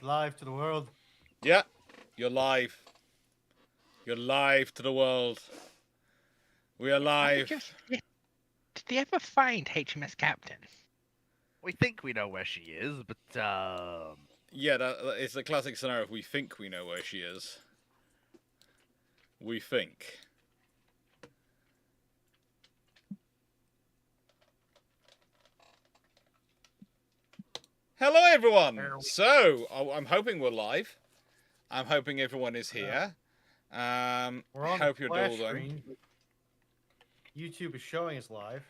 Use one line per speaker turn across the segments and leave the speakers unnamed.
Live to the world.
Yeah, you're live. You're live to the world. We are live.
Did they ever find HMS Captain?
We think we know where she is, but
Yeah, it's a classic scenario. If we think we know where she is, we think. Hello, everyone. So I'm hoping we're live. I'm hoping everyone is here.
We're on
hope
the
you're
flash
all doing.
screen. YouTube is showing us live.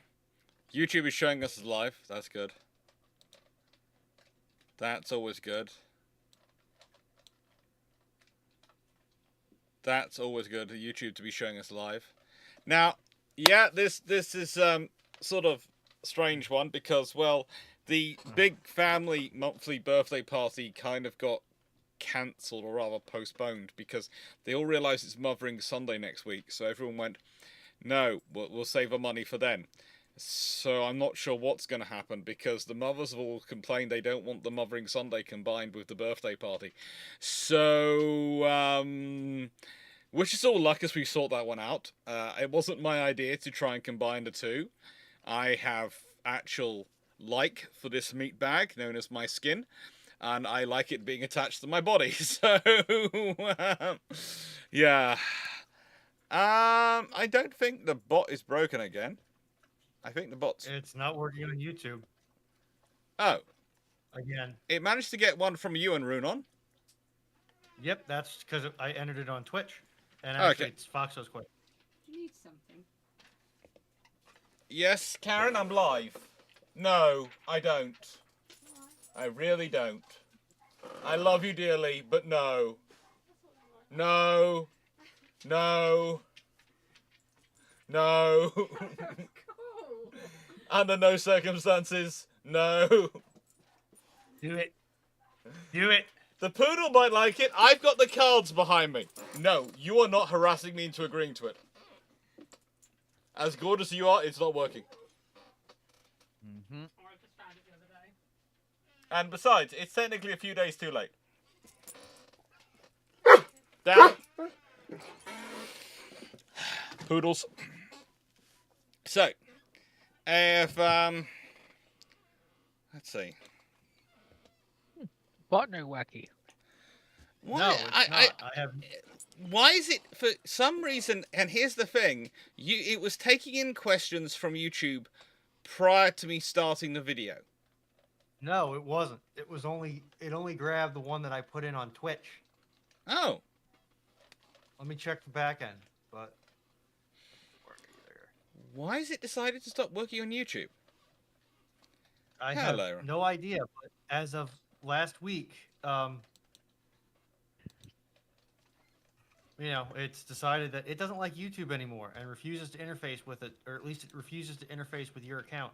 YouTube is showing us live. That's good. That's always good. That's always good. YouTube to be showing us live. Now, yeah, this is sort of strange one because, well, the big family monthly birthday party kind of got cancelled, or rather postponed, because they all realised it's Mothering Sunday next week. So everyone went, no, we'll save our money for then. So I'm not sure what's going to happen, because the mothers have all complained they don't want the Mothering Sunday combined with the birthday party. So, which is all luck as we sort that one out. It wasn't my idea to try and combine the two. I have actual like for this meat bag known as my skin, and I like it being attached to my body. So, yeah. I don't think the bot is broken again. I think the bot's...
It's not working on YouTube.
Oh.
Again.
It managed to get one from you and Runon.
Yep, that's because I entered it on Twitch. And actually, it's Foxo's question.
Do you need something?
Yes, Karen, I'm live. No, I don't. I really don't. I love you dearly, but no. No. No. No.
Cool.
Under no circumstances, no.
Do it. Do it.
The poodle might like it. I've got the cards behind me. No, you are not harassing me into agreeing to it. As good as you are, it's not working.
mm-hmm.
Or I just found it the other day.
And besides, it's technically a few days too late. Down. Poodles. So, if, let's see.
What no wacky?
Why,
No, it's not. I have.
why is it, for some reason, and here's the thing, it was taking in questions from YouTube prior to me starting the video.
No, it wasn't. It only grabbed the one that I put in on Twitch.
Oh.
Let me check the back end, but.
Why has it decided to stop working on YouTube?
I
Hello.
have no idea, but as of last week, it's decided that it doesn't like YouTube anymore and refuses to interface with it, or at least it refuses to interface with your account.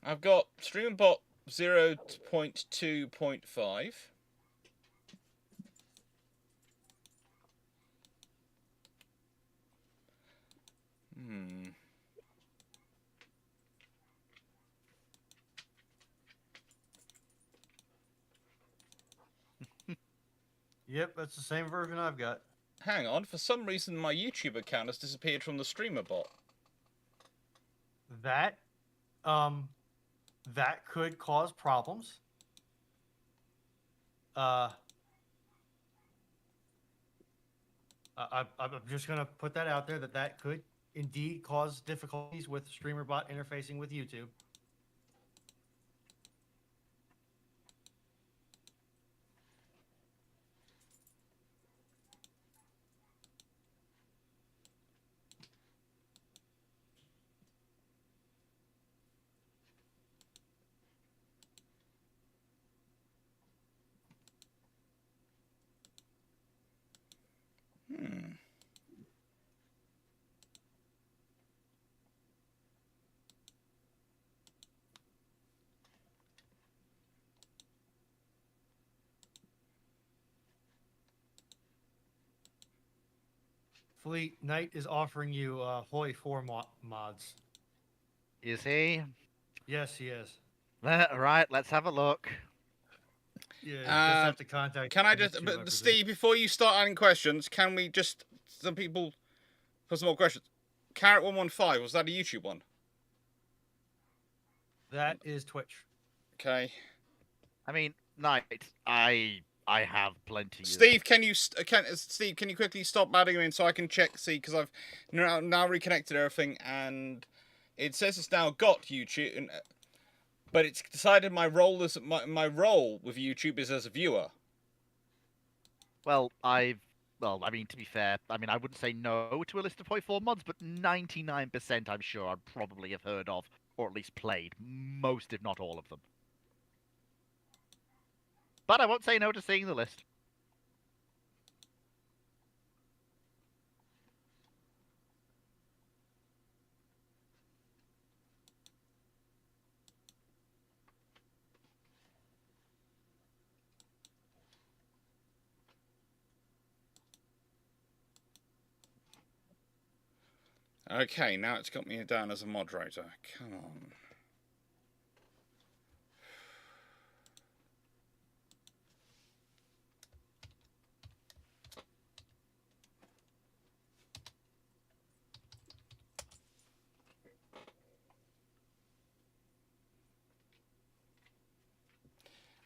I've got StreamBot 0.2.5.
Yep, that's the same version I've got.
Hang on, for some reason my YouTube account has disappeared from the streamer bot.
That could cause problems. I'm just gonna put that out there that could indeed cause difficulties with StreamerBot interfacing with YouTube. Fleet Knight is offering you Hoi 4 mods.
Is he?
Yes, he is.
Right, let's have a look.
Yeah, you just
Um,
have to contact.
Can I
YouTube,
just,
I
but
presume.
Steve, before you start adding questions, can we just some people put some more questions? Carrot115, was that a YouTube one?
That is Twitch.
Okay.
I mean, Knight, I have plenty.
Steve, can you Steve, can you quickly stop adding them in so I can check see because I've now reconnected everything and it says it's now got YouTube, but it's decided my role is my role with YouTube is as a viewer.
Well, I mean, to be fair, I mean, I wouldn't say no to a list of Hoi 4 mods, but 99% I'm sure I probably have heard of, or at least played, most if not all of them. But I won't say no to seeing the list.
Okay, now it's got me down as a moderator. Come on.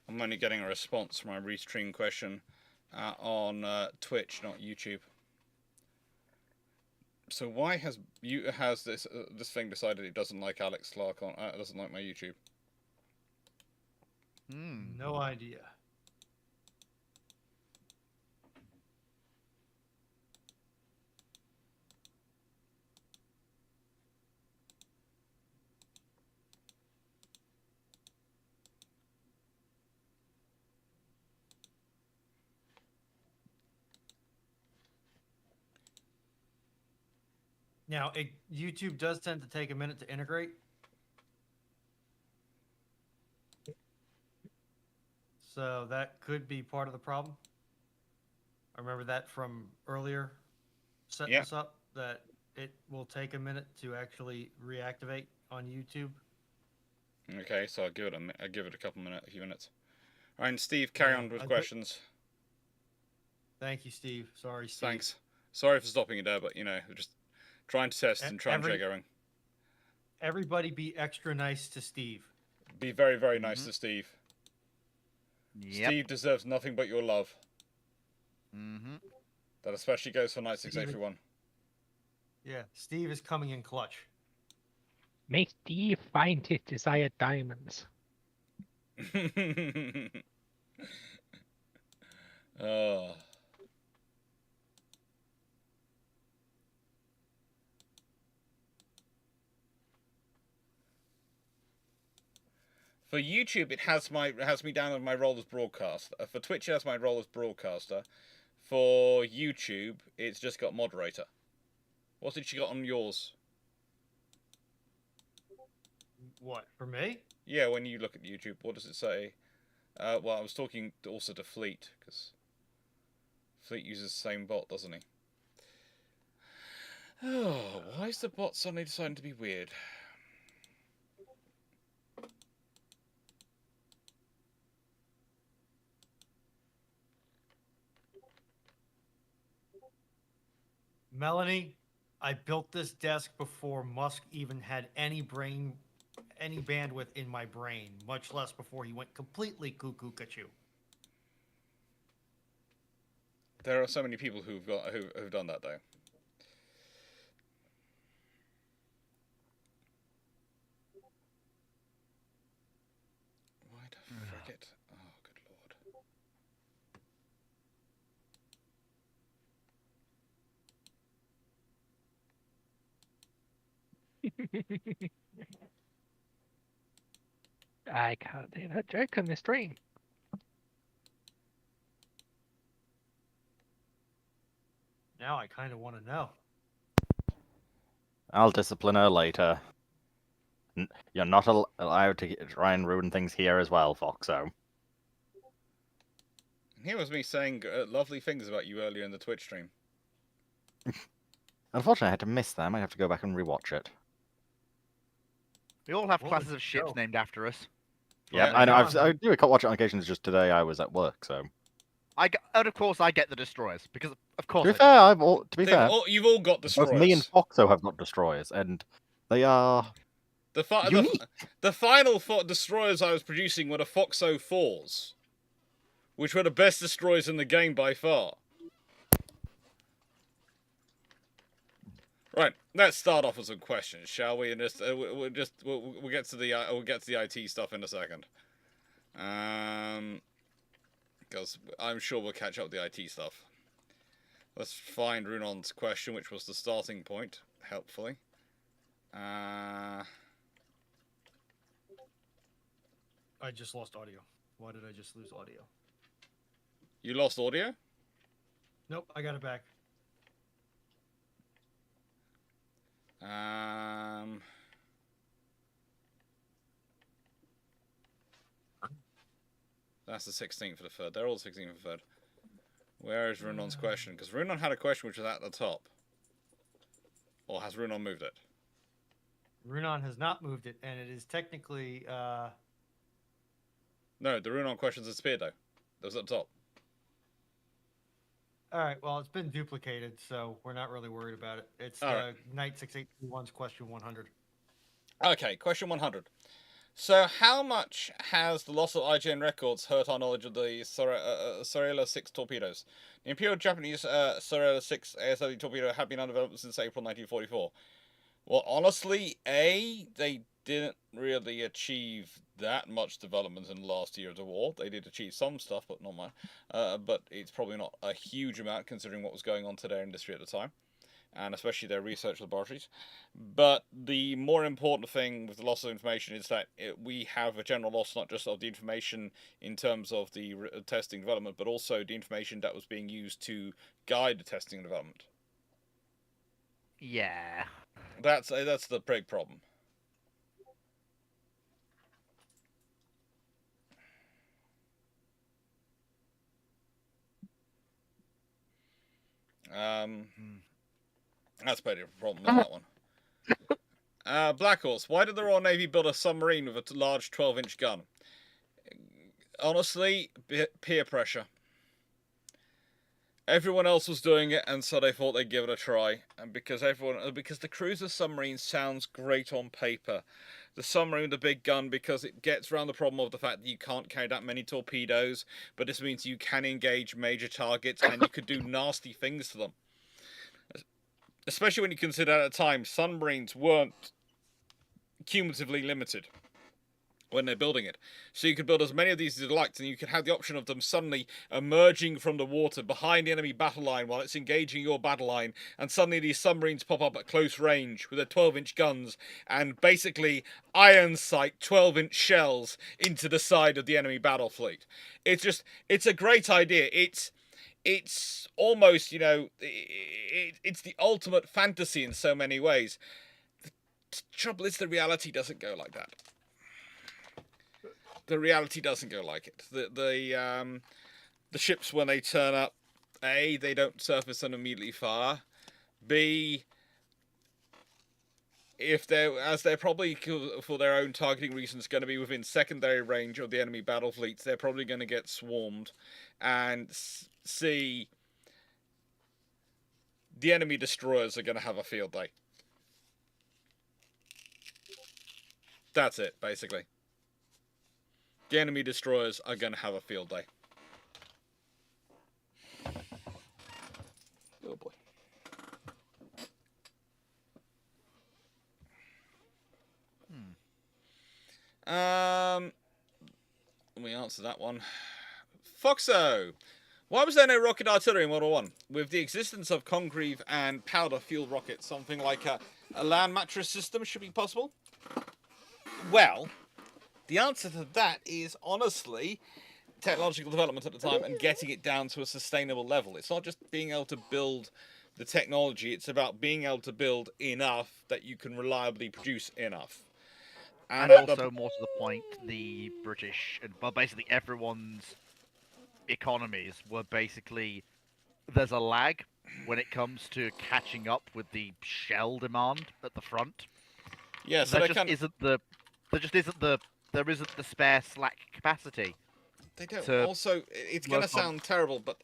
I'm only getting a response from my restream question on Twitch, not YouTube. So why has this thing decided it doesn't like Alex Clarke on doesn't like my YouTube?
No idea. Now, YouTube does tend to take a minute to integrate. So that could be part of the problem. I remember that from earlier setting this up, that it will take a minute to actually reactivate on YouTube.
Okay, so I'll give it a couple minutes, a few minutes. All right, and Steve, carry on with questions.
Thank you, Steve. Sorry, Steve.
Thanks. Sorry for stopping you there, but we're just trying to test and try and check everything.
Everybody be extra nice to Steve.
Be very, very nice to Steve.
Yep.
Steve deserves nothing but your love.
Mm-hmm.
That especially goes for Night 681.
Yeah, Steve is coming in clutch.
May Steve find his desired diamonds.
Oh. For YouTube, it has me down as my role as broadcaster. For Twitch, it has my role as broadcaster. For YouTube, it's just got moderator. What did you got on yours?
What, for me?
Yeah, when you look at YouTube, what does it say? Well, I was talking also to Fleet, because Fleet uses the same bot, doesn't he? Oh, why is the bot suddenly deciding to be weird?
Melanie, I built this desk before Musk even had any bandwidth in my brain, much less before he went completely cuckoo-cachoo.
There are so many people who've done that though. Why the frick it? Oh, good lord.
I can't do that joke on the stream.
Now I kind of want to know.
I'll discipline her later. You're not allowed to try and ruin things here as well, Foxo.
Here was me saying lovely things about you earlier in the Twitch stream.
Unfortunately, I had to miss them. I have to go back and rewatch it.
We all have
What
classes
was
of ships
Joe?
named after us.
Yeah,
they're
I know.
gone.
I do watch it on occasions. Just today, I was at work, so.
And of course, I get the destroyers because, of course,
To be
I
fair,
do.
to be fair,
You've all got
both me and
destroyers.
Foxo have got destroyers, and they are unique.
The final destroyers I was producing were the Foxo 4s, which were the best destroyers in the game by far. Right, let's start off with some questions, shall we? And just we'll get to the IT stuff in a second. Because I'm sure we'll catch up with the IT stuff. Let's find Runon's question, which was the starting point, helpfully.
I just lost audio. Why did I just lose audio?
You lost audio?
Nope, I got it back.
That's the 16th for the third. They're all the 16th for the third. Where is Runon's question? Because Runon had a question which was at the top. Or has Runon moved it?
Runon has not moved it, and it is technically.
No, the Runon question's disappeared though. That was at the top.
All right, well, it's been duplicated, so we're not really worried about it. It's
All right.
Knight 6821's question 100.
Okay, question 100. So, how much has the loss of IGN records hurt our knowledge of the Sorella 6 torpedoes? The Imperial Japanese Sorella 6 ASW torpedo had been undeveloped since April 1944. Well, honestly, they didn't really achieve that much development in the last year of the war. They did achieve some stuff, but not much. But it's probably not a huge amount considering what was going on to their industry at the time, and especially their research laboratories. But the more important thing with the loss of information is that we have a general loss not just of the information in terms of the testing development, but also the information that was being used to guide the testing and development.
Yeah.
That's the big problem. That's pretty a problem, not that one. Black Horse, why did the Royal Navy build a submarine with a large 12-inch gun? Honestly, peer pressure. Everyone else was doing it, and so they thought they'd give it a try. And because the cruiser submarine sounds great on paper, the submarine with the big gun, because it gets around the problem of the fact that you can't carry that many torpedoes, but this means you can engage major targets and you could do nasty things to them. Especially when you consider at the time submarines weren't cumulatively limited when they're building it. So you could build as many of these as you liked, and you could have the option of them suddenly emerging from the water behind the enemy battle line while it's engaging your battle line, and suddenly these submarines pop up at close range with their 12-inch guns and basically iron sight 12-inch shells into the side of the enemy battle fleet. It's a great idea. It's almost, it's the ultimate fantasy in so many ways. The trouble is the reality doesn't go like that. The reality doesn't go like it. The ships, when they turn up, A, they don't surface and immediately fire. B, as they're probably, for their own targeting reasons, going to be within secondary range of the enemy battle fleets, they're probably going to get swarmed. And C, the enemy destroyers are going to have a field day. That's it, basically. The enemy destroyers are going to have a field day. Oh boy. Let me answer that one. Foxo! Why was there no rocket artillery in World War I? With the existence of Congreve and powder-fueled rockets, something like a land mattress system should be possible? Well, the answer to that is, honestly, technological development at the time and getting it down to a sustainable level. It's not just being able to build the technology, it's about being able to build enough that you can reliably produce enough.
And also, more to the point, the British, well, basically everyone's economies were basically, there's a lag when it comes to catching up with the shell demand at the front.
Yeah, so
there just isn't the there isn't the spare slack capacity.
They don't.
To
Also, it's going to
work on-
sound terrible, but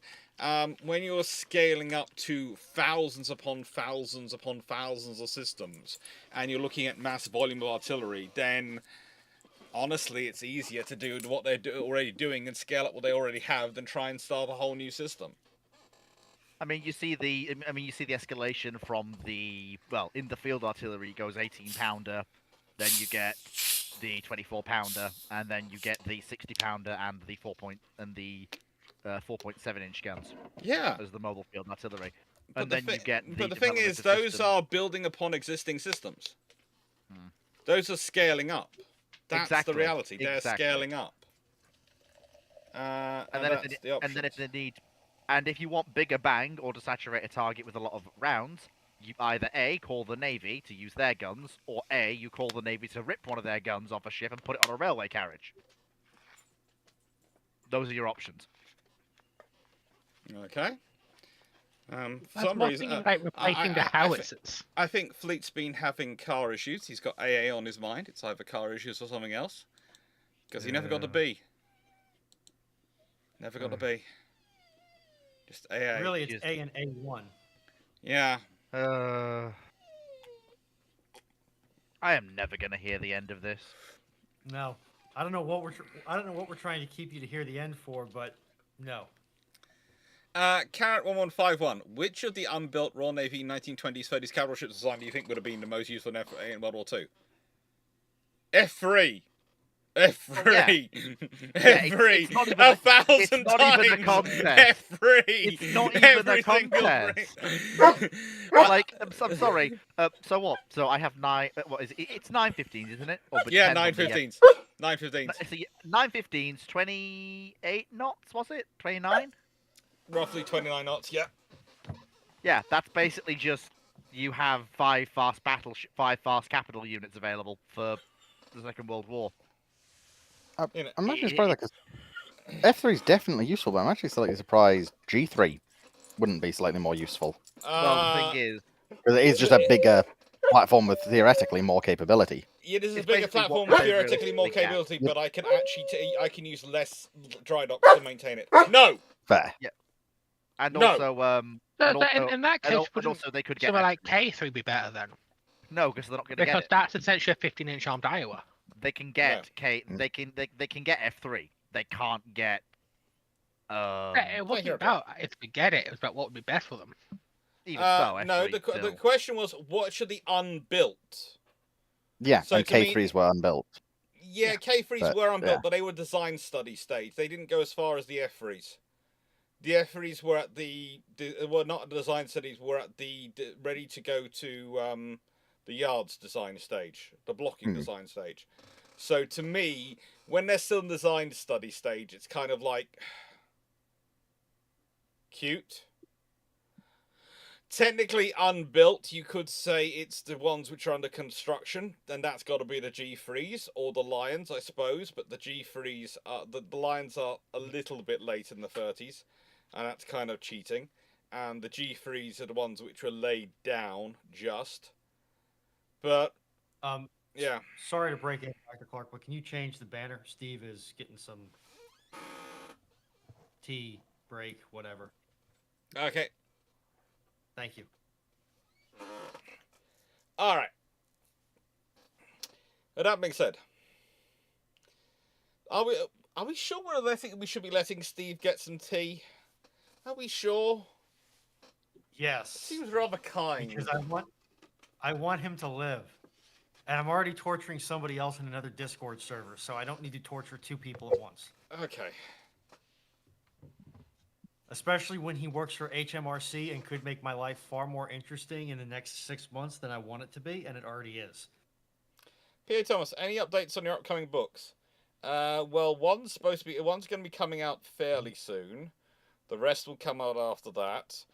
when you're scaling up to thousands upon thousands upon thousands of systems, and you're looking at mass volume of artillery, then honestly, it's easier to do what they're already doing and scale up what they already have than try and start a whole new system.
I mean, you see the escalation from the in the field artillery goes 18-pounder, then you get the 24-pounder, and then you get the 60-pounder and the 4.7-inch guns
Yeah.
as the mobile field artillery.
But
And then you get
but the thing is, those are building upon existing systems. Those are scaling up. That's
Exactly,
the reality. They're
exactly.
scaling up. And that's the option.
And then if they need, and if you want bigger bang or to saturate a target with a lot of rounds, you either A, call the Navy to use their guns, or A, you call the Navy to rip one of their guns off a ship and put it on a railway carriage. Those are your options.
Okay. For
I'm
some
more
reason,
thinking about replacing the howitzers.
I think Fleet's been having car issues. He's got AA on his mind. It's either car issues or something else. Because he never got a B. Never got a B. Just AA.
Really, it's A and A1.
Yeah.
I am never gonna hear the end of this.
No, I don't know what we're trying to keep you to hear the end for, but no.
Carrot 1151. Which of the unbuilt Royal Navy 1920s 30s cavalry ships design do you think would have been the most useful in World War II? F3. F3. F3.
It's not even
1,000
not
times.
even a contest.
F3.
It's not even
Every
a
single
contest.
frame.
Like, I'm sorry. So what? So I have nine. What is it? It's 915s, isn't it? Or
Yeah,
depends on the-
915s. 915s.
So 915s, 28 knots, was it? 29?
Roughly 29 knots, yeah.
Yeah, that's basically just you have five fast capital units available for the Second World War.
You know,
I'm actually surprised because F3 is definitely useful, but I'm actually slightly surprised G3 wouldn't be slightly more useful.
Well, the thing is,
Because it is just a bigger platform with theoretically more capability.
Yeah, this is a
It's
bigger
basically
platform
what
with
they
theoretically more
realistically
capability,
get.
but I can actually I can use less dry docks to maintain it. No!
Fair.
and
No.
also,
So,
and
but
also,
in that
and
case,
al- and
wouldn't
also they could get
something like K3 be better then?
no, because they're not going to get
Because
it.
that's essentially a 15-inch armed Iowa.
They can get They can get F3. They can't get.
Yeah, it wasn't
hear
about if we get it. It was about what would be best for them.
Even so,
No,
F3
the
still.
question was, what should the unbuilt?
Yeah,
So
and
to me-
K3s were unbuilt.
Yeah, K3s
But,
were unbuilt,
yeah.
but they were design study stage. They didn't go as far as the F3s. The F3s were at were not design studies. Were at the ready to go to the yards design stage, the blocking design stage. So to me, when they're still in design study stage, it's kind of like cute. Technically unbuilt, you could say it's the ones which are under construction, and that's got to be the G3s or the Lions, I suppose. But the G3s, the Lions are a little bit late in the 30s, and that's kind of cheating. And the G3s are the ones which were laid down just. But yeah.
Sorry to break in, Dr. Clarke, but can you change the banner? Steve is getting some tea break, whatever.
Okay.
Thank you.
All right. With that being said, are we sure we should be letting Steve get some tea? Are we sure?
Yes.
Seems rather kind.
Because I want him to live. And I'm already torturing somebody else in another Discord server, so I don't need to torture two people at once.
Okay.
Especially when he works for HMRC and could make my life far more interesting in the next 6 months than I want it to be, and it already is.
Peter Thomas, any updates on your upcoming books? Well, one's going to be coming out fairly soon. The rest will come out after that.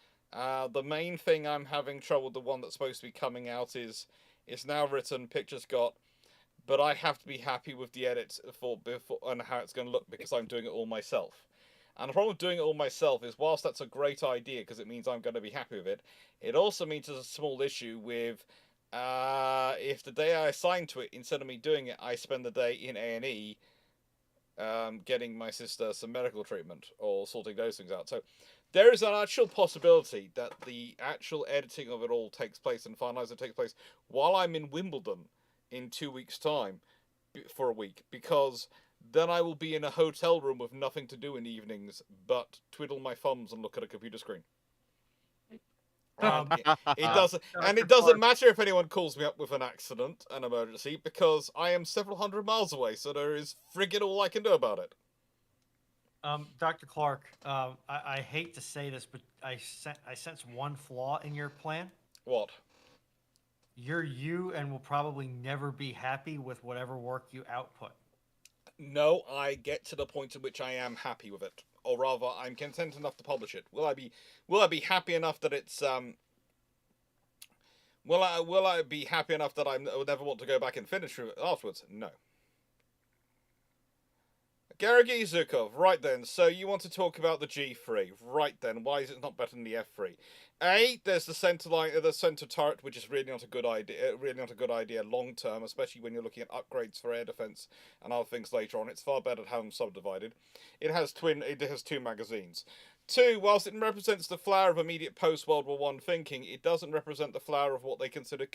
The main thing I'm having trouble with, the one that's supposed to be coming out, is it's now written, pictures got, but I have to be happy with the edits before and how it's going to look, because I'm doing it all myself. And the problem with doing it all myself is, whilst that's a great idea because it means I'm going to be happy with it, it also means there's a small issue with If the day I assign to it, instead of me doing it, I spend the day in A&E getting my sister some medical treatment or sorting those things out. So there is an actual possibility that the actual editing of it all takes place and finalizing takes place while I'm in Wimbledon in 2 weeks' time for a week, because then I will be in a hotel room with nothing to do in the evenings but twiddle my thumbs and look at a computer screen. And it doesn't matter if anyone calls me up with an accident, an emergency, because I am several hundred miles away, so there is friggin' all I can do about it.
Dr. Clarke, I hate to say this, but I sense one flaw in your plan.
What?
You're you and will probably never be happy with whatever work you output.
No, I get to the point at which I am happy with it, or rather, I'm content enough to publish it. Will I be happy enough that it's Will I be happy enough that I would never want to go back and finish it afterwards? No. Garagi Zukov, right then, so you want to talk about the G3. Right then, why is it not better than the F3? A, there's the center line, the center turret, which is really not a good idea long term, especially when you're looking at upgrades for air defense and other things later on. It's far better to have them subdivided. It has two magazines. Two, whilst it represents the flower of immediate post-World War I thinking, it doesn't represent the flower of what they considered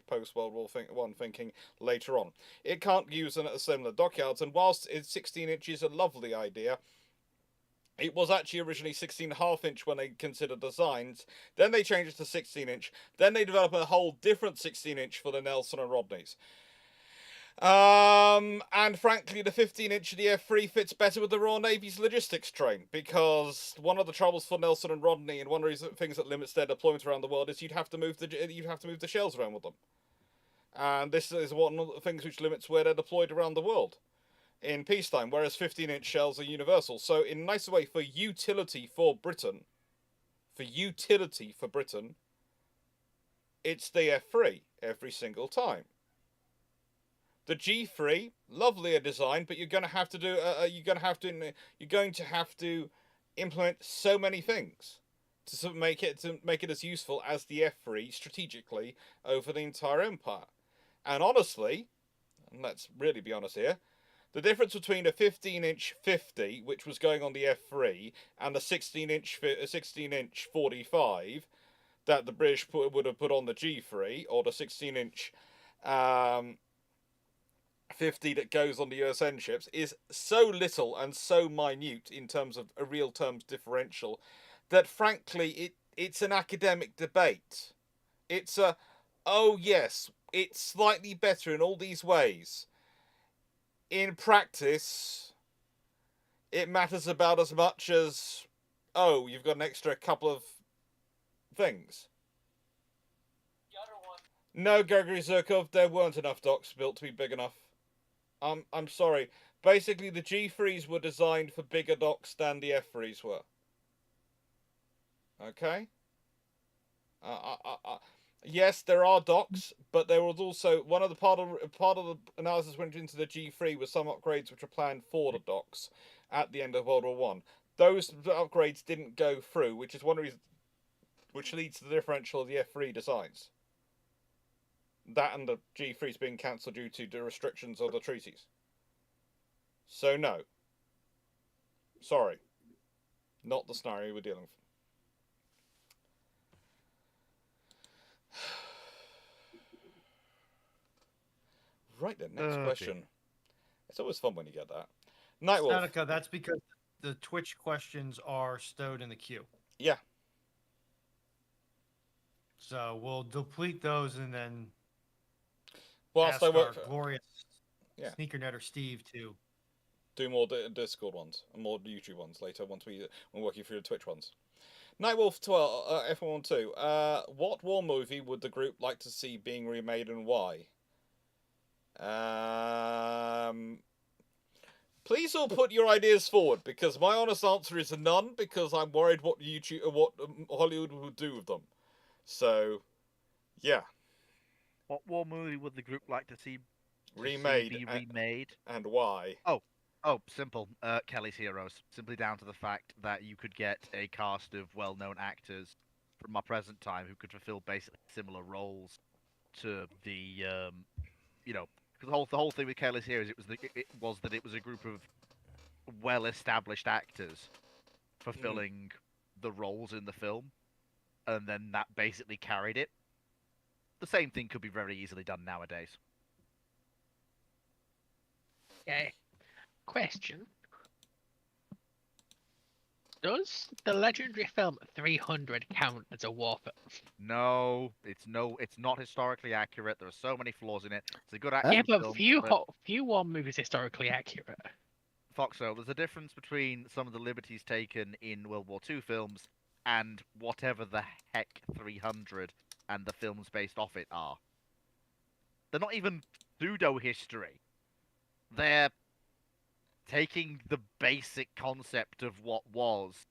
post-World War I thinking later on. It can't use a similar dockyards, and whilst it's 16 inches a lovely idea, it was actually originally 16.5 inch when they considered designs. Then they changed it to 16 inch. Then they developed a whole different 16 inch for the Nelson and Rodneys. And frankly, the 15 inch of the F3 fits better with the Royal Navy's logistics train, because one of the troubles for Nelson and Rodney, and one of the things that limits their deployment around the world, is you'd have to move the shells around with them. And this is one of the things which limits where they're deployed around the world in peacetime, whereas 15 inch shells are universal. So in a nice way, for utility for Britain, it's the F3 every single time. The G3, lovelier design, but you're going to have to implement so many things to make it as useful as the F3 strategically over the entire empire. And honestly, and let's really be honest here, the difference between a 15-inch 50, which was going on the F3, and a 16-inch 45 that the British would have put on the G3, or the 16-inch 50 that goes on the USN ships, is so little and so minute in terms of a real terms differential that frankly it's an academic debate. It's oh yes, it's slightly better in all these ways. In practice, it matters about as much as, oh, you've got an extra couple of things. No, Gregory Zirkov, there weren't enough docks built to be big enough. I'm sorry. Basically, the G3s were designed for bigger docks than the F3s were. Okay? Yes, there are docks, but there was also part of the analysis went into the G3 was some upgrades which were planned for the docks at the end of World War One. Those upgrades didn't go through, which is one reason, which leads to the differential of the F3 designs. That and the G3s being cancelled due to the restrictions of the treaties. So no. Sorry. Not the scenario we're dealing with. Right then, next question. It's always fun when you get that. Nightwolf.
Statica, that's because the Twitch questions are stowed in the queue.
Yeah.
So we'll deplete those and then
whilst I work for
glorious sneaker netter Steve to
do more Discord ones and more YouTube ones later once we're working through the Twitch ones. Nightwolf 12 F112. What war movie would the group like to see being remade and why? Please all put your ideas forward, because my honest answer is none, because I'm worried what Hollywood would do with them. So, yeah.
What war movie would the group like to see
remade and why?
Oh, simple. Kelly's Heroes. Simply down to the fact that you could get a cast of well-known actors from our present time who could fulfill basically similar roles to the you know, 'cause the whole thing with Careless Heroes, it was that it was a group of well-established actors fulfilling the roles in the film, and then that basically carried it. The same thing could be very easily done nowadays.
Okay. Question. Does the legendary film 300 count as a war film?
No, it's not historically accurate. There are so many flaws in it. It's a good
Yeah,
action
but
film,
few war movies historically accurate.
Foxo, there's a difference between some of the liberties taken in World War II films and whatever the heck 300 and the films based off it are. They're not even pseudo-history. They're taking the basic concept of what was,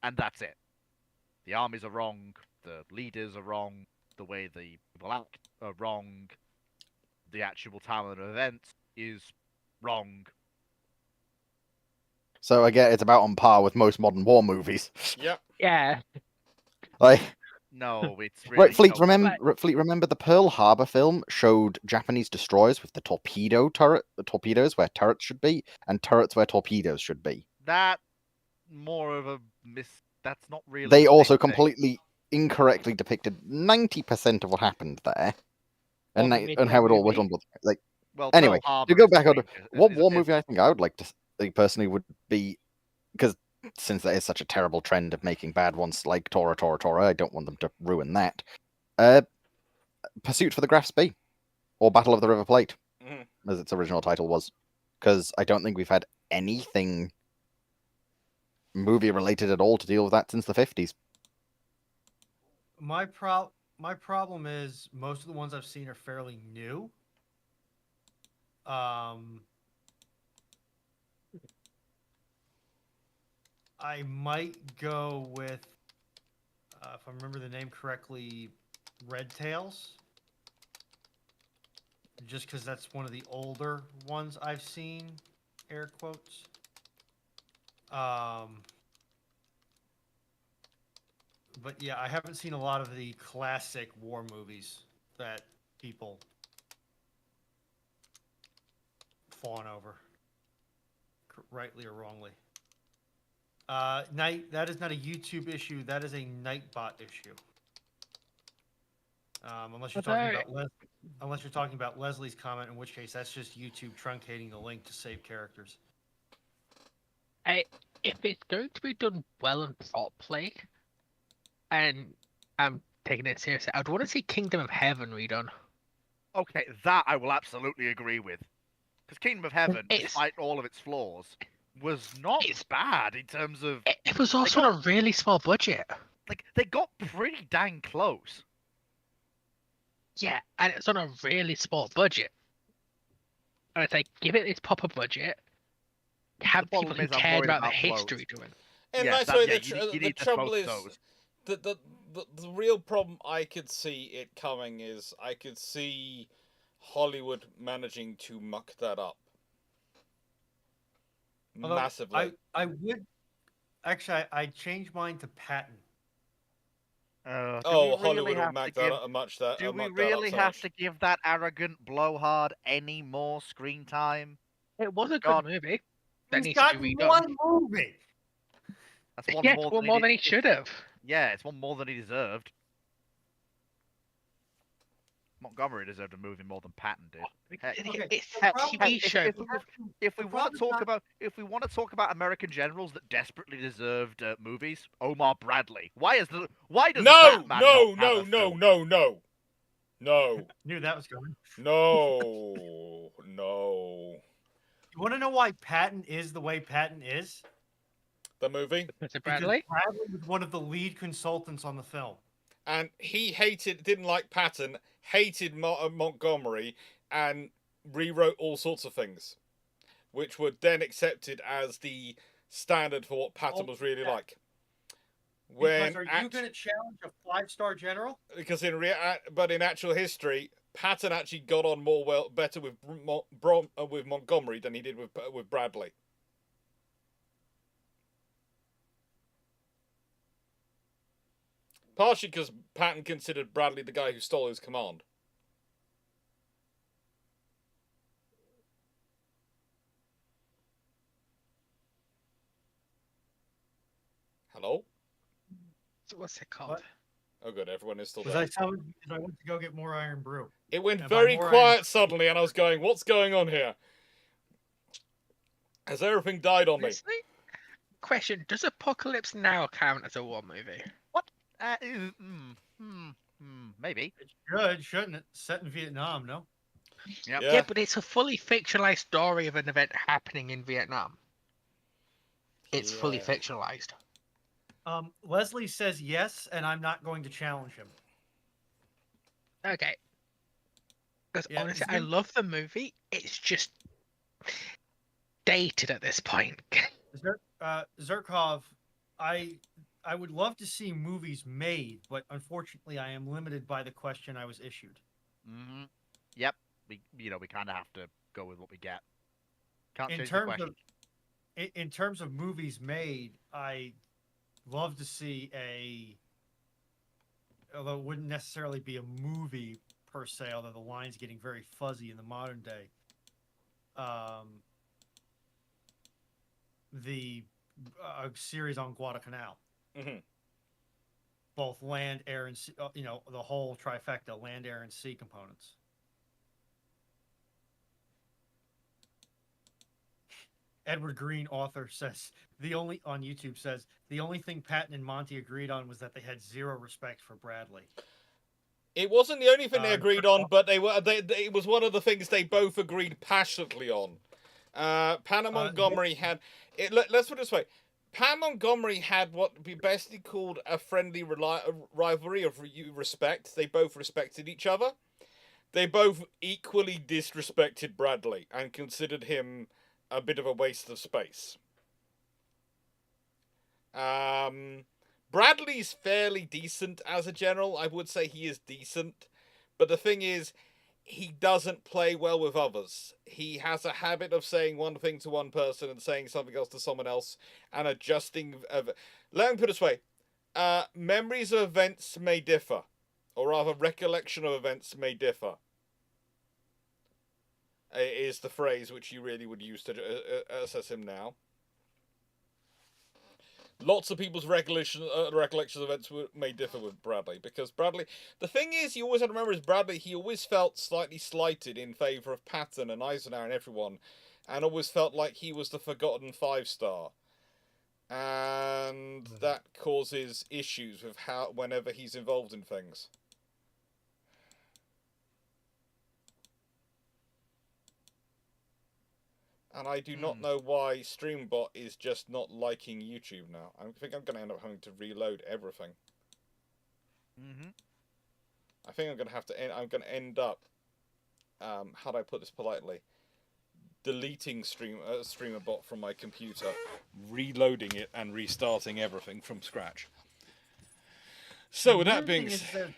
and that's it. The armies are wrong, the leaders are wrong, the way the people act are wrong, the actual time of events is wrong.
So again, it's about on par with most modern war movies.
Yep.
Yeah.
Like,
No, it's really...
right, Fleet,
no,
remember the Pearl Harbor film showed Japanese destroyers with the torpedoes where turrets should be, and turrets where torpedoes should be.
that more of a that's not really
They
the
also
same thing.
completely incorrectly depicted 90% of what happened there, and
Well, the
and how it all went
movie.
on. Like,
Well,
anyway,
Pearl Harbor
to go
is
back on
great.
what war movie I think I would like to personally would be, because since there is such a terrible trend of making bad ones like Tora, I don't want them to ruin that. Pursuit for the Graphs B, or Battle of the River Plate, as its original title was, because I don't think we've had anything movie related at all to deal with that since the 50s.
My problem is most of the ones I've seen are fairly new. I might go with, if I remember the name correctly, Red Tails. Just because that's one of the older ones I've seen, air quotes. But yeah, I haven't seen a lot of the classic war movies that people fawn over, rightly or wrongly. That is not a YouTube issue. That is a Nightbot issue. Unless you're talking about Leslie's comment, in which case that's just YouTube truncating the link to save characters.
If it's going to be done well and properly, and I'm taking it seriously, I'd want to see Kingdom of Heaven redone.
Okay, that I will absolutely agree with. Because Kingdom of Heaven, despite all of its flaws, was not bad in terms of...
It was also on a really small budget.
Like, they got pretty dang close.
Yeah, and it's on a really small budget. And it's like, give it its proper budget, have people who cared about the history doing it.
And the trouble is, the real problem I could see it coming is I could see Hollywood managing to muck that up.
Although
massively.
I would actually I changed mine to Patton.
Hollywood would muck that up.
Do we really have to give that arrogant blowhard any more screen time?
It was a good movie.
He's got one movie.
That's one more
than he should have.
Yeah, it's one more than he deserved. Montgomery deserved a movie more than Patton did. If we want to talk about American generals that desperately deserved movies, Omar Bradley. Why does Batman not have a film?
No.
Knew that was coming.
No.
You want to know why Patton is the way Patton is?
The movie?
Mr. Bradley?
Because Bradley was one of the lead consultants on the film.
And he didn't like Patton, hated Montgomery, and rewrote all sorts of things, which were then accepted as the standard for what Patton was really like.
Are you going to challenge a 5-star general?
Because in actual history, Patton actually got on better with Montgomery than he did with Bradley. Partially because Patton considered Bradley the guy who stole his command. Hello?
So what's it called?
What?
Oh, good. Everyone is still
Was
there.
I telling you that I went to go get more iron brew?
It went
And by
very
more
quiet suddenly, and I was going, what's going on here? Has everything died on me?
Honestly, question: does Apocalypse Now count as a war movie?
What? Maybe.
It should, shouldn't it? Set in Vietnam, no?
Yep.
Yeah, but it's a fully fictionalized story of an event happening in Vietnam. It's fully
Yeah.
fictionalized.
Leslie says yes, and I'm not going to challenge him.
Okay. Because
Yeah,
honestly,
it's
I
new-
love the movie. It's just dated at this point.
Zerkov, I would love to see movies made, but unfortunately, I am limited by the question I was issued.
Yep. We kind of have to go with what we get. Can't
In
change the
terms
question.
of in terms of movies made, I love to see although it wouldn't necessarily be a movie per se, although the line's getting very fuzzy in the modern day. The series on Guadalcanal,
Mhm.
both land, air, and sea, the whole trifecta: land, air, and sea components. Edward Green, author, says on YouTube says the only thing Patton and Monty agreed on was that they had zero respect for Bradley.
It wasn't the only thing they agreed on,
Zerkov-
but it was one of the things they both agreed passionately on. Pan and Montgomery had it. Let's put it this way: Pan Montgomery had what would be basically called a friendly rivalry of respect. They both respected each other. They both equally disrespected Bradley and considered him a bit of a waste of space. Bradley's fairly decent as a general. I would say he is decent. But the thing is, he doesn't play well with others. He has a habit of saying one thing to one person and saying something else to someone else and adjusting. Let me put it this way. Memories of events may differ. Or rather, recollection of events may differ. Is the phrase which you really would use to assess him now. Lots of people's recollections of events may differ with Bradley, because Bradley... The thing is, you always have to remember, is Bradley, he always felt slightly slighted in favour of Patton and Eisenhower and everyone, and always felt like he was the forgotten 5-star. And that causes issues with whenever he's involved in things. And I do not know why Streambot is just not liking YouTube now. I think I'm going to end up having to reload everything. I think I'm going to have to. I'm going to end up. How do I put this politely? Deleting StreamerBot from my computer, reloading it, and restarting everything from scratch. So with that being said,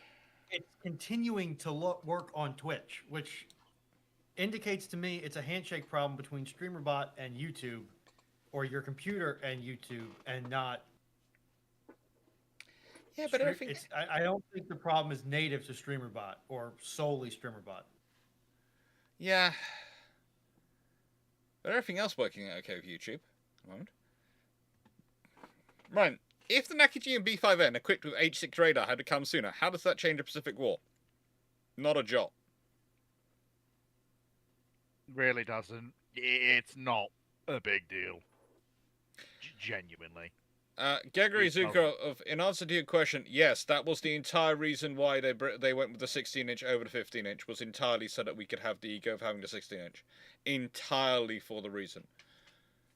it's continuing to work on Twitch, which indicates to me it's a handshake problem between StreamerBot and YouTube, or your computer and YouTube, and not.
Yeah, but
I don't think the problem is native to StreamerBot or solely StreamerBot.
Yeah. But everything else working okay with YouTube at the moment. Right. If the Nakiji and B5N equipped with H6 radar had come sooner, how does that change the Pacific War? Not a jot.
Really doesn't. It's not a big deal. Genuinely.
Gregory Zuko, in answer to your question, yes, that was the entire reason why they went with the 16-inch over the 15-inch, was entirely so that we could have the ego of having the 16-inch. Entirely for the reason.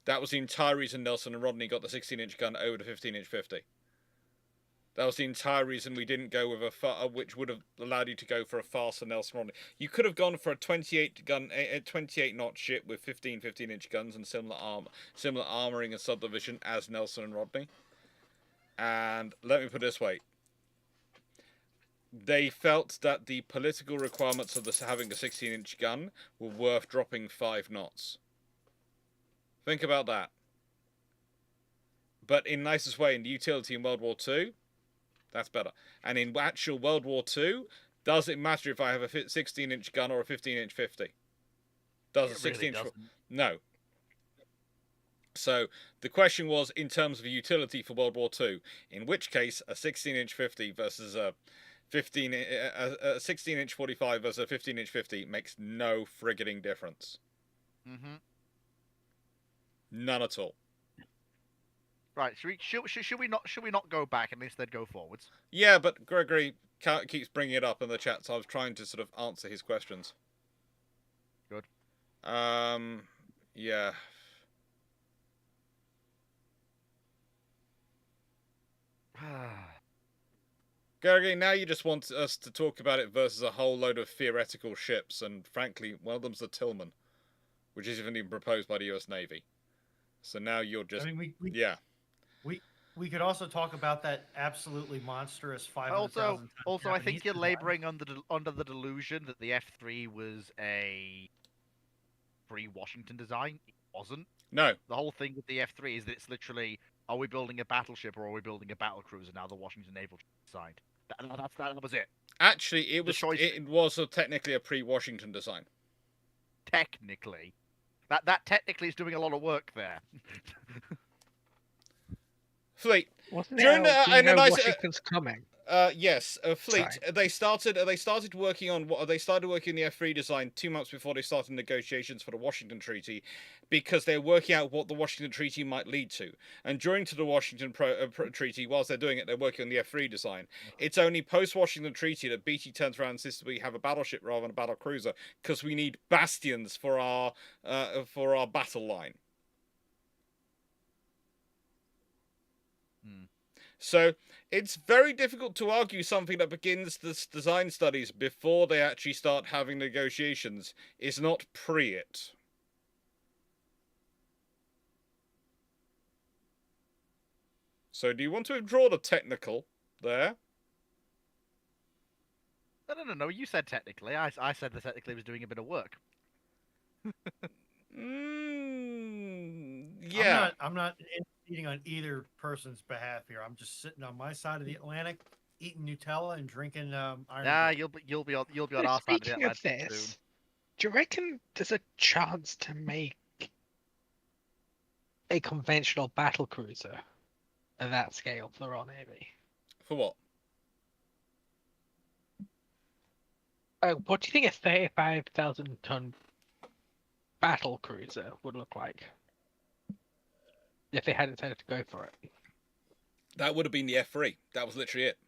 That was the entire reason Nelson and Rodney got the 16-inch gun over the 15-inch 50. That was the entire reason we didn't go with which would have allowed you to go for a faster Nelson Rodney. You could have gone for a 28-knot ship with 15-inch guns and similar armoring and subdivision as Nelson and Rodney. And let me put it this way: they felt that the political requirements of having a 16-inch gun were worth dropping 5 knots. Think about that. But in nicest way, in the utility in World War II. That's better. And in actual World War II, does it matter if I have a 16-inch gun or a 15-inch 50? Does a 16-inch?
Really
no. So the question was in terms of utility for World War II. In which case, a 16-inch 50 versus a 16-inch 45 versus a 15-inch 50 makes no frigging difference.
Mm-hmm.
None at all.
Right, should we not go back and instead go forwards?
Yeah, but Gregory keeps bringing it up in the chat, so I was trying to sort of answer his questions.
Good.
Yeah. Gregory, now you just want us to talk about it versus a whole load of theoretical ships, and frankly, one of them's the Tillman, which isn't even proposed by the U.S. Navy. So now you're just...
I mean,
yeah.
We could also talk about that absolutely monstrous 500,000.
Also, I think you're laboring under the delusion that the F3 was a pre-Washington design. It wasn't.
No.
The whole thing with the F3 is that it's literally, are we building a battleship or are we building a battlecruiser? Now the Washington Naval decided. That was it.
Actually, it was technically a pre-Washington design.
Technically. That technically is doing a lot of work there.
Fleet.
Wasn't
During
Washington's coming?
Yes, Fleet. They started working on the F3 design 2 months before they started negotiations for the Washington Treaty, because they're working out what the Washington Treaty might lead to. And during to the Washington Treaty, whilst they're doing it, they're working on the F3 design. It's only post-Washington Treaty that BT turns around and insists we have a battleship rather than a battle cruiser, because we need bastions for our battle line. So it's very difficult to argue something that begins the design studies before they actually start having negotiations is not pre-it. So do you want to withdraw the technical there?
No. You said technically. I said that technically was doing a bit of work.
Yeah.
I'm not eating on either person's behalf here. I'm just sitting on my side of the Atlantic, eating Nutella and drinking iron.
Nah, you'll be on our side of the
Speaking of
Atlantic
this,
soon.
do you reckon there's a chance to make a conventional battle cruiser of that scale for the Royal Navy?
For what?
What do you think a 35,000-ton battle cruiser would look like if they had decided to go for it?
That would have been the F3. That was literally it.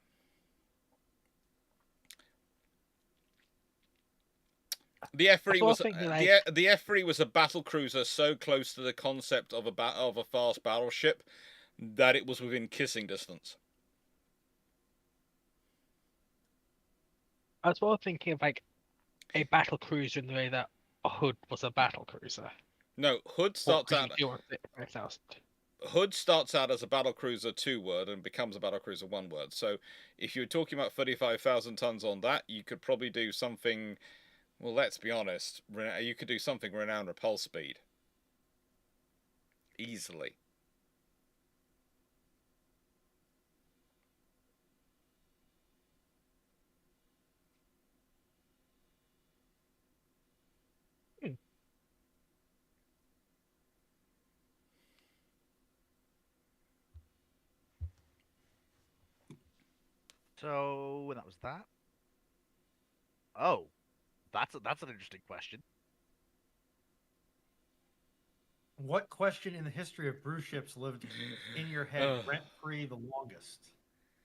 The F3 was the F3 was a battle cruiser so close to the concept of a fast battleship that it was within kissing distance.
I was more thinking of like a battle cruiser in the way that a Hood was a battle cruiser.
No, Hood starts out as a battle cruiser 2 word and becomes a battle cruiser 1 word. So if you're talking about 35,000 tons on that, you could probably do something. Well, let's be honest. You could do something renowned repulse speed easily.
So that was that. Oh, that's an interesting question.
What question in the history of Bruships lived in your head rent-free the longest?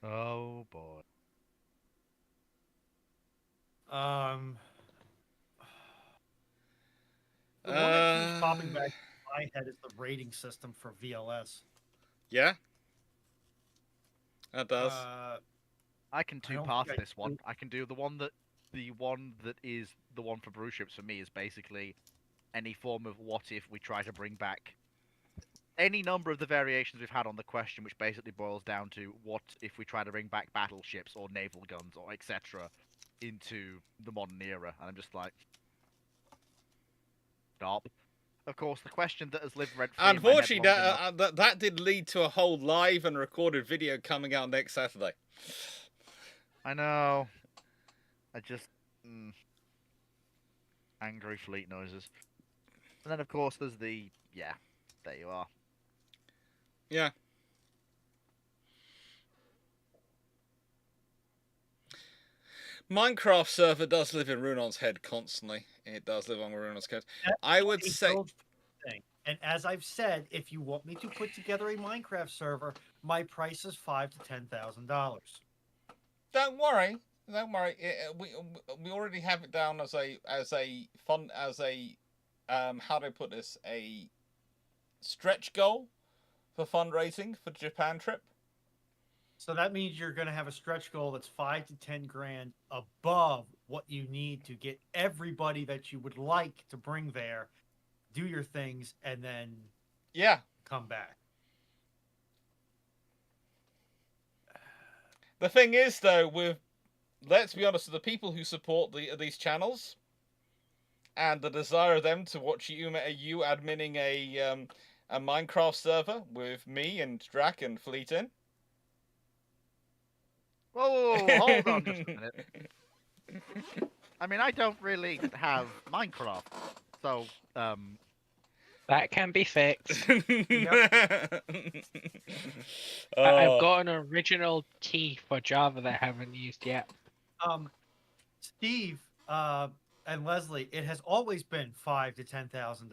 Oh boy.
The one that keeps popping back in my head is the rating system for VLS.
Yeah, that does.
I can two-pass this one. I can do the one that is the one for Bruships for me is basically any form of what if we try to bring back any number of the variations we've had on the question, which basically boils down to what if we try to bring back battleships or naval guns or etc. into the modern era. And I'm just like, stop. Of course, the question that has lived rent-free.
Unfortunately, that did lead to a whole live and recorded video coming out next Saturday.
I know. I just angry fleet noises. And then of course there's the there you are.
Yeah. Minecraft server does live in Runon's head constantly. It does live on Runon's head. I would say.
Thing. And as I've said, if you want me to put together a Minecraft server, my price is $5,000 to $10,000.
Don't worry. Don't worry. We already have it down as a how do I put this, a stretch goal for fundraising for the Japan trip.
So that means you're going to have a stretch goal that's 5 to 10 grand above what you need to get everybody that you would like to bring there, do your things, and then come back.
The thing is, though, let's be honest, the people who support these channels and the desire of them to watch you adminning a Minecraft server with me and Drac and Fleet in.
Whoa, hold on just a minute. I mean, I don't really have Minecraft, so
that can be fixed.
Yep.
I've got an original key for Java that I haven't used yet.
Steve and Leslie, it has always been $5,000 to $10,000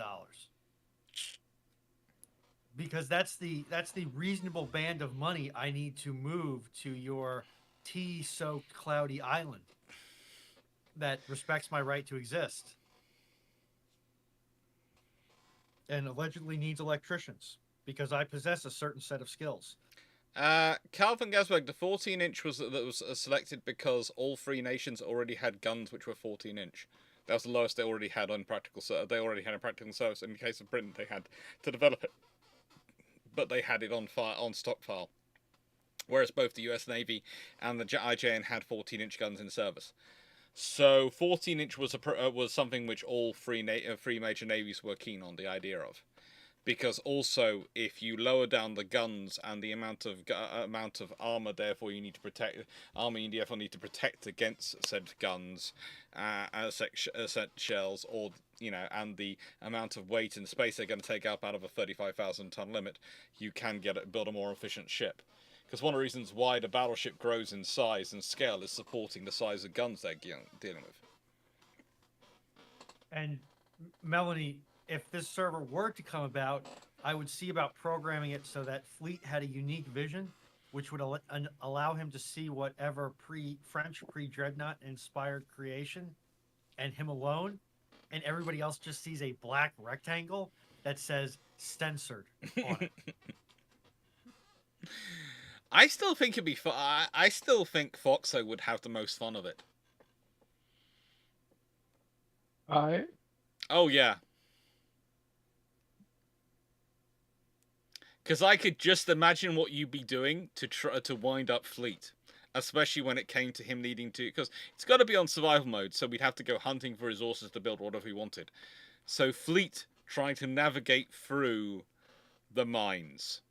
because that's the reasonable band of money I need to move to your tea-soaked cloudy island that respects my right to exist and allegedly needs electricians because I possess a certain set of skills.
Calvin Gasberg, the 14-inch was selected because all three nations already had guns which were 14-inch. That was the lowest they already had on practical. They already had a practical service. In the case of Britain, they had to develop it, but they had it on stockpile. Whereas both the U.S. Navy and the IJN had 14-inch guns in service. So 14-inch was something which all three major navies were keen on the idea of, because also if you lower down the guns and the amount of armor, therefore you need to protect against said guns, said shells, or and the amount of weight and space they're going to take up out of a 35,000 ton limit, you can build a more efficient ship. Because one of the reasons why the battleship grows in size and scale is supporting the size of guns they're dealing with.
And Melanie, if this server were to come about, I would see about programming it so that Fleet had a unique vision, which would allow him to see whatever French pre-Dreadnought inspired creation, and him alone, and everybody else just sees a black rectangle that says censored on it.
I still think it'd be fun. I still think Foxo would have the most fun of it.
Right.
Oh yeah. Because I could just imagine what you'd be doing to try to wind up Fleet, especially when it came to him needing to. Because it's got to be on survival mode, so we'd have to go hunting for resources to build whatever we wanted. So Fleet trying to navigate through the mines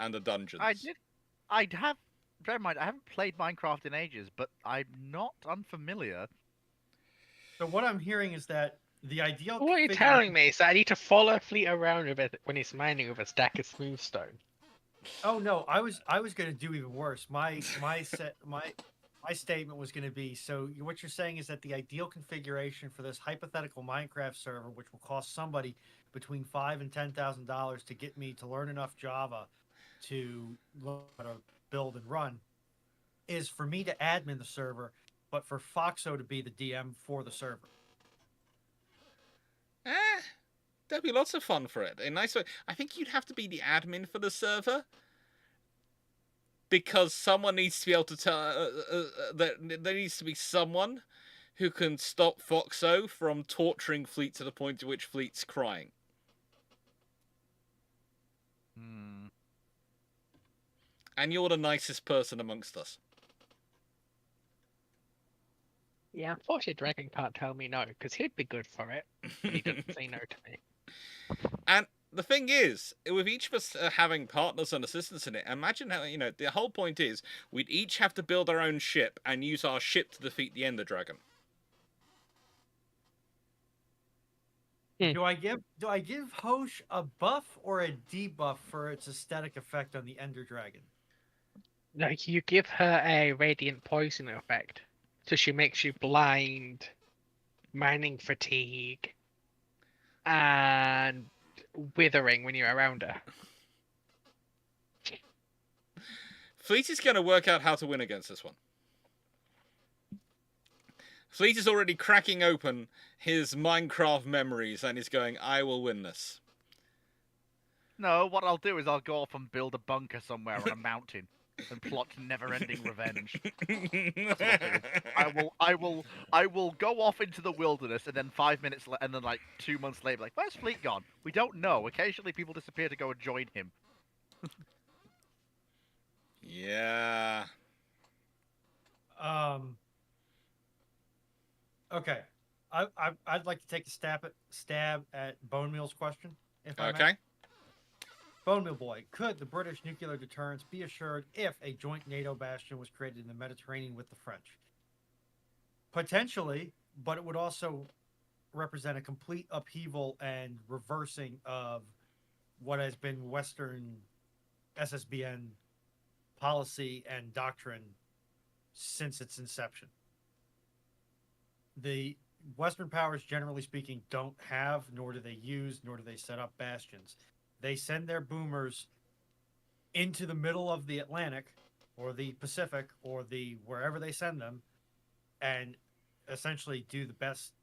and the dungeons.
Bear in mind, I haven't played Minecraft in ages, but I'm not unfamiliar.
So what I'm hearing is that the ideal.
What you're telling me is that I need to follow Fleet around with it when he's mining with a stack of smooth stone.
Oh no, I was going to do even worse. My statement was going to be, so what you're saying is that the ideal configuration for this hypothetical Minecraft server, which will cost somebody between $5,000 and $10,000 to get me to learn enough Java to learn how to build and run, is for me to admin the server, but for Foxo to be the DM for the server.
There'd be lots of fun for it. A nice way. I think you'd have to be the admin for the server, because someone needs to be able to tell. There needs to be someone who can stop Foxo from torturing Fleet to the point at which Fleet's crying. And you're the nicest person amongst us.
Yeah, unfortunately, Dragon can't tell me no, because he'd be good for it. But he doesn't say no to me.
And the thing is, with each of us having partners and assistants in it, imagine how, the whole point is we'd each have to build our own ship and use our ship to defeat the Ender Dragon.
Do I give Hosh a buff or a debuff for its aesthetic effect on the Ender Dragon?
Like, you give her a radiant poison effect, so she makes you blind, mining fatigue, and withering when you're around her.
Fleet is going to work out how to win against this one. Fleet is already cracking open his Minecraft memories and is going, I will win this.
No, what I'll do is I'll go off and build a bunker somewhere on a mountain and plot never-ending revenge. That's what I'll do. I will go off into the wilderness, and then 5 minutes, and then like 2 months later, like, where's Fleet gone? We don't know. Occasionally, people disappear to go and join him.
Yeah.
Okay. I'd like to take a stab at Bone Meal's question, if I may.
Okay.
Bone Meal Boy, could the British nuclear deterrence be assured if a joint NATO bastion was created in the Mediterranean with the French? Potentially, but it would also represent a complete upheaval and reversing of what has been Western SSBN policy and doctrine since its inception. The Western powers, generally speaking, don't have, nor do they use, nor do they set up bastions. They send their boomers into the middle of the Atlantic or the Pacific or the wherever they send them, and essentially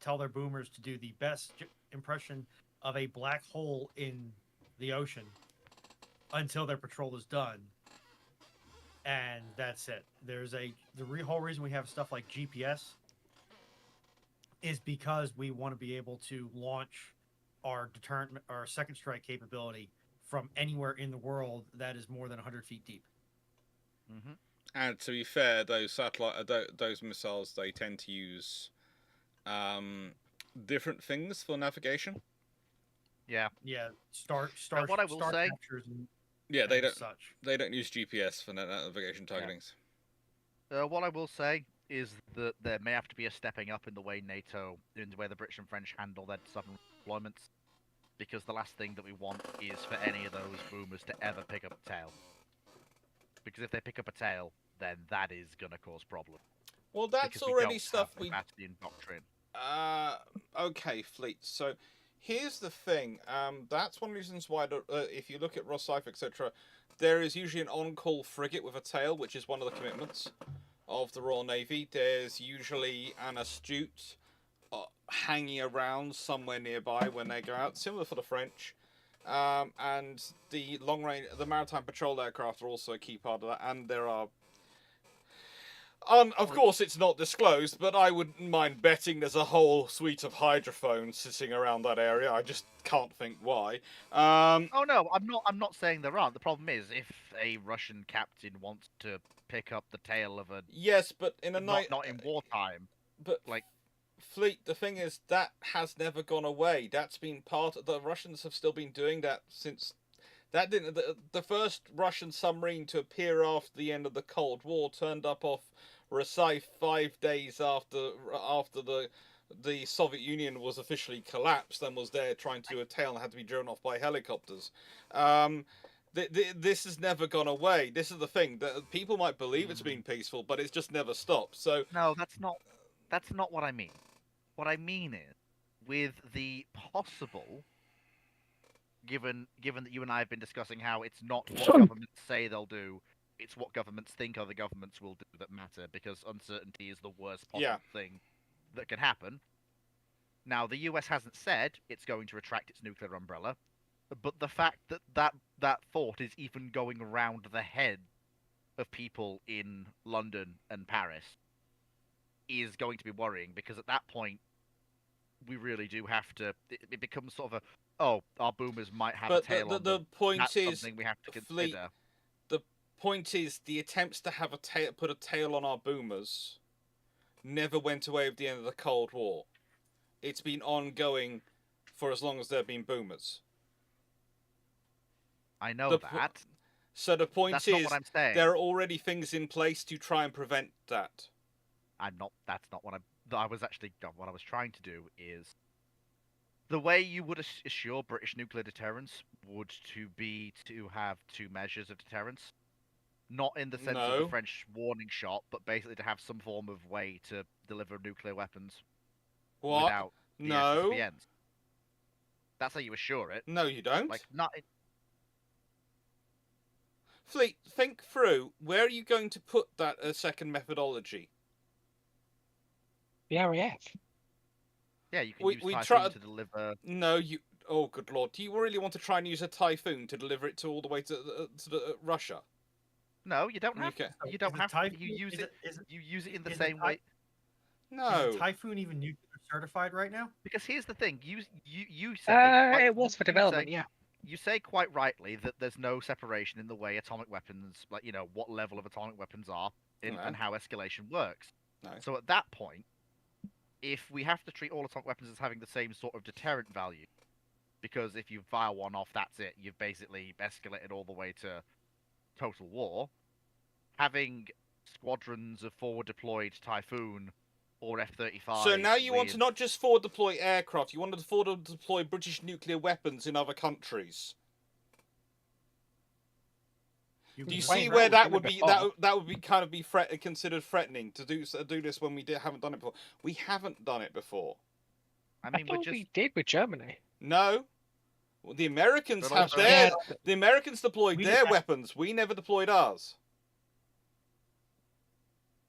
tell their boomers to do the best impression of a black hole in the ocean until their patrol is done. And that's it. The whole reason we have stuff like GPS is because we want to be able to launch our deterrent, our second strike capability from anywhere in the world that is more than 100 feet deep.
Mm-hmm.
And to be fair, those those missiles, they tend to use different things for navigation.
Yeah.
Yeah.
What I will say.
Yeah, they don't use GPS for navigation targetings.
Yeah. What I will say is that there may have to be a stepping up in the way in the way the British and French handle their southern deployments, because the last thing that we want is for any of those boomers to ever pick up a tail. Because if they pick up a tail, then that is going to cause problems.
Well, that's already stuff we...
Bastion doctrine.
Okay, Fleet. So, here's the thing. That's one of the reasons why, if you look at Rosyth, etc., there is usually an on-call frigate with a tail, which is one of the commitments of the Royal Navy. There's usually an astute hanging around somewhere nearby when they go out, similar for the French. And the the maritime patrol aircraft are also a key part of that, and there are... of course, it's not disclosed, but I wouldn't mind betting there's a whole suite of hydrophones sitting around that area. I just can't think why.
Oh no, I'm not saying there aren't. The problem is if a Russian captain wants to pick up the tail of a...
Yes, but in a night...
Not in wartime.
But
like...
Fleet, the thing is, that has never gone away. That's been part of... The Russians have still been doing that since... That didn't... The first Russian submarine to appear after the end of the Cold War turned up off Rosyth 5 days after the Soviet Union was officially collapsed and was there trying to do a tail and had to be driven off by helicopters. This has never gone away. This is the thing. That people might believe it's been peaceful, but it's just never stopped. So
no, that's not what I mean. What I mean is, with the possible, given that you and I have been discussing how it's not what governments say they'll do, it's what governments think other governments will do that matter, because uncertainty is the worst possible thing that can happen. Now, the US hasn't said it's going to retract its nuclear umbrella, but the fact that thought is even going around the head of people in London and Paris is going to be worrying, because at that point, we really do have to... It becomes sort of our boomers might have a tail on them.
The point
That's
is,
something we have to consider.
Fleet, the point is, the attempts to have put a tail on our boomers never went away at the end of the Cold War. It's been ongoing for as long as there have been boomers.
I know
The po-
that.
So the point
That's
is,
not what I'm saying.
there are already things in place to try and prevent that.
That's not what I was actually. What I was trying to do is the way you would assure British nuclear deterrence would be to have two measures of deterrence, not in the sense of
No.
the French warning shot, but basically to have some form of way to deliver nuclear weapons
What?
without the
No.
SSBNs. That's how you assure it.
No, you don't.
Like not.
Fleet, think through. Where are you going to put that second methodology?
The RAF.
Yeah, you can use
we
Typhoon
try
to deliver.
No, you. Oh, good lord! Do you really want to try and use a Typhoon to deliver it to all the way to Russia?
No, you don't have.
Okay.
You don't have.
Typhoon,
You use it.
Is
You use it in the
is
same way.
No.
Is Typhoon even nuclear certified right now?
Because here's the thing. You say.
It was for development, yeah.
You say quite rightly that there's no separation in the way atomic weapons, like what level of atomic weapons are, and how escalation works.
No.
So at that point, if we have to treat all atomic weapons as having the same sort of deterrent value, because if you fire one off, that's it. You've basically escalated all the way to total war. Having squadrons of forward deployed Typhoon or F-35.
So now you want to not just forward deploy aircraft, you want to forward deploy British nuclear weapons in other countries. Do you see where that would be? That would be kind of be considered threatening to do this when we haven't done it before. We haven't done it before.
I mean,
we did with Germany.
No, well, the Americans
But
have
also-
their. The Americans deployed
We
their
did that.
weapons. We never deployed ours.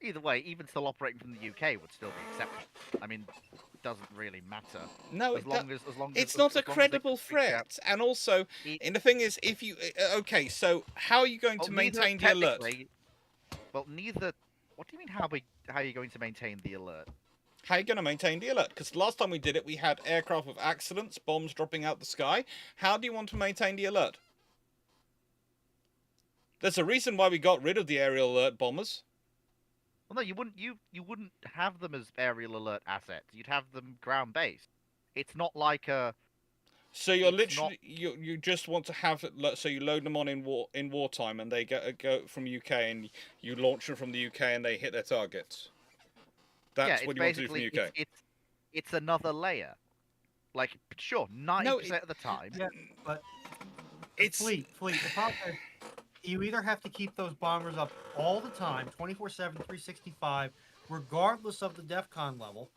Either way, even still operating from the UK would still be acceptable. I mean, it doesn't really matter.
No,
As long as
it's
as
not a
long as they
credible
can figure out-
threat. And also, and the thing is, if you okay, so how are you going to
Well, neither
maintain the alert?
technically- Well, neither. What do you mean? How are you going to maintain the alert?
How are you going to maintain the alert? Because last time we did it, we had aircraft with accidents, bombs dropping out the sky. How do you want to maintain the alert? There's a reason why we got rid of the aerial alert bombers.
Well, no, you wouldn't. You wouldn't have them as aerial alert assets. You'd have them ground based. It's not like a.
So you're
It's
literally you just want to have it. So you load them on in wartime, and they go from UK, and you launch them from the UK, and they hit their targets. That's
yeah,
what
it's
you want to do from the
basically-
UK.
It's another layer. Like, sure, 90% of the time.
Yeah, but
It's
fleet. The problem is you either have to keep those bombers up all the time, 24/7, 365, regardless of the DEFCON level.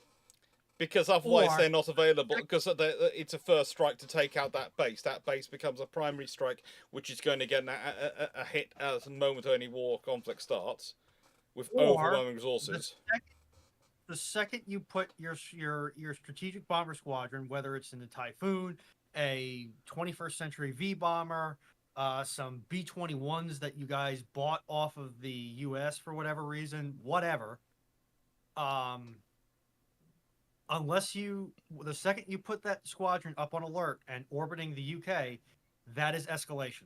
because otherwise
Or-
they're not available. Because it's a first strike to take out that base. That base becomes a primary strike, which is going to get a hit as the moment any war conflict starts, with
Or
overwhelming resources.
The second you put your strategic bomber squadron, whether it's in the Typhoon, a 21st century V bomber, some B-21s that you guys bought off of the U.S. for whatever reason, whatever. The second you put that squadron up on alert and orbiting the UK, that is escalation.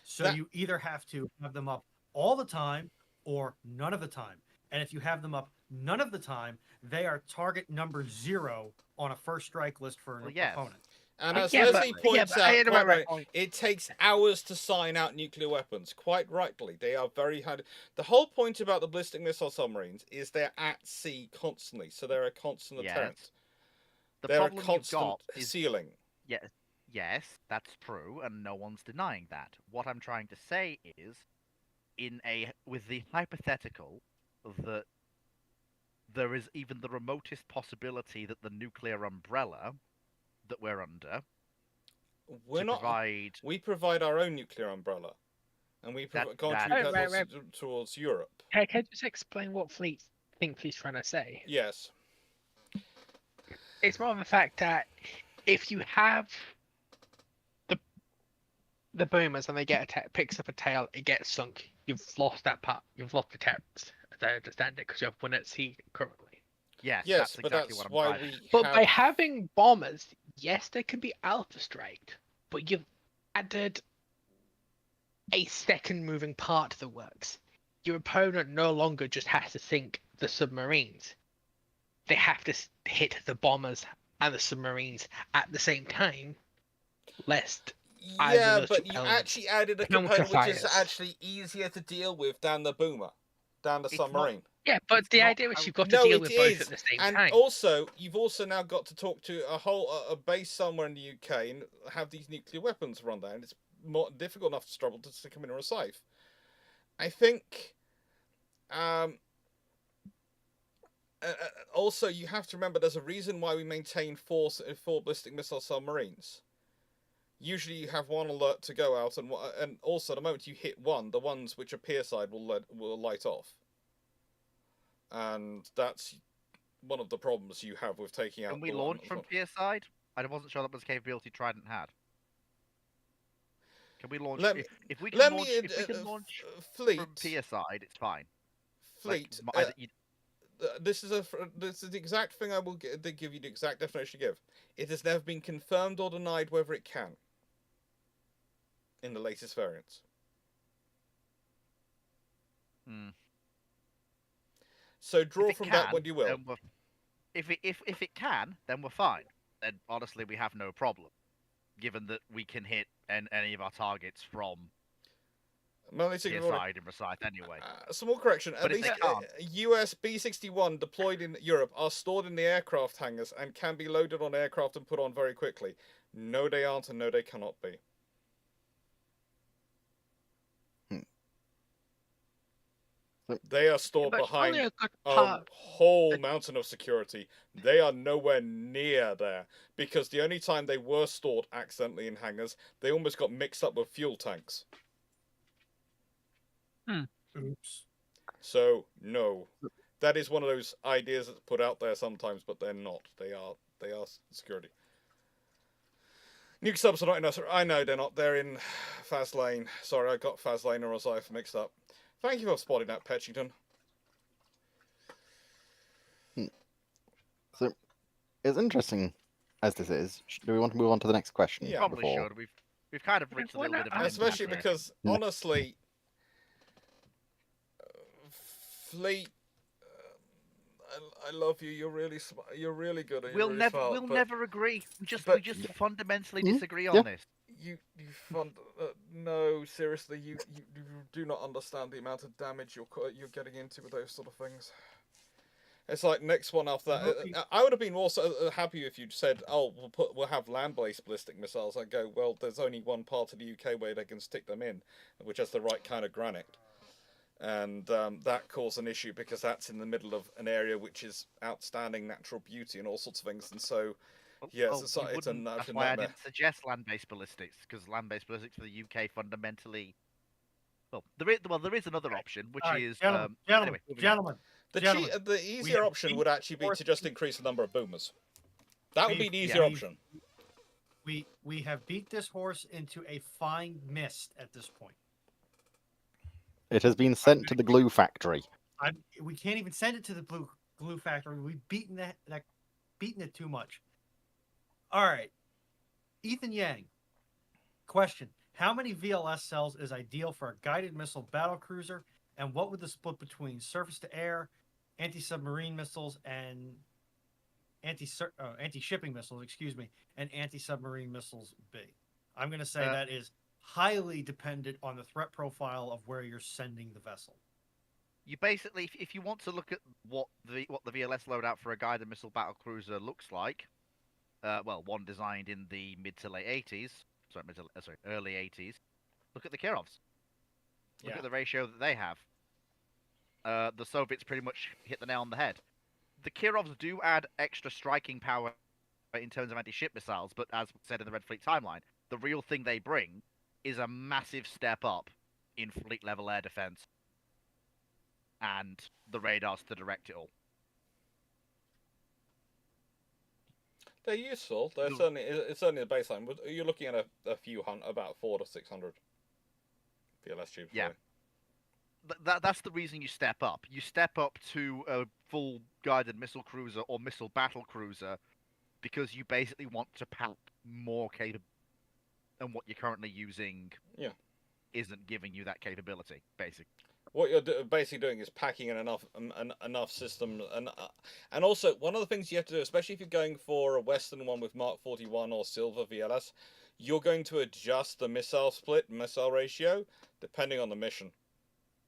So you either have to have them up all the time or none of the time. And if you have them up none of the time, they are target number 0 on a first strike list for an opponent.
And as
Yeah,
Leslie
but-
points
yeah, but
out,
right point.
it takes hours to sign out nuclear weapons. Quite rightly, they are very hard. The whole point about the ballistic missile submarines is they're at sea constantly, so they're a constant
Yes.
deterrent.
The
They're a
problem you've
constant
got is
ceiling.
yes, that's true, and no one's denying that. What I'm trying to say is, with the hypothetical that there is even the remotest possibility that the nuclear umbrella that we're under
We're
to
not.
provide.
We provide our own nuclear umbrella, and we
That-
contribute
that-
that towards Europe.
Can I just explain what Fleet's trying to say?
Yes.
It's more of the fact that if you have the boomers and they get picks up a tail, it gets sunk. You've lost that part. You've lost the deterrence, as I understand it, because you have one at sea currently.
Yes,
Yes,
that's
but
exactly
that's
what I'm
why
trying.
we.
But
have...
by having bombers, yes, they can be alpha strike, but you've added a second moving part to the works. Your opponent no longer just has to sink the submarines. They have to hit the bombers and the submarines at the same time, lest Either
Yeah,
those
but
two
you
elements.
actually added a
Chemical
component which is
fires.
actually easier to deal with than the boomer, than the
It's not-
submarine.
Yeah, but
It's
the
not
idea is
how-
you've got to
No,
deal
it
with both
is.
at the same
And
time.
also, you've also now got to talk to a base somewhere in the UK and have these nuclear weapons run down. It's more difficult enough to struggle to stick them in a safe. I think. Also, you have to remember there's a reason why we maintain four ballistic missile submarines. Usually, you have one alert to go out, and also the moment you hit one, the ones which are pier side will light off, and that's one of the problems you have with taking out.
Can we
the
launch
one,
from pier side? I wasn't sure that was a capability Trident had. Can we launch? If we can launch
fleet
from pier side, it's fine.
fleet. This is the exact thing I will give you the exact definition to give. It has never been confirmed or denied whether it can. In the latest variants. So draw from that what you will.
If it can, then we're fine. Then honestly, we have no problem, given that we can hit any of our targets from pier side and Rosyth anyway.
Small correction.
But
At least US B-61 deployed in Europe are stored in the aircraft hangars and can be loaded on aircraft and put on very quickly. No, they aren't, and no, they cannot be. They are stored behind a whole mountain of security. They are nowhere near there, because the only time they were stored accidentally in hangars, they almost got mixed up with fuel tanks.
Oops.
So no, that is one of those ideas that's put out there sometimes, but they're not. They are security. Nuke subs are not enough. I know they're not. They're in Fast Lane. Sorry, I got Fast Lane and Rosyth mixed up. Thank you for spotting that, Petchington.
So, as interesting as this is, do we want to move on to the next question?
Yeah,
probably should. We've kind of reached a little bit of an
especially
impasse
because honestly, Fleet. I love you. You're really good. And
we'll
really smart,
we'll never agree. We just fundamentally
Hmm?
disagree on
Yeah.
this.
No, seriously, you do not understand the amount of damage you're getting into with those sort of things. It's like next one after that. I would have been more happy if you'd said, "Oh, we'll have land-based ballistic missiles." I go, "Well, there's only one part of the UK where they can stick them in, which has the right kind of granite." And that caused an issue because that's in the middle of an area which is outstanding natural beauty and all sorts of things. And so, yes, it's a nightmare.
That's why I didn't suggest land-based ballistics, because land-based ballistics for the UK fundamentally. Well, there is another option, which is
gentlemen.
The easier option would actually be to just increase the number of boomers. That would be the easier option.
We have beat this horse into a fine mist at this point.
It has been sent to the glue factory.
We can't even send it to the glue factory. We've beaten it too much. All right, Ethan Yang. Question: how many VLS cells is ideal for a guided missile battlecruiser, and what would the split between surface-to-air, anti-submarine missiles, and anti-shipping missiles, and anti-submarine missiles be? I'm going to say that is highly dependent on the threat profile of where you're sending the vessel.
You basically, if you want to look at what the VLS loadout for a guided missile battlecruiser looks like, one designed in the mid to late 80s, early 80s. Look at the Kirovs. Look at the ratio that they have. The Soviets pretty much hit the nail on the head. The Kirovs do add extra striking power in terms of anti-ship missiles, but as said in the Red Fleet timeline, the real thing they bring is a massive step up in fleet level air defense and the radars to direct it all.
They're useful. It's certainly the baseline. You're looking at a few about 400 to 600 VLS tubes.
Yeah. That's the reason you step up. You step up to a full guided missile cruiser or missile battle cruiser because you basically want to pack more capability, and what you're currently using isn't giving you that capability, basically.
What you're basically doing is packing in enough systems, and also one of the things you have to do, especially if you're going for a Western one with Mark 41 or Silver VLS, you're going to adjust the missile split, missile ratio, depending on the mission,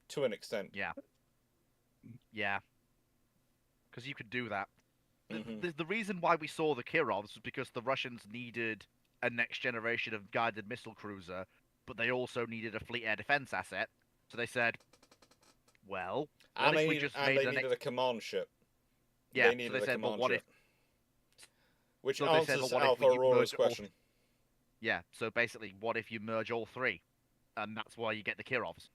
to an extent.
Yeah. Yeah. Because you could do that.
Mm-hmm.
The reason why we saw the Kirovs was because the Russians needed a next generation of guided missile cruiser, but they also needed a fleet air defense asset. So they said, well, what if we just made the
needed
next...
a command ship.
Yeah,
They needed
so they
a
said, well,
command
what
ship.
if...
Which
So they said,
answers
well, what if
Alpha
we
Aurora's
merge all
question.
Yeah, so basically, what if you merge all three? And that's why you get the Kirovs.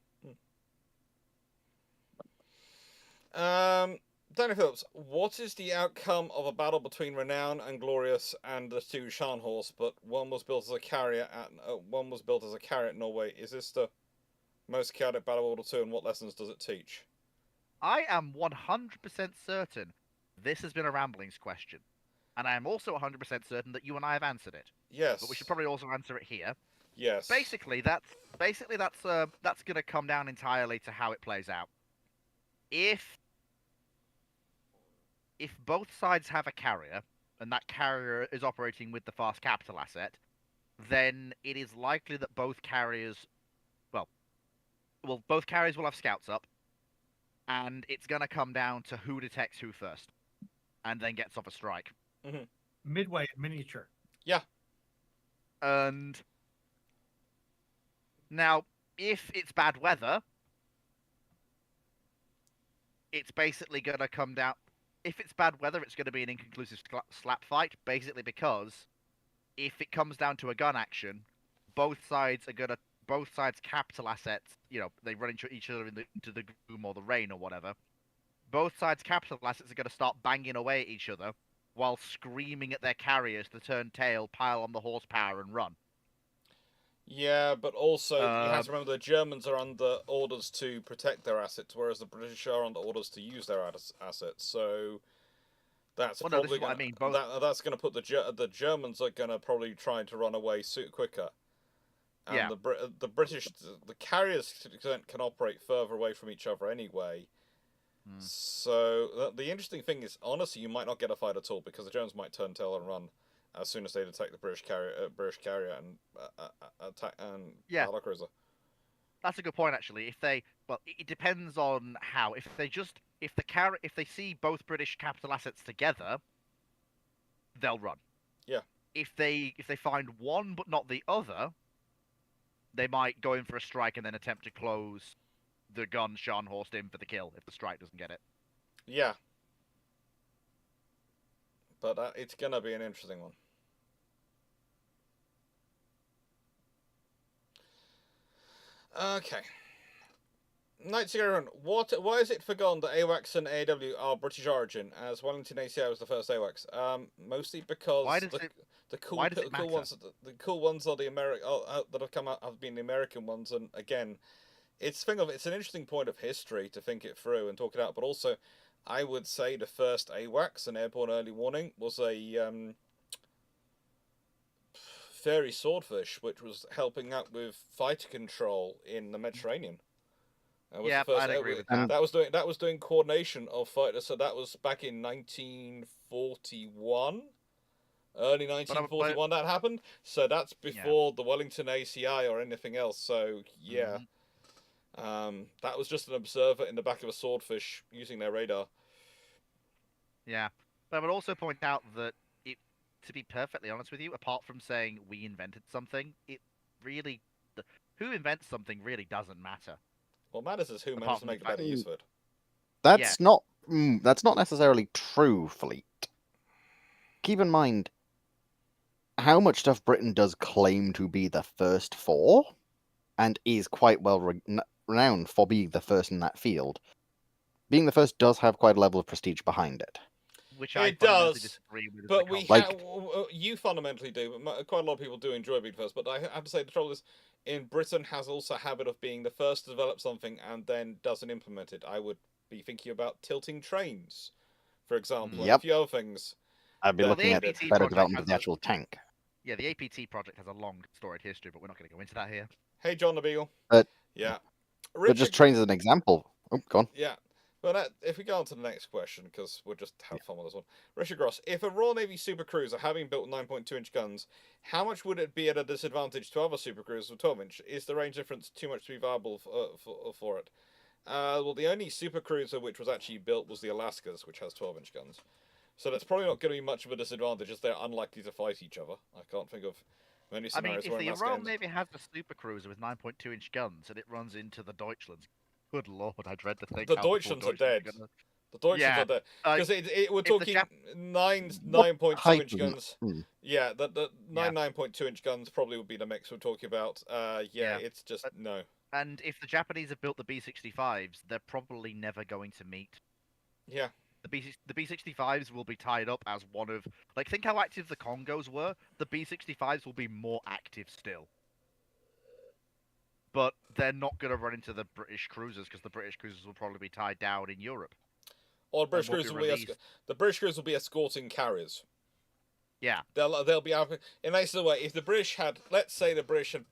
Danny Phillips, what is the outcome of a battle between Renown and Glorious and the two Scharnhorst, but one was built as a carrier at Norway? Is this the most chaotic battle of World War II, and what lessons does it teach?
I am 100% certain this has been a ramblings question. And I am also 100% certain that you and I have answered it.
Yes.
But we should probably also answer it here.
Yes.
Basically, that's going to come down entirely to how it plays out. If both sides have a carrier, and that carrier is operating with the fast capital asset, then it is likely that both carriers, both carriers will have scouts up, and it's going to come down to who detects who first, and then gets off a strike.
Mm-hmm.
Midway miniature.
Yeah.
And now, if it's bad weather, it's basically going to come down. If it's bad weather, it's going to be an inconclusive slap fight, basically because if it comes down to a gun action, both sides' capital assets, they run into each other into the gloom or the rain or whatever. Both sides' capital assets are going to start banging away at each other while screaming at their carriers to turn tail, pile on the horsepower, and run.
Yeah, but also you have to remember the Germans are under orders to protect their assets, whereas the British are under orders to use their assets. So that's probably
what I mean.
That's going to put the Germans are going to probably try to run away quicker. And
yeah.
the British, the carriers can operate further away from each other anyway. So the interesting thing is, honestly, you might not get a fight at all because the Germans might turn tail and run as soon as they detect the British carrier and attack and battle cruiser.
That's a good point, actually. It depends on how. If they see both British capital assets together, they'll run.
Yeah.
If they find one but not the other, they might go in for a strike and then attempt to close the gun Scharnhorst in for the kill if the strike doesn't get it.
Yeah. But it's gonna be an interesting one. Okay. Knights of Iron, why is it forgone that AWACS and AW are British origin, as Wellington ACI was the first AWACS? Mostly because the cool ones are the that have come out have been the American ones, and again, it's an interesting point of history to think it through and talk it out. But also, I would say the first AWACS, an airborne early warning, was a fairy swordfish, which was helping out with fighter control in the Mediterranean.
I'd agree with that.
That was doing coordination of fighters. So that was back in 1941, early 1941 that happened. So that's before the Wellington ACI or anything else. So yeah, that was just an observer in the back of a swordfish using their radar.
Yeah, but I would also point out that to be perfectly honest with you, apart from saying we invented something, who invents something really doesn't matter.
What matters is who managed to make a better use of it.
That's not necessarily true, Fleet. Keep in mind how much stuff Britain does claim to be the first for, and is quite well renowned for being the first in that field. Being the first does have quite a level of prestige behind it.
Which I fundamentally disagree with.
But you fundamentally do, but quite a lot of people do enjoy being first. But I have to say the trouble is, in Britain has also a habit of being the first to develop something and then doesn't implement it. I would be thinking about tilting trains, for example, and a few other things.
I'd be looking at better development of the actual tank.
Yeah, the APT project has a long storied history, but we're not going to go into that here.
Hey, John the Beagle.
But
yeah,
Richard, but just trains as an example. Oh, go on.
Yeah, Well, if we go on to the next question, because we'll just have fun with this one. Richard Gross, if a Royal Navy supercruiser having built 9.2-inch guns, how much would it be at a disadvantage to other supercruisers with 12-inch? Is the range difference too much to be viable for it? Well, the only supercruiser which was actually built was the Alaskas, which has 12-inch guns. So that's probably not going to be much of a disadvantage, as they're unlikely to fight each other. I can't think of many
I mean,
scenarios
if
where
the
Alaska
Royal
ends.
Navy has a supercruiser with 9.2-inch guns and it runs into the Deutschlands, good lord, I dread to think
The
how poor
Deutschlands are dead.
gonna-
The Deutschlands
Yeah,
are dead.
like,
Because we're
if the
talking
Jap-
9.2-inch
Heighten-
guns.
Hmm.
Yeah, the
Yeah.
9.2-inch guns probably would be the mix we're talking about.
Yeah.
It's just
But-
no.
And if the Japanese have built the B-65s, they're probably never going to meet.
Yeah.
The B-65s will be tied up as one of... Like, think how active the Congos were. The B-65s will be more active still. But they're not going to run into the British cruisers, because the British cruisers will probably be tied down in Europe.
Or the British
won't be
cruisers will be
released.
the British cruisers will be escorting carriers.
Yeah.
They'll be out. In a nicer way, if the British had, let's say, the British had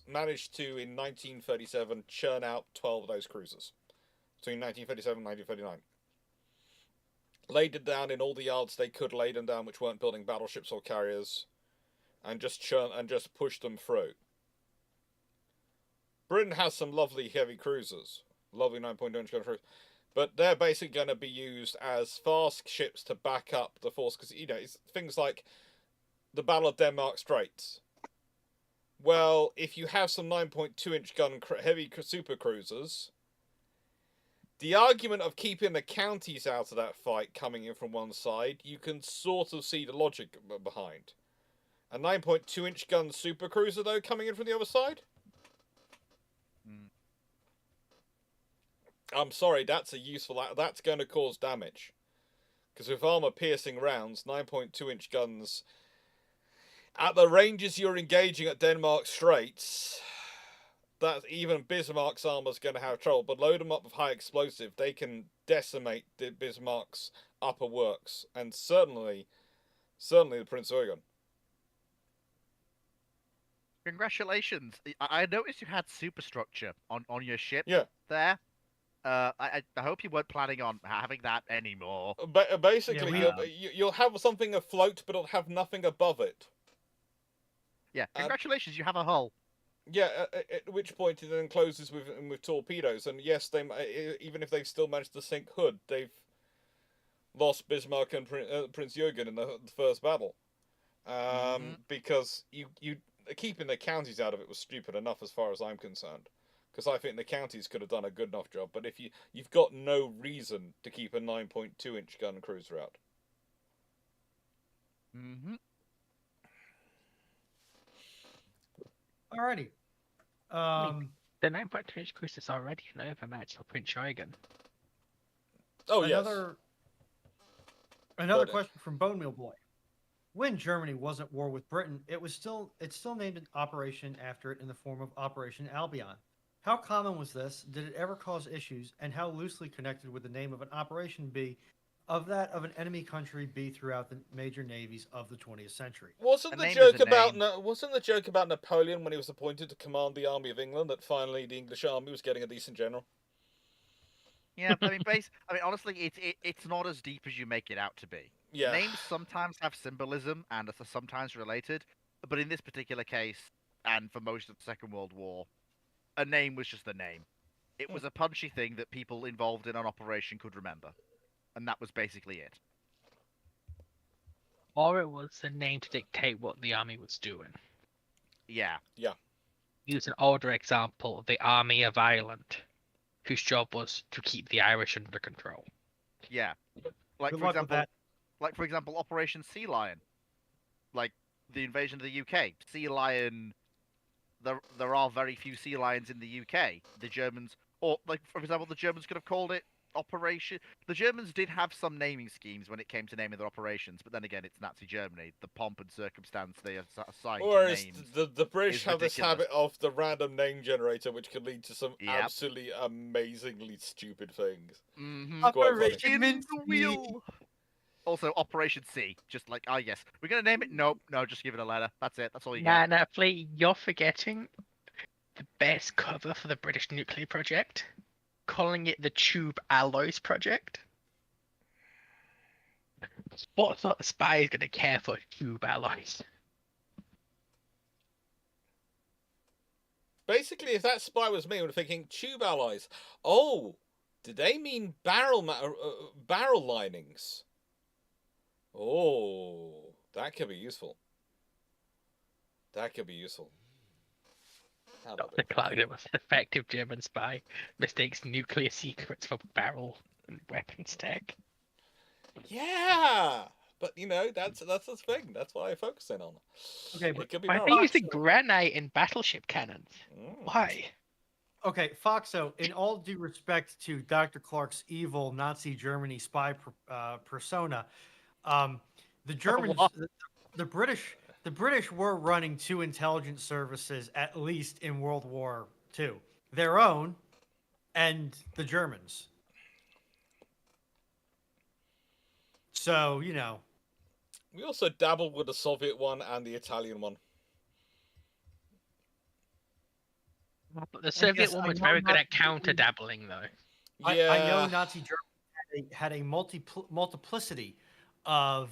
managed to in 1937 churn out 12 of those cruisers between 1937 and 1939. Laid it down in all the yards they could lay them down, which weren't building battleships or carriers, and just pushed them through. Britain has some lovely heavy cruisers, lovely 9.2-inch gun cruisers, but they're basically going to be used as fast ships to back up the force, because it's things like the Battle of Denmark Straits. Well, if you have some 9.2-inch gun heavy super cruisers, the argument of keeping the counties out of that fight coming in from one side, you can sort of see the logic behind. A 9.2-inch gun super cruiser, though, coming in from the other side? I'm sorry, that's going to cause damage. Because with armor-piercing rounds, 9.2-inch guns, at the ranges you're engaging at Denmark Straits, that even Bismarck's armor's going to have trouble. But load them up with high explosive, they can decimate the Bismarck's upper works, and certainly the Prince Eugen.
Congratulations. I noticed you had superstructure on your ship
Yeah.
there. I hope you weren't planning on having that anymore.
Basically,
Yeah,
you'll have something afloat, but it'll have nothing above it.
Yeah, congratulations, you have a hull.
Yeah, at which point it then closes with torpedoes, and yes, they even if they've still managed to sink Hood, they've lost Bismarck and Prince Eugen in the first battle. Because you keeping the counties out of it was stupid enough as far as I'm concerned. Because I think the counties could have done a good enough job, but if you've got no reason to keep a 9.2-inch gun cruiser out.
Alrighty.
The 9.2-inch cruiser is already an overmatch for Prince Eugen.
Oh, yes.
Another question from Bone Meal Boy. When Germany was at war with Britain, it's still named an operation after it in the form of Operation Albion. How common was this? Did it ever cause issues? And how loosely connected would the name of an operation be of that of an enemy country be throughout the major navies of the 20th century?
Wasn't the joke about Napoleon when he was appointed to command the Army of England that finally the English army was getting a decent general?
Yeah, I mean, honestly, it's not as deep as you make it out to be.
Yeah.
Names sometimes have symbolism and are sometimes related, but in this particular case, and for most of the Second World War, a name was just a name. It was a punchy thing that people involved in an operation could remember, and that was basically it.
Or it was a name to dictate what the army was doing.
Yeah.
Use an older example, the Army of Ireland, whose job was to keep the Irish under control.
Yeah. Like,
Good
for
luck with
example,
that.
Operation Sea Lion. Like, the invasion of the UK. Sea Lion... There are very few sea lions in the UK. The Germans... Or, like, for example, the Germans could have called it Operation... The Germans did have some naming schemes when it came to naming their operations, but then again, it's Nazi Germany. The pomp and circumstance they assign to
Whereas
names
the British have this
ridiculous.
habit of the random name generator, which can lead to some absolutely amazingly stupid things.
Operation
In the wheel! Also, Operation C. Just like, yes. We're going to name it? Nope. No, just give it a letter. That's it. That's all you get.
Nah, Flea, you're forgetting the best cover for the British nuclear project. calling it the Tube Alloys Project. What sort of spy is going to care for tube alloys?
Basically, if that spy was me, I would be thinking tube alloys. Oh, did they mean barrel linings? Oh, that could be useful. That could be useful.
Dr. Clarke, the most effective German spy, mistakes nuclear secrets for barrel and weapons tech.
Yeah, but you know that's the thing. That's what I focus in on.
Okay,
It
but
could be
Why are
barrel.
they using granite in battleship cannons? Why?
okay, Foxo, in all due respect to Dr. Clarke's evil Nazi Germany spy persona, the Germans,
What?
the British were running 2 intelligence services at least in World War II, their own and the Germans. So you know,
We also dabbled with the Soviet one and the Italian one.
But the Soviet
yes,
one
I
was
know
very good
Nazi
at counter
Germany-
dabbling, though.
Yeah,
I know Nazi Germany had a multiplicity of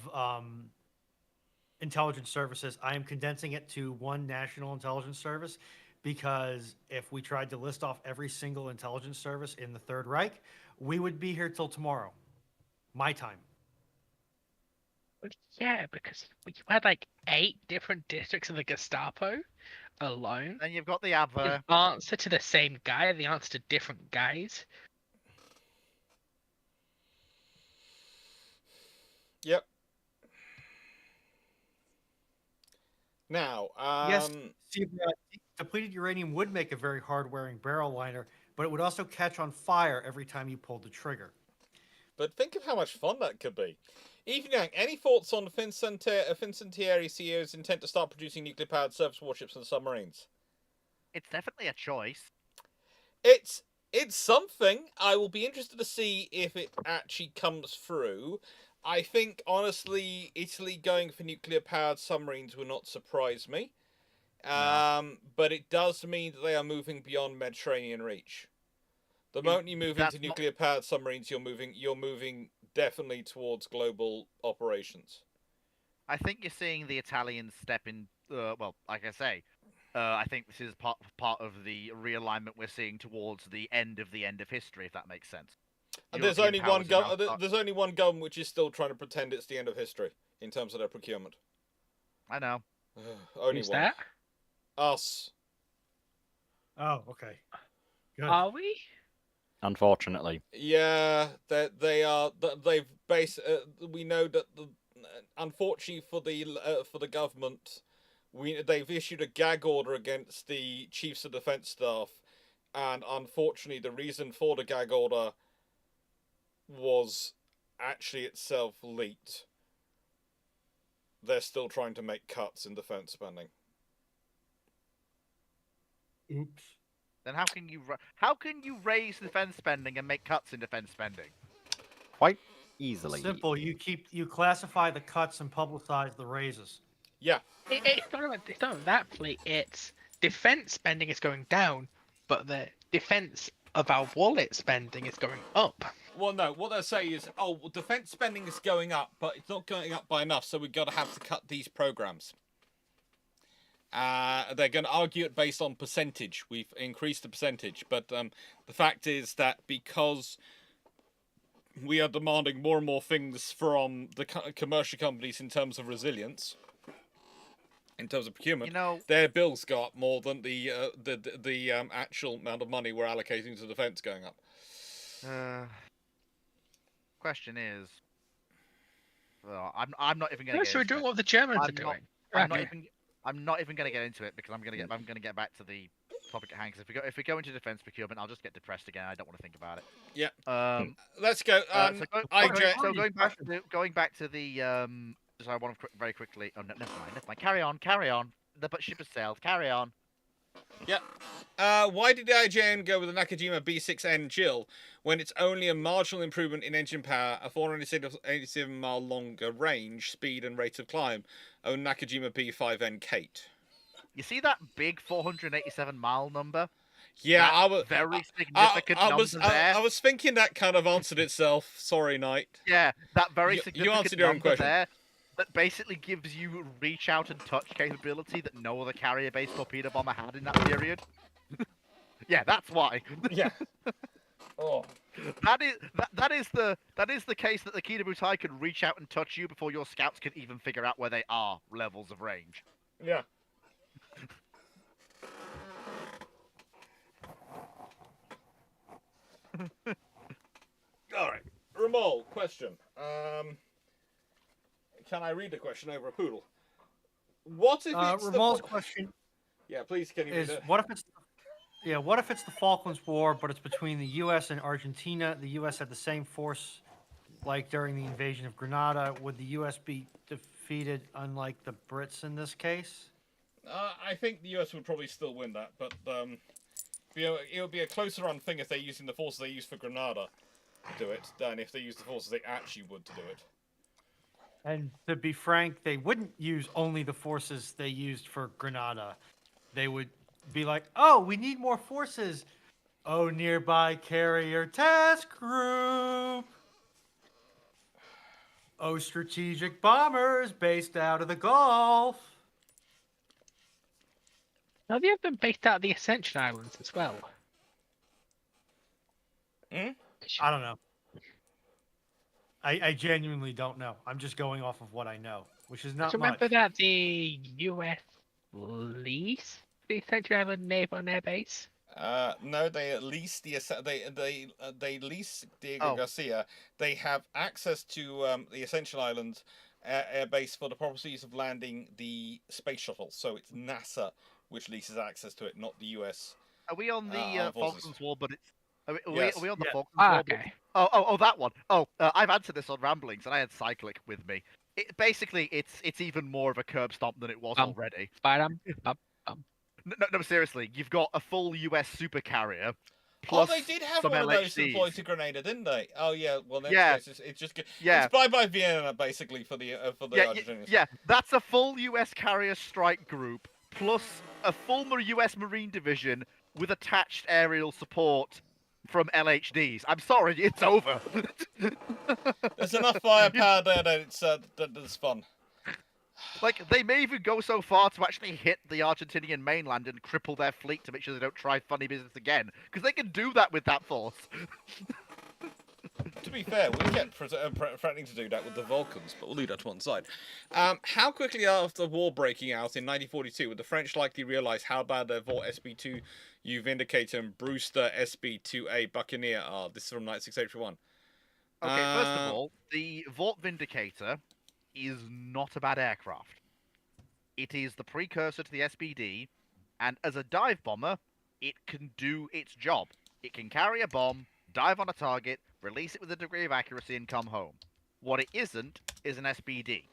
intelligence services. I am condensing it to one national intelligence service because if we tried to list off every single intelligence service in the Third Reich, we would be here till tomorrow, my time.
But yeah, because you had like 8 different districts of the Gestapo alone.
Then you've got the
The
Abwehr.
answer to the same guy, the answer to different guys.
Yep. Now,
Yes, see, depleted uranium would make a very hard-wearing barrel liner, but it would also catch on fire every time you pulled the trigger.
but think of how much fun that could be. Even Yang, any thoughts on Fincantieri CEO's intent to start producing nuclear-powered surface warships and submarines?
It's definitely a choice.
It's something. I will be interested to see if it actually comes through. I think, honestly, Italy going for nuclear-powered submarines will not surprise me. But it does mean that they are moving beyond Mediterranean reach. The moment you move into nuclear-powered submarines, you're moving definitely towards global operations.
I think you're seeing the Italians step in. Well, like I say, I think this is part of the realignment we're seeing towards the end of history, if that makes sense.
And there's
European
only one
powers are now
government. There's only one government which is still trying to pretend it's the end of history in terms of their procurement.
I know.
Only
Who's
one.
that?
Us.
Oh, okay. Good.
Are we?
Unfortunately.
Yeah, they are. They've we know that unfortunately for the government, they've issued a gag order against the chiefs of defence staff, and unfortunately, the reason for the gag order was actually itself leaked. They're still trying to make cuts in defence spending.
Oops.
Then how can you raise defense spending and make cuts in defense spending?
Quite easily.
Simple. You classify the cuts and publicize the raises.
Yeah.
It's not that plea. It's defense spending is going down, but the defense of our wallet spending is going up.
Well, no. What they're saying is, oh, well, defense spending is going up, but it's not going up by enough, so we've got to have to cut these programs. They're going to argue it based on percentage. We've increased the percentage, but the fact is that because we are demanding more and more things from the commercial companies in terms of resilience, in terms of procurement, their bills go up more than the actual amount of money we're allocating to defence going up.
Question is, I'm not even going to.
So we're doing what the Germans are doing.
I'm not even going to get into it because I'm going to get back to the topic at hand. Because if we go into defense procurement, I'll just get depressed again. I don't want to think about it.
Yeah. Let's go.
Going back to the Just I want to very quickly. Oh no, never mind. Carry on. The ship has sailed. Carry on.
Yeah. Why did the IJN go with the Nakajima B6N Jill when it's only a marginal improvement in engine power, a 487 mile longer range, speed, and rate of climb over Nakajima B5N Kate?
You see that big 487 mile number?
Yeah,
That's
I was
very significant number there.
I was thinking that kind of answered itself. Sorry, Knight.
Yeah, that very
You
significant
answered your own
number
question.
there that basically gives you reach out and touch capability that no other carrier-based torpedo bomber had in that period. Yeah, that's why.
Yeah. Oh.
That is the case that the Kinabutai can reach out and touch you before your scouts can even figure out where they are levels of range.
Yeah. All right. Ramal, question. Can I read the question over a poodle? What if it's
Ramal's question
Yeah, please. Can you read
is:
it?
what if it's the Falklands War, but it's between the U.S. and Argentina? The U.S. had the same force like during the invasion of Grenada. Would the U.S. be defeated, unlike the Brits in this case?
I think the US would probably still win that, but it would be a closer run thing if they're using the forces they use for Grenada to do it than if they use the forces they actually would to do it.
And to be frank, they wouldn't use only the forces they used for Grenada. They would be like, oh, we need more forces. Oh, nearby carrier task group. Oh, strategic bombers based out of the Gulf.
Now they have been based out of the Ascension Islands as well.
Hmm?
I don't know. I genuinely don't know. I'm just going off of what I know, which is not
Remember
much.
that the US leased the Ascension Island Naval and Air Base?
No, they at least they lease Diego
Oh.
Garcia. They have access to the Ascension Island air base for the purposes of landing the space shuttle. So it's NASA which leases access to it, not the US.
Are we on the
Armed Forces.
Falklands War? But it's
Yes.
are we on the
Yeah.
Falklands
Ah,
War? But
okay.
Oh, that one. Oh, I've answered this on Ramblings, and I had Cyclic with me. Basically, it's even more of a curb stomp than it was already.
Bam.
No, seriously, you've got a full US supercarrier.
Oh,
Plus
they did have
some
one of those
LHDs.
deployed to Grenada, didn't they? Oh yeah. Well, in that
Yeah.
case, it's just
Yeah.
it's bye Vienna basically for the Argentinians.
Yeah, that's a full US carrier strike group plus a full US Marine division with attached aerial support from LHDs. I'm sorry, it's over.
There's enough firepower there that it's fun.
Like, they may even go so far to actually hit the Argentinian mainland and cripple their fleet to make sure they don't try funny business again. Because they can do that with that force.
To be fair, we kept threatening to do that with the Vulcans, but we'll leave that to one side. How quickly after war breaking out in 1942 would the French likely realise how bad their Vought SB2U Vindicator and Brewster SB2A Buccaneer are? This is from 9681.
Okay, first of all, the Vought Vindicator is not a bad aircraft. It is the precursor to the SBD, and as a dive bomber, it can do its job. It can carry a bomb, dive on a target, release it with a degree of accuracy, and come home. What it isn't is an SBD.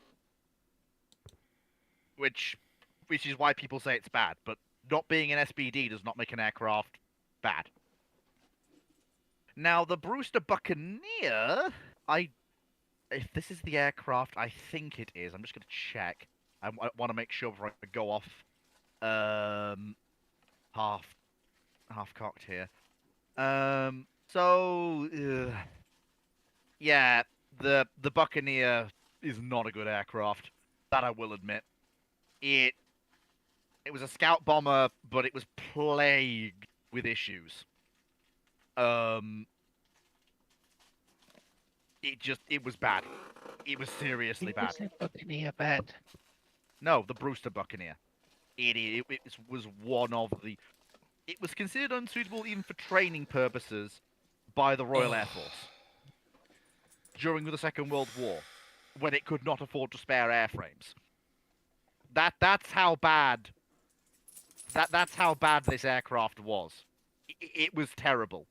Which is why people say it's bad, but not being an SBD does not make an aircraft bad. Now, the Brewster Buccaneer, if this is the aircraft, I think it is. I'm just going to check. I want to make sure before I go off half-cocked here. Yeah, the Buccaneer is not a good aircraft. That I will admit. It was a scout bomber, but it was plagued with issues. It was bad. It was seriously bad.
Buccaneer bad.
No, the Brewster Buccaneer. It was one of the. It was considered unsuitable even for training purposes by the Royal Air Force during the Second World War, when it could not afford to spare airframes. That's how bad. That's how bad this aircraft was. It was terrible.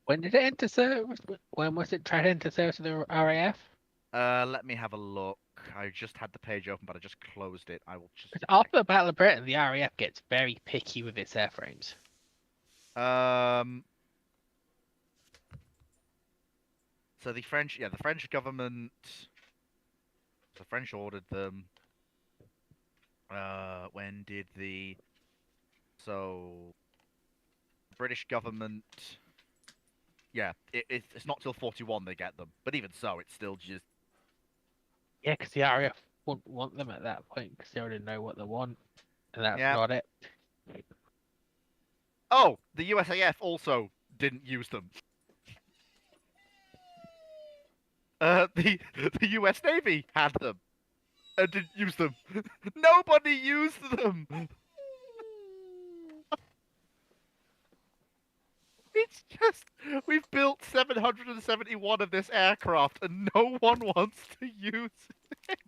When did it enter service? When was it tried to enter service to the RAF?
Let me have a look. I just had the page open, but I just closed it. I will just.
Because after the Battle of Britain, the RAF gets very picky with its airframes.
So the French government, the French ordered them. When did the British government. Yeah, it's not till 41 they get them, but even so, it's still just.
Yeah, because the RAF wouldn't want them at that point because they already know what they want, and that's
Yeah.
not it.
Oh, the USAF also didn't use them. The US Navy had them and didn't use them. Nobody used them. It's just we've built 771 of this aircraft and no one wants to use it.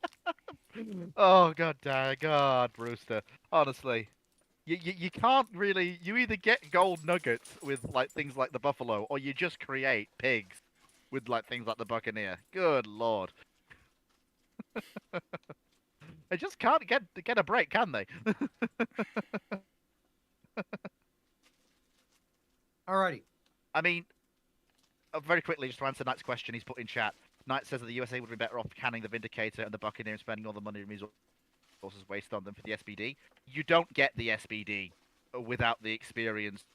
Oh God, Brewster. Honestly, you can't really. You either get gold nuggets with like things like the Buffalo, or you just create pigs with like things like the Buccaneer. Good Lord. They just can't get a break, can they?
Alrighty.
I mean, very quickly, just to answer Knight's question, he's put in chat. Knight says that the USA would be better off canning the Vindicator and the Buccaneer and spending all the money and resources wasted on them for the SBD. You don't get the SBD without the experience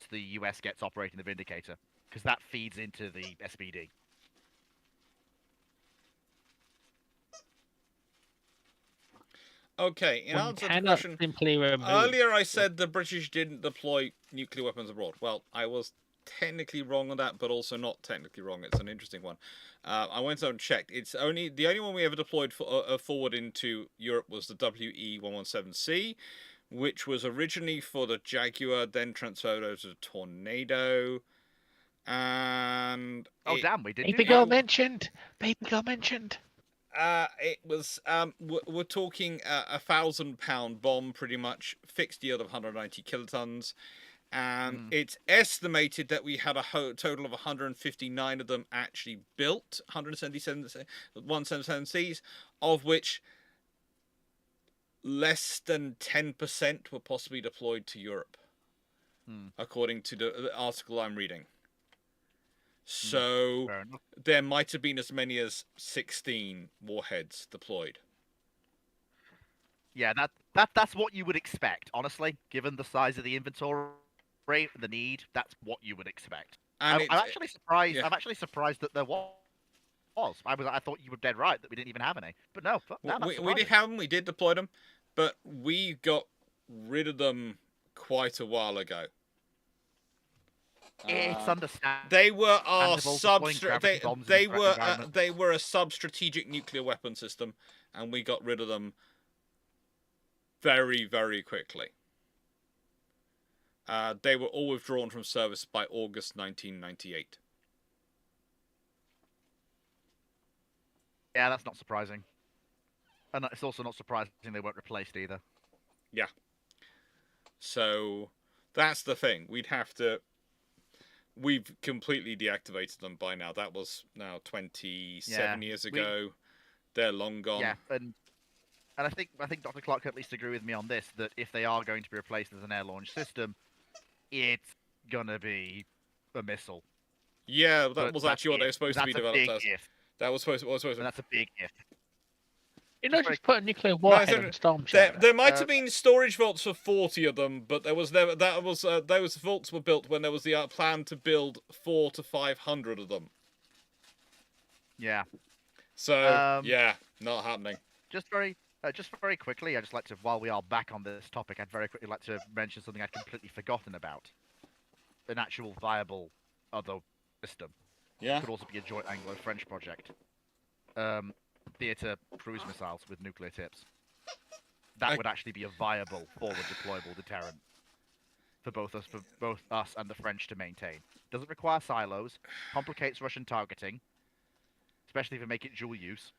the US gets operating the Vindicator, because that feeds into the SBD.
Okay, in
One
answer to the
cannot
question,
simply remove.
earlier I said the British didn't deploy nuclear weapons abroad. Well, I was technically wrong on that, but also not technically wrong. It's an interesting one. I went out and checked. It's the only one we ever deployed forward into Europe was the WE-117C, which was originally for the Jaguar, then transferred over to the Tornado, and
Damn, we did.
Baby girl mentioned. Baby girl mentioned.
it was we're talking a 1,000-pound bomb, pretty much, fixed yield of 190 kilotons, and it's estimated that we had a total of 159 of them actually built, 177Cs, of which less than 10% were possibly deployed to Europe, according to the article I'm reading. So there might have been as many as 16 warheads deployed.
Yeah, that's what you would expect, honestly, given the size of the inventory, the need. That's what you would expect.
And
I'm actually surprised.
yeah.
I'm actually surprised that there was. I thought you were dead right that we didn't even have any. But no,
we did have them. We did deploy them, but we got rid of them quite a while ago.
It's understandable.
They were our they were a sub-strategic nuclear weapon system, and we got rid of them very, very quickly. They were all withdrawn from service by August 1998.
Yeah, that's not surprising. And it's also not surprising they weren't replaced either.
Yeah. So that's the thing. We've completely deactivated them by now. That was now 27 years ago. They're long gone.
Yeah, and I think Dr. Clarke at least agree with me on this, that if they are going to be replaced as an air launch system, it's gonna be a missile.
Yeah, that was actually what they were supposed to be developed as. That was supposed to be.
That's a big if.
You know, just put a nuclear warhead on Storm Shadow.
There might have been storage vaults for 40 of them, but there was never. Those vaults were built when there was the plan to build 400 to 500 of them.
Yeah.
So yeah, not happening.
Just very quickly, I'd just like to, while we are back on this topic, I'd very quickly like to mention something I'd completely forgotten about. An actual viable other system.
Yeah.
Could also be a joint Anglo-French project. Theatre cruise missiles with nuclear tips. That would actually be a viable forward deployable deterrent for both us and the French to maintain. Doesn't require silos, complicates Russian targeting, especially if we make it dual use.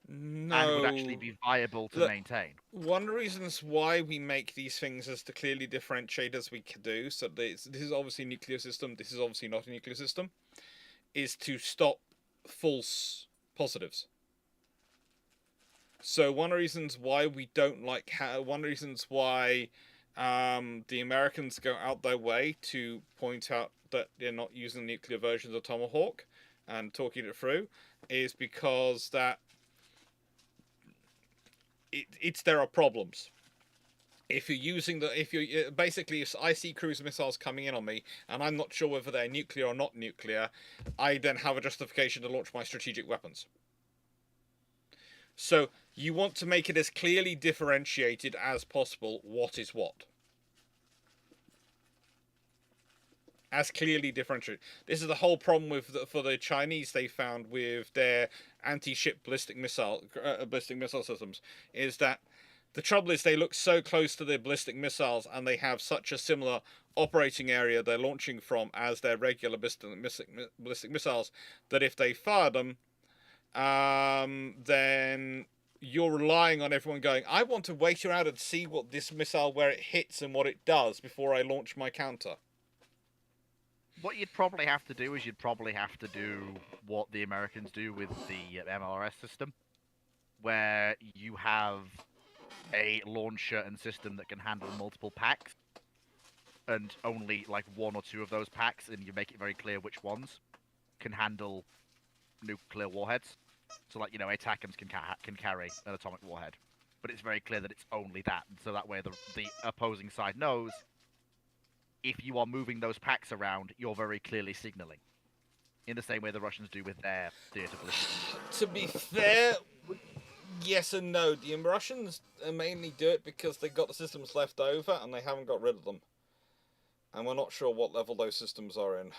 No.
And would actually be viable to maintain.
One of the reasons why we make these things is to clearly differentiate as we can do. So this is obviously a nuclear system. This is obviously not a nuclear system. Is to stop false positives. So one of the reasons why we don't like one of the reasons why the Americans go out their way to point out that they're not using nuclear versions of Tomahawk and talking it through is because that there are problems. if you're using basically, if I see cruise missiles coming in on me and I'm not sure whether they're nuclear or not nuclear, I then have a justification to launch my strategic weapons. So you want to make it as clearly differentiated as possible what is what. As clearly differentiated. This is the whole problem with for the Chinese. They found with their anti-ship ballistic missile systems is that the trouble is they look so close to their ballistic missiles and they have such a similar operating area they're launching from as their regular ballistic missiles that if they fire them, then you're relying on everyone going, I want to wait around and see what this missile, where it hits and what it does before I launch my counter.
What you'd probably have to do is you'd probably have to do what the Americans do with the MLRS system, where you have a launcher and system that can handle multiple packs, and only like one or two of those packs, and you make it very clear which ones can handle nuclear warheads. So, like, ATACMS can carry an atomic warhead, but it's very clear that it's only that, and so that way the opposing side knows if you are moving those packs around, you're very clearly signaling. In the same way the Russians do with their theater ballistics.
To be fair, yes and no. The Russians mainly do it because they got the systems left over and they haven't got rid of them. And we're not sure what level those systems are in.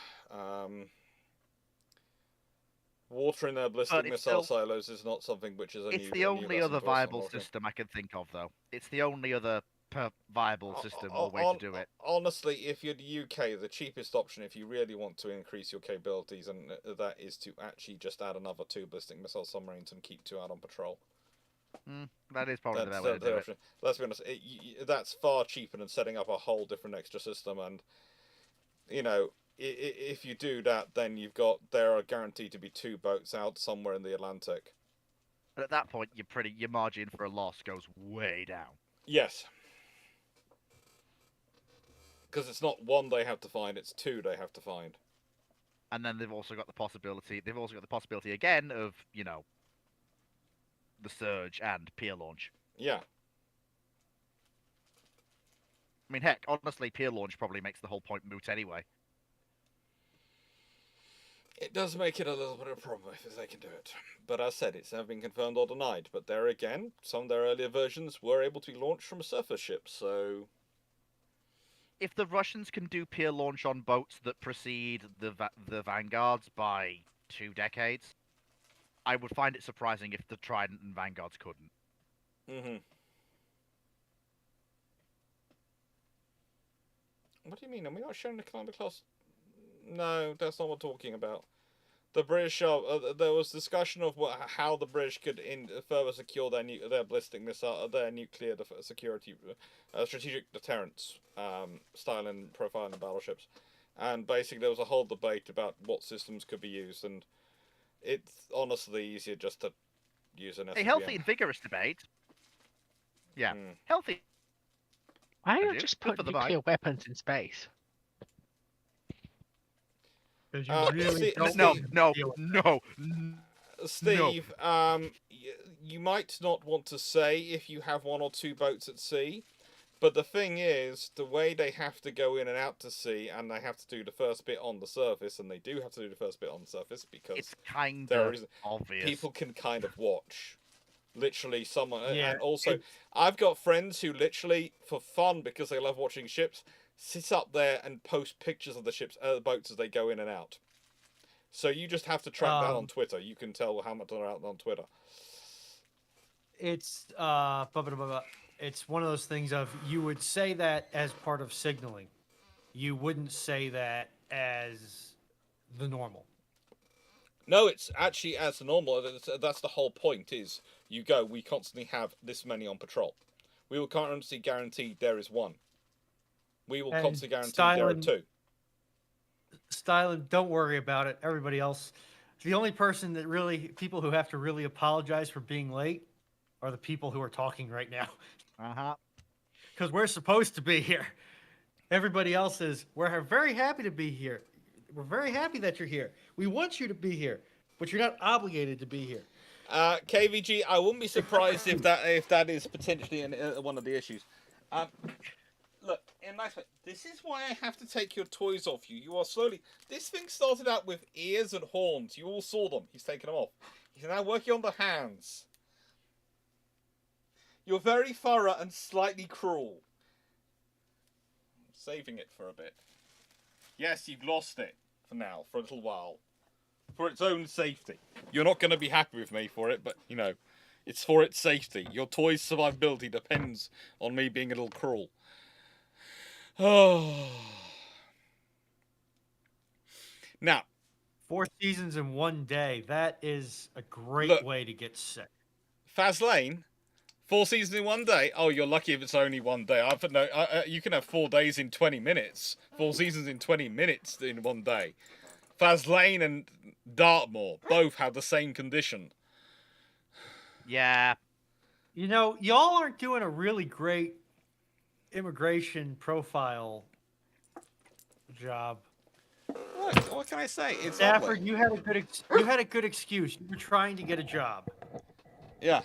Watering their ballistic missile silos is not something which is a new.
It's the only other viable system I can think of, though. It's the only other viable system or way to do it.
Honestly, if you're the UK, the cheapest option, if you really want to increase your capabilities, and that is to actually just add another 2 ballistic missile submarines and keep 2 out on patrol.
That is probably the better way to do it.
Let's be honest, that's far cheaper than setting up a whole different extra system. And if you do that, then there are guaranteed to be 2 boats out somewhere in the Atlantic.
But at that point, your margin for a loss goes way down.
Yes. Because it's not 1 they have to find; it's 2 they have to find.
And then they've also got the possibility. They've also got the possibility again of the surge and peer launch.
Yeah.
I mean, heck, honestly, peer launch probably makes the whole point moot anyway.
It does make it a little bit of a problem if they can do it. But as said, it's never been confirmed or denied. But there again, some of their earlier versions were able to be launched from surface ships, so...
If the Russians can do peer launch on boats that precede the Vanguards by 2 decades, I would find it surprising if the Trident and Vanguards couldn't.
Mm-hmm. What do you mean? Are we not showing the climate class? No, that's not what we're talking about. The British there was discussion of how the British could further secure their ballistic missile, their nuclear security, strategic deterrence style and profile in battleships, and basically there was a whole debate about what systems could be used, and it's honestly easier just to use an SBM.
A healthy and vigorous debate. Yeah, healthy.
Why don't you just put nuclear weapons in space?
Because you really
no.
Steve, you might not want to say if you have 1 or 2 boats at sea, but the thing is, the way they have to go in and out to sea, and they have to do the first bit on the surface, and they do have to do the first bit on the surface because
it's kind of obvious.
People can kind of watch. Literally, someone, and also, I've got friends who literally, for fun, because they love watching ships, sit up there and post pictures of the ships, boats as they go in and out. So you just have to track that on Twitter. You can tell how much they're out on Twitter.
It's it's one of those things of you would say that as part of signaling. You wouldn't say that as the normal.
No, it's actually as the normal. That's the whole point. Is we constantly have this many on patrol. We will constantly guarantee there is 1. We will constantly guarantee there are 2.
Styling, don't worry about it. Everybody else, the only person that people who have to really apologize for being late are the people who are talking right now. Because we're supposed to be here. Everybody else we're very happy to be here. We're very happy that you're here. We want you to be here, but you're not obligated to be here.
KVG, I wouldn't be surprised if that is potentially one of the issues. Um, look, in a nice way. This is why I have to take your toys off you. You are slowly. This thing started out with ears and horns. You all saw them. He's taken them off. He's now working on the hands. You're very thorough and slightly cruel. I'm saving it for a bit. Yes, you've lost it for now, for a little while. For its own safety. You're not going to be happy with me for it, but, you know, it's for its safety. Your toy's survivability depends on me being a little cruel. Oh. Now,
4 seasons in 1 day. That is a great
Look.
way to get sick.
Fazlane, 4 seasons in 1 day. Oh, you're lucky if it's only 1 day. You can have 4 days in 20 minutes. 4 seasons in 20 minutes in 1 day. Fazlane and Dartmoor both had the same condition.
Yeah.
You know, y'all aren't doing a really great immigration profile job.
What can I say? It's
Stafford,
lovely.
you had a good excuse. You were trying to get a job.
Yeah.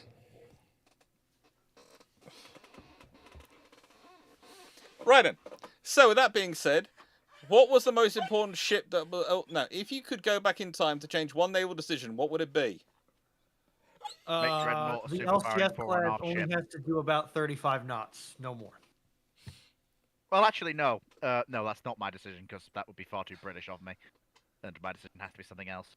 Right then. So with that being said, what was the most important ship that? Oh, no, if you could go back in time to change one naval decision, what would it be?
Make Dreadnought a
The
superpowered
LCS
fore
class
and aft
only
ship.
has to do about 35 knots, no more.
Well, actually, no. No, that's not my decision, because that would be far too British of me. And my decision has to be something else.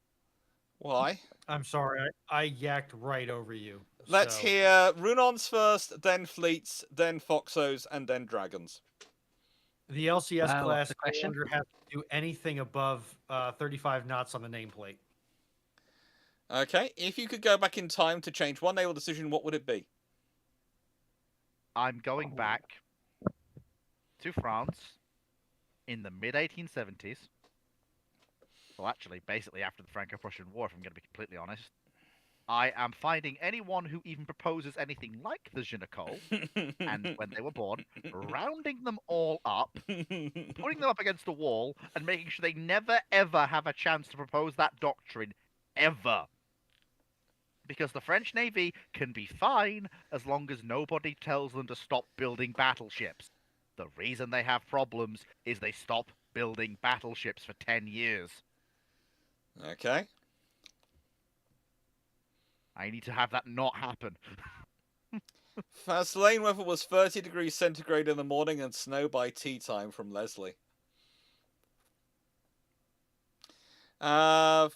Why?
I'm sorry, I yacked right over you.
Let's
so-
hear Runons first, then fleets, then Foxos, and then dragons.
The LCS
What's
class
the
no
question?
longer has to do anything above 35 knots on the nameplate.
Okay, if you could go back in time to change one naval decision, what would it be?
I'm going back to France in the mid-1870s. Well, actually, basically after the Franco-Prussian War, if I'm going to be completely honest. I am finding anyone who even proposes anything like the Ginecole, and when they were born, rounding them all up, putting them up against a wall, and making sure they never ever have a chance to propose that doctrine, ever. Because the French Navy can be fine as long as nobody tells them to stop building battleships. The reason they have problems is they stop building battleships for 10 years.
Okay.
I need to have that not happen.
Fast lane weather was 30 degrees centigrade in the morning and snow by tea time from Leslie. Foxo?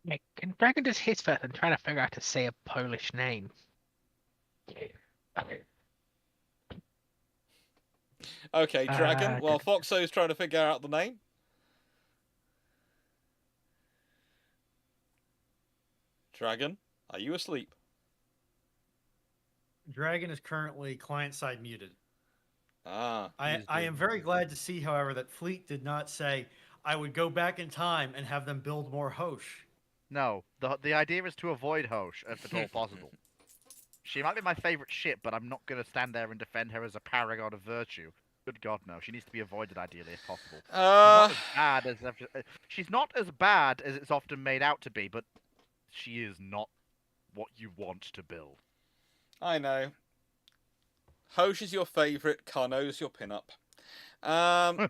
Yeah, can Dragon just hit first? I'm trying to figure out how to say a Polish name.
Okay, dragon. While Foxo's trying to figure out the name. Dragon, are you asleep?
Dragon is currently client-side muted.
Ah.
I am very glad to see, however, that Fleet did not say, I would go back in time and have them build more Hosh.
No, the idea is to avoid Hosh if at all possible. She might be my favorite ship, but I'm not going to stand there and defend her as a paragon of virtue. Good God, no. She needs to be avoided ideally if possible. She's not as bad as it's often made out to be, but she is not what you want to build.
I know. Hosh is your favourite, Carnot's your pin-up.
No,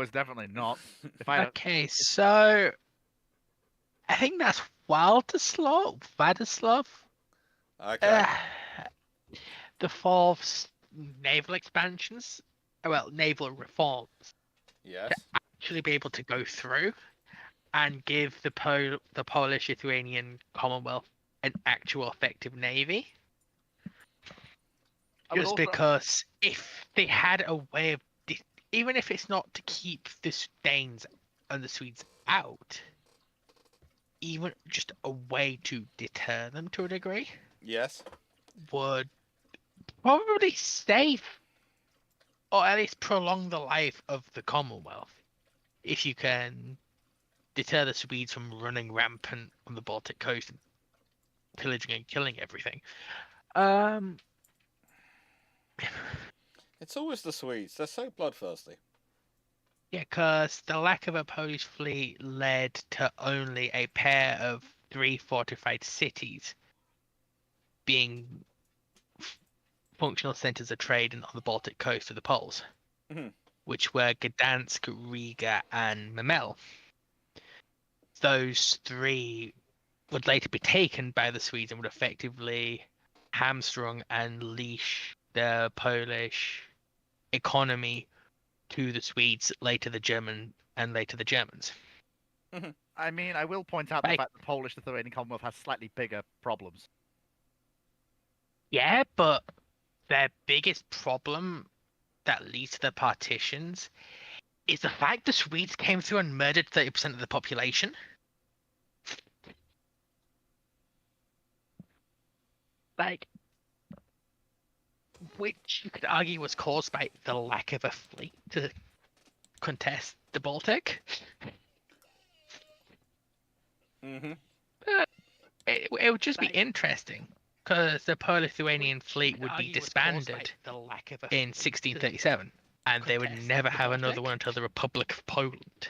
it's definitely not.
Okay, so I think that's Vladislav.
Okay.
The fourth naval expansions, well, naval reforms,
Yes.
actually be able to go through and give the Polish-Lithuanian Commonwealth an actual effective navy. Just because if they had a way of, even if it's not to keep the Danes and the Swedes out, even just a way to deter them to a degree.
Yes.
Would probably save, or at least prolong the life of the Commonwealth, if you can deter the Swedes from running rampant on the Baltic coast and pillaging and killing everything.
It's always the Swedes. They're so bloodthirsty.
Yeah, because the lack of a Polish fleet led to only a pair of 3 fortified cities being functional centers of trade on the Baltic coast of the poles,
Mhm.
which were Gdansk, Riga, and Memel. Those three would later be taken by the Swedes and would effectively hamstrung and leash the Polish economy to the Swedes, later the German, and later the Germans.
I mean, I will point out the
Like-
fact the Polish-Lithuanian Commonwealth has slightly bigger problems.
Yeah, but their biggest problem that leads to the partitions is the fact the Swedes came through and murdered 30% of the population. Like, which you could argue was caused by the lack of a fleet to contest the Baltic.
Mm-hmm.
It would just be interesting because the Polish-Lithuanian fleet would be disbanded in 1637, and they would never have another one until the Republic of Poland.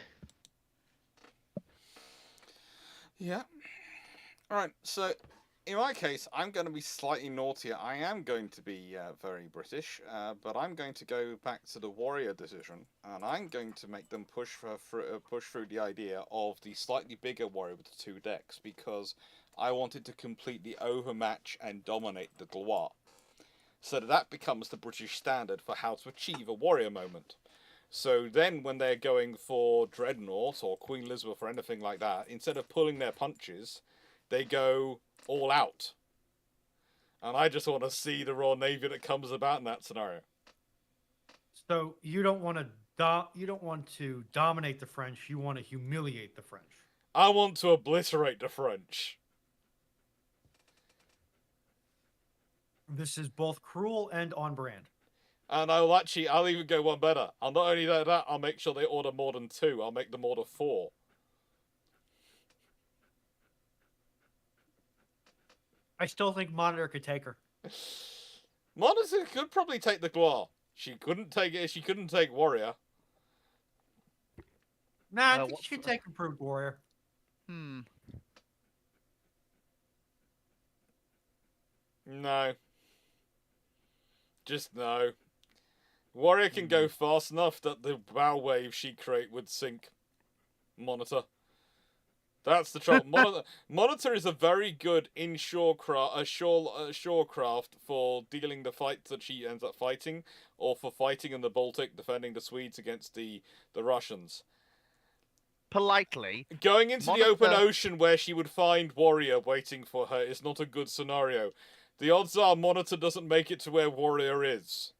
Yeah. All right. So, in my case, I'm going to be slightly naughtier. I am going to be very British, but I'm going to go back to the warrior decision, and I'm going to make them push through the idea of the slightly bigger warrior with the 2 decks, because I wanted to completely overmatch and dominate the Gloire, so that becomes the British standard for how to achieve a warrior moment. So then when they're going for Dreadnought or Queen Elizabeth or anything like that, instead of pulling their punches, they go all out. And I just want to see the Royal Navy that comes about in that scenario.
So you don't want to dominate the French. You want to humiliate the French.
I want to obliterate the French.
This is both cruel and on brand.
And I'll even go one better. I'll not only do that, I'll make sure they order more than 2. I'll make them order 4.
I still think Monitor could take her.
Monitor could probably take the Gloire. She couldn't take it. She couldn't take Warrior.
Nah, I think she could take Improved Warrior.
No. Just no. Warrior can go fast enough that the bow wave she create would sink Monitor. That's the trouble. Monitor is a very good inshore craft for dealing the fights that she ends up fighting, or for fighting in the Baltic, defending the Swedes against the Russians.
Politely,
Going into the open ocean where she would find Warrior waiting for her is not a good scenario. The odds are Monitor doesn't make it to where Warrior is.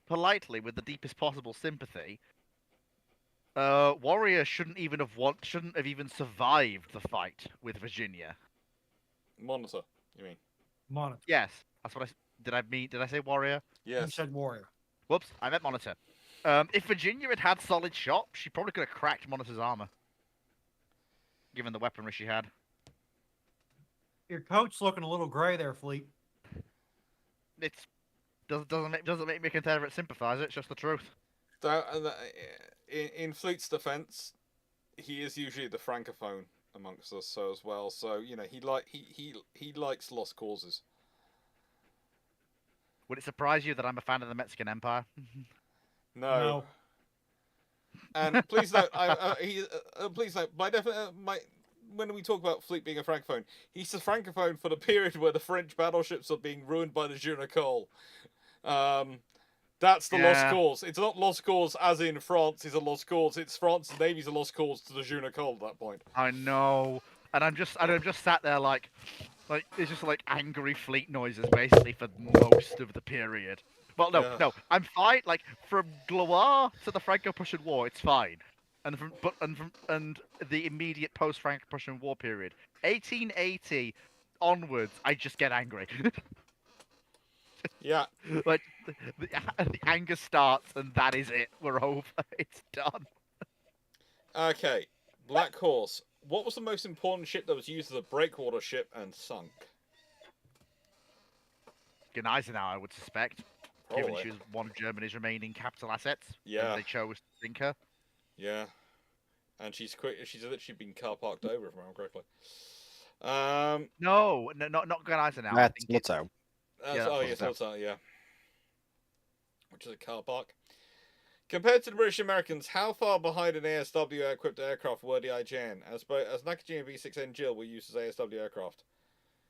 Politely, with the deepest possible sympathy, Warrior shouldn't have even survived the fight with Virginia.
Monitor, you mean?
Monitor.
Yes, that's what did I say Warrior?
You
Yes.
said Warrior.
Whoops, I meant Monitor. If Virginia had solid shot, she probably could have cracked Monitor's armor, given the weaponry she had.
Your coat's looking a little gray there, Fleet.
It's doesn't make me a Confederate sympathizer. It's just the truth.
In Fleet's defense, he is usually the francophone amongst us, so as well. So you know he likes lost causes.
Would it surprise you that I'm a fan of the Mexican Empire?
No. And please note, please note, when we talk about Fleet being a francophone, he's a francophone for the period where the French battleships are being ruined by the Junacol. That's the lost cause. It's not lost cause as in France is a lost cause. It's France's Navy's a lost cause to the Junacol at that point.
I know, and I'm just sat there like it's just like angry fleet noises basically for most of the period. Well, no, I'm fine. Like from Gloire to the Franco-Prussian War, it's fine, and from the immediate post-Franco-Prussian War period, 1880 onwards, I just get angry.
Yeah.
Like the anger starts, and that is it. We're over. It's done.
Okay, Black Horse. What was the most important ship that was used as a breakwater ship and sunk?
Gneisenau, I would suspect. Given
Probably.
she was one of Germany's remaining capital assets.
Yeah.
And they chose to sink her.
Yeah. And she's literally been car parked over, if I remember correctly.
No, not Grand Eisenhower. I
That's
think it's
Lutzo.
Yeah, that's
oh
what
yes,
it's
also yeah, which is a car park. Compared to the British Americans, how far behind an ASW equipped aircraft were the IJN? As Nakajima and V6N Jill were used as ASW aircraft.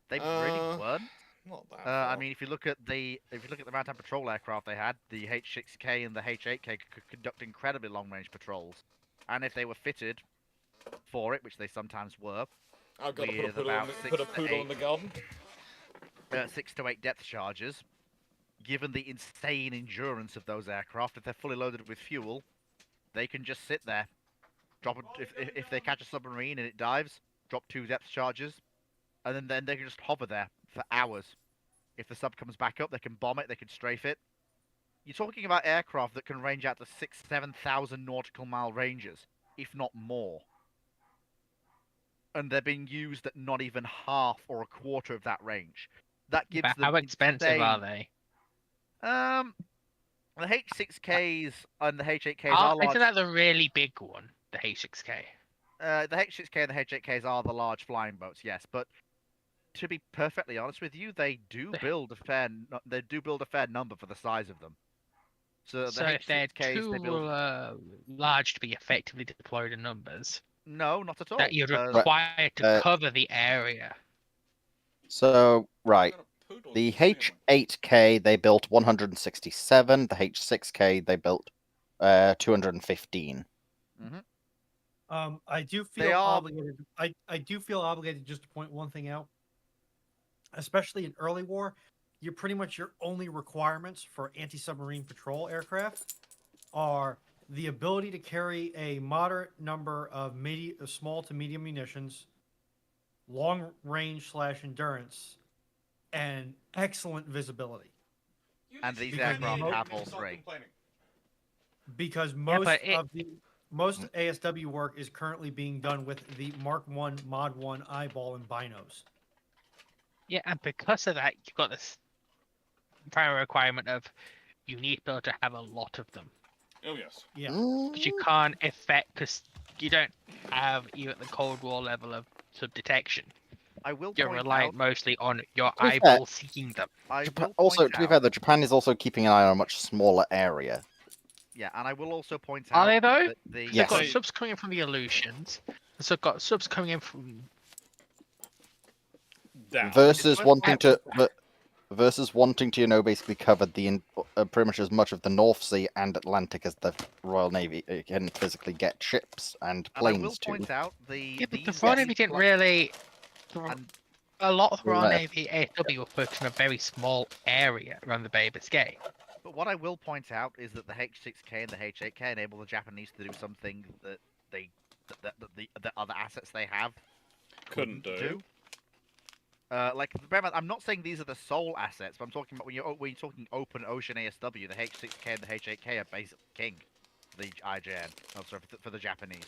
they really
Uh,
weren't.
Not that far.
I mean, if you look at the maritime patrol aircraft they had, the H6K and the H8K could conduct incredibly long range patrols, and if they were fitted for it, which they sometimes were,
I've got to put a
with
poodle,
about
put a poodle in the garden.
6 to 8 depth charges, given the insane endurance of those aircraft, if they're fully loaded with fuel, they can just sit there. Drop it, if they catch a submarine and it dives, drop 2 depth charges, and then they can just hover there for hours. If the sub comes back up, they can bomb it, they can strafe it. You're talking about aircraft that can range out to 7,000 nautical mile ranges, if not more. And they're being used at not even half or a quarter of that range. That gives
But
them
how expensive are
insane-
they?
The H6Ks and the H8Ks are large.
Isn't that the really big one, the H6K?
The H6K and the H8Ks are the large flying boats, yes. But to be perfectly honest with you, they do build a fair number for the size of them. So the
So if they're
H6Ks,
too
they build.
large to be effectively deployed in numbers,
No, not at all.
that you're
Uh,
required to cover the area.
So, right.
I've got a poodle
The
just sitting on
H8K, they built 167. The H6K, they built 215.
I do
They
feel
are-
obligated. I do feel obligated just to point one thing out. Especially in early war, you're pretty much your only requirements for anti-submarine patrol aircraft are the ability to carry a moderate number of small to medium munitions, long range / endurance, and excellent visibility.
And these
Because
aircraft
mo-
have all three.
Because most ASW work is currently being done with the Mark 1 Mod 1 eyeball and binos.
Yeah, and because of that, you've got this primary requirement of you need to be able to have a lot of them.
Oh yes.
Yeah.
Because you can't because you don't have even the Cold War level of sub-detection.
I will
You're
point
relying
out.
mostly on your
To be fair,
eyeball seeing them.
I
Japan,
will
also,
point
to be
out-
fair, though, Japan is also keeping an eye on a much smaller area.
Yeah, and I will also point
Are
out
they though?
that the
They've
Yes.
got
They-
subs coming in from the Illusions. So they've got subs coming in from
Down.
Versus
worth
wanting to, versus wanting to, basically cover pretty much as much of the North Sea and Atlantic as the Royal Navy can physically get ships and
And I will
planes to.
point out
yeah, but the
these
Royal
yes.
Navy didn't
fly-
really.
And-
A lot of Royal
Right.
Navy ASW were focused on a very small area around the Bay of Biscay.
But what I will point out is that the H6K and the H8K enable the Japanese to do something that the other assets they have
Couldn't do.
Like, bear in mind, I'm not saying these are the sole assets, but I'm talking about when you're talking open ocean ASW, the H6K and the H8K are basically king for the IJN. Oh, sorry, for the Japanese.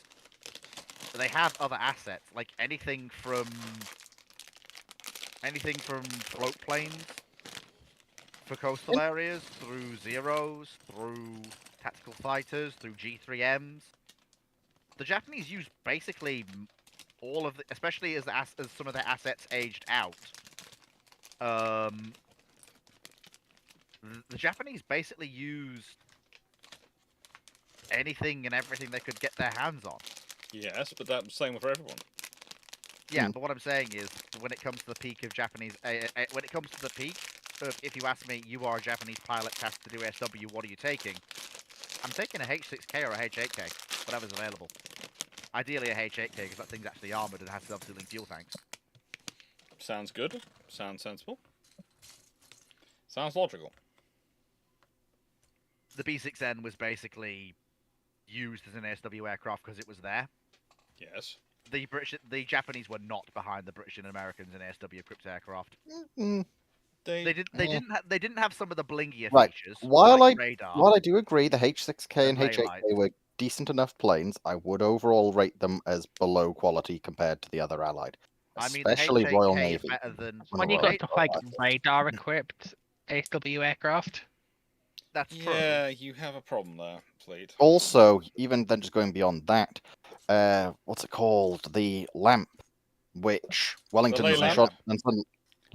But they have other assets, like anything from float planes for coastal areas, through Zeros, through tactical fighters, through G3Ms. The Japanese use basically all of the, especially as some of their assets aged out. The Japanese basically used anything and everything they could get their hands on.
Yes, but that's the same with everyone.
Yeah, but what I'm saying is, when it comes to the peak of Japanese, when it comes to the peak, if you ask me, you are a Japanese pilot tasked to do SW, what are you taking? I'm taking a H6K or a H8K, whatever's available. Ideally a H8K, because that thing's actually armoured and has self-sealing fuel tanks.
Sounds good. Sounds sensible. Sounds logical.
The B6N was basically used as an ASW aircraft because it was there.
Yes.
The Japanese were not behind the British and Americans in ASW equipped aircraft.
Mm,
They didn't have some of the blingier
Right.
features.
While
like radar.
While I do agree the H6K and
And
H8K
daylight.
were decent enough planes, I would overall rate them as below quality compared to the other Allied.
I mean, the
Especially
H8K
Royal
is
Navy.
better than
When you
Well,
got stuff like radar equipped ASW aircraft,
that's true.
Yeah, you have a problem there, Fleet.
Also, even then, just going beyond that, what's it called? The LAMP. which Wellingtons and
Leyland?
Leyland,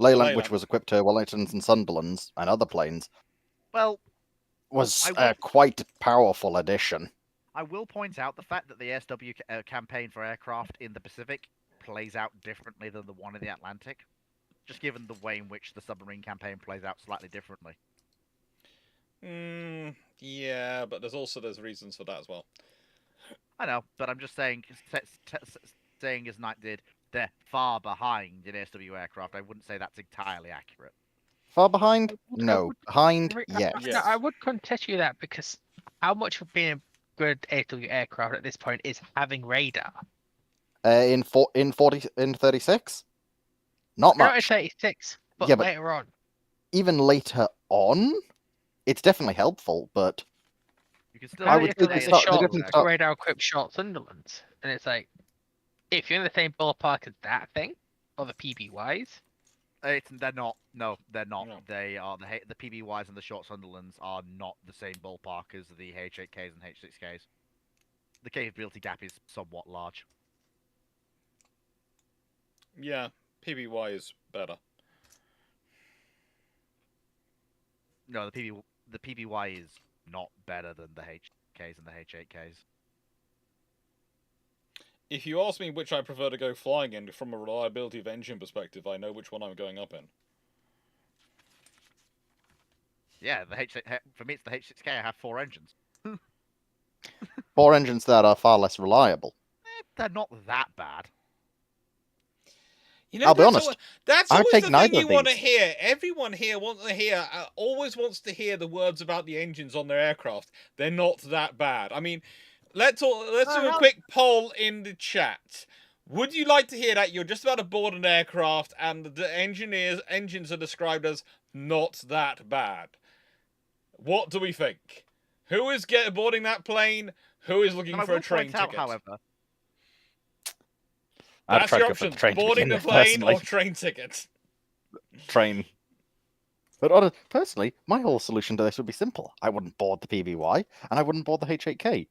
which
Leyland.
was equipped to Wellingtons and Sunderlands and other planes,
Well,
was
I will-
a quite powerful addition.
I will point out the fact that the SW campaign for aircraft in the Pacific plays out differently than the one in the Atlantic, just given the way in which the submarine campaign plays out slightly differently.
Yeah, but there's reasons for that as well.
I know, but I'm just saying, saying as Knight did, they're far behind in SW aircraft. I wouldn't say that's entirely accurate.
Far behind? No.
would-
Behind?
No,
Yes.
I would contest you that because how much of being a good AW aircraft at this point is having radar?
In 36? Not
Not in
much.
36, but
Yeah, but-
later on.
Even later on, it's definitely helpful, but
You can still
I
I
would
would
say
like
they
the
start- they
short
definitely start-
radar equipped short Sunderlands, and it's like if you're in the same ballpark as that thing or the PBYs,
they're not. No, they're not.
No.
They are the PBYs and the short Sunderlands are not the same ballpark as the H8Ks and H6Ks. The capability gap is somewhat large.
Yeah, PBY is better.
No, the PBY is not better than the HKs and the H8Ks.
If you ask me which I prefer to go flying in from a reliability of engine perspective, I know which one I'm going up in.
Yeah, for me it's the H6K. I have 4 engines.
4 engines that are far less reliable.
They're not that bad.
You know,
I'll be
that's
honest,
that's
I would
always
take
the
neither
thing you
of
want to
these.
hear. Everyone here wants to hear, always wants to hear the words about the engines on their aircraft. They're not that bad. I mean, let's do a quick poll in the chat. Would you like to hear that you're just about to board an aircraft and the engines are described as not that bad? What do we think? Who is boarding that plane? Who is looking
And I
for a
will
train
point out,
ticket?
however,
I'd
That's
try to
your
go for the
options:
train
boarding the
ticket,
plane
personally.
or train tickets.
Train. But personally, my whole solution to this would be simple. I wouldn't board the PBY, and I wouldn't board the H8K.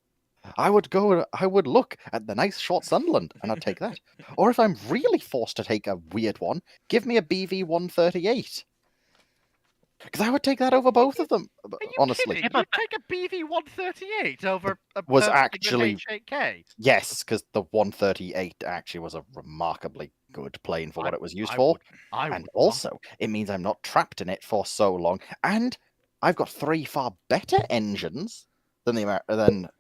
I would look at the nice short Sunderland, and I'd take that. Or if I'm really forced to take a weird one, give me a BV-138. Because I would take that over both of them,
are you
honestly.
kidding? You'd take a BV-138 over a
Was
perfectly
actually-
good H8K.
Yes, because the 138 actually was a remarkably good plane for what it was used for.
I
And
would
also, it means I'm not trapped in it for so long. And I've got 3 far better engines than the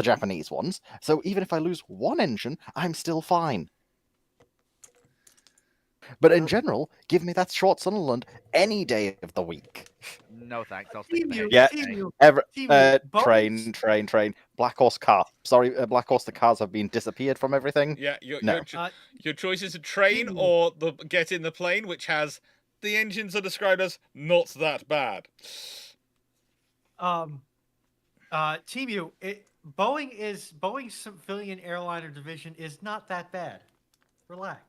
Japanese ones. So even if I lose one engine, I'm still fine. But in general, give me that short Sunderland any day of the week.
No thanks. I'll stick with the
Yeah.
H8K.
Train. Black Horse car. Sorry, Black Horse, the cars have been disappeared from everything.
Yeah,
No.
your choice is a train or get in the plane, which has the engines are described as not that bad.
TMU, Boeing's civilian airliner division is not that bad. Relax.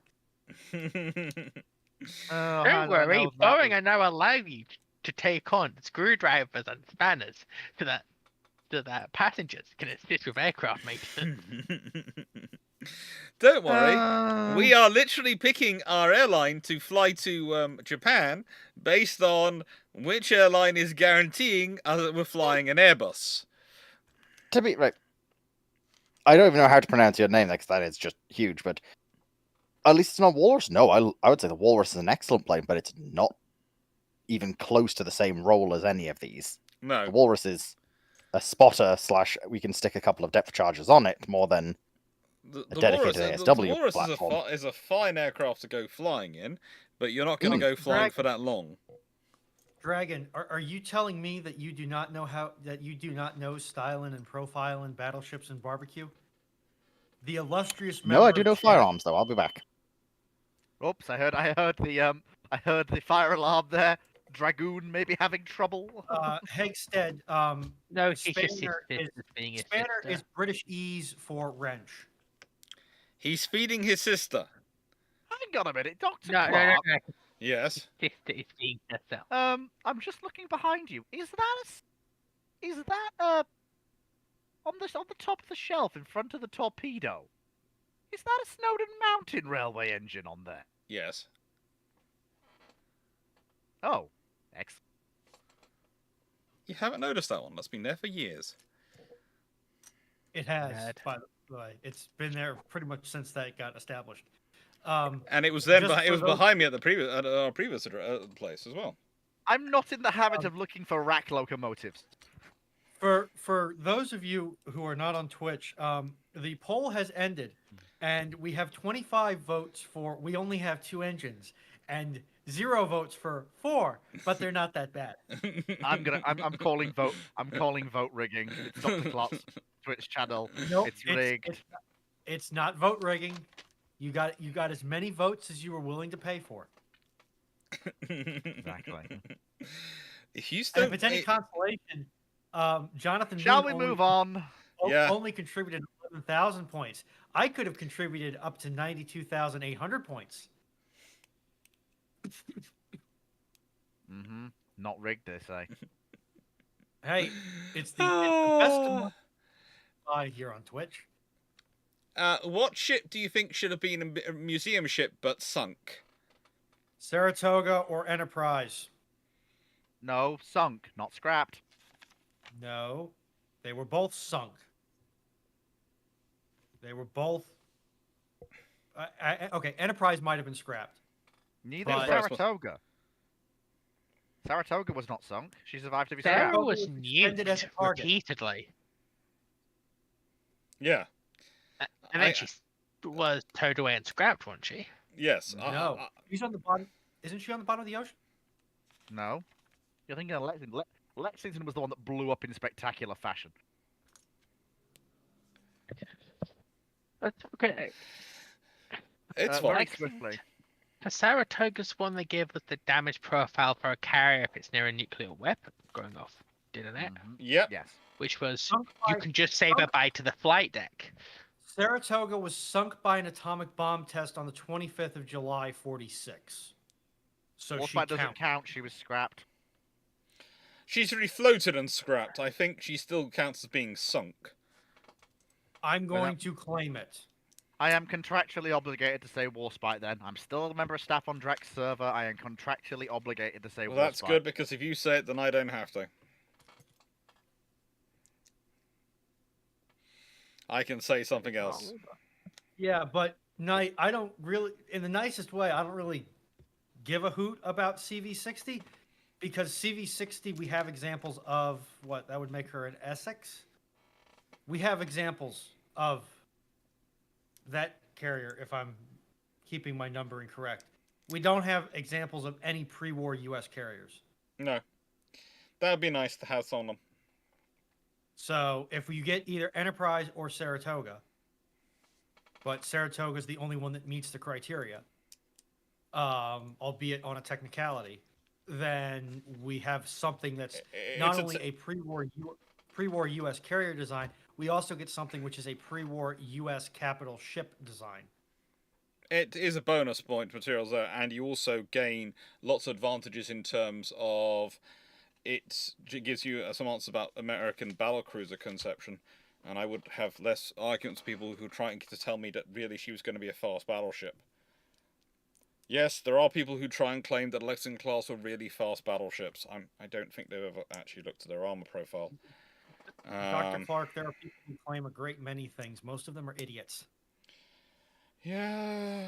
don't worry, Boeing are now allowing you to take on screwdrivers and spanners so that passengers can assist with aircraft maintenance.
Don't worry, we are literally picking our airline to fly to Japan based on which airline is guaranteeing that we're flying an Airbus.
To be right, I don't even know how to pronounce your name because that is just huge. But at least it's not Walrus. No, I would say the Walrus is an excellent plane, but it's not even close to the same role as any of these. The
No,
Walrus is a spotter / we can stick a couple of depth charges on it more than
the
dedicated
Walrus,
ASW
the Walrus
platform.
is a fine aircraft to go flying in, but you're not going to go flying for that long.
Dragon, are you telling me that you do not know styling and profiling battleships and barbecue? The illustrious
No, I
member
do
of
know
chat-
firearms though. I'll be back.
Oops, I heard the fire alarm there. Dragoon maybe having trouble.
Hegstead,
No, he's just
Spanner
being a
Spanner
sister.
is British ease for wrench.
He's feeding his sister.
Hang on a minute, Doctor
No,
Clarke.
no.
Yes.
Sister is being herself.
I'm just looking behind you. Is that on the top of the shelf in front of the torpedo? Is that a Snowdon Mountain Railway engine on there?
Yes.
Oh, excellent.
You haven't noticed that one. That's been there for years.
It has,
Nerd.
by the way. It's been there pretty much since that got established.
And it was then.
Just
It
for
was
those-
behind me at the previous our previous place as well.
I'm not in the habit of looking for rack locomotives.
For those of you who are not on Twitch, the poll has ended, and we have 25 votes for. We only have 2 engines, and 0 votes for 4, but they're not that bad.
I'm calling vote. I'm calling vote rigging. It's Dr. Clarke's Twitch channel.
Nope,
It's rigged.
It's not vote rigging. You got as many votes as you were willing to pay for.
Exactly.
If you
And
still,
if it's any consolation, Jonathan.
Shall
Moon
we move on?
Yeah.
Only contributed 11,000 points. I could have contributed up to 92,800 points.
Mm-hmm. Not rigged, they say.
Hey, it's the best buy here on Twitch.
What ship do you think should have been a museum ship but sunk?
Saratoga or Enterprise?
No, sunk, not scrapped.
No, they were both sunk. They were both. Okay, Enterprise might have been scrapped.
Neither
But-
was Saratoga. Saratoga was not sunk. She survived to be
Sarah
scrapped.
Sarah
was
was extended as a
nuked
target.
repeatedly,
Yeah.
and then
I-
she was towed away and scrapped, wasn't she?
Yes.
No, she's on the bottom. Isn't she on the bottom of the ocean?
No. You're thinking of Lexington. Lexington was the one that blew up in spectacular fashion.
Okay.
It's
Very
fine.
like-
swiftly.
For Saratoga's one, they gave us the damage profile for a carrier if it's near a nuclear weapon going off, didn't it?
Mhm.
Yep.
Yes.
Which was
Sunk
you
by-
can just say bye-bye to the flight deck.
Saratoga was sunk by an atomic bomb test on the 25th of July, 46. So she
Warspite doesn't
counts.
count. She was scrapped.
She's refloated and scrapped. I think she still counts as being sunk.
I'm going to claim it.
I am contractually obligated to say Warspite then. I'm still a member of staff on Drek's server. I am contractually obligated to say
Well,
Warspite.
that's good because if you say it, then I don't have to. I can say something else.
Yeah, but Knight, I don't really, in the nicest way, I don't really give a hoot about CV60 because CV60 we have examples of what that would make her an Essex. We have examples of that carrier, if I'm keeping my numbering correct. We don't have examples of any pre-war U.S. carriers.
No. That would be nice to have some of them.
So if you get either Enterprise or Saratoga, but Saratoga is the only one that meets the criteria, albeit on a technicality, then we have something that's not
It's
only a pre-war U.S. carrier design, we also get something which is a pre-war U.S. capital ship design.
It is a bonus point materials there, and you also gain lots of advantages in terms of it gives you some answers about American battlecruiser conception, and I would have less arguments with people who are trying to tell me that really she was going to be a fast battleship. Yes, there are people who try and claim that Lexington class were really fast battleships. I don't think they've ever actually looked at their armor profile.
Dr. Clarke, there are people who claim a great many things. Most of them are idiots.
Yeah,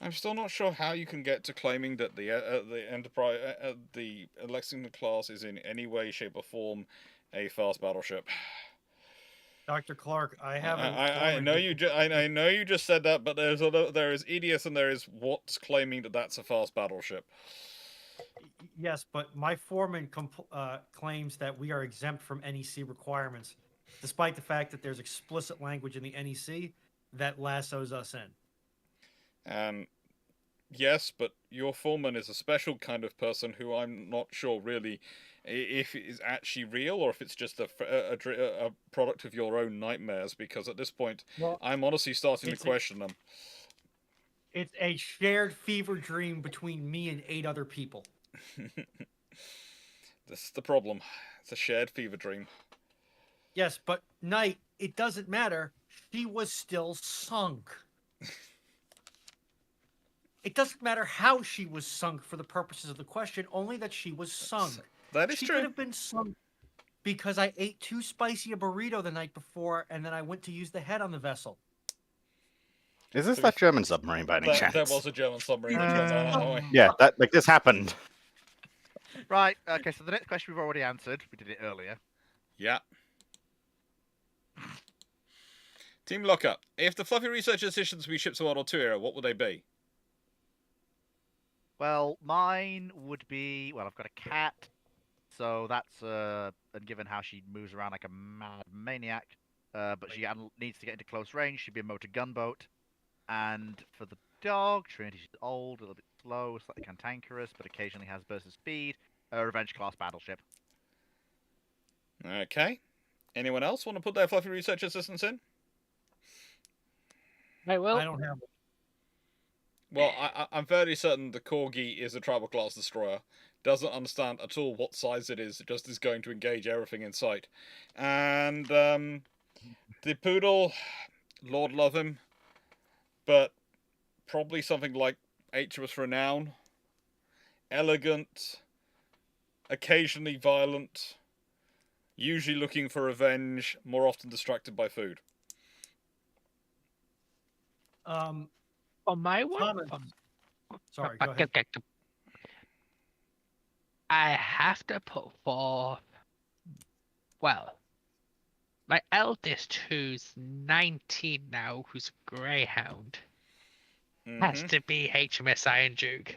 I'm still not sure how you can get to claiming that the Enterprise, the Lexington class is in any way, shape, or form a fast battleship.
Dr. Clarke, I have.
I know you. I know you just said that, but there is idiots and there is what's claiming that that's a fast battleship.
Yes, but my foreman claims that we are exempt from NEC requirements, despite the fact that there's explicit language in the NEC that lassos us in.
Yes, but your foreman is a special kind of person who I'm not sure really if it is actually real or if it's just a product of your own nightmares, because at this point,
Well,
I'm honestly starting to
it's a-
question them.
It's a shared fever dream between me and 8 other people.
This is the problem. It's a shared fever dream.
Yes, but Knight, it doesn't matter. She was still sunk. It doesn't matter how she was sunk for the purposes of the question, only that she was sunk.
That is
She
true.
could have been sunk because I ate too spicy a burrito the night before, and then I went to use the head on the vessel.
Is this that German submarine by any chance?
There was a German submarine which went down that way.
Yeah, this happened.
Right. Okay. So the next question we've already answered. We did it earlier.
Yeah. Team Lockup. If the fluffy research decisions to be ships of World War II era, what would they be?
Well, mine would be. Well, I've got a cat, so that's and given how she moves around like a mad maniac, but she needs to get into close range. She'd be a motor gunboat. And for the dog, Trinity, she's old, a little bit slow, slightly cantankerous, but occasionally has bursts of speed. A Revenge class battleship.
Okay. Anyone else want to put their fluffy research assistants in?
I will.
I don't have.
Well, I'm fairly certain the Corgi is a tribal class destroyer. Doesn't understand at all what size it is. It just is going to engage everything in sight. And the Poodle, Lord love him, but probably something like HMS Renown. Elegant, occasionally violent, usually looking for revenge, more often distracted by food.
On my one,
Thomas. Sorry, go ahead.
I have to put forth. Well, my eldest, who's 19 now, who's a greyhound, has to be HMS Iron Duke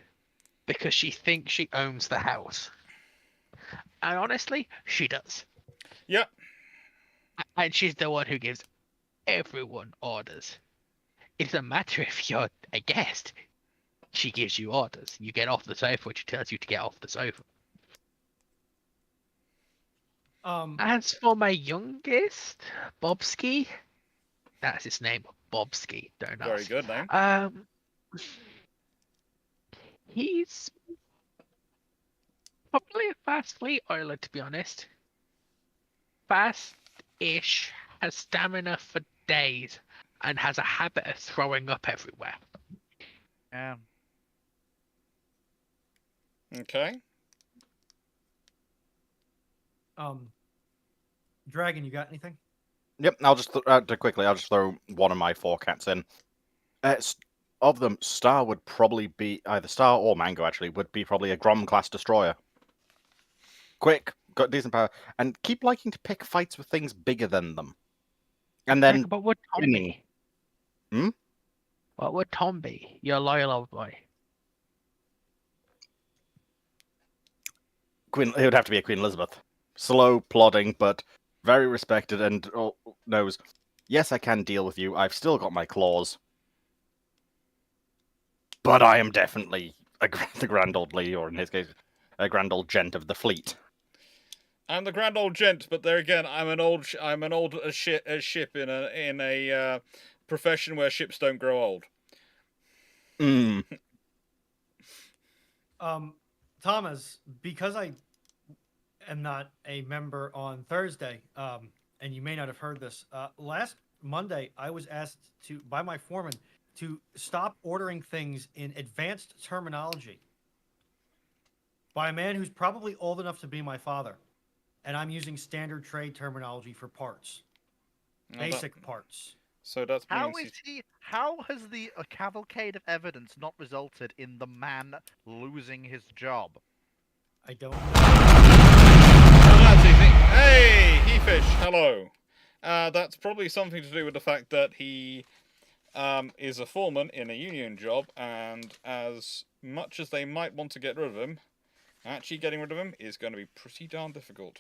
because she thinks she owns the house. And honestly, she does.
Yep.
And she's the one who gives everyone orders. It doesn't matter if you're a guest. She gives you orders. You get off the sofa when she tells you to get off the sofa. As for my youngest, Bobski, that's his name, Bobski. Don't ask.
Very good name.
He's probably a fast fleet oiler, to be honest. Fast-ish, has stamina for days, and has a habit of throwing up everywhere.
Yeah.
Okay.
Dragon, you got anything?
Yep, I'll just I'll just throw one of my 4 cats in. Of them, Star would probably be either Star or Mango. Actually, would be probably a Grom class destroyer. Quick, got decent power, and keep liking to pick fights with things bigger than them. And then,
But what would Tom be?
Hmm?
What would Tom be? Your loyal old boy.
It would have to be a Queen Elizabeth. Slow, plodding, but very respected, and knows, yes, I can deal with you. I've still got my claws. But I am definitely the grand old lady, or in his case, a grand old gent of the fleet.
I'm the grand old gent, but there again, I'm an old ship in a profession where ships don't grow old.
Thomas, because I am not a member on Thursday, and you may not have heard this, last Monday I was asked by my foreman to stop ordering things in advanced terminology by a man who's probably old enough to be my father, and I'm using standard trade terminology for parts, basic parts.
So that's
How has the cavalcade of evidence not resulted in the man losing his job?
I don't know.
Oh, that's easy. Hey, He-Fish, hello. That's probably something to do with the fact that he is a foreman in a union job, and as much as they might want to get rid of him, actually getting rid of him is going to be pretty darn difficult.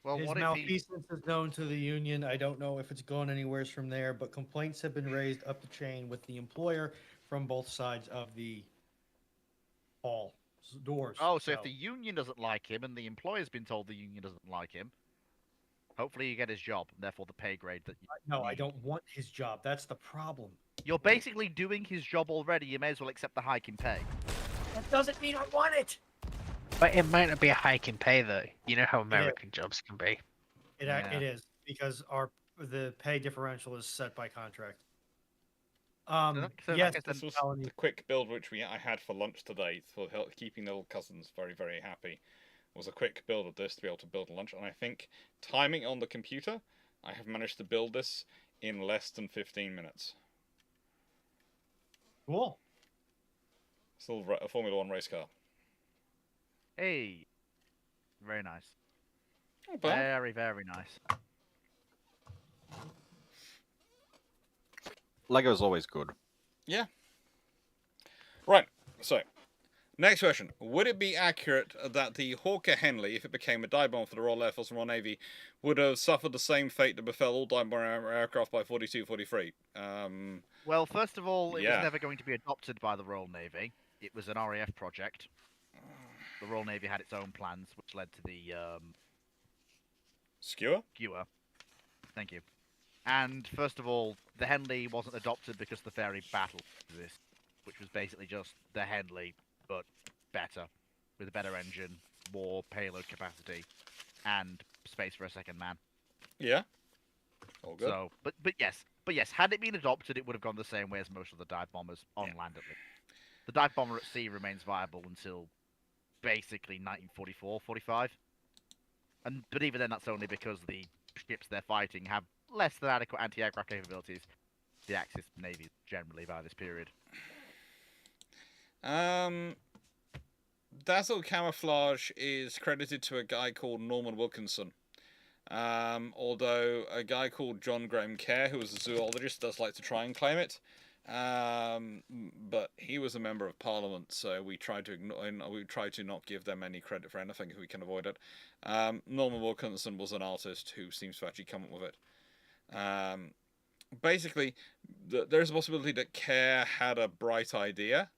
Well,
His
what if he...
malfeasance is known to the union. I don't know if it's gone anywhere from there, but complaints have been raised up the chain with the employer from both sides of the hall doors.
Oh, so if the union doesn't like him and the employer's been told the union doesn't like him, hopefully you get his job, and therefore the pay grade that you
No, I
need.
don't want his job. That's the problem.
You're basically doing his job already. You may as well accept the hike in pay.
That doesn't mean I want it.
But it might not be a hike in pay, though. You know how American jobs can be.
It is because the pay differential is set by contract.
So
Yes,
guess
This was
Colony.
the quick build which I had for lunch today for keeping the little cousins very, very happy. Was a quick build of this to be able to build lunch, and I think timing on the computer, I have managed to build this in less than 15 minutes.
Cool.
Still a Formula One race car.
Hey, very nice.
Not bad.
Very, very nice.
Lego's always good.
Yeah. Right. So, next question: would it be accurate that the Hawker Henley, if it became a dive bomber for the Royal Air Force and Royal Navy, would have suffered the same fate that befell all dive bomber aircraft by 42, 43?
Well, first of all, it
Yeah.
was never going to be adopted by the Royal Navy. It was an RAF project. The Royal Navy had its own plans, which led to the
Skewer?
Skewer. Thank you. And first of all, the Henley wasn't adopted because the ferry battle exists, which was basically just the Henley, but better, with a better engine, more payload capacity, and space for a second man.
Yeah. All good.
So, but yes, had it been adopted, it would have gone the same way as most of the dive bombers on land at least. The dive bomber at sea remains viable until basically 1944, 45. But even then, that's only because the ships they're fighting have less than adequate anti-aircraft capabilities. The Axis navies generally by this period.
Dazzle Camouflage is credited to a guy called Norman Wilkinson. Although a guy called John Graham Kerr, who was a zoologist, does like to try and claim it. But he was a member of Parliament, so we try to not give them any credit for anything if we can avoid it. Norman Wilkinson was an artist who seems to actually come up with it. Basically, there's a possibility that Kerr had a bright idea.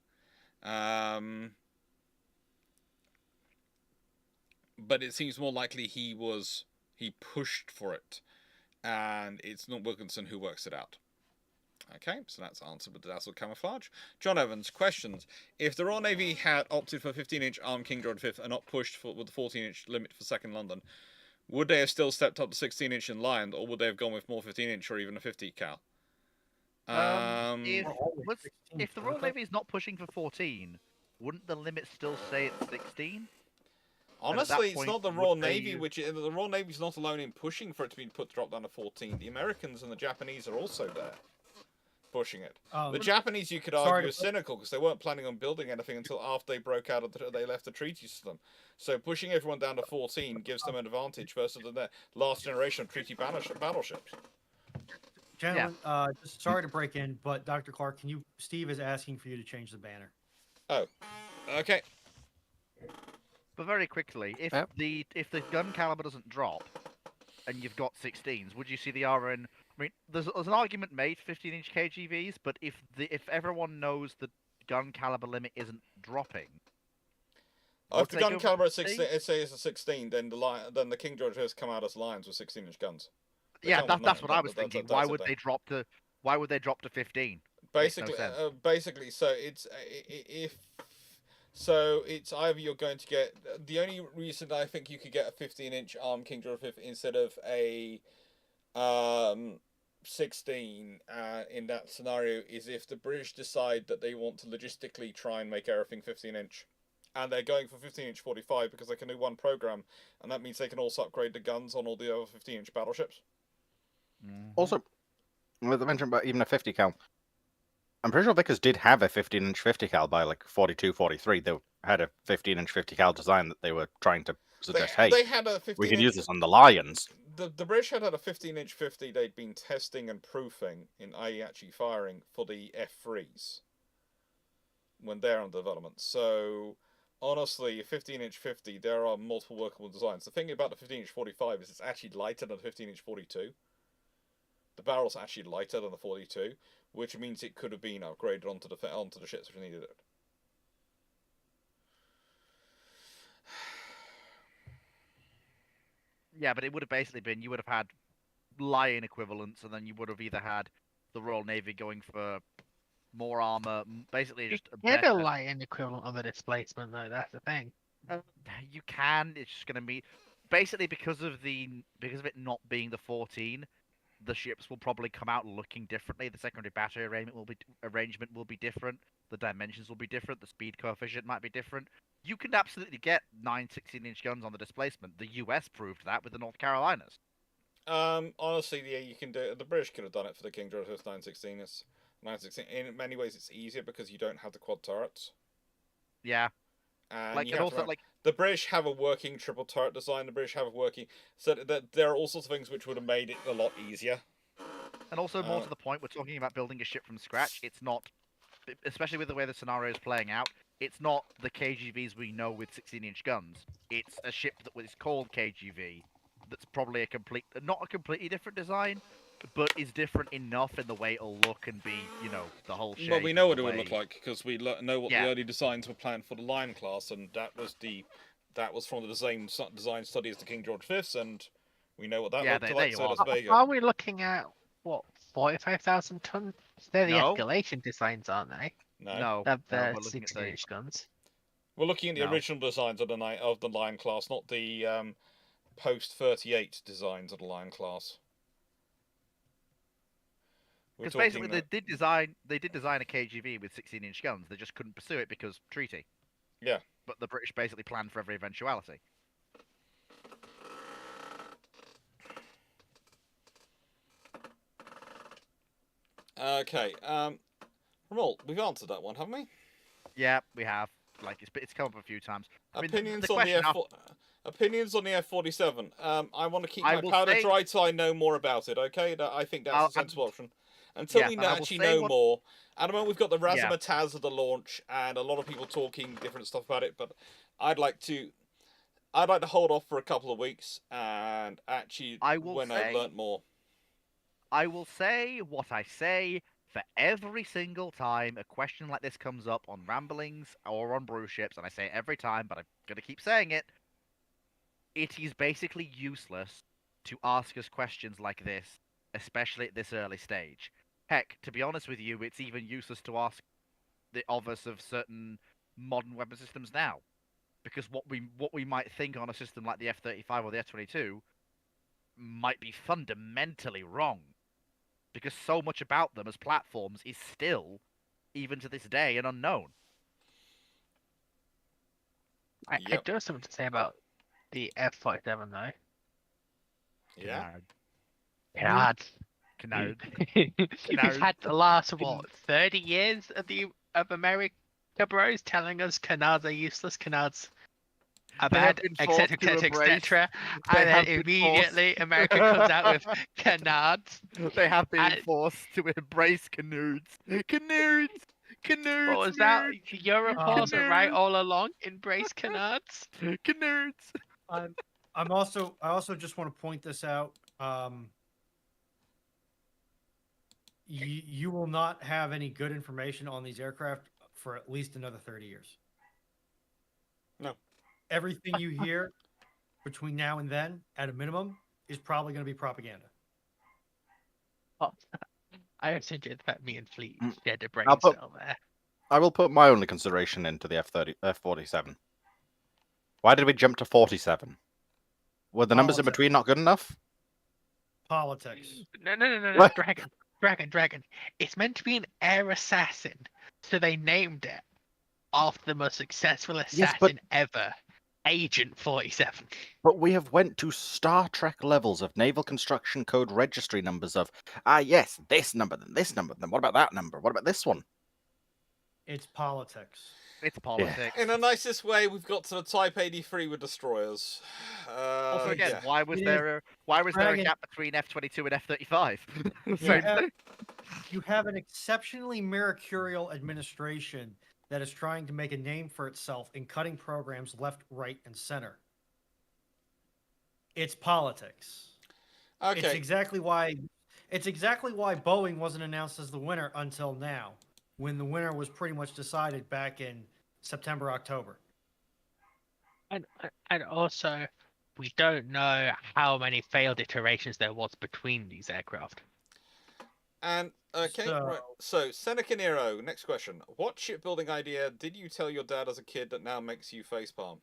But it seems more likely he pushed for it, and it's not Wilkinson who works it out. Okay, so that's answered with the Dazzle Camouflage. John Evans, questions. If the Royal Navy had opted for a 15-inch armed King George V and not pushed with the 14-inch limit for second London, would they have still stepped up to 16-inch in Lion, or would they have gone with more 15-inch or even a 50 cal?
If the Royal Navy is not pushing for 14, wouldn't the limit still stay at 16?
Honestly, it's
point,
not the Royal
would they
Navy, the Royal Navy's not alone in pushing for it to be dropped down to 14. The Americans and the Japanese are also there, pushing it. The Japanese, you could argue, are cynical because they weren't planning on building anything until after they broke out of they left the treaty system. So pushing everyone down to 14 gives them an advantage versus the last generation of treaty battleships.
Gentlemen, just sorry to break in, but Dr. Clarke, Steve is asking for you to change the banner.
Oh, okay.
But very quickly, if the gun caliber doesn't drop, and you've got 16s, would you see the RN? I mean, there's an argument made 15-inch KGVs, but if everyone knows the gun caliber limit isn't dropping,
if the gun caliber is 16, it says a 16, then the King George has come out as Lions with 16-inch guns.
Yeah, that's what I was thinking. Why would they drop to 15?
Basically, so it's either you're going to get the only reason I think you could get a 15-inch armed King George V instead of a 16 in that scenario is if the British decide that they want to logistically try and make everything 15-inch. And they're going for 15-inch 45 because they can do one program, and that means they can also upgrade the guns on all the other 15-inch battleships.
Also, with the mention about even a 50 cal, I'm pretty sure Vickers did have a 15-inch 50 cal by like 42, 43. They had a 15-inch 50 cal design that they were trying to suggest,
they had a 15
we can use this on the Lions.
The British had a 15-inch 50 they'd been testing and proofing, i.e. actually firing, for the F3s when they're under development. So, honestly, a 15-inch 50, there are multiple workable designs. The thing about the 15-inch 45 is it's actually lighter than the 15-inch 42. The barrel's actually lighter than the 42, which means it could have been upgraded onto the ships which needed it.
Yeah, but it would have basically been, you would have had Lion equivalents, and then you would have either had the Royal Navy going for more armor, basically just a
Get
better...
a Lion equivalent of a displacement, though. That's the thing.
You can. It's just going to be... basically because of it not being the 14, the ships will probably come out looking differently. The secondary battery arrangement will be different. The dimensions will be different. The speed coefficient might be different. You can absolutely get 9 16-inch guns on the displacement. The US proved that with the North Carolinas.
Honestly, yeah, you can do it. The British could have done it for the King George 916. It's 916. In many ways, it's easier because you don't have the quad turrets.
Yeah.
And
Like,
you
and
have to
also,
remember,
like,
the British have a working triple turret design. The British have a working, so that there are all sorts of things which would have made it a lot easier.
and also more to the point, we're talking about building a ship from scratch. It's not, especially with the way the scenario is playing out, it's not the KGVs we know with 16-inch guns. It's a ship that was called KGV that's probably not a completely different design, but is different enough in the way it'll look and be, the whole shape.
Well, we know
and
what
the
it would look
way-
like because we know what the early designs were planned for the Lion class, and that was from the same design study as the King George V's, and we know what that looked
there
like.
you
So
are.
there you go.
Are we looking at what 45,000 tons? They're the
No.
escalation designs, aren't they?
No,
Of
no,
the
we're looking at
16-inch guns.
we're looking at the
No.
original designs of the Lion class, not the post 38 designs of the Lion class.
Because basically they did design a KGV with 16-inch guns. They just couldn't pursue it because treaty.
Yeah.
But the British basically planned for every eventuality.
Okay. Ramol, we've answered that one, haven't we?
Yeah, we have. Like it's come up a few times. I mean,
Opinions
the
on the
question
F. Opinions on the F-47. I want to keep
I
my
will
powder
say-
dry till I know more about it. Okay, I think that's a sensible option. Until
Yes,
we
and I will
actually
say
know
what-
more. At the moment, we've got the
Yeah.
razzmatazz of the launch and a lot of people talking different stuff about it. But I'd like to hold off for a couple of weeks and actually when I've learnt more.
I will say what I say for every single time a question like this comes up on Ramblings or on Bruships, and I say it every time, but I'm gonna keep saying it. It is basically useless to ask us questions like this, especially at this early stage. Heck, to be honest with you, it's even useless to ask of us of certain modern weapon systems now, because what we might think on a system like the F-35 or the F-22 might be fundamentally wrong, because so much about them as platforms is still, even to this day, an unknown.
I do have something to say about the F-47 though.
Yeah.
Canard. We've had the last 30 years of America bros telling us canards are useless, canards are
They have
bad,
been
etc.,
forced to
etc.,
embrace-
etc.
they
And then
have been
immediately America comes out with canards.
They have been
And-
forced to embrace canards.
What was that? Europe was right all along. Embrace canards.
Canards.
I also just want to point this out. You will not have any good information on these aircraft for at least another 30 years.
No.
Everything you hear between now and then, at a minimum, is probably going to be propaganda.
Oh, I also enjoyed the fact me and Fleet shared a brain
I'll put-
cell there.
I will put my only consideration into the F-47. Why did we jump to 47? Were the numbers in
Politics.
between not good enough?
Politics.
No,
What?
Dragon. It's meant to be an air assassin, so they named it after the most successful assassin ever, Agent 47.
But we have went to Star Trek levels of Naval Construction Code registry numbers of, yes, this number, then this number, then what about that number? What about this one?
It's politics.
It's politics.
In the nicest way, we've got to the Type 83 with destroyers.
Also, again,
yeah.
why was
It
there a
Dragon-
gap between F-22 and F-35?
Yeah. You have an exceptionally mercurial administration that is trying to make a name for itself in cutting programs left, right, and center. It's politics.
Okay.
It's exactly why Boeing wasn't announced as the winner until now, when the winner was pretty much decided back in September, October.
And also, we don't know how many failed iterations there was between these aircraft.
And okay, right. So Seneca Nero, next question. What shipbuilding idea did you tell your dad as a kid that now makes you facepalm?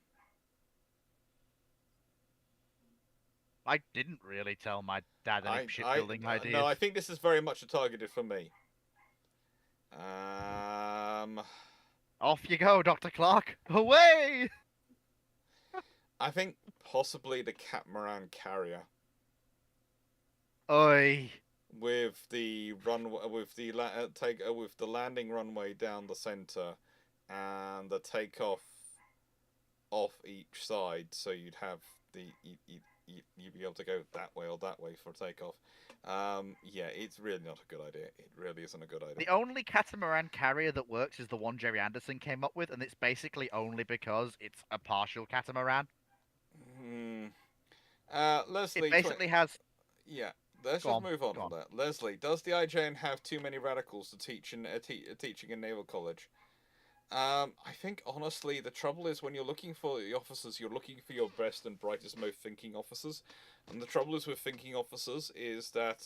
I didn't really tell my dad any shipbuilding ideas.
No, I think this is very much targeted for me.
Off you go, Dr. Clarke. Away!
I think possibly the catamaran carrier
Oi.
with the runway, with the with the landing runway down the center, and the takeoff off each side, so you'd have you'd be able to go that way or that way for takeoff. Yeah, it's really not a good idea. It really isn't a good idea.
The only catamaran carrier that works is the one Jerry Anderson came up with, and it's basically only because it's a partial catamaran.
Leslie,
it basically has.
Yeah, let's
Go
just
on,
move on
go
from
on.
that. Leslie, does the IJN have too many radicals to teach in teaching in Naval College? I think honestly, the trouble is when you're looking for the officers, you're looking for your best and brightest, most thinking officers, and the trouble is with thinking officers is that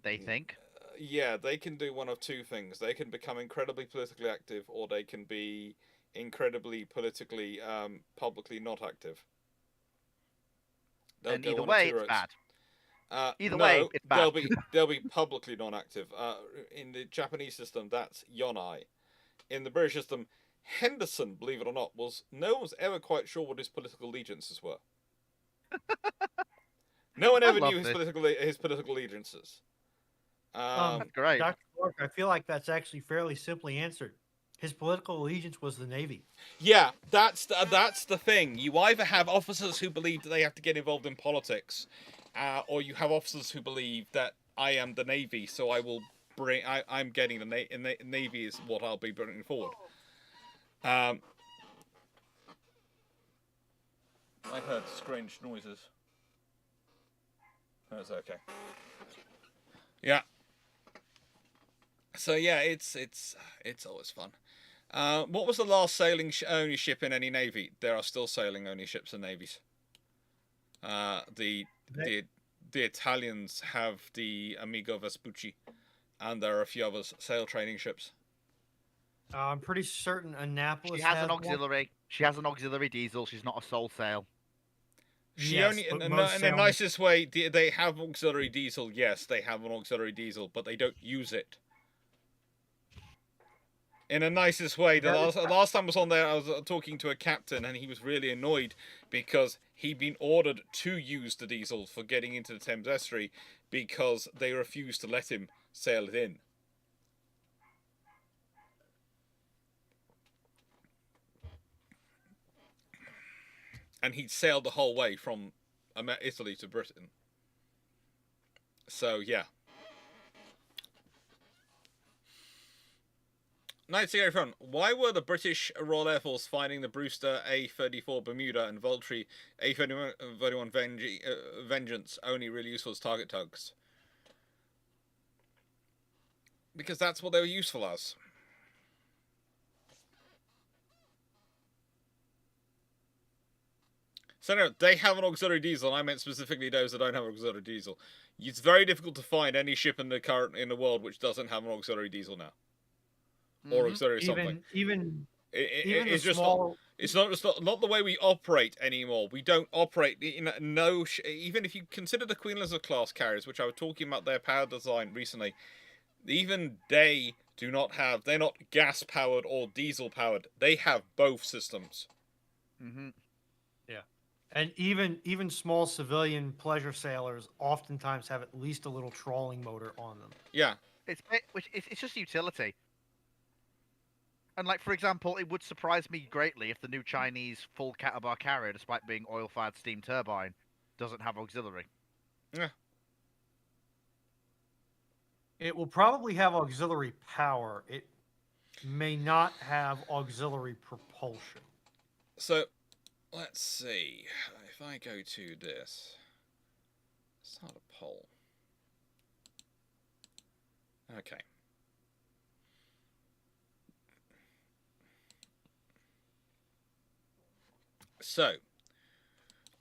They think.
yeah, they can do one of two things. They can become incredibly politically active, or they can be incredibly politically publicly not active. They'll
And
go
either
on
way,
two
it's
roads.
bad. Either
No,
way, it's bad.
they'll be publicly non-active. In the Japanese system, that's Yonai. In the British system, Henderson, believe it or not, no one was ever quite sure what his political allegiances were. No one ever knew his political allegiances.
That's great.
Dr. Clarke, I feel like that's actually fairly simply answered. His political allegiance was the Navy.
Yeah, that's the thing. You either have officers who believe that they have to get involved in politics, or you have officers who believe that I am the Navy, so I will bring. I'm getting the Navy is what I'll be bringing forward. I heard strange noises. That's okay. Yeah. So yeah, it's always fun. What was the last sailing only ship in any navy? There are still sailing only ships and navies. The Italians have the Amigo Vespucci, and there are a few others sail training ships.
I'm pretty certain Annapolis
She has an
one.
auxiliary. She has an auxiliary diesel. She's not a sole sail.
She
Yes,
only,
but
in
most
the
sail-
nicest way, they have auxiliary diesel. Yes, they have an auxiliary diesel, but they don't use it. In the nicest way, the last time I was on there, I was talking to a captain, and he was really annoyed because he'd been ordered to use the diesel for getting into the Thames Estuary because they refused to let him sail it in. And he'd sailed the whole way from Italy to Britain. So, yeah. Nightingale front. Why were the British Royal Air Force finding the Brewster A-34 Bermuda and Vulturi A-31 Vengeance only really useful as target tugs? Because that's what they were useful as. So no, they have an auxiliary diesel, and I meant specifically those that don't have an auxiliary diesel. It's very difficult to find any ship in the world which doesn't have an auxiliary diesel now. Or auxiliary something.
Even
It's
the
just
small,
it's not the way we operate anymore. We don't operate even if you consider the Queen Elizabeth class carriers, which I was talking about their power design recently, even they're not gas powered or diesel powered. They have both systems.
Mm-hmm.
yeah, and even small civilian pleasure sailors oftentimes have at least a little trawling motor on them.
Yeah.
It's just utility. And like, for example, it would surprise me greatly if the new Chinese full Catabar carrier, despite being oil-fired steam turbine, doesn't have auxiliary.
Yeah.
It will probably have auxiliary power. It may not have auxiliary propulsion.
So, let's see. If I go to this, start a poll. Okay. So,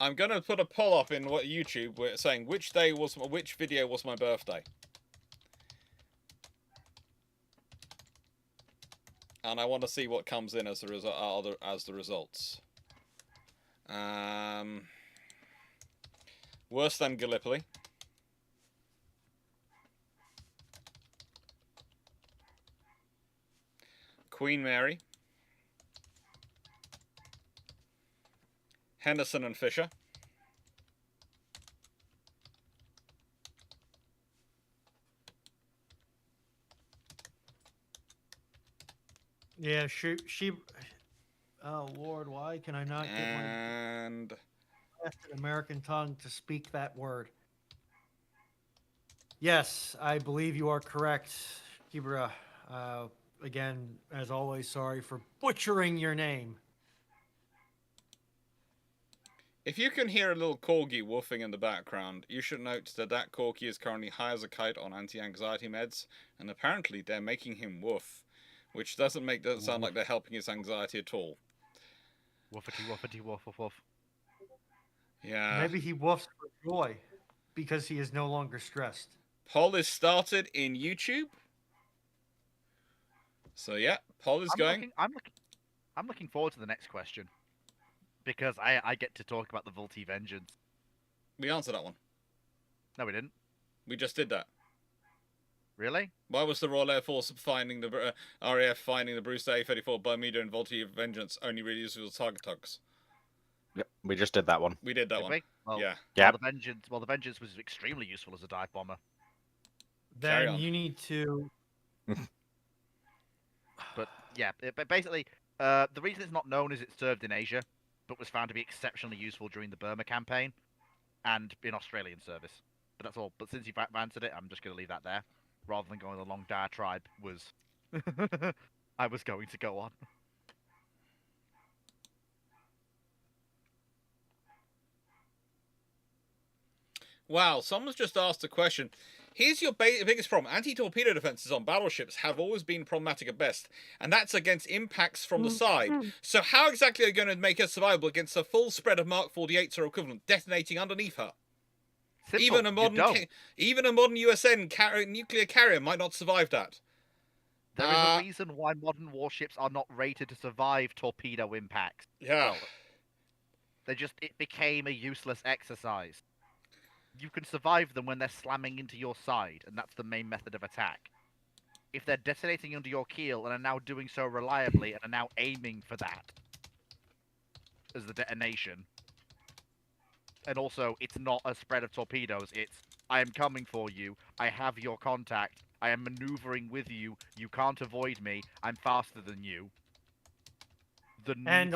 I'm gonna put a poll up in YouTube saying which video was my birthday, and I want to see what comes in as the results. Worse than Gallipoli. Queen Mary. Henderson and Fisher.
Yeah, she. Oh Lord, why can I not get my
And
blasted American tongue to speak that word? Yes, I believe you are correct, Kibra. Again, as always, sorry for butchering your name.
if you can hear a little corgi woofing in the background, you should note that that corgi is currently high as a kite on anti-anxiety meds, and apparently they're making him woof, which doesn't make that sound like they're helping his anxiety at all.
Woofity woofity woof woof woof.
Yeah.
Maybe he woofs for joy because he is no longer stressed.
Poll is started in YouTube. So yeah, poll is going.
I'm looking forward to the next question because I get to talk about the Vulti Vengeance.
We answered that one.
No, we didn't.
We just did that.
Really?
Why was the Royal Air Force finding the RAF finding the Bruce A-34 Bermuda and Vulti Vengeance only really useful target tugs?
Yep, we just did that one.
We did that
Did
one.
we? Well,
Yeah.
Yeah.
Well, the Vengeance was extremely useful as a dive bomber.
Carry
Then
on.
you need to.
But yeah, but basically, the reason it's not known is it served in Asia, but was found to be exceptionally useful during the Burma campaign and in Australian service. But that's all. But since you've answered it, I'm just going to leave that there, rather than going on a long diatribe. I was going to go on.
Wow, someone's just asked a question. Here's your biggest problem. Anti-torpedo defenses on battleships have always been problematic at best, and that's against impacts from the side. So how exactly are you going to make her survivable against a full spread of Mark 48s or equivalent detonating underneath her?
Simple.
Even a modern USN nuclear carrier might not survive that.
There is a reason why modern warships are not rated to survive torpedo impacts.
Yeah.
Well, it became a useless exercise. You can survive them when they're slamming into your side, and that's the main method of attack. If they're detonating under your keel and are now doing so reliably and are now aiming for that as the detonation, and also it's not a spread of torpedoes, it's I am coming for you, I have your contact, I am maneuvering with you, you can't avoid me, I'm faster than you.
And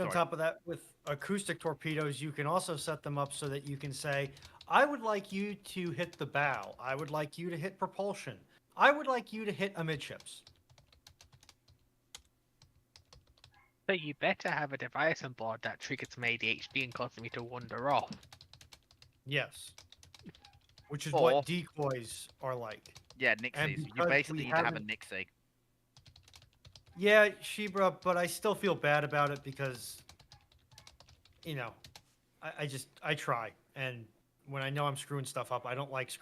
on top of that, with acoustic torpedoes, you can also set them up so that you can say, I would like you to hit the bow. I would like you to hit propulsion. I would like you to hit amidships.
So you better have a device on board that triggers some ADHD and causes me to wander off.
Yes. Which is
Or-
what decoys are like.
Yeah, Nixies. You
because
basically
we
need to have a
haven't-
Nixie.
Yeah, Shebra, but I still feel bad about it because, you know, I try. And when I know I'm screwing stuff up, I don't like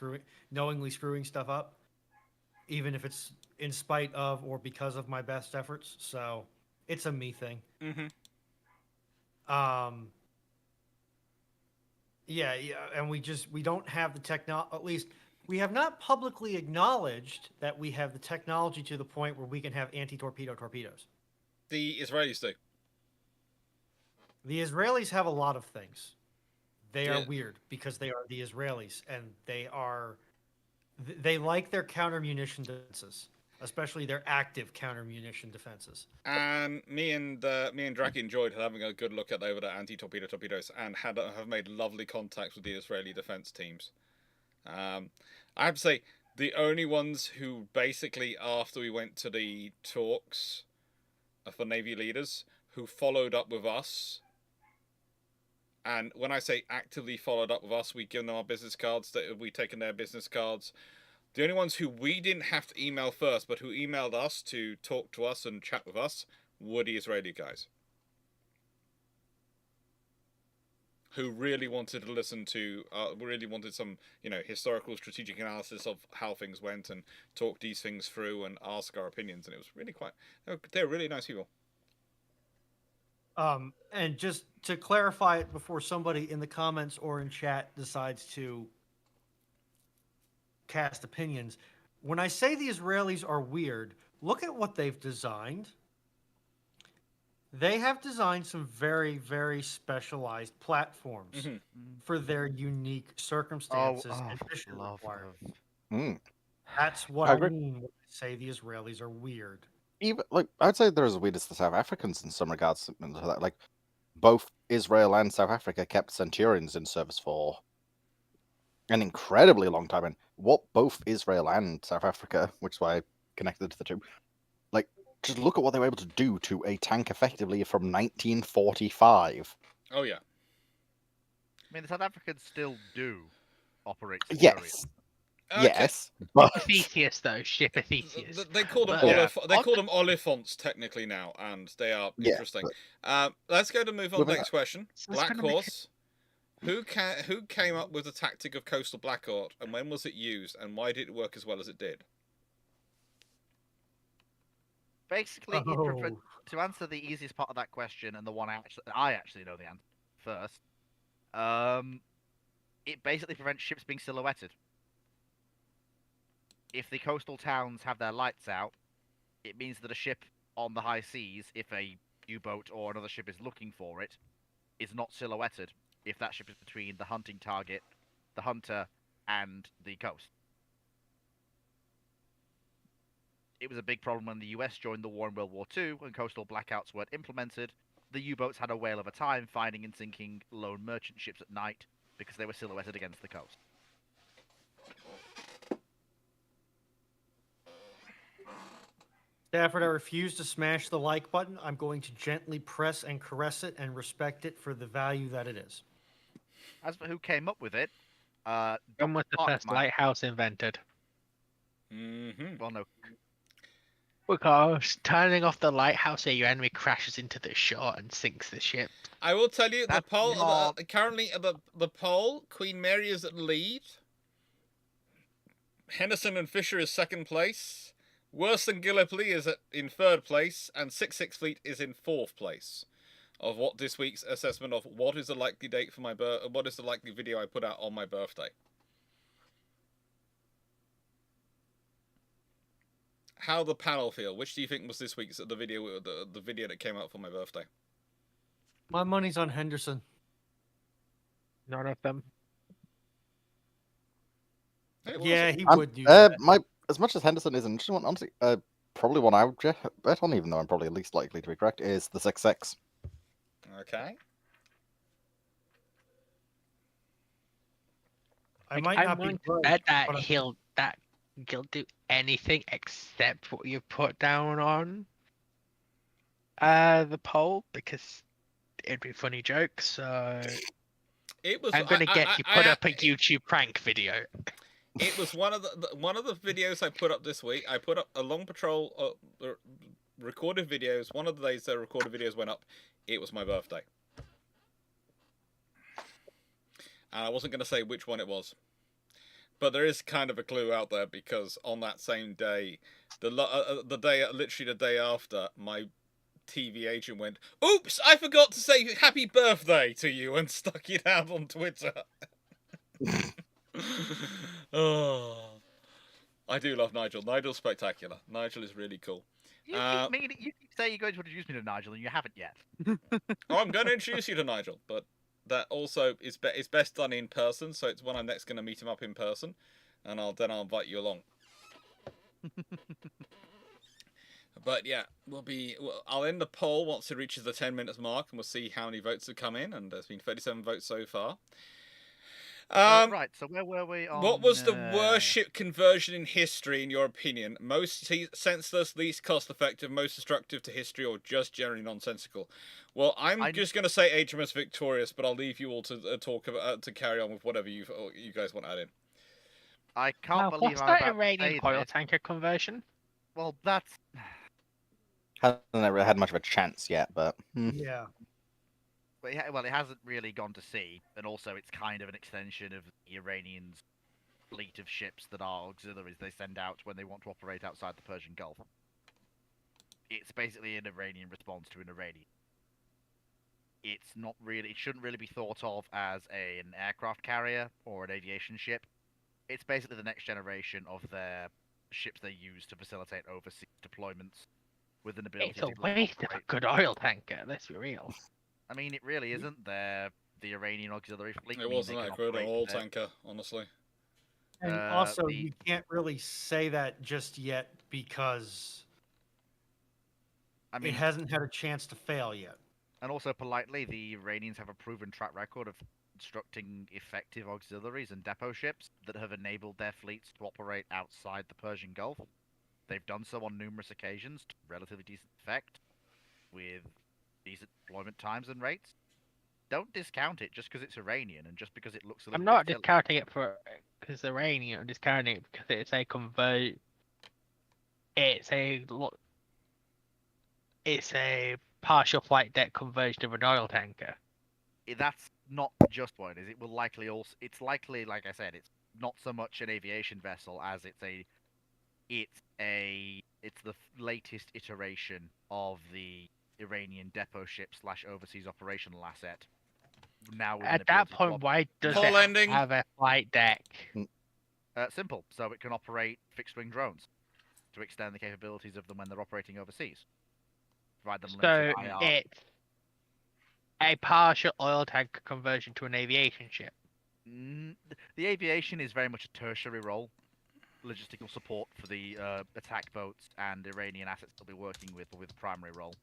knowingly screwing stuff up, even if it's in spite of or because of my best efforts. So it's a me thing.
Mm-hmm.
Yeah, and we don't have the technology. At least we have not publicly acknowledged that we have the technology to the point where we can have anti-torpedo torpedoes.
The Israelis do.
The Israelis have a lot of things. They
Yeah.
are weird because they are the Israelis, and they like their counter munition defenses, especially their active counter munition defenses.
And me and Draki enjoyed having a good look at over the anti-torpedo torpedoes and have made lovely contacts with the Israeli defense teams. I have to say, the only ones who basically, after we went to the talks for Navy leaders, who followed up with us, and when I say actively followed up with us, we give them our business cards, that we taken their business cards. The only ones who we didn't have to email first, but who emailed us to talk to us and chat with us, were the Israeli guys. Who really wanted to listen to, really wanted some, historical strategic analysis of how things went and talk these things through and ask our opinions. And it was really they're really nice people.
And just to clarify it before somebody in the comments or in chat decides to cast opinions, when I say the Israelis are weird, look at what they've designed. They have designed some very, very specialized platforms
Mhm.
for their unique circumstances and
for
mission
love
requirements.
of...
Hmm.
That's what
I
I
agree.
mean when I say the Israelis are weird.
Even like I'd say they're as weird as the South Africans in some regards. Like both Israel and South Africa kept Centurions in service for an incredibly long time. And what both Israel and South Africa, which is why I connected to the two, like just look at what they were able to do to a tank effectively from 1945.
Oh yeah.
I mean, the South Africans still do operate Centurion.
Yes,
Okay.
yes, but
Theseus, though, ship of Theseus.
They call them
But,
Yeah.
they call them Oliphants technically now, and they are
yeah,
interesting.
but
Let's go to move on to the
within
next question.
So it's
Black
gonna make it-
Horse. Who came up with the tactic of coastal blackout, and when was it used, and why did it work as well as it did?
Basically,
Oh.
to answer the easiest part of that question, and the one I actually know the answer first, it basically prevents ships being silhouetted. If the coastal towns have their lights out, it means that a ship on the high seas, if a U-boat or another ship is looking for it, is not silhouetted if that ship is between the hunting target, the hunter, and the coast. It was a big problem when the US joined the war in World War II, when coastal blackouts weren't implemented. The U-boats had a whale of a time finding and sinking lone merchant ships at night because they were silhouetted against the coast.
Stafford, I refuse to smash the like button. I'm going to gently press and caress it and respect it for the value that it is.
As for who came up with it,
When was the
Clarke
first lighthouse invented?
Mm-hmm.
Well, no,
Because turning off the lighthouse, your enemy crashes into the shore and sinks the ship.
I will tell you,
That's not-
currently the poll, Queen Mary is at lead. Henderson and Fisher is second place. Worse than Gallipoli is in third place, and 6-6 Fleet is in fourth place. Of what this week's assessment of what is the likely date for my what is the likely video I put out on my birthday. How the panel feel? Which do you think was this week's the video that came out for my birthday?
My money's on Henderson.
None of them.
Yeah, he
I'm-
would do that.
as much as Henderson is an interesting one, honestly, probably one I would bet on, even though I'm probably least likely to be correct, is the 6-6.
Okay.
I might not be
willing to
right,
bet that
but
he'll do anything except what you put down on the poll because it'd be funny jokes. So
It was.
I'm gonna get you put up a YouTube prank video.
It was one of the videos I put up this week. I put up a long patrol recorded videos. One of the days the recorded videos went up, it was my birthday. And I wasn't going to say which one it was. But there is kind of a clue out there because on that same day, literally the day after, my TV agent went, "Oops, I forgot to say happy birthday to you," and stuck it out on Twitter. Oh, I do love Nigel. Nigel's spectacular. Nigel is really cool.
you keep saying you're going to introduce me to Nigel, and you haven't yet.
Oh, I'm going to introduce you to Nigel, but that also is best done in person. So it's when I'm next going to meet him up in person, and I'll invite you along. But yeah, I'll end the poll once it reaches the 10 minutes mark, and we'll see how many votes have come in. And there's been 37 votes so far.
Right, so where were we on...
What was the worst ship conversion in history, in your opinion? Most senseless, least cost-effective, most destructive to history, or just generally nonsensical? Well, I'm just going to say HMS Victorious, but I'll leave you all to talk about to carry on with whatever you guys want to add in.
I can't believe
what's
I'm
that
about to
Iranian
say
oil
this.
tanker conversion?
Well, that's...
Hasn't really had much of a chance yet, but
yeah.
But it hasn't really gone to sea, and also it's kind of an extension of the Iranians' fleet of ships that are auxiliaries they send out when they want to operate outside the Persian Gulf. It's basically an Iranian response to an Iranian. it's not really. It shouldn't really be thought of as an aircraft carrier or an aviation ship. It's basically the next generation of their ships they use to facilitate overseas deployments with an ability
It's a
to
waste of a
operate.
good oil tanker. Let's be real.
I mean, it really isn't. The Iranian auxiliary fleet.
It
mean
wasn't
they
that
can
good an
operate
oil
their-
tanker, honestly.
And
Uh,
also,
the-
you can't really say that just yet because
I mean,
it hasn't had a chance to fail yet.
and also politely, the Iranians have a proven track record of constructing effective auxiliaries and depot ships that have enabled their fleets to operate outside the Persian Gulf. They've done so on numerous occasions to relatively decent effect, with decent deployment times and rates. Don't discount it just because it's Iranian and just because it looks a little
I'm not
bit silly.
discounting it for because it's Iranian. I'm discounting it because it's a convert. It's a partial flight deck conversion of an oil tanker.
That's not just what it is. It will likely also. It's likely, like I said, it's not so much an aviation vessel as it's the latest iteration of the Iranian depot ship / overseas operational asset. Now with an
At that
ability to
point, why does
Full
it
ending.
have a flight deck?
simple, so it can operate fixed-wing drones to extend the capabilities of them when they're operating overseas. Provide them
So
limited IR.
it's a partial oil tanker conversion to an aviation ship.
The aviation is very much a tertiary role. Logistical support for the attack boats and Iranian assets they'll be working with will be the primary role.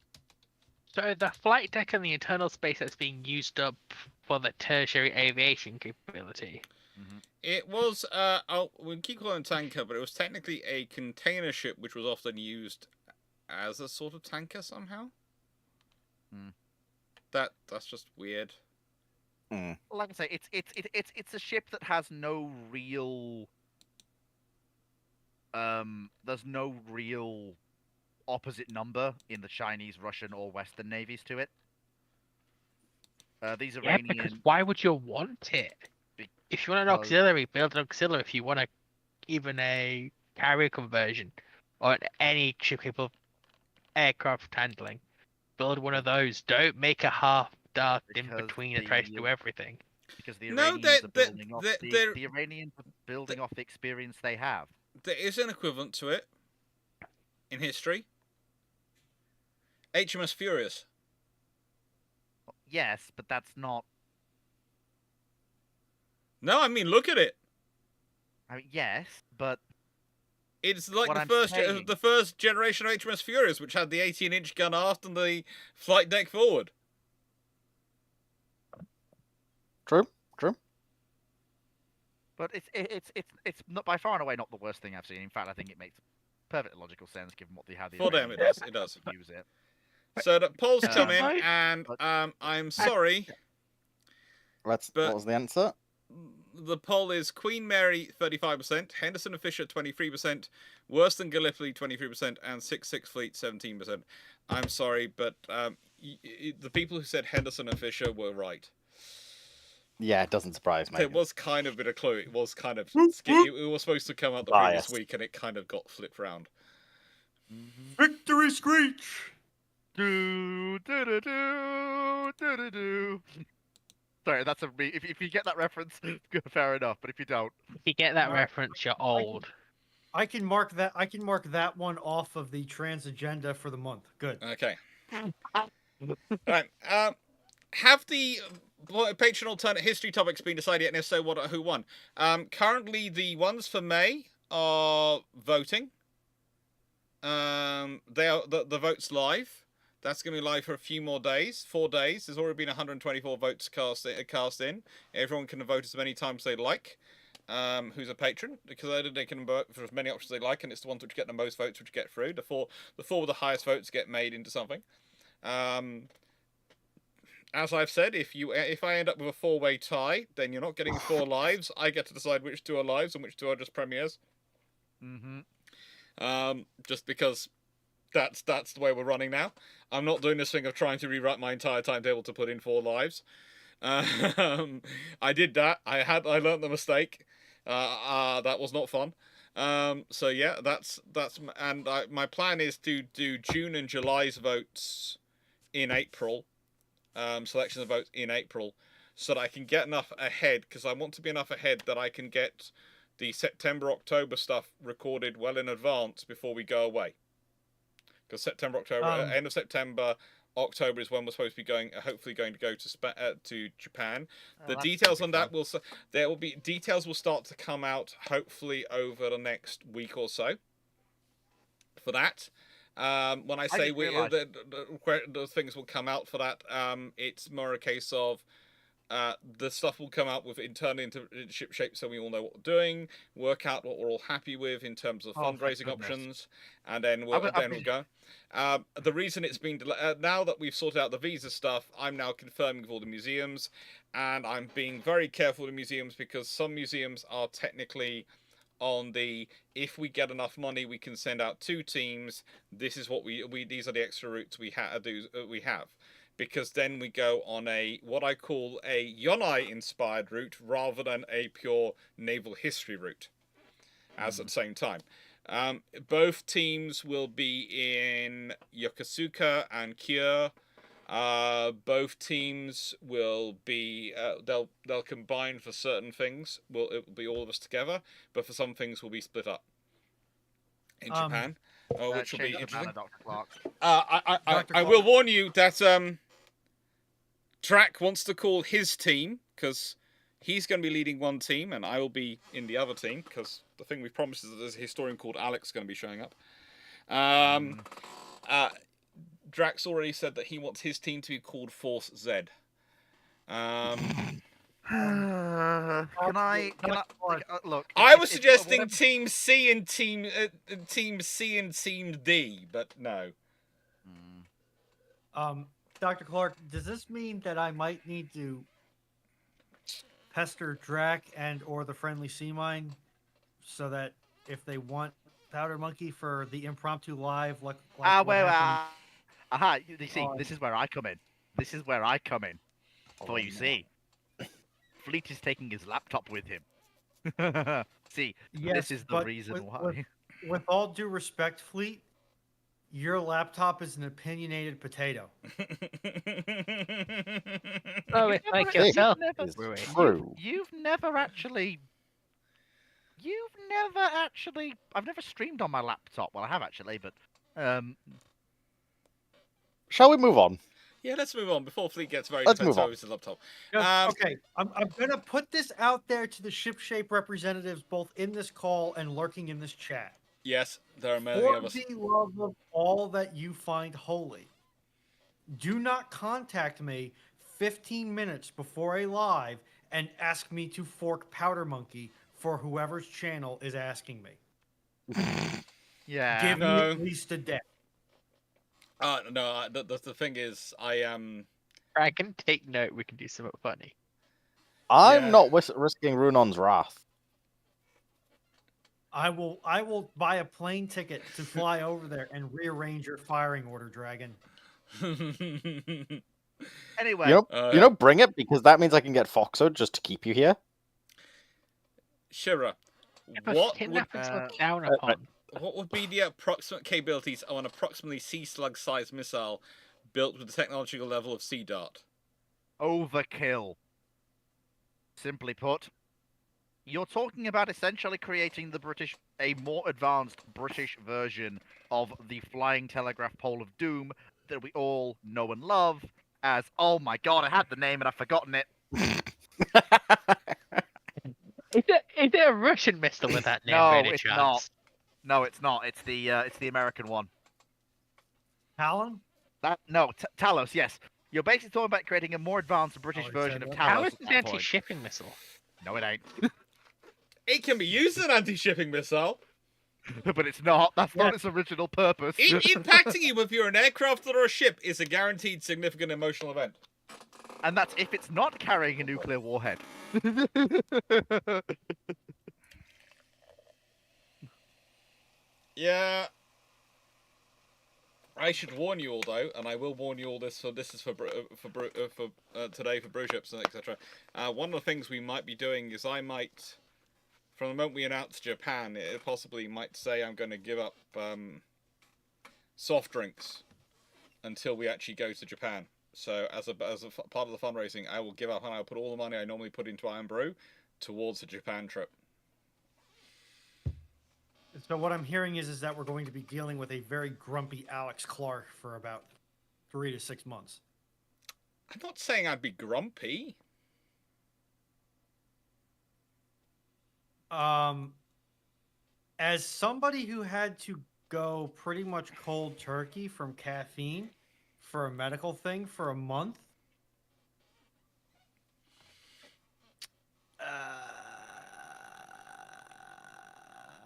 So the flight deck and the internal space that's being used up for the tertiary aviation capability.
It was, we keep calling it tanker, but it was technically a container ship, which was often used as a sort of tanker somehow. That's just weird.
Like I say, it's a ship that has no real. There's no real opposite number in the Chinese, Russian, or Western navies to it. These
Yeah, because
Iranian.
why would you want it? If you want an auxiliary, build an auxiliary. If you want even a carrier conversion or any ship capable of aircraft handling, build one of those. Don't make a half-daft in
Because
between that tries to do everything.
Because the
No,
Iranians are building off the Iranians are building off the experience they have.
There is an equivalent to it in history. HMS Furious.
Yes, but that's not.
No, I mean, look at it.
I mean, yes, but
It's like
What
the
I'm
first
saying-
the first generation of HMS Furious, which had the 18-inch gun aft and the flight deck forward.
True.
But it's not by far and away not the worst thing I've seen. In fact, I think it makes perfect logical sense given how the
For them,
Iranians
it does.
use it.
So the polls
Um,
come in,
I-
and I'm sorry,
What
But-
was the answer?
the poll is Queen Mary 35%, Henderson and Fisher 23%, worse than Gallipoli 23%, and 6 Fleet 17%. I'm sorry, but the people who said Henderson and Fisher were right.
Yeah, it doesn't surprise me.
There was kind of a bit of clue. It was kind of it was supposed to come out the previous
Biased.
week, and it kind of got flipped round.
Victory screech!
Do do do do do do do. Sorry, that's a me. If you get that reference, fair enough. But if you don't,
If you get that
Alright.
reference, you're old.
I can mark that one off of the trans agenda for the month. Good.
Okay. Right. Have the Patreon alternate history topics been decided yet? And if so, who won? Currently, the ones for May are voting. They are the votes live. That's going to be live for a few more days. 4 days. There's already been 124 votes cast in. Everyone can vote as many times they like. Who's a patron, because they can vote for as many options they like, and it's the ones which get the most votes which get through. The four with the highest votes get made into something. As I've said, if I end up with a 4-way tie, then you're not getting 4 lives. I get to decide which 2 are lives and which 2 are just premieres. Just because that's the way we're running now. I'm not doing this thing of trying to rewrite my entire timetable to put in 4 lives. I did that. I learned the mistake. That was not fun. So yeah, that's my plan is to do June and July's votes in April, selection of votes in April, so that I can get enough ahead, because I want to be enough ahead that I can get the September, October stuff recorded well in advance before we go away. Because September, October, end of September, October is when we're supposed to be going, hopefully going to go to Japan. The details on that details will start to come out hopefully over the next week or so. For that, when I say the things will come out for that, it's more a case of the stuff will come out with internally into ship shape, so we all know what we're doing, work out what we're all happy with in terms of fundraising options, and then we'll go. The reason it's been now that we've sorted out the visa stuff, I'm now confirming with all the museums, and I'm being very careful with the museums, because some museums are technically on the, if we get enough money, we can send out 2 teams. This is what these are the extra routes we have. Because then we go on a, what I call a Yonai-inspired route, rather than a pure naval history route, as at the same time. Both teams will be in Yokosuka and Kyoto. Both teams will be, they'll combine for certain things. It will be all of us together, but for some things we'll be split up. In Japan, which will be interesting.
Dr. Clarke.
I will warn you that Track wants to call his team, because he's going to be leading one team and I will be in the other team, because the thing we've promised is that there's a historian called Alex going to be showing up. Drax already said that he wants his team to be called Force Z.
Can I look?
I was suggesting Team C and Team C and Team D, but no.
Dr. Clarke, does this mean that I might need to pester Drac and or the Friendly Sea Mine, so that if they want Powder Monkey for the impromptu live, you
see, this is where I come in. This is where I come in. For you see, Fleet is taking his laptop with him. See,
yes,
this is the reason why.
With all due respect, Fleet, your laptop is an opinionated potato.
Oh, it's like yourself.
You've never actually. I've never streamed on my laptop. Well, I have actually, but.
Shall we move on?
Yeah, let's move on before Fleet gets very
defensive over
his laptop.
Okay, I'm going to put this out there to the shipshape representatives, both in this call and lurking in this chat.
Yes, there are many of us.
For the love of all that you find holy, do not contact me 15 minutes before a live and ask me to fork Powder Monkey for whoever's channel is asking me.
Yeah.
Give me at least a day.
No, the thing is, I
can take note. We can do something funny.
I'm not risking Runon's wrath.
I will buy a plane ticket to fly over there and rearrange your firing order, Dragon.
Anyway,
you know, bring it, because that means I can get Foxo just to keep you here.
Shira, what would be the approximate capabilities of an approximately sea slug-sized missile built with the technological level of Sea Dart?
Overkill. Simply put, you're talking about essentially creating a more advanced British version of the flying telegraph pole of doom that we all know and love as, oh my god, I had the name and I've forgotten it.
Is there a Russian missile with that name?
No,
by any
it's
chance?
not. No, it's not. It's the American one.
Talon?
Talos, yes. You're basically talking about creating a more advanced British version of Talos.
How is it an anti-shipping missile?
No, it ain't.
It can be used as an anti-shipping missile.
But it's not. That's not its original purpose.
Impacting you if you're an aircraft or a ship is a guaranteed significant emotional event.
And that's if it's not carrying a nuclear warhead.
Yeah. I should warn you all, though, and I will warn you all this. So this is for today for Bruships and etc. One of the things we might be doing is I might, from the moment we announce Japan, it possibly might say I'm going to give up soft drinks until we actually go to Japan. So as a part of the fundraising, I will give up and I'll put all the money I normally put into Iron Brew towards the Japan trip.
So what I'm hearing is that we're going to be dealing with a very grumpy Alex Clarke for about 3 to 6 months.
I'm not saying I'd be grumpy.
As somebody who had to go pretty much cold turkey from caffeine for a medical thing for a month,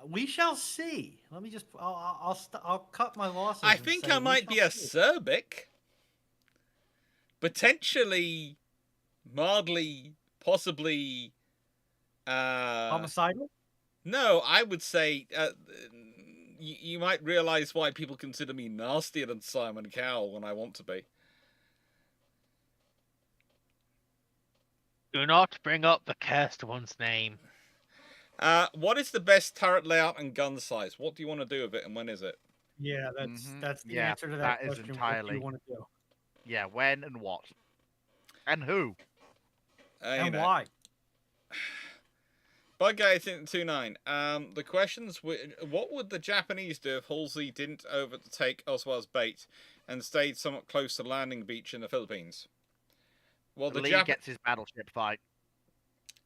we shall see. Let me just, I'll cut my losses.
I
and
think
say
I
we
might be
shall see.
acerbic. Potentially, mildly, possibly.
Homicidal?
No, I would say you might realize why people consider me nastier than Simon Cowell when I want to be.
Do not bring up the cursed one's name.
What is the best turret layout and gun size? What do you want to do with it, and when is it?
Yeah, that's the answer to
that
that
is
question. What do
entirely-
you want to do?
Yeah, when and what? And who?
And why?
Bug Guy 29. The questions: what would the Japanese do if Halsey didn't overtake Oswald's bait and stayed somewhat close to landing beach in the Philippines? Well,
Lee gets his battleship fight.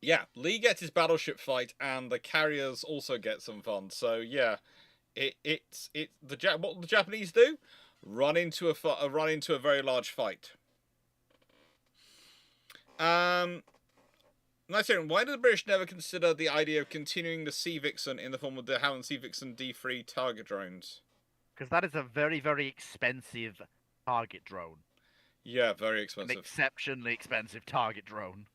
Yeah, Lee gets his battleship fight, and the carriers also get some fun. So yeah, what will the Japanese do? Run into a very large fight. Nice hearing. Why did the British never consider the idea of continuing the Sea Vixen in the form of the Howland Sea Vixen D3 target drones?
Because that is a very, very expensive target drone.
Yeah, very
An
expensive.
exceptionally expensive target drone.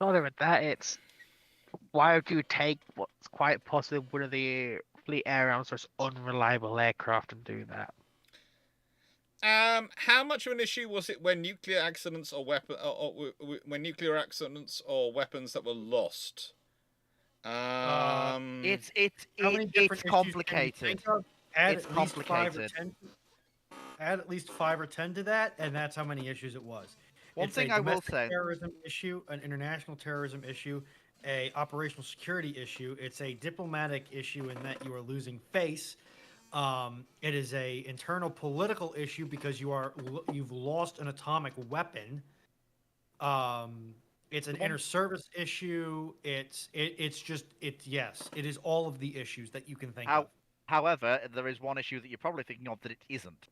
Not even that, it's why would you take what's quite possibly one of the fleet air arms most unreliable aircraft and do that?
How much of an issue was it when nuclear accidents or when nuclear accidents or weapons that were lost?
It's
How many different issues can you
complicated.
think of? Add
It's
at least 5 or
complicated.
10. Add at least 5 or 10 to that, and that's how many issues it was.
One
It's
thing
a
I will
domestic
say.
terrorism issue, an international terrorism issue, a operational security issue. It's a diplomatic issue in that you are losing face. It is a internal political issue because you've lost an atomic weapon. It's an inter-service issue. Yes, it is all of the issues that you can think of.
However, there is one issue that you're probably thinking of that it isn't.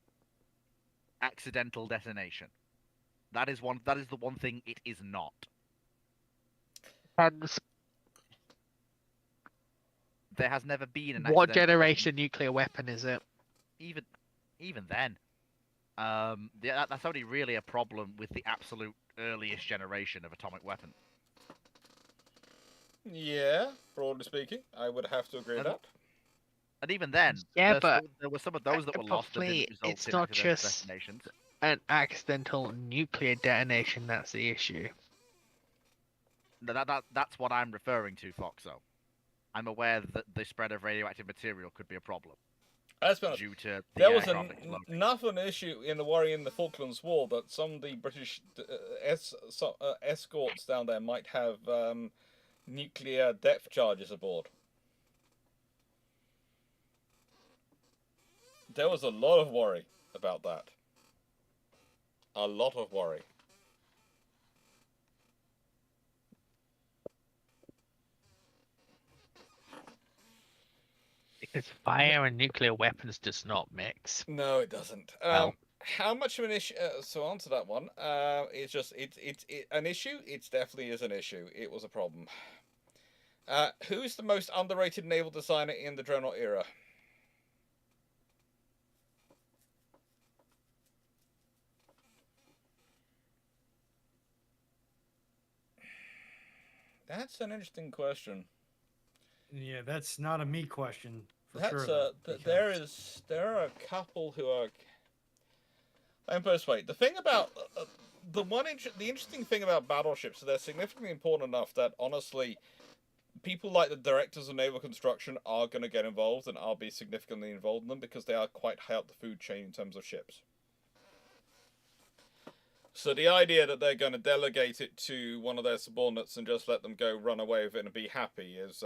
Accidental detonation. That is the one thing it is not.
And
There has never been an
what
accidental
generation nuclear weapon is it?
even then. That's only really a problem with the absolute earliest generation of atomic weapon.
Yeah, broadly speaking, I would have to agree with that.
And even then,
Yeah, but
there were some of those that were lost that
probably
didn't result
it's
in
not
accidental
just
detonations.
an accidental nuclear detonation that's the issue.
That's what I'm referring to, Foxo. I'm aware that the spread of radioactive material could be a problem
Let's be honest.
due to the
There was
aircraft exploding.
enough of an issue in the worry in the Falklands War that some of the British escorts down there might have nuclear depth charges aboard. There was a lot of worry about that. A lot of worry.
Because fire and nuclear weapons does not mix.
No, it doesn't.
Well.
How much of an issue? So answer that one. It's just it's an issue. It definitely is an issue. It was a problem. Who's the most underrated naval designer in the Dreadnought era? That's an interesting question.
Yeah, that's not a me question for
That's
sure. though, because-
there are a couple who are. And first, wait. The thing about the interesting thing about battleships is they're significantly important enough that honestly, people like the directors of naval construction are going to get involved and are be significantly involved in them because they are quite high up the food chain in terms of ships. So the idea that they're going to delegate it to one of their subordinates and just let them go run away with it and be happy is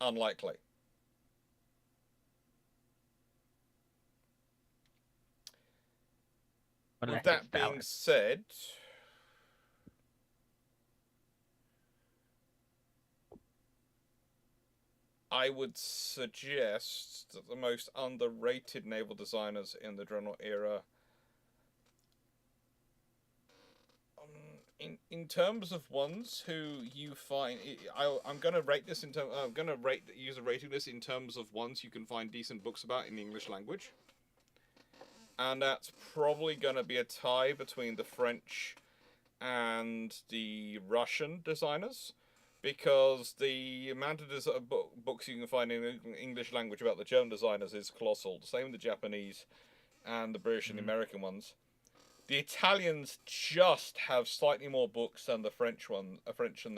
unlikely.
Unless
With that
it's
being
Dallas.
said, I would suggest that the most underrated naval designers in the Dreadnought era, in terms of ones who you find, I'm going to rate this in terms. I'm going to use a rating list in terms of ones you can find decent books about in the English language, and that's probably going to be a tie between the French and the Russian designers. Because the amount of books you can find in English language about the German designers is colossal. The same with the Japanese and the British and the American ones. The Italians just have slightly more books than the French and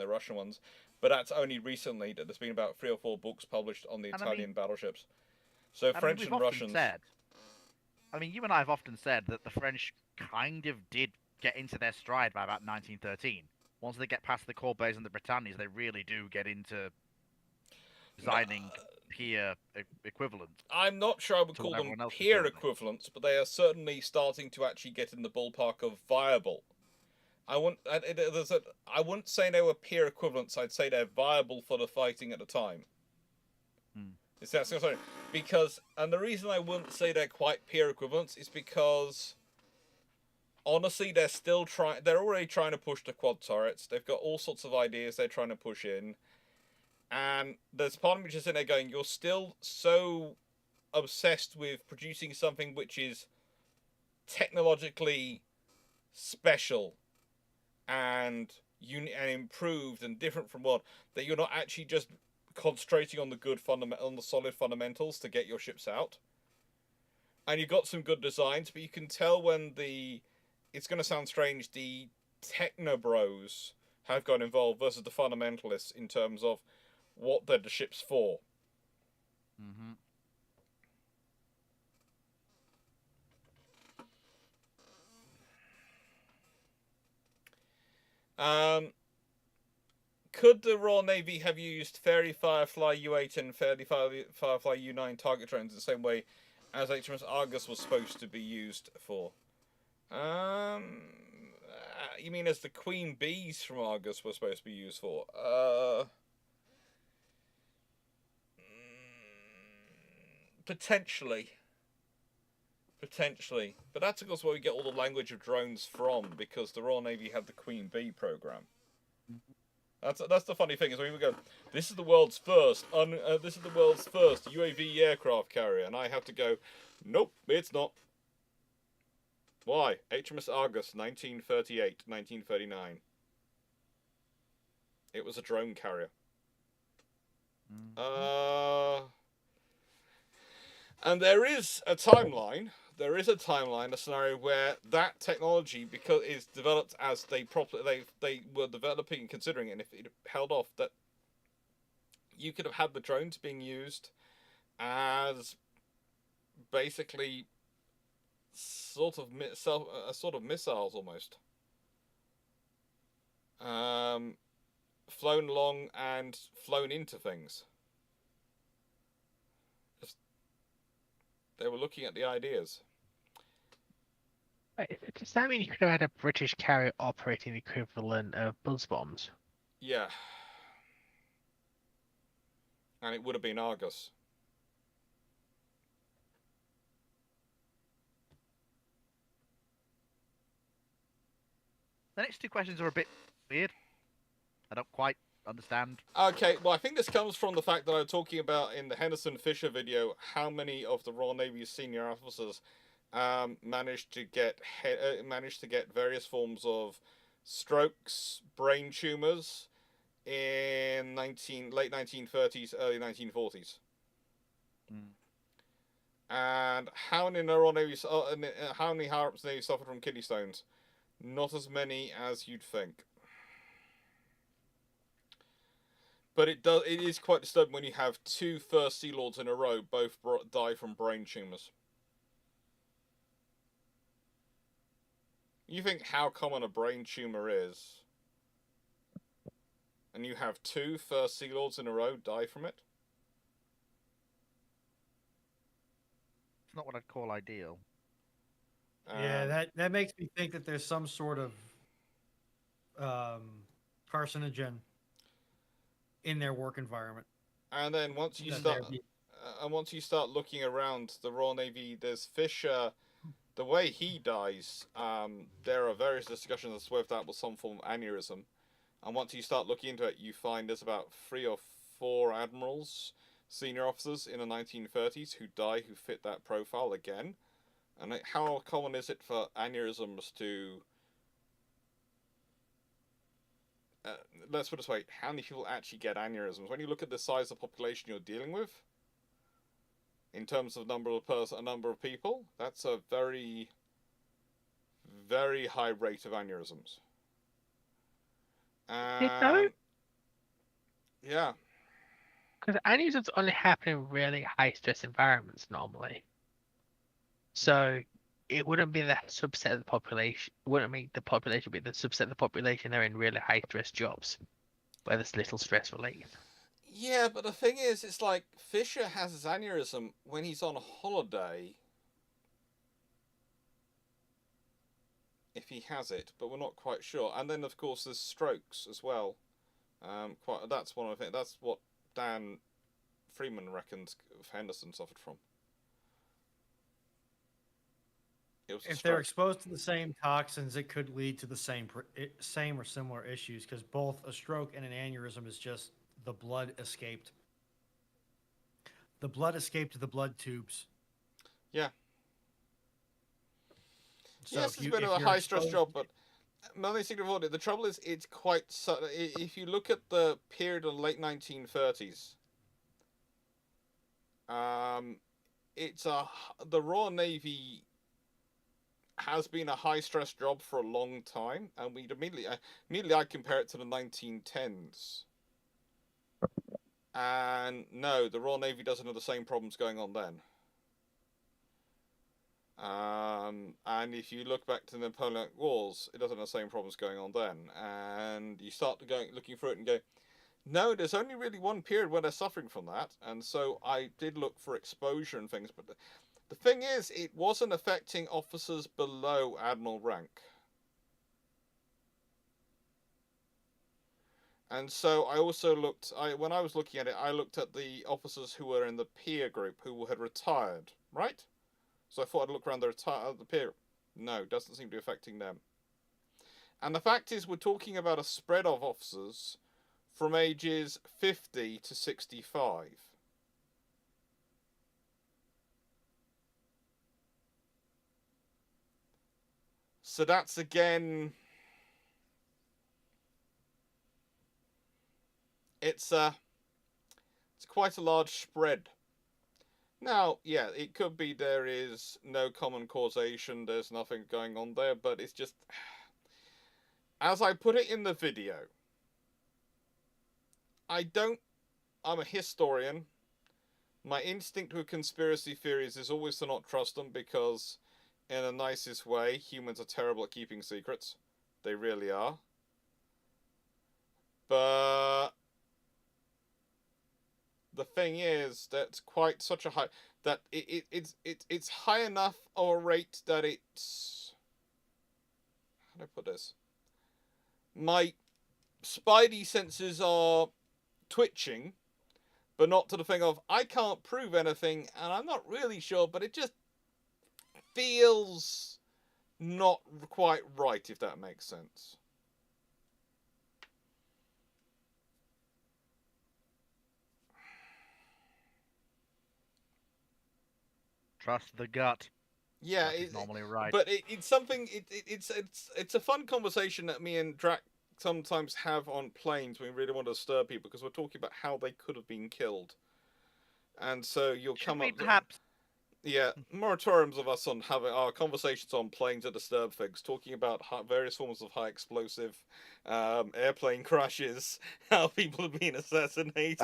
the Russian ones, but that's only recently that there's been about 3 or 4 books published on the Italian battleships. So French and Russians.
You and I have often said that the French kind of did get into their stride by about 1913. Once they get past the Corbett's and the Britannias, they really do get into designing peer equivalent.
I'm not sure I would call them peer equivalents, but they are certainly starting to actually get in the ballpark of viable. I wouldn't say they were peer equivalents. I'd say they're viable for the fighting at the time. Because, and the reason I wouldn't say they're quite peer equivalents is because, honestly, they're already trying to push the quad turrets. They've got all sorts of ideas they're trying to push in. And there's part of me just in there going, you're still so obsessed with producing something which is technologically special and improved and different from that you're not actually just concentrating on the solid fundamentals to get your ships out. And you've got some good designs, but you can tell when it's going to sound strange, the technobros have got involved versus the fundamentalists in terms of what they're the ship's for. Could the Royal Navy have used Fairey Firefly U8 and Fairey Firefly U9 target drones the same way as HMS Argus was supposed to be used for? You mean as the Queen Bees from Argus were supposed to be used for? Potentially. But that's of course where we get all the language of drones from, because the Royal Navy had the Queen Bee program. That's the funny thing is when we go, this is the world's first UAV aircraft carrier, and I have to go, nope, it's not. Why? HMS Argus, 1938, 1939. It was a drone carrier. And there is a timeline, a scenario where that technology, because it's developed as they were developing and considering it, and if it held off, that you could have had the drones being used as basically sort of missiles almost, flown along and flown into things. They were looking at the ideas.
Wait, does that mean you could have had a British carrier operating the equivalent of buzz bombs?
Yeah. And it would have been Argus.
The next 2 questions are a bit weird. I don't quite understand.
Okay, well, I think this comes from the fact that I was talking about in the Henderson Fisher video how many of the Royal Navy's senior officers managed to get various forms of strokes, brain tumors in late 1930s, early 1940s. And how many Royal Navy, how many Harps Navy suffered from kidney stones? Not as many as you'd think. But it is quite disturbing when you have 2 First Sea Lords in a row both die from brain tumours. You think how common a brain tumor is, and you have 2 First Sea Lords in a row die from it?
It's not what I'd call ideal.
Yeah, that makes me think that there's some sort of carcinogen in their work environment.
And then once you
that
start,
they're being-
once you start looking around the Royal Navy, there's Fisher. The way he dies, there are various discussions as to whether that was some form of aneurysm. And once you start looking into it, you find there's about 3 or 4 admirals, senior officers in the 1930s who die who fit that profile again. And how common is it for aneurysms to... let's put it this way, how many people actually get aneurysms? When you look at the size of the population you're dealing with, in terms of number of people, that's a very, very high rate of aneurysms.
know?
Yeah.
Because aneurysms only happen in really high stress environments normally. So it wouldn't be the subset of the population. It wouldn't make the population be the subset of the population that are in really high stress jobs where there's little stress relief.
Yeah, but the thing is, it's like Fisher has his aneurysm when he's on holiday. If he has it, but we're not quite sure. And then, of course, there's strokes as well. That's one of the things. That's what Dan Freeman reckons Henderson suffered from.
If they're exposed to the same toxins, it could lead to the same or similar issues, because both a stroke and an aneurysm is just the blood escaped. The blood escaped to the blood tubes.
Yeah.
So
yes, it's a bit of a high stress job, but the trouble is it's quite subtle. If you look at the period of the late 1930s, the Royal Navy has been a high stress job for a long time, and we'd immediately I compare it to the 1910s. And no, the Royal Navy doesn't have the same problems going on then. And if you look back to the Napoleonic Wars, it doesn't have the same problems going on then. And you start looking through it and go, no, there's only really one period where they're suffering from that. And so I did look for exposure and things, but the thing is, it wasn't affecting officers below admiral rank. And so I also looked, when I was looking at it, I looked at the officers who were in the peer group who had retired, right? So I thought I'd look around the peer. No, it doesn't seem to be affecting them. And the fact is, we're talking about a spread of officers from ages 50 to 65. So that's again, it's quite a large spread. Now, yeah, it could be there is no common causation, there's nothing going on there, but it's just, as I put it in the video, I'm a historian. My instinct with conspiracy theories is always to not trust them, because in the nicest way, humans are terrible at keeping secrets. They really are. But the thing is, that's quite such a high, that it's high enough of a rate that it's, how do I put this? My spidey senses are twitching, but not to the thing of, I can't prove anything, and I'm not really sure, but it just feels not quite right, if that makes sense.
Trust the gut.
Yeah,
It's normally right.
But it's something. It's a fun conversation that me and Drac sometimes have on planes when we really want to disturb people, because we're talking about how they could have been killed, and so you'll
Should
come
we
up.
perhaps
Yeah, moratoriums of us on having our conversations on planes that disturb things, talking about various forms of high explosive airplane crashes, how people have been assassinated.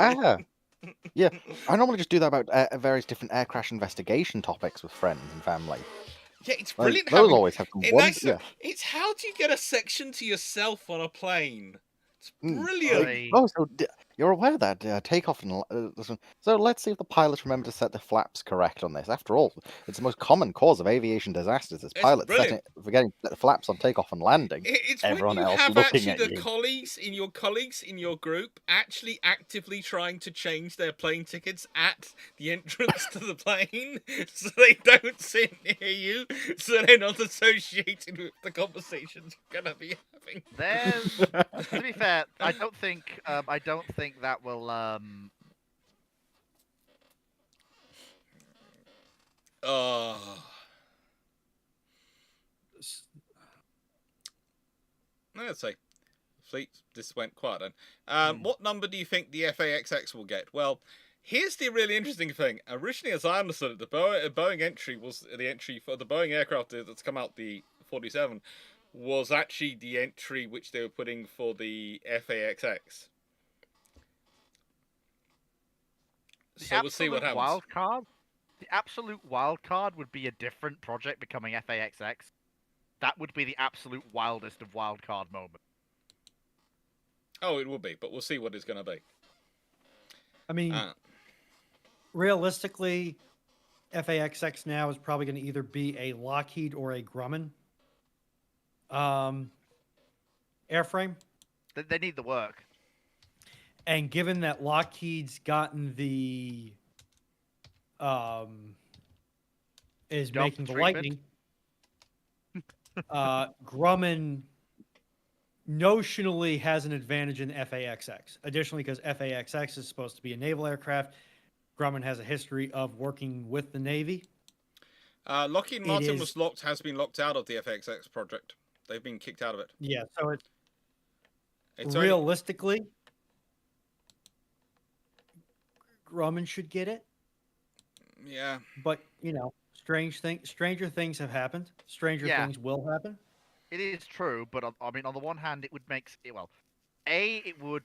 Yeah, I normally just do that about various different air crash investigation topics with friends and family.
Yeah, it's
Like,
brilliant.
those
having,
always have some
it,
one.
nice,
Yeah.
It's how do you get a section to yourself on a plane? It's
Mm,
brilliant.
I-
Oh, so you're aware that takeoff and so let's see if the pilots remember to set the flaps correct on this. After all, it's the most common cause of aviation disasters. Is
It's
pilots
brilliant.
forgetting to set the flaps on takeoff and landing.
It's
Everyone
when you
else
have
looking
actually
at
the
you.
colleagues in your group actually actively trying to change their plane tickets at the entrance to the plane, so they don't sit near you, so they're not associated with the conversations you're gonna be having.
There's, to be fair, I don't think that will.
Oh. Let's say, fleet. This went quiet then. What number do you think the FAXX will get? Well, here's the really interesting thing. Originally, as I understood it, the Boeing entry was the entry for the Boeing aircraft that's come out, the 47, was actually the entry which they were putting for the FAXX. So we'll see what happens.
Wild card. The absolute wild card would be a different project becoming FAXX. That would be the absolute wildest of wild card moments.
Oh, it will be, but we'll see what it's going to be.
I mean, realistically, FAXX now is probably going to either be a Lockheed or a Grumman airframe.
They need the work.
And given that Lockheed's gotten the is
Dump
making the
treatment.
Lightning, Grumman notionally has an advantage in FAXX. Additionally, because FAXX is supposed to be a naval aircraft, Grumman has a history of working with the Navy.
Lockheed Martin has been locked out of the FAXX project. They've been kicked out of it.
Yeah, so
It's
realistically, Grumman should get it.
Yeah.
But, stranger things have happened. Stranger things will happen.
It is true, but I mean, on the one hand, it would make it would,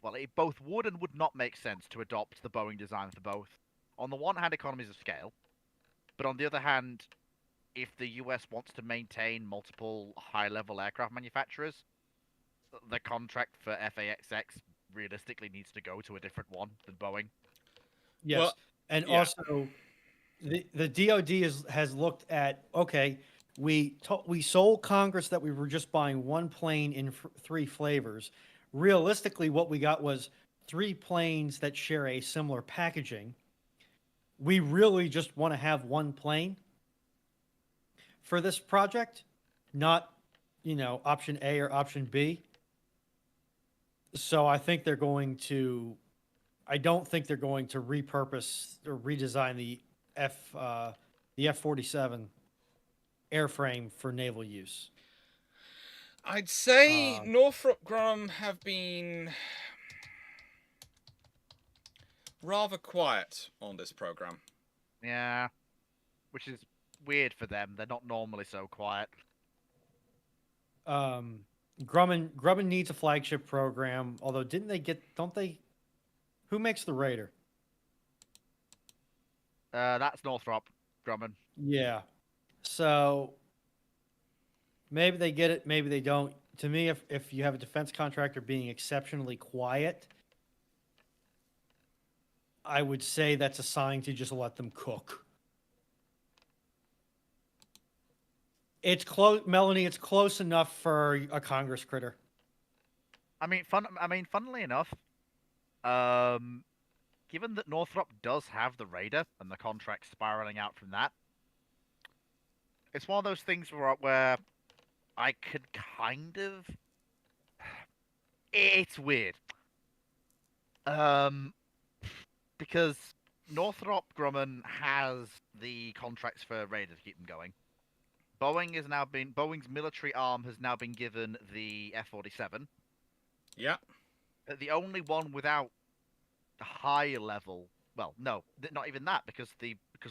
well, it both would and would not make sense to adopt the Boeing design for both. On the one hand, economies of scale, but on the other hand, if the US wants to maintain multiple high-level aircraft manufacturers, the contract for FAXX realistically needs to go to a different one than Boeing.
Yes,
well,
and also the DoD has looked at, okay, we sold Congress that we were just buying one plane in three flavors. Realistically, what we got was three planes that share a similar packaging. We really just want to have one plane for this project, not, option A or option B. So I think they're going to. I don't think they're going to repurpose or redesign the F-47 airframe for naval use.
I'd say Northrop Grumman have been rather quiet on this program.
Yeah, which is weird for them. They're not normally so quiet.
Grumman needs a flagship program. Although, don't they? Who makes the Raider?
That's Northrop Grumman.
Yeah. So maybe they get it, maybe they don't. To me, if you have a defense contractor being exceptionally quiet, I would say that's a sign to just let them cook. It's close, Melanie. It's close enough for a Congress critter.
I mean, funnily enough, given that Northrop does have the Raider and the contract spiraling out from that, it's one of those things where I could kind of. It's weird. Because Northrop Grumman has the contracts for Raider to keep them going. Boeing's military arm has now been given the F-47.
Yeah.
The only one without high level. Well, no, not even that, because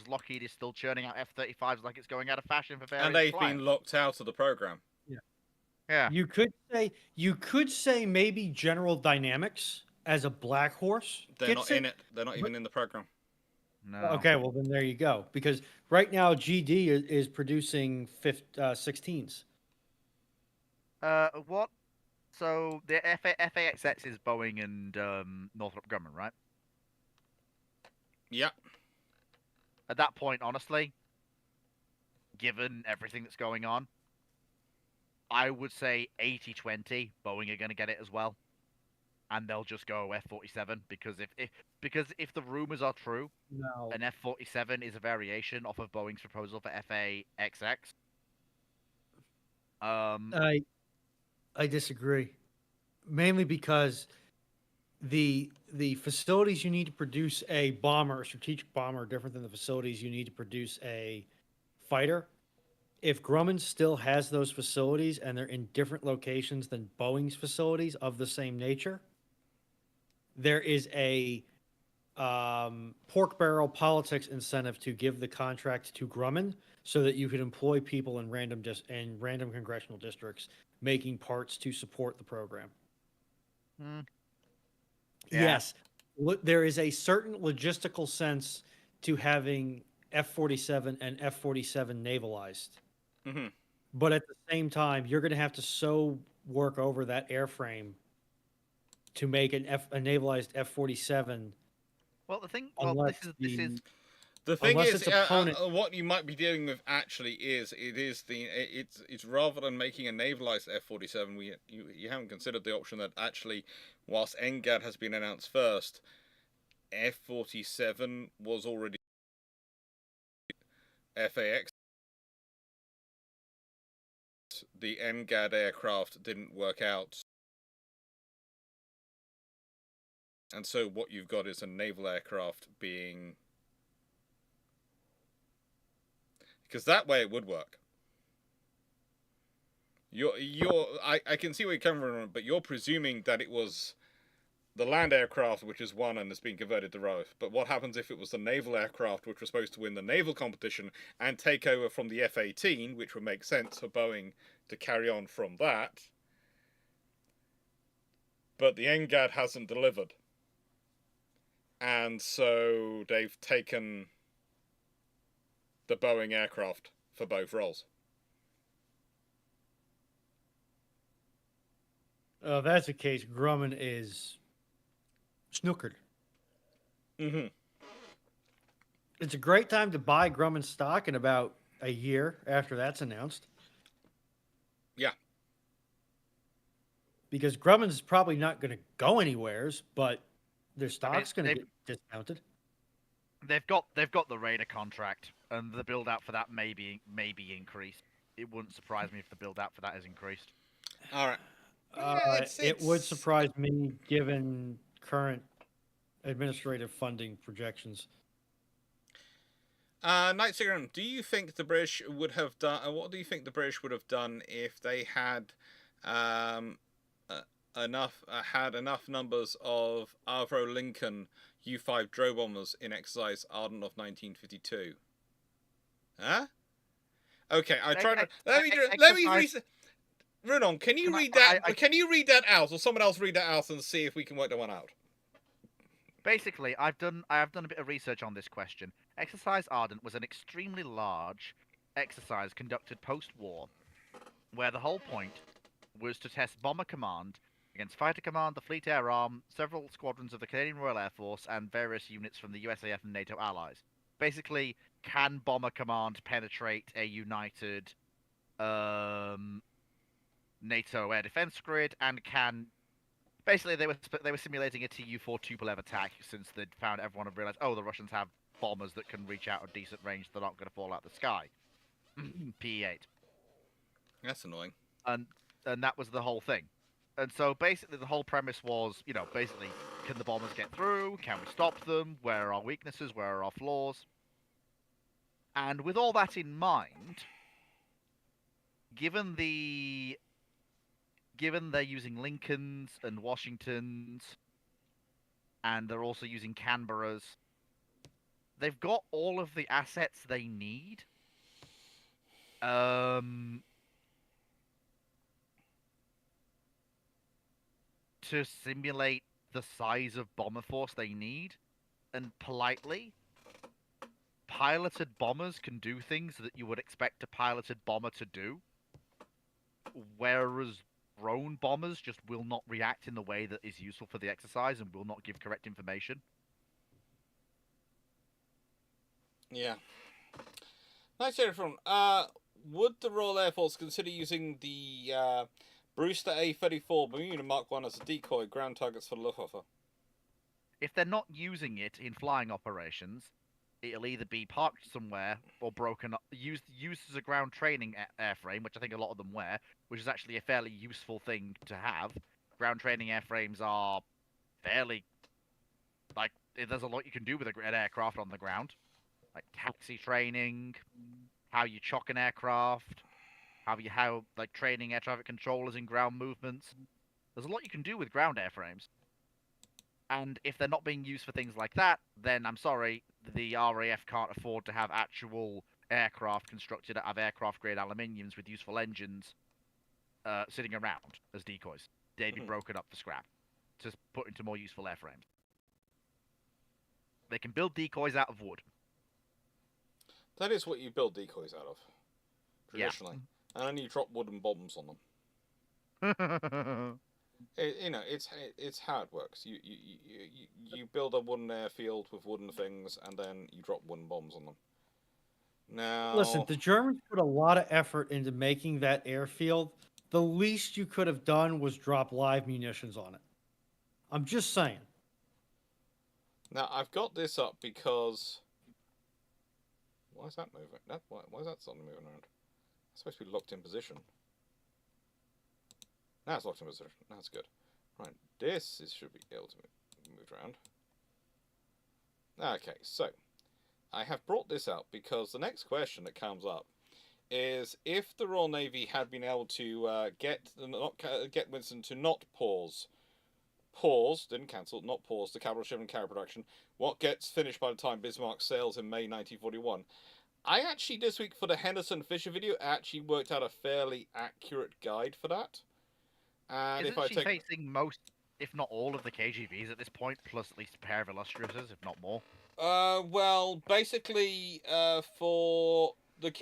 Lockheed is still churning out F-35s like it's going out of fashion for various
And they've
clients.
been locked out of the program.
Yeah.
You could say maybe General Dynamics as a black horse.
They're not in it. They're not even in the program.
No.
Okay, well then there you go. Because right now GD is producing 16s.
What? So the FAXX is Boeing and Northrop Grumman, right?
Yeah.
At that point, honestly, given everything that's going on, I would say 80-20, Boeing are going to get it as well. And they'll just go F-47 because if the rumors are true,
No,
an F-47 is a variation off of Boeing's proposal for FAXX.
I disagree. Mainly because the facilities you need to produce a bomber, a strategic bomber, are different than the facilities you need to produce a fighter. If Grumman still has those facilities and they're in different locations than Boeing's facilities of the same nature, there is a pork barrel politics incentive to give the contract to Grumman so that you could employ people in random congressional districts making parts to support the program.
Hmm. Yeah.
Yes, there is a certain logistical sense to having F-47 and F-47 navalized.
Hmm.
But at the same time, you're going to have to so work over that airframe to make a navalized F-47
Well, the thing,
unless
this is
The thing
Unless
is,
its opponent-
what you might be dealing with actually is it's rather than making a navalized F-47, you haven't considered the option that actually, whilst NGAD has been announced first, F-47 was already FAX. The NGAD aircraft didn't work out, and so what you've got is a naval aircraft being. Because that way it would work. I can see where you're coming from, but you're presuming that it was the land aircraft which is won and has been converted to ROAF. But what happens if it was the naval aircraft which was supposed to win the naval competition and take over from the F-18, which would make sense for Boeing to carry on from that? But the NGAD hasn't delivered. And so they've taken the Boeing aircraft for both roles.
if that's the case, Grumman is snookered.
Mm-hmm.
It's a great time to buy Grumman stock in about a year after that's announced.
Yeah.
Because Grumman's probably not going to go anywheres, but their stock's going to
they've-
get discounted.
they've got the Raider contract, and the build out for that may be increased. It wouldn't surprise me if the build out for that is increased.
All right.
It would surprise me given current administrative funding projections.
Night Sigram, do you think the British would have done? What do you think the British would have done if they had enough numbers of Avro Lincoln U-5 drone bombers in exercise Ardent of 1952? Huh? Okay, I tried to. Let me read. Runon, can you read that? Can you read that out, or someone else read that out and see if we can work that one out?
Basically, I have done a bit of research on this question. Exercise Ardent was an extremely large exercise conducted post-war, where the whole point was to test Bomber Command against Fighter Command, the Fleet Air Arm, several squadrons of the Canadian Royal Air Force, and various units from the USAF and NATO allies. Basically, can Bomber Command penetrate a united NATO air defense grid, and can basically they were simulating a Tu-4 Tupolev attack, since they'd found everyone had realized, oh, the Russians have bombers that can reach out a decent range that aren't going to fall out the sky. PE-8.
That's annoying.
And that was the whole thing. And so basically the whole premise was, basically, can the bombers get through? Can we stop them? Where are our weaknesses? Where are our flaws? And with all that in mind, given they're using Lincolns and Washingtons, and they're also using Canberras, they've got all of the assets they need. To simulate the size of bomber force they need, and politely, piloted bombers can do things that you would expect a piloted bomber to do, whereas drone bombers just will not react in the way that is useful for the exercise and will not give correct information.
Yeah. Nice to hear from. Would the Royal Air Force consider using the Brewster A-34 Bermuda Mark 1 as a decoy ground targets for the Luftwaffe?
If they're not using it in flying operations, it'll either be parked somewhere or broken up, used as a ground training airframe, which I think a lot of them wear, which is actually a fairly useful thing to have. Ground training airframes are fairly, like, there's a lot you can do with an aircraft on the ground, like taxi training, how you chock an aircraft, how like training air traffic controllers in ground movements. There's a lot you can do with ground airframes. And if they're not being used for things like that, then I'm sorry, the RAF can't afford to have actual aircraft constructed out of aircraft-grade aluminiums with useful engines sitting around as decoys. They'd be broken up for scrap to put into more useful airframes. They can build decoys out of wood.
That is what you build decoys out of, traditionally.
Yeah.
And then you drop wooden bombs on them. It's how it works. You build a wooden airfield with wooden things, and then you drop wooden bombs on them. Now,
Listen, the Germans put a lot of effort into making that airfield. The least you could have done was drop live munitions on it. I'm just saying.
Now I've got this up because why is that moving? Why is that suddenly moving around? It's supposed to be locked in position. Now it's locked in position. That's good. Right, should be able to move around. Okay, so I have brought this up because the next question that comes up is if the Royal Navy had been able to get Winston to not pause, didn't cancel, not pause the capital ship and carrier production, what gets finished by the time Bismarck sails in May 1941? I actually, this week for the Henderson Fisher video, actually worked out a fairly accurate guide for that. And
Isn't she facing most, if not all, of the KGVs at this point, plus at least a pair of illustriouses, if not more?
Well, basically, for the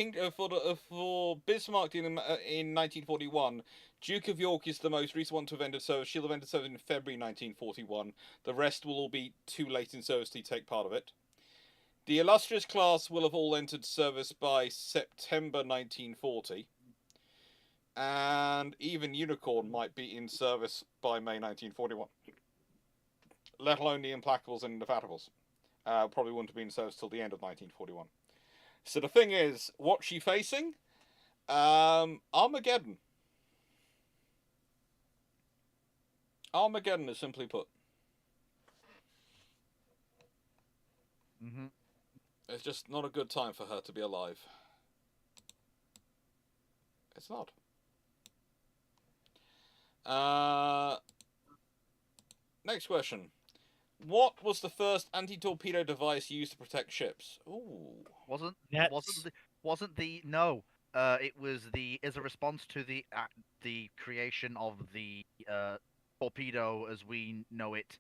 for Bismarck in 1941, Duke of York is the most recent one to have ended service. She'll have ended service in February 1941. The rest will all be too late in service to take part of it. The illustrious class will have all entered service by September 1940. And even Unicorn might be in service by May 1941. Let alone the Implacables and Indefatigables. Probably wouldn't have been in service till the end of 1941. So the thing is, what's she facing? Armageddon. Armageddon is simply put.
Mm-hmm.
It's just not a good time for her to be alive. It's not. Next question. What was the first anti-torpedo device used to protect ships? Ooh.
No. It was as a response to the creation of the torpedo as we know it.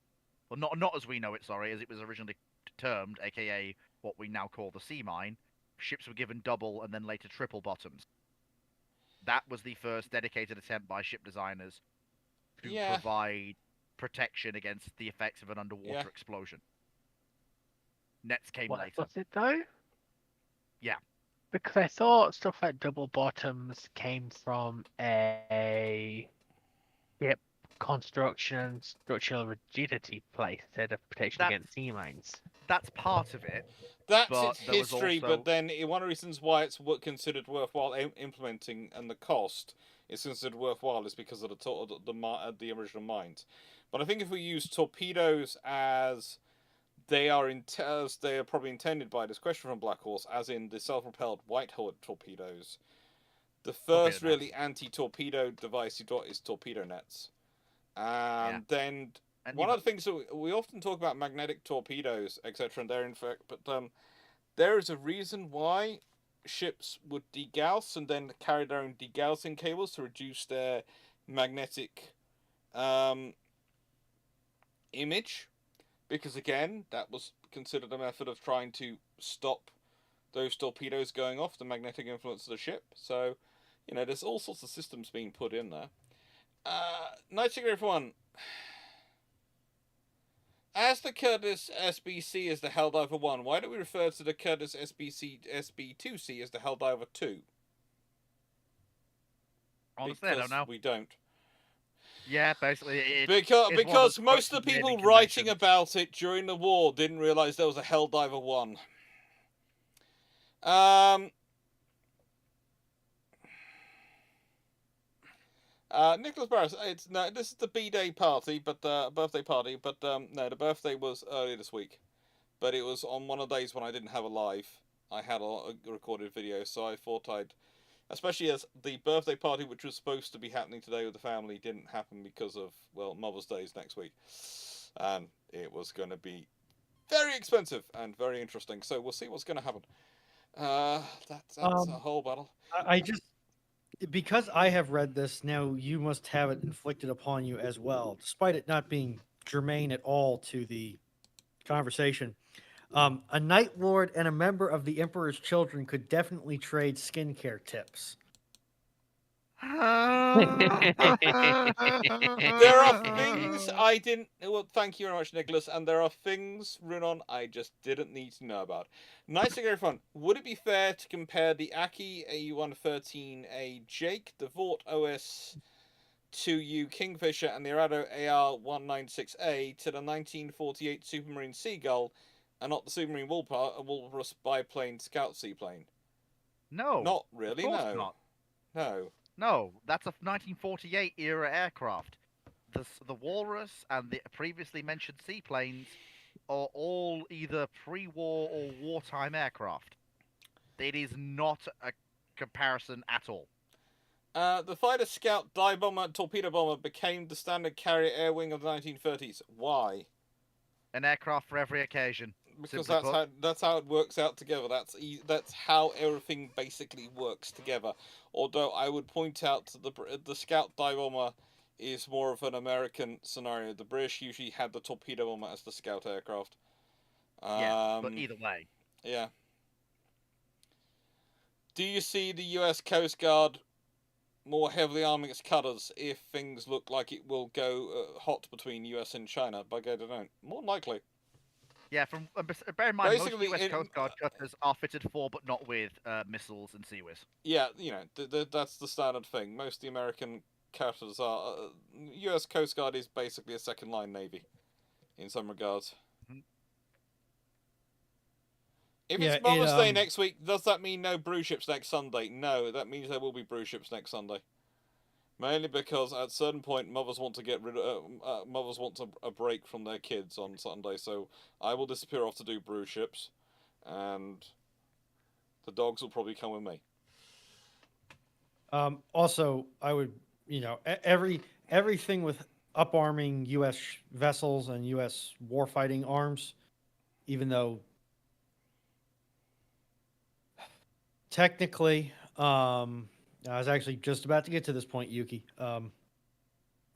Well, not as we know it, sorry, as it was originally termed, aka what we now call the sea mine. Ships were given double and then later triple bottoms. That was the first dedicated attempt by ship designers to provide protection against the effects of an underwater explosion. Nets came later.
Was it though?
Yeah.
Because I thought stuff like double bottoms came from a ship construction structural rigidity place instead of protection against sea mines.
That's part of it.
That's its history, but then one of the reasons why it's considered worthwhile implementing and the cost is considered worthwhile is because of the original mines. But I think if we use torpedoes as they are probably intended by this question from Black Horse, as in the self-propelled Whitehead torpedoes, the first really anti-torpedo device you got is torpedo nets. And then one of the things that we often talk about magnetic torpedoes, etc., and they're in fact, but there is a reason why ships would degauss and then carry their own degaussing cables to reduce their magnetic image, because again, that was considered a method of trying to stop those torpedoes going off, the magnetic influence of the ship. So, there's all sorts of systems being put in there. Nightingale 1. As the Curtis SBC is the Helldiver 1, why do we refer to the Curtis SBC SB2C as the Helldiver 2?
Honestly, I don't know.
We don't.
Yeah, basically,
Because most of the people writing about it during the war didn't realise there was a Helldiver 1. Nicholas Barris, this is the B-Day party, but birthday party, but no, the birthday was earlier this week, but it was on one of the days when I didn't have a live. I had a recorded video, so I thought I'd, especially as the birthday party, which was supposed to be happening today with the family, didn't happen because of, well, Mother's Day is next week, and it was going to be very expensive and very interesting. So we'll see what's going to happen. That's a whole battle.
Because I have read this, now you must have it inflicted upon you as well, despite it not being germane at all to the conversation. A Night Lord and a member of the Emperor's Children could definitely trade skincare tips.
There are things I didn't. Well, thank you very much, Nicholas. And there are things, Runon, I just didn't need to know about. Nice to go fun. Would it be fair to compare the Aki A113A Jake, the Vought OS 2U Kingfisher, and the Arado AR196A to the 1948 Supermarine Seagull, and not the Supermarine Walrus biplane Scout Seaplane?
No.
Not really.
Of course
No.
not.
No.
No, that's a 1948 era aircraft. The Walrus and the previously mentioned seaplanes are all either pre-war or wartime aircraft. It is not a comparison at all.
The Fighter Scout dive bomber and torpedo bomber became the standard carrier air wing of the 1930s. Why?
An aircraft for every occasion.
Because that's how it works out together. That's how everything basically works together. Although I would point out the Scout dive bomber is more of an American scenario. The British usually had the torpedo bomber as the Scout aircraft.
Yeah, but either way.
Yeah. Do you see the U.S. Coast Guard more heavily arming its cutters if things look like it will go hot between US and China? By God, I don't. More than likely.
Yeah, bear in mind,
Basically,
most US Coast Guard cutters are fitted for, but not with, missiles and CIWS.
Yeah, that's the standard thing. Most of the American cutters are... US Coast Guard is basically a second-line Navy, in some regards.
Mm-hmm.
If it's Mother's Day next week, does that mean no Bruships next Sunday? No, that means there will be Bruships next Sunday. Mainly because at a certain point, mothers want to get rid of mothers want a break from their kids on Sunday. So I will disappear off to do Bruships, and the dogs will probably come with me.
Also, I would, everything with uparming U.S. vessels and U.S. warfighting arms, even though technically, I was actually just about to get to this point, Yuki.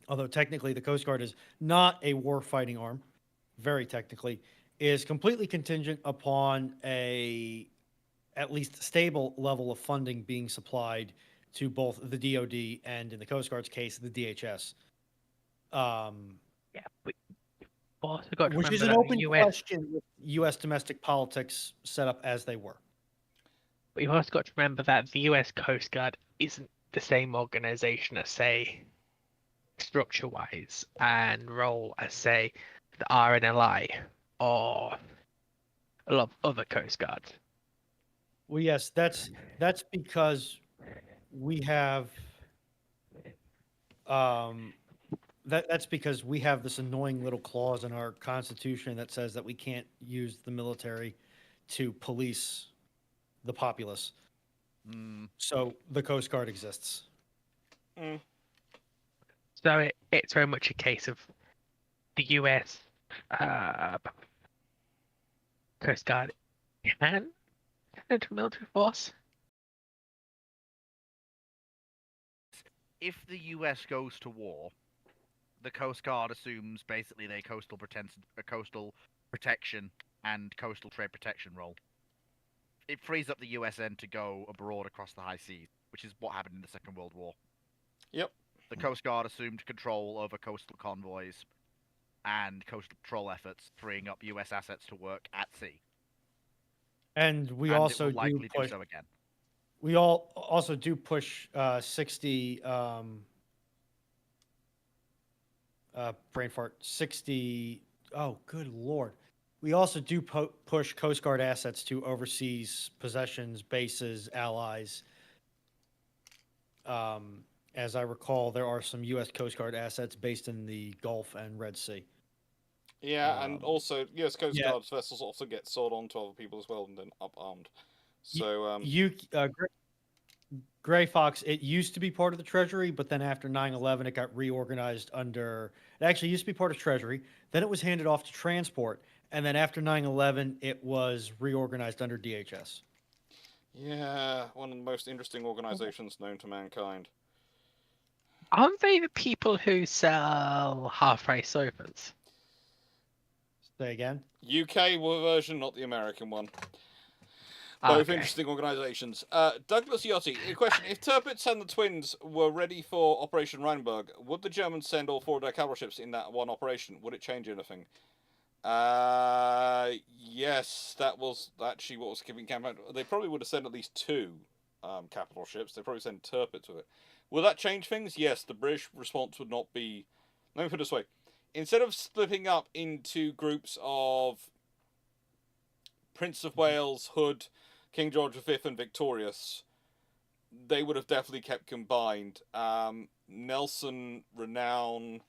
Although technically the Coast Guard is not a war-fighting arm, very technically, is completely contingent upon at least stable level of funding being supplied to both the DoD and, in the Coast Guard's case, the DHS.
Yeah, but also got to
which is an open question with U.S. domestic politics set up as they were.
But you've also got to remember that the US Coast Guard isn't the same organization as, say, structure-wise and role as, say, the RNLI or a lot of other Coast Guards.
Well, yes, that's because we have that's because we have this annoying little clause in our Constitution that says that we can't use the military to police the populace. So the Coast Guard exists.
So it's very much a case of the US Coast Guard can enter a military force.
If the US goes to war, the Coast Guard assumes basically their coastal protection and coastal trade protection role. it frees up the USN to go abroad across the high seas, which is what happened in the Second World War.
Yep.
The Coast Guard assumed control over coastal convoys and coastal patrol efforts, freeing up US assets to work at sea.
And we
And it
also
will likely
do push.
do so again.
We all also do push 60. Brain fart. 60. Oh, good lord. We also do push Coast Guard assets to overseas possessions, bases, allies. As I recall, there are some U.S. Coast Guard assets based in the Gulf and Red Sea.
Yeah, and also US Coast
yeah.
Guard vessels also get sold on to other people as well and then up-armed. So,
Gray Fox, it used to be part of the Treasury, but then after 9/11, it got reorganized under. It actually used to be part of Treasury. Then it was handed off to Transport, and then after 9/11, it was reorganized under DHS.
yeah, one of the most interesting organizations known to mankind.
Aren't they the people who sell half-price sofas?
Say again.
UK version, not the American one. Both
Okay.
interesting organisations. Douglas Yotti, a question. If Tirpitz and the Twins were ready for Operation Rheinberg, would the Germans send all 4 of their cavalry ships in that one operation? Would it change anything? Yes, that was actually what was keeping campaign. They probably would have sent at least 2 capital ships. They probably send Tirpitz with it. Will that change things? Yes, the British response would not be... Let me put it this way. Instead of splitting up into groups of Prince of Wales, Hood, King George V, and Victorious, they would have definitely kept combined. Nelson, Renown,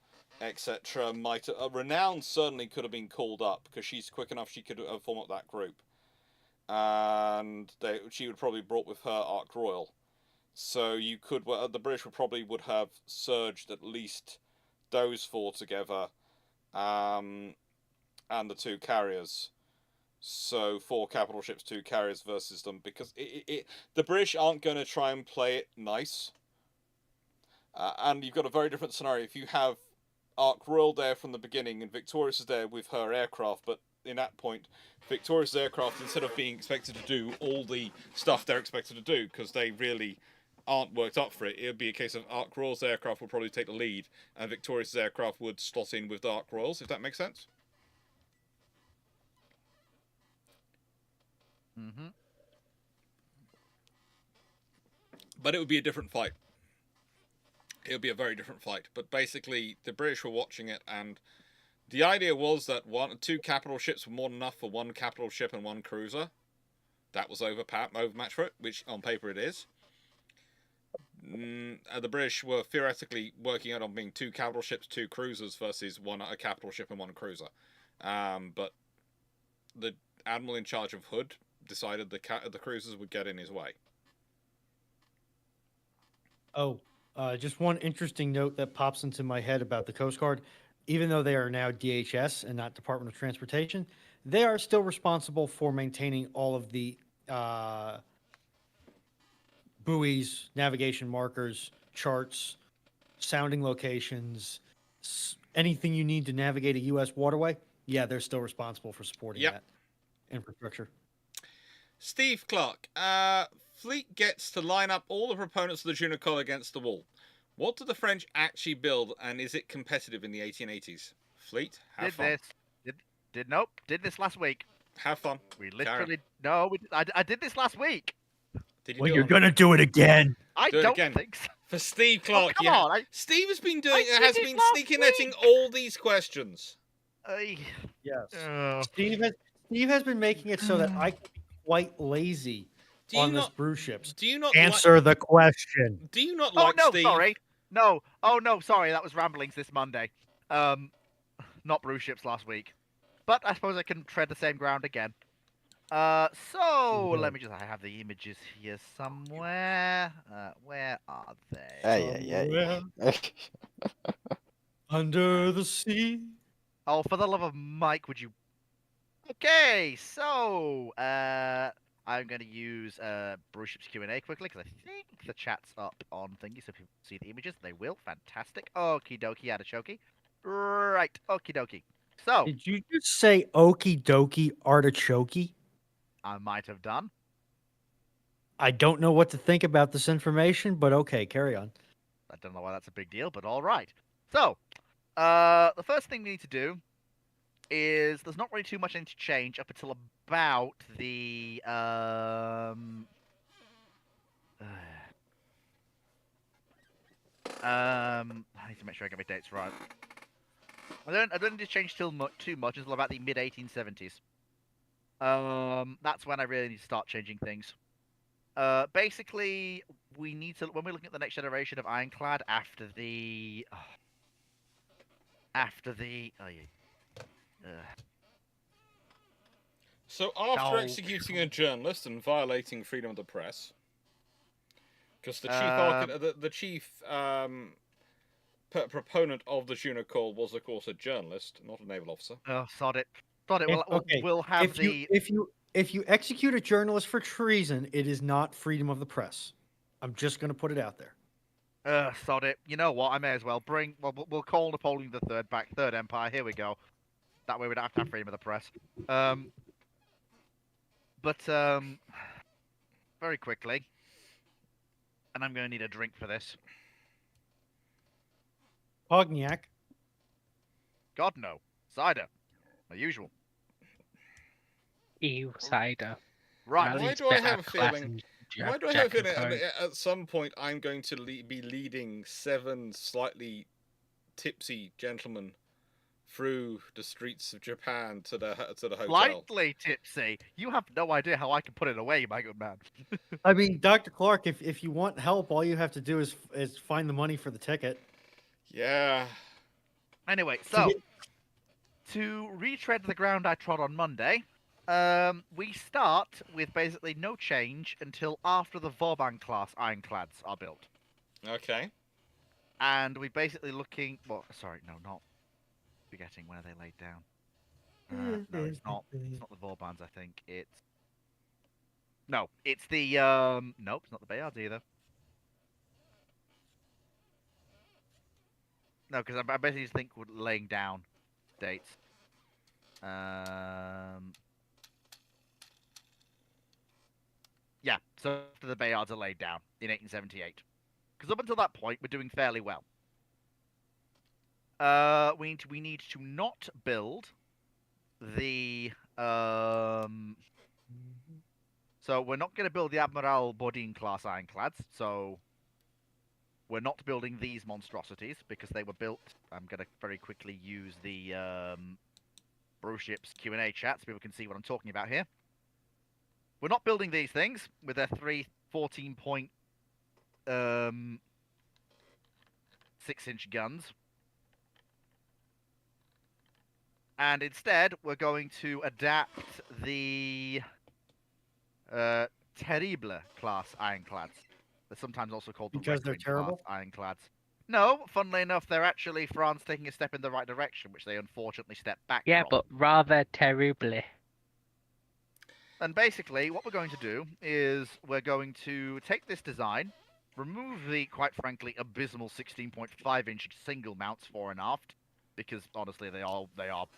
etc. might Renown certainly could have been called up because she's quick enough. She could form up that group, and she would probably brought with her Ark Royal. So you could. The British would have surged at least those 4 together, and the 2 carriers. So 4 capital ships, 2 carriers versus them, because the British aren't going to try and play it nice. And you've got a very different scenario. If you have Ark Royal there from the beginning and Victorious is there with her aircraft, but in that point, Victorious' aircraft, instead of being expected to do all the stuff they're expected to do, because they really aren't worked up for it, it would be a case of Ark Royal's aircraft would probably take the lead, and Victorious' aircraft would slot in with the Ark Royals, if that makes sense.
Mm-hmm.
But it would be a different fight. It would be a very different fight. But basically, the British were watching it, and the idea was that 2 capital ships were more than enough for 1 capital ship and 1 cruiser. That was overmatch for it, which on paper it is. The British were theoretically working out on being 2 capital ships, 2 cruisers versus a capital ship and 1 cruiser. But the admiral in charge of Hood decided the cruisers would get in his way.
Oh, just one interesting note that pops into my head about the Coast Guard. Even though they are now DHS and not Department of Transportation, they are still responsible for maintaining all of the buoys, navigation markers, charts, sounding locations, anything you need to navigate a U.S. waterway. Yeah, they're still responsible for supporting that infrastructure.
Steve Clarke, Fleet gets to line up all the proponents of the Junicola against the wall. What did the French actually build, and is it competitive in the 1880s? Fleet, have fun.
Did this last week.
Have fun.
We literally I did this last week.
Did you
Well,
do
you're
it?
gonna do it again.
I
Do it
don't
again.
think so.
For Steve Clarke,
come on,
Steve has been
I did it last
sneaking-netting
week.
all these questions.
Yes. Steve has been making it so that I can be quite lazy on this Bruships.
Do you not
Answer the question.
Do you not
Oh
like
no,
Steve?
sorry. No. Oh no, sorry. That was ramblings this Monday. Not Bruships last week. But I suppose I can tread the same ground again. So let me just. I have the images here somewhere. Where are they?
Yeah.
Under the sea.
Oh, for the love of Mike, would you? Okay, so I'm gonna use Bruships Q&A quickly because I think the chat's up on thingy, so if people see the images, they will. Fantastic. Okie dokie, artichoke. Right, okie dokie. So
Did you just say okie dokie artichoke?
I might have done.
I don't know what to think about this information, but okay, carry on.
I don't know why that's a big deal, but all right. So, the first thing we need to do is there's not really too much to change up until about the I need to make sure I get my dates right. I don't need to change too much until about the mid 1870s. That's when I really need to start changing things. Basically, we need to when we're looking at the next generation of ironclad after the oh yeah.
So after
Oh.
executing a journalist and violating freedom of the press, because the chief proponent of the Juno Call was, of course, a journalist, not a naval officer.
Oh, sod it. Sod it.
Okay,
We'll have
if you execute a journalist for treason, it is not freedom of the press. I'm just going to put it out there.
Sod it. You know what? I may as well we'll call Napoleon III back. Third Empire. Here we go. That way we don't have to have freedom of the press. Very quickly, and I'm going to need a drink for this.
Cognac.
God no. Cider. My usual.
Ew, cider.
Right.
Why do I have a feeling? Why do I have a feeling at some point I'm going to be leading 7 slightly tipsy gentlemen through the streets of Japan to the hotel?
Slightly tipsy. You have no idea how I can put it away, my good man.
I mean, Dr. Clarke, if you want help, all you have to do is find the money for the ticket.
Yeah.
Anyway, so to retread the ground I trod on Monday, we start with basically no change until after the Vauban class ironclads are built.
Okay.
And we're basically looking. Well, sorry, no, not forgetting where they laid down. No, it's not. It's not the Vaubans. I think it's. No, it's the. Nope, it's not the Bayards either. No, because I basically just think we're laying down dates. Yeah, so after the Bayards are laid down in 1878. Because up until that point, we're doing fairly well. We need to not build the So we're not going to build the Admiral Bodine class ironclads. So we're not building these monstrosities because they were built. I'm going to very quickly use the Bruships Q&A chat so people can see what I'm talking about here. We're not building these things with their 3 14-point 6-inch guns. And instead, we're going to adapt the Terrible class ironclads. They're sometimes also called the
Because they're
Red Wing
terrible?
class ironclads. No, funnily enough, they're actually France taking a step in the right direction, which they unfortunately stepped back
Yeah,
from.
but rather terribly.
And basically, what we're going to do is we're going to take this design, remove the, quite frankly, abysmal 16.5-inch single mounts fore and aft, because honestly, they are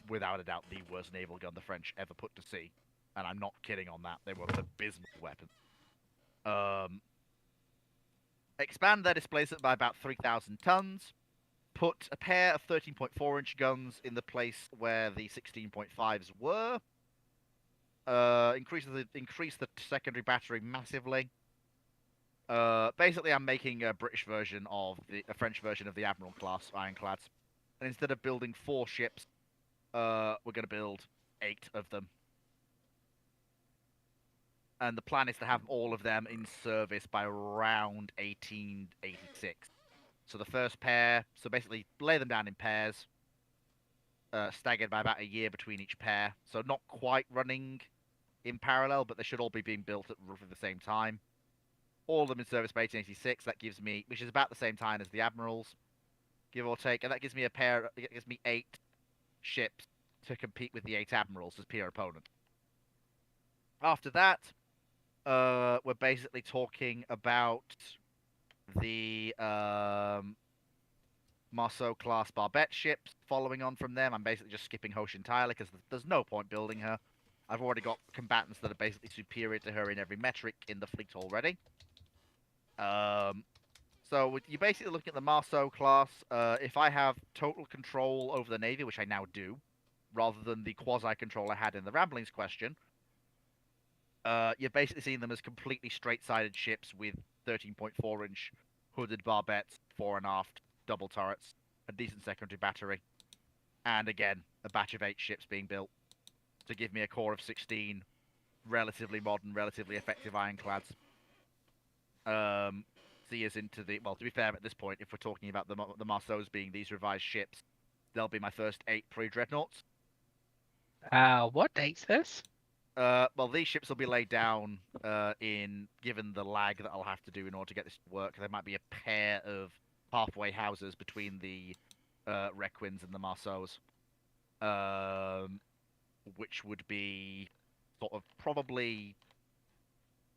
without a doubt the worst naval gun the French ever put to sea, and I'm not kidding on that. They were an abysmal weapon. Expand their displacement by about 3,000 tons. Put a pair of 13.4-inch guns in the place where the 16.5s were. Increase the secondary battery massively. Basically, I'm making a French version of the Admiral class ironclads, and instead of building 4 ships, we're going to build 8 of them. And the plan is to have all of them in service by around 1886. So the first pair, so basically lay them down in pairs, staggered by about a year between each pair. So not quite running in parallel, but they should all be being built at roughly the same time. All of them in service by 1886. That gives me, which is about the same time as the Admirals, give or take, and that gives me it gives me 8 ships to compete with the 8 Admirals as peer opponent. After that, we're basically talking about the Marceau class Barbette ships. Following on from them, I'm basically just skipping Hoche entirely because there's no point building her. I've already got combatants that are basically superior to her in every metric in the fleet already. So you basically look at the Marceau class. If I have total control over the Navy, which I now do, rather than the quasi-control I had in the Ramblings question, you're basically seeing them as completely straight-sided ships with 13.4-inch hooded barbettes, fore and aft, double turrets, a decent secondary battery, and again, a batch of 8 ships being built to give me a core of 16 relatively modern, relatively effective ironclads. See us into the... Well, to be fair, at this point, if we're talking about the Marceaus being these revised ships, they'll be my first 8 pre-dreadnoughts.
What date's this?
Well, these ships will be laid down given the lag that I'll have to do in order to get this to work. There might be a pair of halfway houses between the Requins and the Marceaus, which would be sort of probably,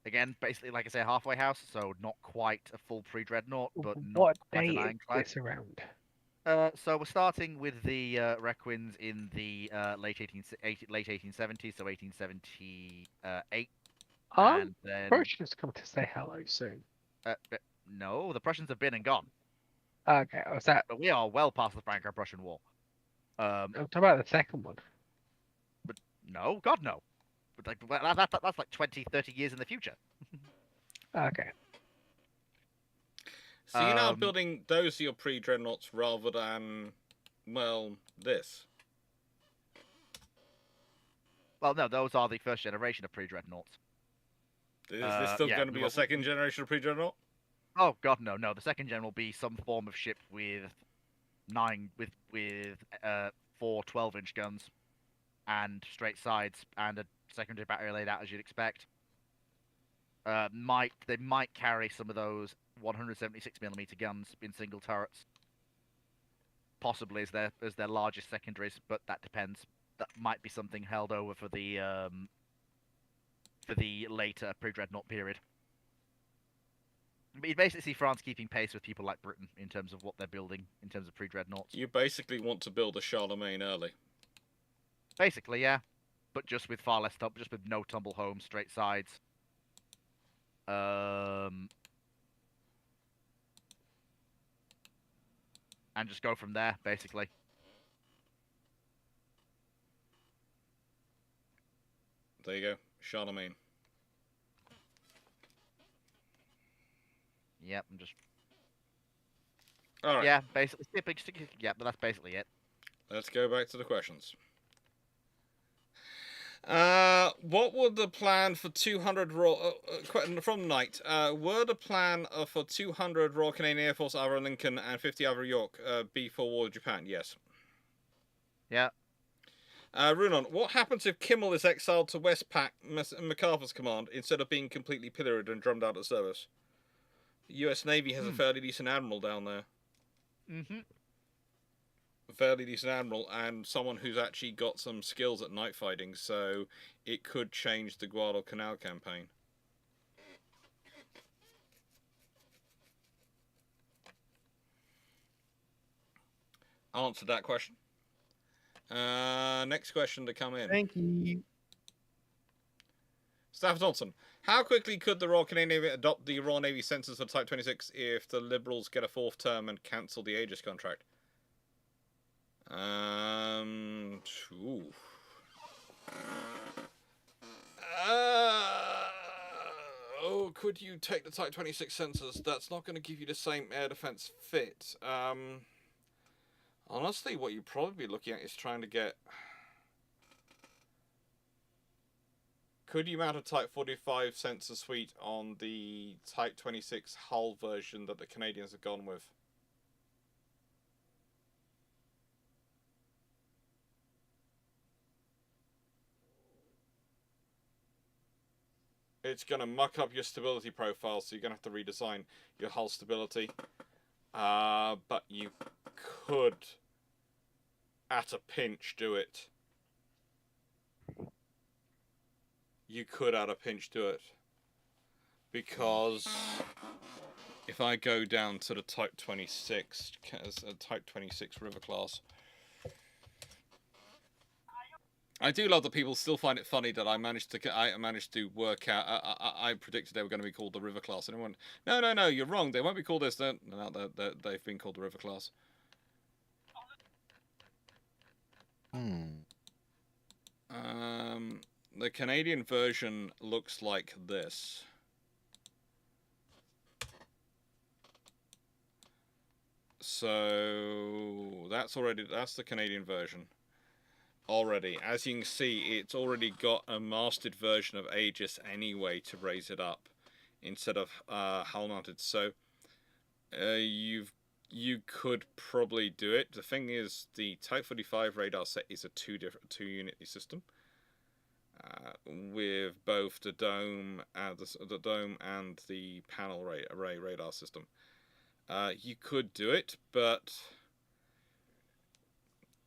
again, basically, like I say, a halfway house, so not quite a full pre-dreadnought, but not
What
quite an
date is
ironclad.
this around?
So we're starting with the Requins in the late 1870s, so 1878, and then
Prussians come to say hello soon.
no, the Prussians have been and gone.
Okay, was that?
But we are well past the Franco-Prussian War.
I'm talking about the second one.
But no, God no. But like that's like 20, 30 years in the future.
Okay.
So you're now building those are your pre-dreadnoughts rather than, well, this.
Well, no, those are the first generation of pre-dreadnoughts.
Is this still going to be your second generation of pre-dreadnought?
Oh God, no, no. The second gen will be some form of ship with 4 12-inch guns and straight sides and a secondary battery laid out as you'd expect. They might carry some of those 176mm guns in single turrets, possibly as their largest secondaries, but that depends. That might be something held over for the later pre-dreadnought period. But you basically see France keeping pace with people like Britain in terms of what they're building in terms of pre-dreadnoughts.
You basically want to build a Charlemagne early.
Basically, yeah, but just with far less just with no tumble home, straight sides. And just go from there, basically.
There you go, Charlemagne.
Yep, I'm just.
All right.
Yeah, basically. Yeah, but that's basically it.
Let's go back to the questions. What would the plan for 200 from Knight? Were the plan for 200 Royal Canadian Air Force Avro Lincoln and 50 Avro York be for War with Japan? Yes.
Yeah.
Runon, what happens if Kimmel is exiled to Westpac, MacArthur's command, instead of being completely pilloried and drummed out of service? The US Navy has a fairly decent admiral down there.
Mm-hmm.
A fairly decent admiral, and someone who's actually got some skills at night fighting, so it could change the Guadalcanal campaign. Answered that question. Next question to come in.
Thank you.
Staff Johnson, how quickly could the Royal Canadian Navy adopt the Royal Navy census for Type 26 if the Liberals get a 4th term and cancel the Aegis contract? Could you take the Type 26 census? That's not going to give you the same air defense fit. Honestly, what you'd probably be looking at is trying to get... Could you mount a Type 45 sensor suite on the Type 26 hull version that the Canadians have gone with? It's going to muck up your stability profile, so you're going to have to redesign your hull stability. But you could, at a pinch, do it. You could, at a pinch, do it. Because if I go down to the Type 26, Type 26 River class, I do love that people still find it funny that I managed to work out. I predicted they were going to be called the River class, and everyone, no, you're wrong. They won't be called this. No, they've been called the River class. The Canadian version looks like this. So that's the Canadian version. Already, as you can see, it's already got a mastered version of Aegis anyway to raise it up instead of hull mounted. So you could probably do it. The thing is, the Type 45 radar set is a two-unit system with both the dome and the panel array radar system. You could do it, but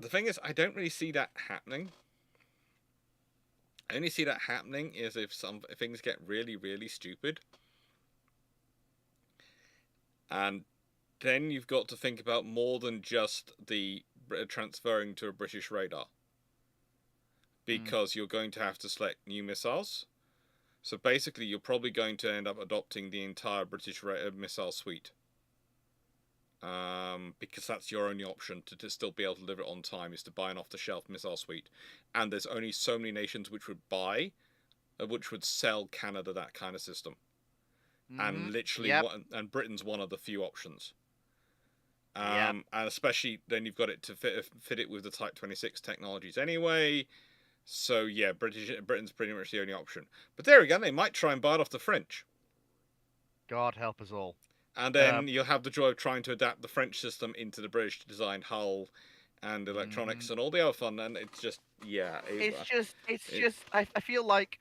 the thing is, I don't really see that happening. I only see that happening is if things get really, really stupid. And then you've got to think about more than just the transferring to a British radar. Because you're going to have to select new missiles. So basically, you're probably going to end up adopting the entire British missile suite. Because that's your only option to still be able to deliver it on time, is to buy an off-the-shelf missile suite, and there's only so many nations which would sell Canada that kind of system, and literally, and Britain's one of the few options. And especially then you've got it to fit it with the Type 26 technologies anyway. So yeah, Britain's pretty much the only option. But there again, they might try and buy it off the French.
God help us all.
And then you'll have the joy of trying to adapt the French system into the British designed hull and electronics and all the other fun. And it's just, yeah.
I feel like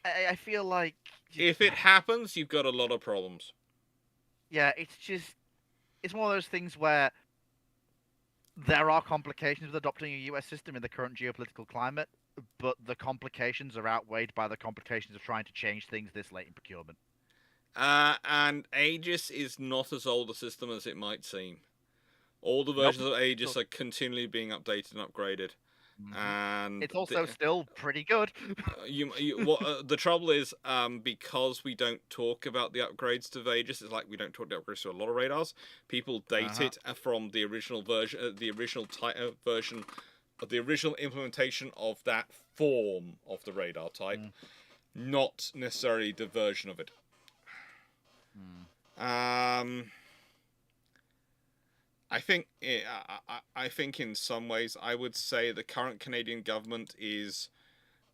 if it happens, you've got a lot of problems.
Yeah, it's one of those things where there are complications with adopting a US system in the current geopolitical climate, but the complications are outweighed by the complications of trying to change things this late in procurement.
And Aegis is not as old a system as it might seem. All the versions of Aegis are continually being updated and upgraded. And
it's also still pretty good.
The trouble is, because we don't talk about the upgrades to Aegis, it's like we don't talk about the upgrades to a lot of radars. People date it from the original version, the original version of the original implementation of that form of the radar type, not necessarily the version of it. I think in some ways I would say the current Canadian government is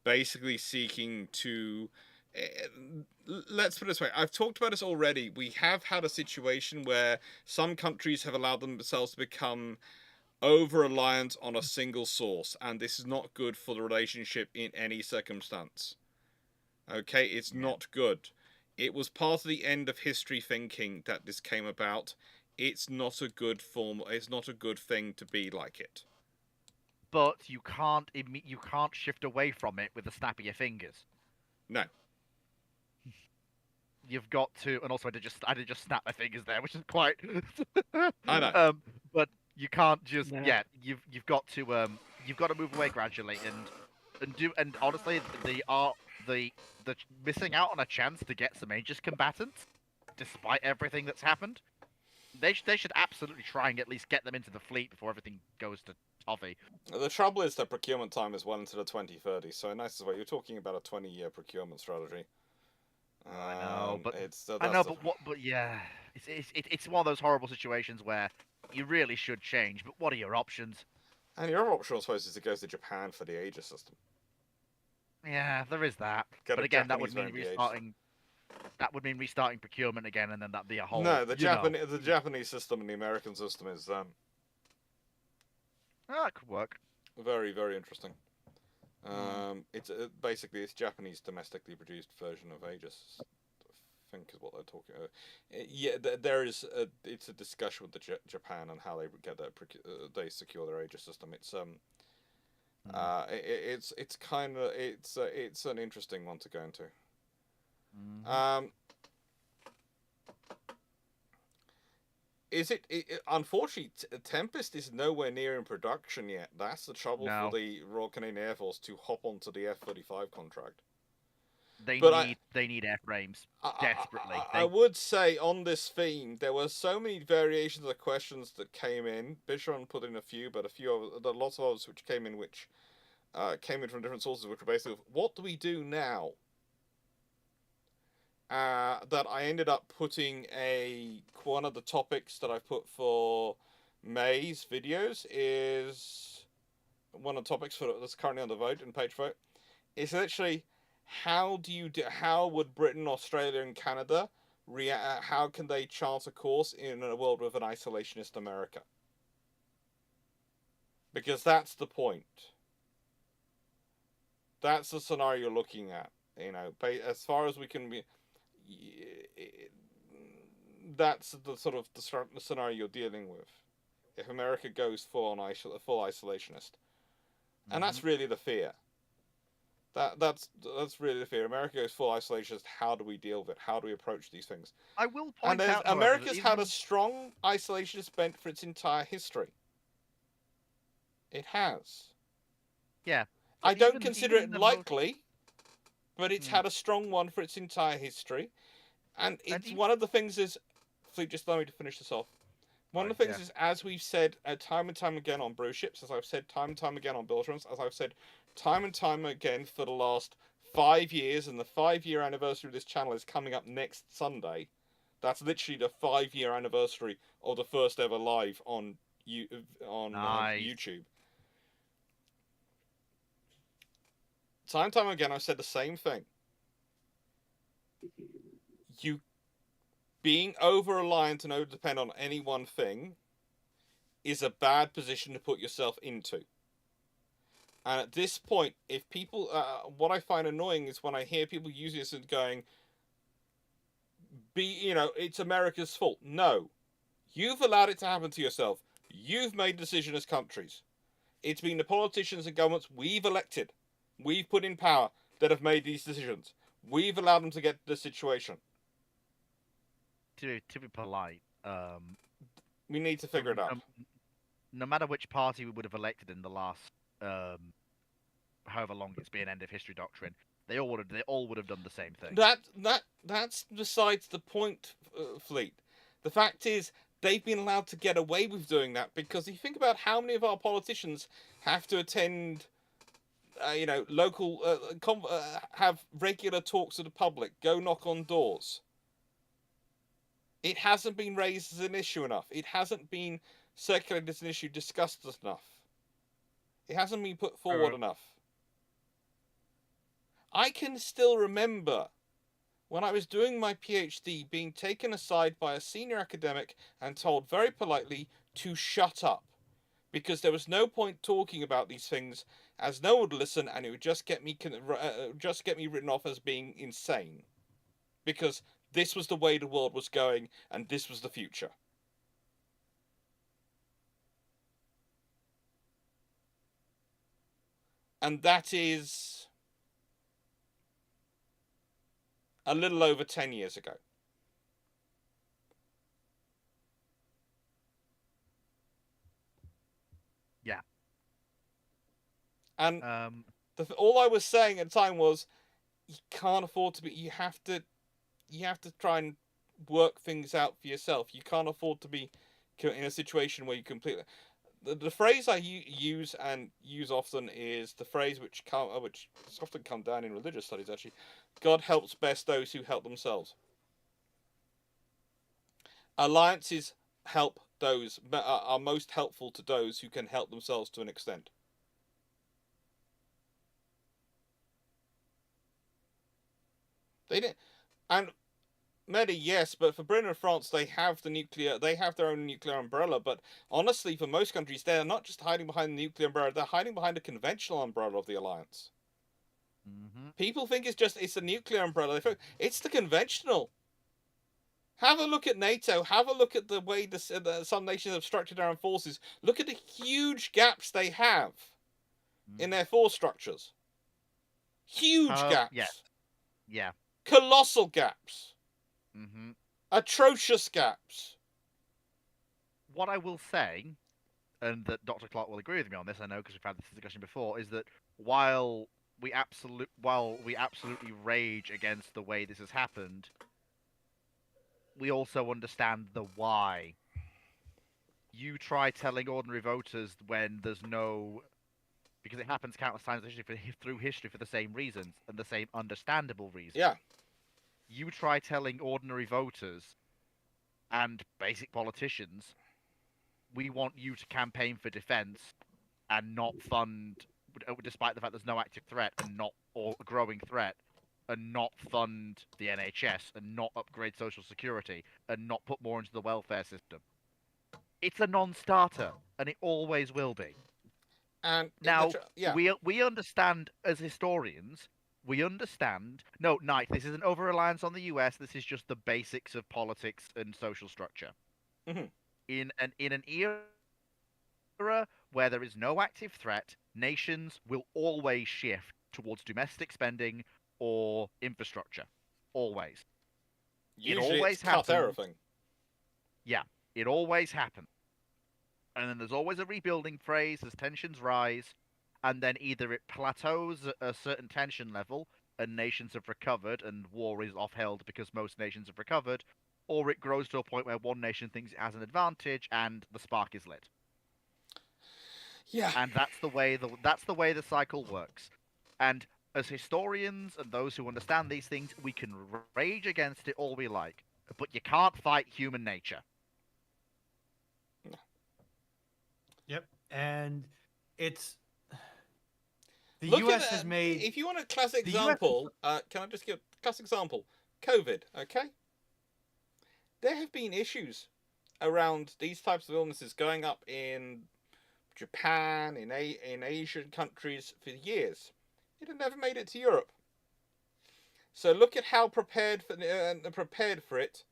basically seeking to let's put it this way. I've talked about this already. We have had a situation where some countries have allowed themselves to become over-reliant on a single source, and this is not good for the relationship in any circumstance. Okay, it's not good. It was part of the end of history thinking that this came about. It's not a good form. It's not a good thing to be like it.
But you can't shift away from it with a snap of your fingers.
No.
You've got to, and also I did just snap my fingers there, which is quite.
I know.
But you can't just you've got to move away gradually and honestly the missing out on a chance to get some Aegis combatants, despite everything that's happened. They should absolutely try and at least get them into the fleet before everything goes to toffee.
The trouble is the procurement time is well into the 2030s, so in a nice way, you're talking about a 20-year procurement strategy.
I know, but it's one of those horrible situations where you really should change. But what are your options?
And your other option, I suppose, is to go to Japan for the Aegis system.
Yeah, there is that. But again, that would mean restarting. That would mean restarting procurement again, and then that'd be a whole.
No, the Japanese system and the American system is
it could work.
Very, very interesting. It's basically it's Japanese domestically produced version of Aegis. I think is what they're talking about. There is it's a discussion with Japan on how they get they secure their Aegis system. It's it's an interesting one to go into. unfortunately, Tempest is nowhere near in production yet. That's the trouble
No.
for the Royal Canadian Air Force to hop onto the F-35 contract.
They
But
need airframes
I,
desperately.
I would say on this theme, there were so many variations of questions that came in. Bishon put in a few, but there are lots of others which came in came in from different sources, which were basically, what do we do now? That I ended up putting one of the topics that I put for May's videos is one of the topics that's currently on the vote and page vote. Is literally how would Britain, Australia, and Canada react? How can they chart a course in a world with an isolationist America? Because that's the point. That's the scenario you're looking at. As far as we can be. That's the sort of the scenario you're dealing with. If America goes full isolationist, and that's really the fear. That's really the fear. America goes full isolationist. How do we deal with it? How do we approach these things?
I will point
And
out,
America's had a strong isolationist bent for its entire history. It has.
Yeah.
I don't consider it likely, but it's had a strong one for its entire history. And one of the things is, just allow me to finish this off. One of the things is, as we've said time and time again on Bruships, as I've said time and time again on Buildrums, as I've said time and time again for the last 5 years, and the 5-year anniversary of this channel is coming up next Sunday. That's literally the 5-year anniversary of the first ever live on YouTube. Time and time again, I've said the same thing. You being over-reliant and over-dependent on any one thing is a bad position to put yourself into. And at this point, if people... what I find annoying is when I hear people using this and going, it's America's fault. No. You've allowed it to happen to yourself. You've made decisions as countries. It's been the politicians and governments we've elected, we've put in power, that have made these decisions. We've allowed them to get to this situation.
To be polite,
we need to figure it out.
No matter which party we would have elected in the last, however long it's been, end of history doctrine, they all would have done the same thing.
That's besides the point, Fleet. The fact is, they've been allowed to get away with doing that because if you think about how many of our politicians have to attend, local, have regular talks to the public, go knock on doors. It hasn't been raised as an issue enough. It hasn't been circulated as an issue, discussed enough. It hasn't been put forward enough. I can still remember when I was doing my PhD being taken aside by a senior academic and told very politely to shut up because there was no point talking about these things as no one would listen and it would just get me written off as being insane because this was the way the world was going, and this was the future. And that is a little over 10 years ago.
Yeah.
And all I was saying at the time was, you can't afford to be... You have to try and work things out for yourself. You can't afford to be in a situation where you completely... The phrase I use often is the phrase which often come down in religious studies, actually. God helps best those who help themselves. Alliances are most helpful to those who can help themselves to an extent. They didn't... And... Medi, yes, but for Britain and France, they have their own nuclear umbrella, but honestly, for most countries, they're not just hiding behind the nuclear umbrella, they're hiding behind the conventional umbrella of the alliance. Mm-hmm. People think it's the nuclear umbrella. It's the conventional. Have a look at NATO, have a look at the way some nations have structured their own forces. Look at the huge gaps they have in their force structures. Huge gaps.
Yeah.
Colossal gaps.
Mm-hmm.
Atrocious gaps.
what I will say, and that Dr. Clarke will agree with me on this, I know because we've had this discussion before, is that while we absolutely rage against the way this has happened, we also understand the why. You try telling ordinary voters when there's no, because it happens countless times through history for the same reasons and the same understandable reasons.
Yeah.
You try telling ordinary voters and basic politicians, we want you to campaign for defense and not fund, despite the fact there's no active threat or a growing threat, and not fund the NHS and not upgrade social security and not put more into the welfare system. It's a non-starter, and it always will be.
And
Now,
yeah.
we understand as historians, we understand. No, Knight, this isn't over-reliance on the US. This is just the basics of politics and social structure.
Mm-hmm.
In an era where there is no active threat, nations will always shift towards domestic spending or infrastructure. Always.
Usually
always
it's cut
happens.
everything.
Yeah, it always happens. And then there's always a rebuilding phase as tensions rise, and then either it plateaus at a certain tension level and nations have recovered and war is offheld because most nations have recovered, or it grows to a point where one nation thinks it has an advantage and the spark is lit.
Yeah.
And that's the way the cycle works. And as historians and those who understand these things, we can rage against it all we like, but you can't fight human nature.
Yep, and it's the
Look
U.S.
at,
has made.
If you want a classic
the US
example, can I just give a classic example? COVID, okay? There have been issues around these types of illnesses going up in Japan, in Asian countries for years. It had never made it to Europe. So look at how prepared for it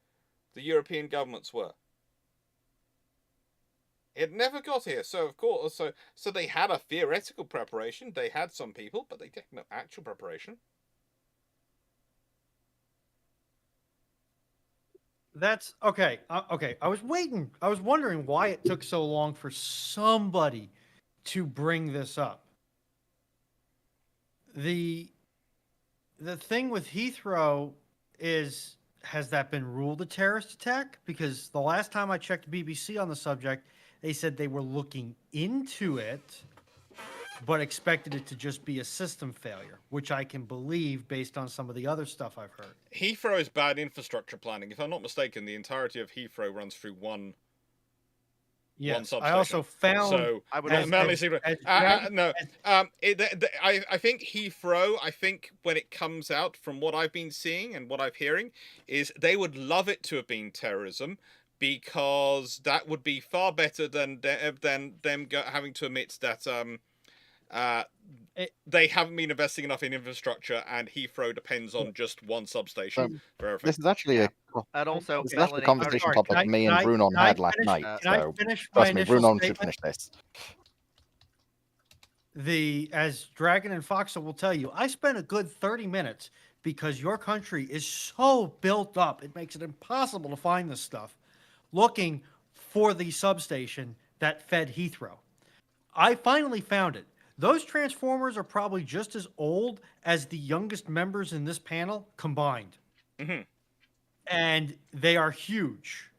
the European governments were. It never got here, so of course, so they had a theoretical preparation. They had some people, but they did no actual preparation.
That's okay. Okay, I was waiting. I was wondering why it took so long for somebody to bring this up. The thing with Heathrow is, has that been ruled a terrorist attack? Because the last time I checked BBC on the subject, they said they were looking into it, but expected it to just be a system failure, which I can believe based on some of the other stuff I've heard.
Heathrow is bad infrastructure planning. If I'm not mistaken, the entirety of Heathrow runs through one substation.
I also found.
So
I would
I think Heathrow. I think when it comes out, from what I've been seeing and what I'm hearing, is they would love it to have been terrorism, because that would be far better than them having to admit that they haven't been investing enough in infrastructure, and Heathrow depends on just one substation for everything.
This is actually
And also,
this is actually a
Melanie,
conversation
sorry,
topic me and Brunon had last
finish-
night.
Can I
So
finish my
trust me,
initial
Brunon should
statement?
finish this.
As Dragon and Foxa will tell you, I spent a good 30 minutes because your country is so built up, it makes it impossible to find this stuff, looking for the substation that fed Heathrow. I finally found it. Those transformers are probably just as old as the youngest members in this panel combined.
Mm-hmm.
And they are huge.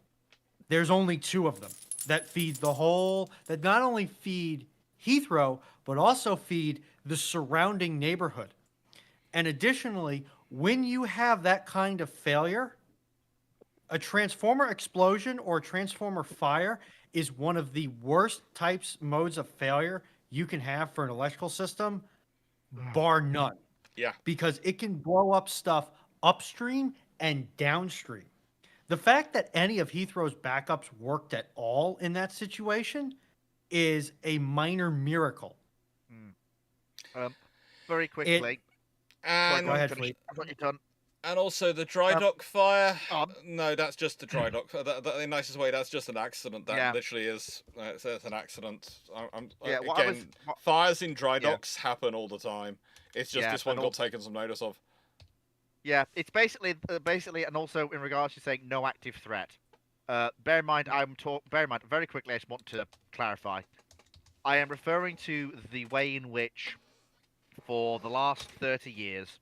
There's only 2 of them that feed that not only feed Heathrow, but also feed the surrounding neighborhood. And additionally, when you have that kind of failure, a transformer explosion or a transformer fire is one of the worst modes of failure you can have for an electrical system, bar none.
Yeah.
Because it can blow up stuff upstream and downstream. The fact that any of Heathrow's backups worked at all in that situation is a minor miracle.
Very quickly.
And
go ahead, Fleet.
I've got you done.
And also the dry dock fire.
on.
No, that's just the dry dock. In the nicest way, that's just an accident. That
Yeah.
literally is. It's an accident.
What
fires in dry docks happen all the time. It's just
Yeah,
this one
and
got
also-
taken some notice of.
Yeah, it's basically, and also in regards to saying no active threat. Bear in mind, Bear in mind, very quickly, I just want to clarify. I am referring to the way in which, for the last 30 years,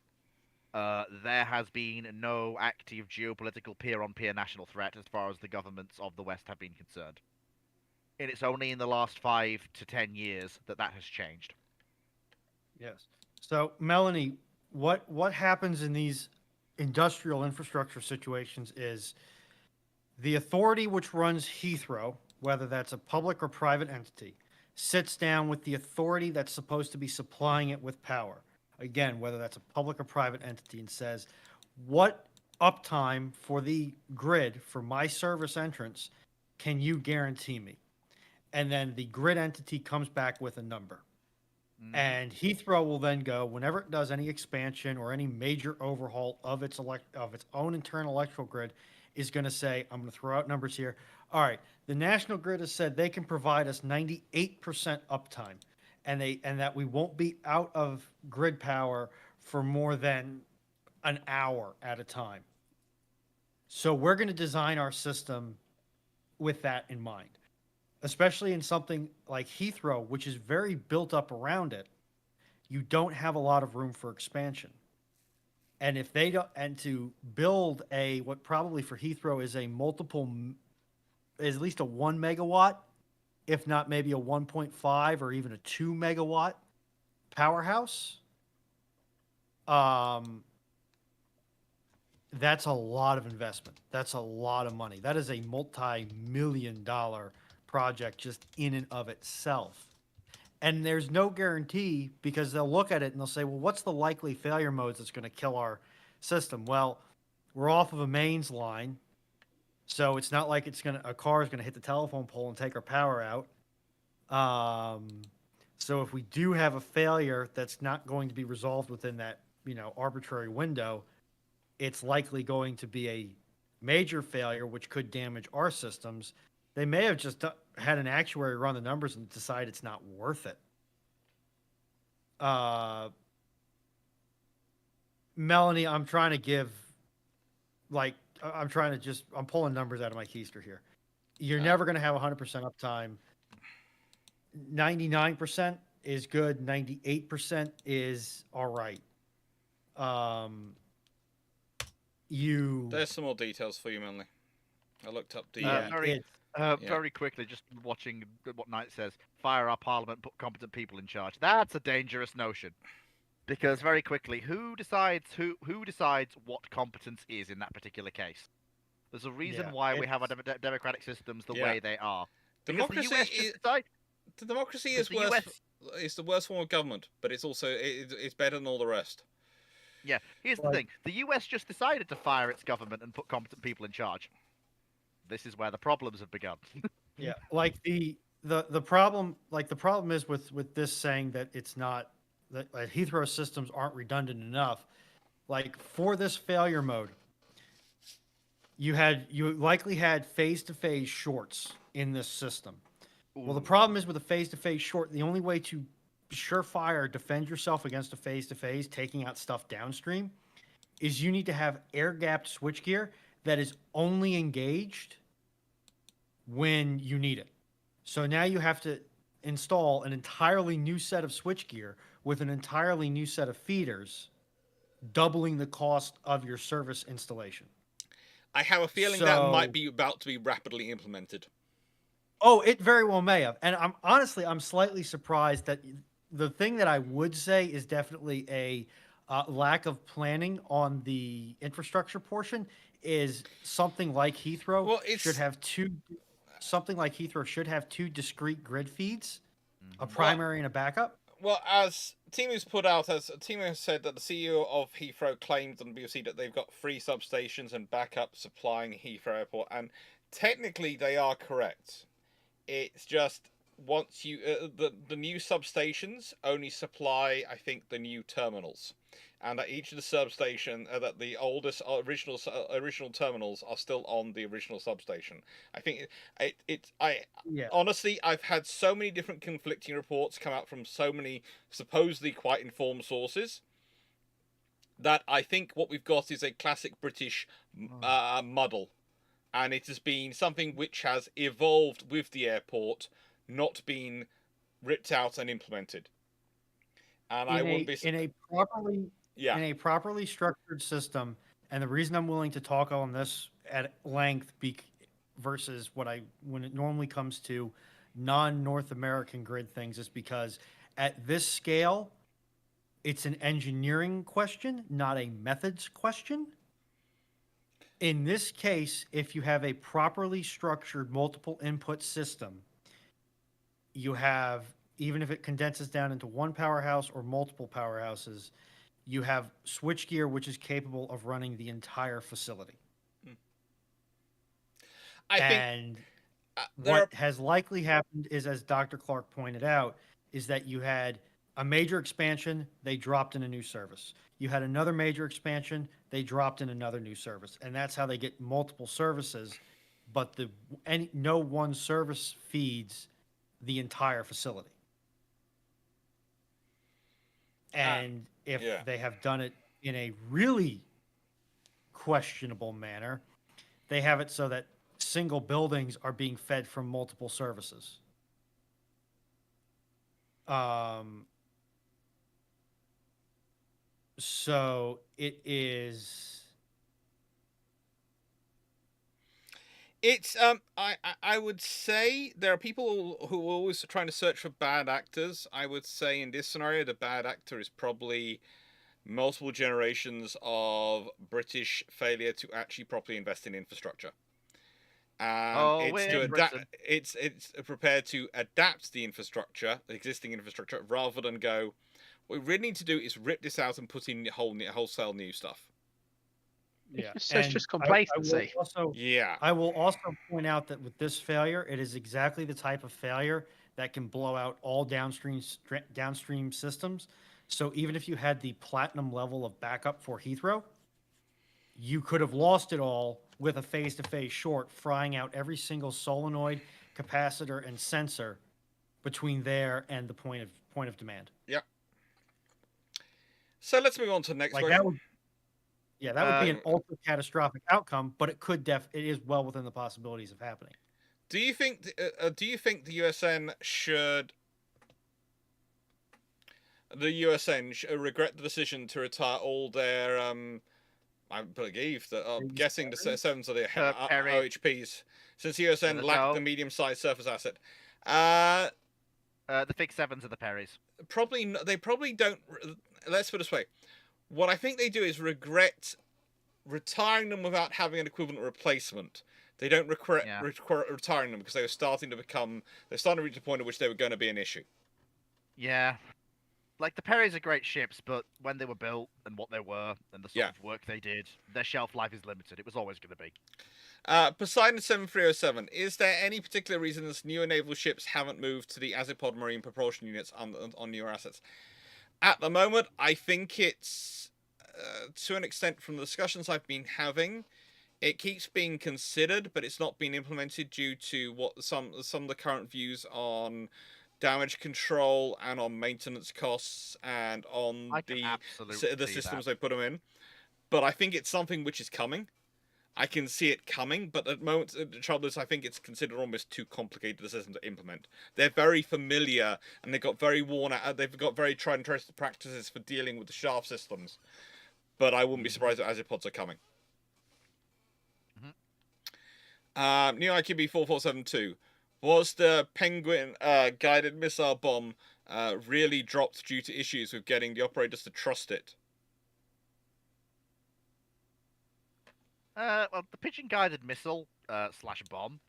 there has been no active geopolitical peer-on-peer national threat as far as the governments of the West have been concerned. And it's only in the last 5 to 10 years that has changed.
Yes. So, Melanie, what happens in these industrial infrastructure situations is the authority which runs Heathrow, whether that's a public or private entity, sits down with the authority that's supposed to be supplying it with power. Again, whether that's a public or private entity, and says, what uptime for the grid for my service entrance can you guarantee me? And then the grid entity comes back with a number. And Heathrow will then go, whenever it does any expansion or any major overhaul of its own internal electrical grid, is going to say, I'm going to throw out numbers here. All right, the national grid has said they can provide us 98% uptime, and that we won't be out of grid power for more than an hour at a time. So we're going to design our system with that in mind, especially in something like Heathrow, which is very built up around it. You don't have a lot of room for expansion. And if they don't, and to build what probably for Heathrow is is at least a 1 megawatt, if not maybe a 1.5 or even a 2 megawatt powerhouse, that's a lot of investment. That's a lot of money. That is a multi-million-dollar project just in and of itself. And there's no guarantee, because they'll look at it and they'll say, well, what's the likely failure modes that's going to kill our system? Well, we're off of a mains line, so it's not like a car is going to hit the telephone pole and take our power out. So if we do have a failure that's not going to be resolved within that, arbitrary window, it's likely going to be a major failure, which could damage our systems. They may have just had an actuary run the numbers and decide it's not worth it. Melanie, I'm trying to I'm pulling numbers out of my keister here. You're never going to have 100% uptime. 99% is good. 98% is all right.
There's some more details for you, Melanie. I looked up the...
Very quickly, just watching what Knight says. Fire our parliament, put competent people in charge. That's a dangerous notion. Because very quickly, who decides what competence is in that particular case? There's a reason why we have our democratic systems the way they are.
Democracy is the worst form of government, but it's also it's better than all the rest.
Yeah, here's the thing. The US just decided to fire its government and put competent people in charge. This is where the problems have begun.
Yeah, like the problem is with this saying that it's not that Heathrow systems aren't redundant enough. Like for this failure mode, you likely had phase-to-phase shorts in this system. Ooh. Well, the problem is with a phase-to-phase short, the only way to surefire defend yourself against a phase-to-phase, taking out stuff downstream, is you need to have air-gapped switchgear that is only engaged when you need it. So now you have to install an entirely new set of switchgear with an entirely new set of feeders, doubling the cost of your service installation.
I have a feeling that might be about to be rapidly implemented.
Oh, it very well may have. And I'm slightly surprised that the thing that I would say is definitely a lack of planning on the infrastructure portion is something like Heathrow should have two discrete grid feeds, a primary and a backup.
Well, as Timu's put out, as Timu has said that the CEO of Heathrow claimed on BBC that they've got 3 substations and backup supplying Heathrow Airport, and technically they are correct. It's just once you the new substations only supply, I think, the new terminals, and that each of the substation that the oldest original terminals are still on the original substation. I think honestly, I've had so many different conflicting reports come out from so many supposedly quite informed sources that I think what we've got is a classic British muddle. and it has been something which has evolved with the airport, not been ripped out and implemented. And I wouldn't be
in a properly structured system, and the reason I'm willing to talk on this at length versus when it normally comes to non-North American grid things is because at this scale, it's an engineering question, not a methods question. In this case, if you have a properly structured multiple input system, you have, even if it condenses down into one powerhouse or multiple powerhouses, you have switchgear which is capable of running the entire facility. And what has likely happened is, as Dr. Clarke pointed out, is that you had a major expansion, they dropped in a new service. You had another major expansion, they dropped in another new service. And that's how they get multiple services, but no one service feeds the entire facility. And if they have done it in a really questionable manner, they have it so that single buildings are being fed from multiple services. So it is.
It's I would say there are people who are always trying to search for bad actors. I would say in this scenario, the bad actor is probably multiple generations of British failure to actually properly invest in infrastructure. And it's prepared to adapt the infrastructure, the existing infrastructure, rather than go, what we really need to do is rip this out and put in wholesale new stuff.
Yeah,
it's just complacency.
I will also point out that with this failure, it is exactly the type of failure that can blow out all downstream systems. So even if you had the platinum level of backup for Heathrow, you could have lost it all with a phase-to-phase short, frying out every single solenoid, capacitor, and sensor between there and the point of demand.
Yep. So let's move on to the next one.
That would be an ultra catastrophic outcome, but it is well within the possibilities of happening.
Do you think the USN should regret the decision to retire all their I believe that I'm guessing the 7s are the OHPs, since USN lacked the medium-sized surface asset.
The fixed 7s are the Perrys.
They probably don't. Let's put it this way. What I think they do is regret retiring them without having an equivalent replacement. They don't regret retiring them because they're starting to reach a point at which they were going to be an issue.
Yeah. Like, the Perrys are great ships, but when they were built and what they were and the sort of work they did, their shelf life is limited. It was always going to be.
Poseidon 7307, is there any particular reason this newer naval ships haven't moved to the Azipod marine propulsion units on newer assets? At the moment, I think it's, to an extent from the discussions I've been having, it keeps being considered, but it's not been implemented due to what some of the current views on damage control and on maintenance costs and on the systems they put them in. But I think it's something which is coming. I can see it coming, but at the moment, the trouble is I think it's considered almost too complicated a system to implement. They're very familiar, and they've got very worn out. They've got very tried and trusted practices for dealing with the shaft systems. But I wouldn't be surprised if Azipods are coming. New IQB 4472. Was the Penguin guided missile bomb really dropped due to issues with getting the operators to trust it?
Well, the pigeon guided missile slash bomb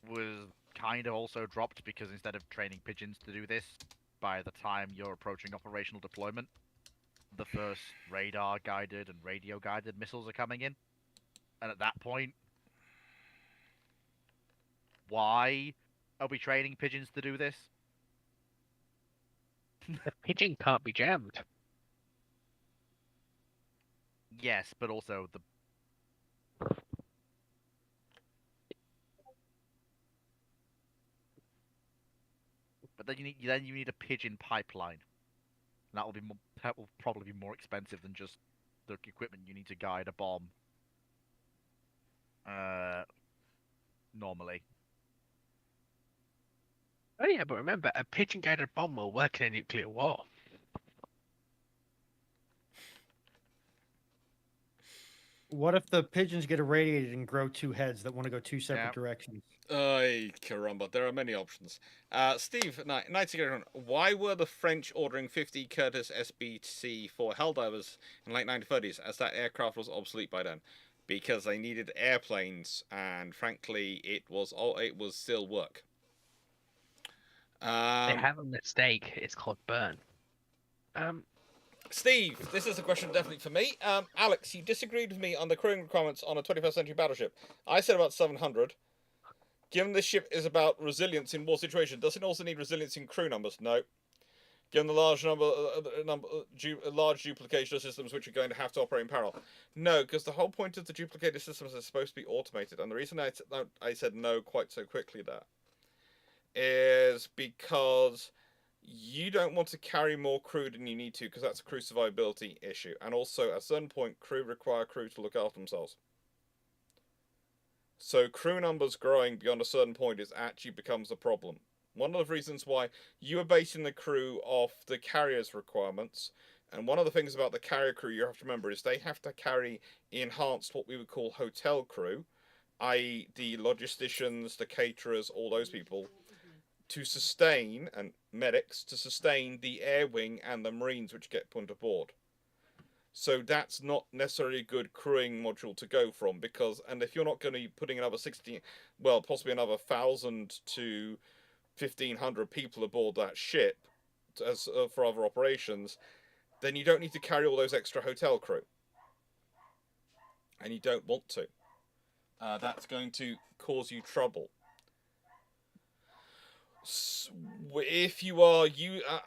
was kind of also dropped because instead of training pigeons to do this, by the time you're approaching operational deployment, the first radar guided and radio guided missiles are coming in. And at that point, why are we training pigeons to do this?
The pigeon can't be jammed.
Yes, but also the... But then you need a pigeon pipeline. And that will probably be more expensive than just the equipment you need to guide a bomb. normally.
Oh yeah, but remember, a pigeon-guided bomb will work in a nuclear war.
What if the pigeons get irradiated and grow two heads that want to go two separate
Yeah.
directions?
Ay, caramba, there are many options. Steve, Nightingale, why were the French ordering 50 Curtiss SBC-4 Helldivers in the late 1930s, as that aircraft was obsolete by then? Because they needed airplanes, and frankly, it was still work.
They
Um,
have a mistake. It's called burn.
Steve, this is a question definitely for me. Alex, you disagreed with me on the crewing requirements on a 21st century battleship. I said about 700. Given this ship is about resilience in war situations, does it also need resilience in crew numbers? No. Given the large large duplication of systems which are going to have to operate in parallel, no, because the whole point of the duplicated systems is supposed to be automated, and the reason I said no quite so quickly there is because you don't want to carry more crew than you need to, because that's a crew survivability issue, and also at a certain point, crew require crew to look after themselves. So crew numbers growing beyond a certain point actually becomes a problem. One of the reasons why you are basing the crew off the carrier's requirements, and one of the things about the carrier crew you have to remember is they have to carry enhanced, what we would call hotel crew, i.e. the logisticians, the caterers, all those people, to sustain, and medics, to sustain the air wing and the marines which get put aboard. So that's not necessarily a good crewing module to go from, because, and if you're not going to be putting another 16, well, possibly another 1,000 to 1,500 people aboard that ship as for other operations, then you don't need to carry all those extra hotel crew. And you don't want to. That's going to cause you trouble. If you are,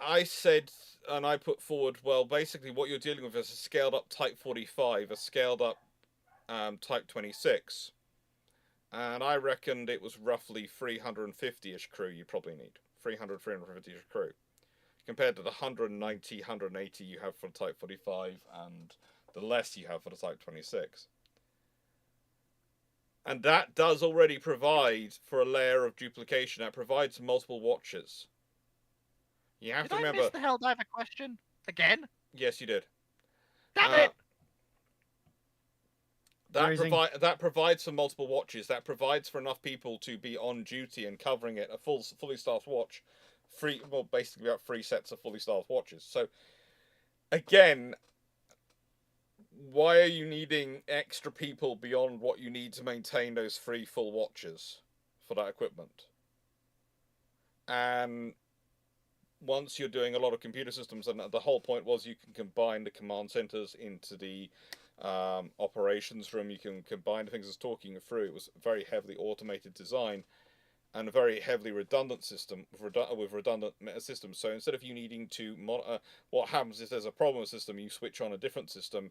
I said, and I put forward, well, basically what you're dealing with is a scaled up Type 45, a scaled up Type 26. And I reckoned it was roughly 350-ish crew you probably need. 350-ish crew. Compared to the 190, 180 you have for the Type 45 and the less you have for the Type 26. And that does already provide for a layer of duplication. That provides multiple watches. You have
Did
to
I
remember.
miss the Helldiver question again?
Yes, you did.
Damn it!
That provides for multiple watches. That provides for enough people to be on duty and covering it. A fully staffed watch, basically about 3 sets of fully staffed watches. So, again, why are you needing extra people beyond what you need to maintain those 3 full watches for that equipment? And once you're doing a lot of computer systems, and the whole point was you can combine the command centers into the operations room, you can combine the things as talking through. It was a very heavily automated design and a very heavily redundant system with redundant systems. So instead of you needing to what happens is there's a problem with the system, you switch on a different system,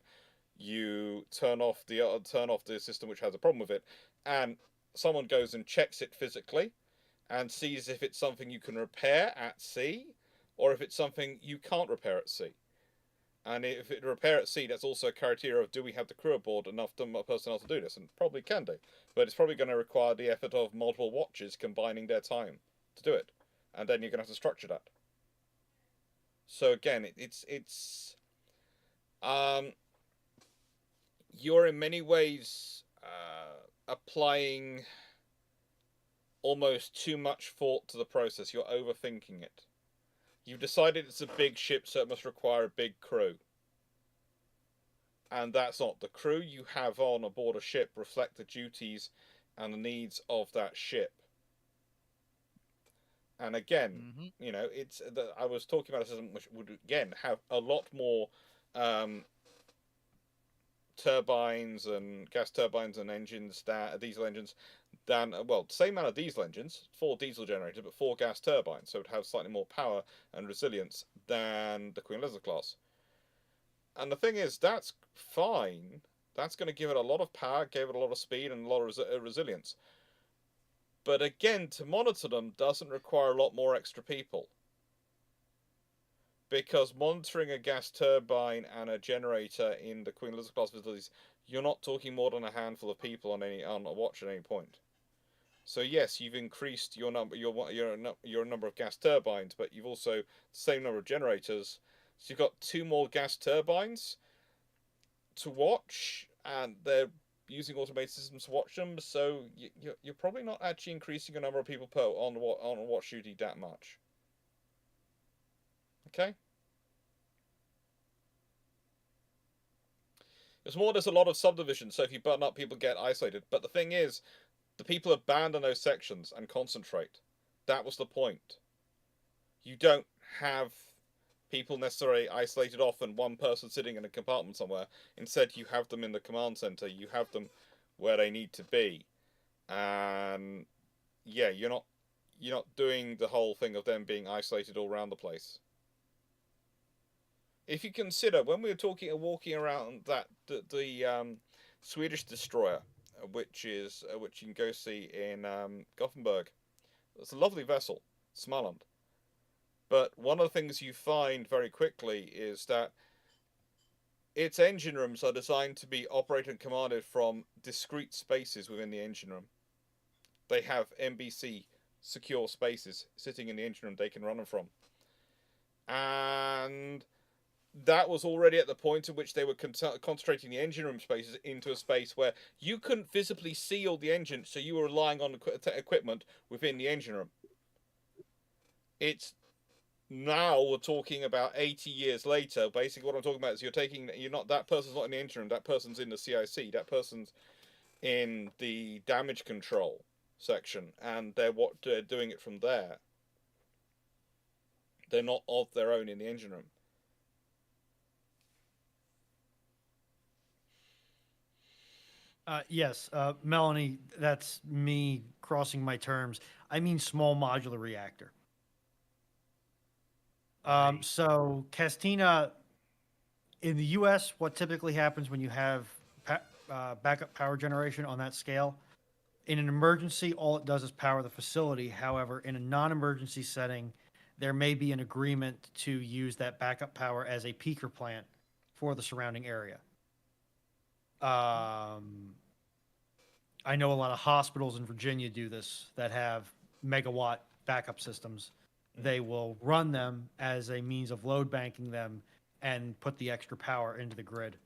you turn off the system which has a problem with it, and someone goes and checks it physically and sees if it's something you can repair at sea or if it's something you can't repair at sea. And if it repair at sea, that's also a criteria of, do we have the crew aboard enough personnel to do this? And probably can do. But it's probably going to require the effort of multiple watches combining their time to do it. And then you're going to have to structure that. So again, you're in many ways applying almost too much thought to the process. You're overthinking it. You've decided it's a big ship, so it must require a big crew. And that's not. The crew you have on aboard a ship reflect the duties and the needs of that ship. And again, you know, I was talking about a system which would, again, have a lot more turbines and gas turbines and engines, diesel engines, than, well, same amount of diesel engines, 4 diesel generators, but 4 gas turbines, so it would have slightly more power and resilience than the Queen Elizabeth class. And the thing is, that's fine. That's going to give it a lot of power, give it a lot of speed, and a lot of resilience. But again, to monitor them doesn't require a lot more extra people. Because monitoring a gas turbine and a generator in the Queen Elizabeth class facilities, you're not talking more than a handful of people on a watch at any point. So yes, you've increased your number of gas turbines, but you've also the same number of generators. So you've got 2 more gas turbines to watch, and they're using automated systems to watch them. So you're probably not actually increasing the number of people per on watch duty that much. Okay. It's more there's a lot of subdivisions, so if you button up, people get isolated. But the thing is, the people abandon those sections and concentrate. That was the point. You don't have people necessarily isolated off and one person sitting in a compartment somewhere. Instead, you have them in the command center. You have them where they need to be. And yeah, you're not doing the whole thing of them being isolated all around the place. If you consider when we were walking around the Swedish destroyer, which you can go see in Gothenburg, it's a lovely vessel, Småland. But one of the things you find very quickly is that its engine rooms are designed to be operated and commanded from discrete spaces within the engine room. They have MBC secure spaces sitting in the engine room they can run them from. And that was already at the point at which they were concentrating the engine room spaces into a space where you couldn't visibly see all the engines, so you were relying on equipment within the engine room. It's now we're talking about 80 years later. Basically, what I'm talking about is that person's not in the engine room, that person's in the CIC, that person's in the damage control section, and they're doing it from there. They're not of their own in the engine room.
Yes, Melanie, that's me crossing my terms. I mean small modular reactor. So Castina, in the U.S., what typically happens when you have backup power generation on that scale, in an emergency, all it does is power the facility. However, in a non-emergency setting, there may be an agreement to use that backup power as a peaker plant for the surrounding area. I know a lot of hospitals in Virginia do this that have megawatt backup systems. They will run them as a means of load banking them and put the extra power into the grid.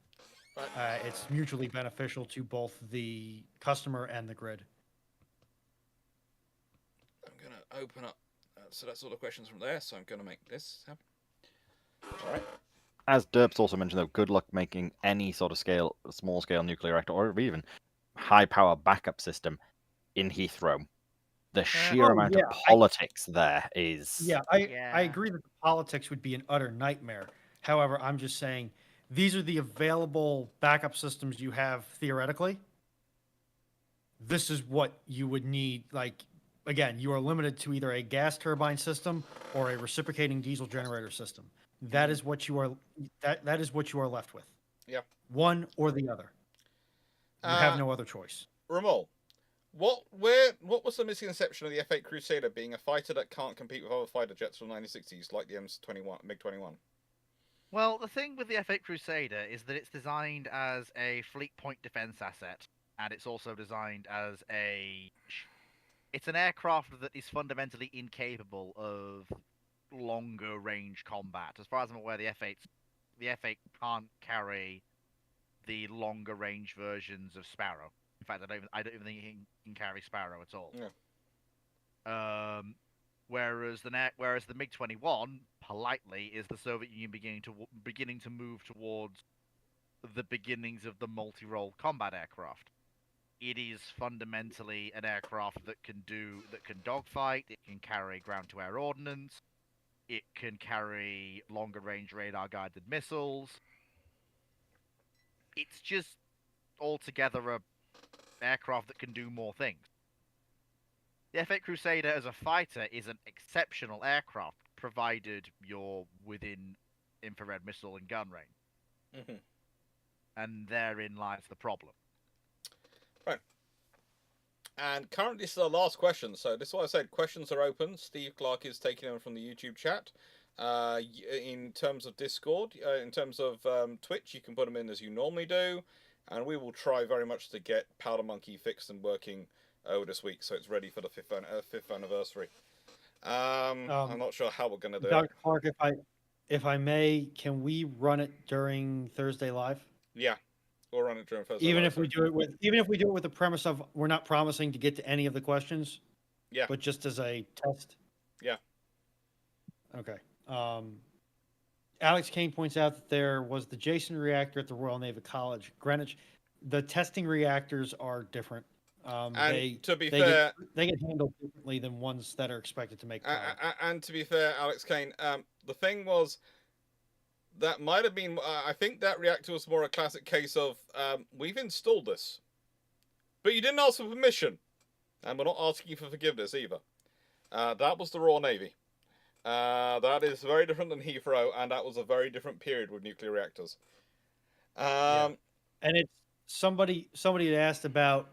It's mutually beneficial to both the customer and the grid.
I'm going to open up. So that's all the questions from there. So I'm going to make this happen. All right.
As Derps also mentioned, though, good luck making any sort of small scale nuclear reactor, or even high power backup system in Heathrow. The sheer amount of politics there is.
Yeah, I agree that the politics would be an utter nightmare. However, I'm just saying these are the available backup systems you have theoretically. This is what you would need. Like, again, you are limited to either a gas turbine system or a reciprocating diesel generator system. That is what you are. That is what you are left with.
Yeah.
One or the other. You have no other choice.
Ramol, what was the misconception of the F-8 Crusader being a fighter that can't compete with other fighter jets from the 1960s, like the MiG-21?
Well, the thing with the F-8 Crusader is that it's designed as a fleet point defense asset, and it's also designed as it's an aircraft that is fundamentally incapable of longer range combat. As far as I'm aware, the F-8 can't carry the longer range versions of Sparrow. In fact, I don't even think it can carry Sparrow at all.
Yeah.
Whereas the MiG-21 politely is the Soviet Union beginning to move towards the beginnings of the multi-role combat aircraft. It is fundamentally an aircraft that can dogfight. It can carry ground-to-air ordnance. It can carry longer-range radar-guided missiles. It's just altogether a aircraft that can do more things. The F-8 Crusader as a fighter is an exceptional aircraft, provided you're within infrared missile and gun range.
Mm-hmm.
And therein lies the problem.
Right. And currently this is our last question. So this is what I said. Questions are open. Steve Clarke is taking them from the YouTube chat. In terms of Discord, in terms of Twitch, you can put them in as you normally do. And we will try very much to get Powder Monkey fixed and working over this week, so it's ready for the fifth anniversary. I'm not sure how we're gonna do it.
Dr. Clarke, if I may, can we run it during Thursday Live?
Yeah, we'll run it during Thursday.
Even
Live,
if we do it with the premise of we're not promising to get to any of the questions.
Yeah.
But just as a test.
Yeah.
Okay. Alex Kane points out that there was the Jason reactor at the Royal Naval College, Greenwich. The testing reactors are different.
And to be fair,
they get handled differently than ones that are expected to make power.
And to be fair, Alex Kane, the thing was that might have been. I think that reactor was more a classic case of we've installed this, but you didn't ask for permission, and we're not asking you for forgiveness either. That was the Royal Navy. That is very different than Heathrow, and that was a very different period with nuclear reactors.
Yeah. And it's somebody had asked about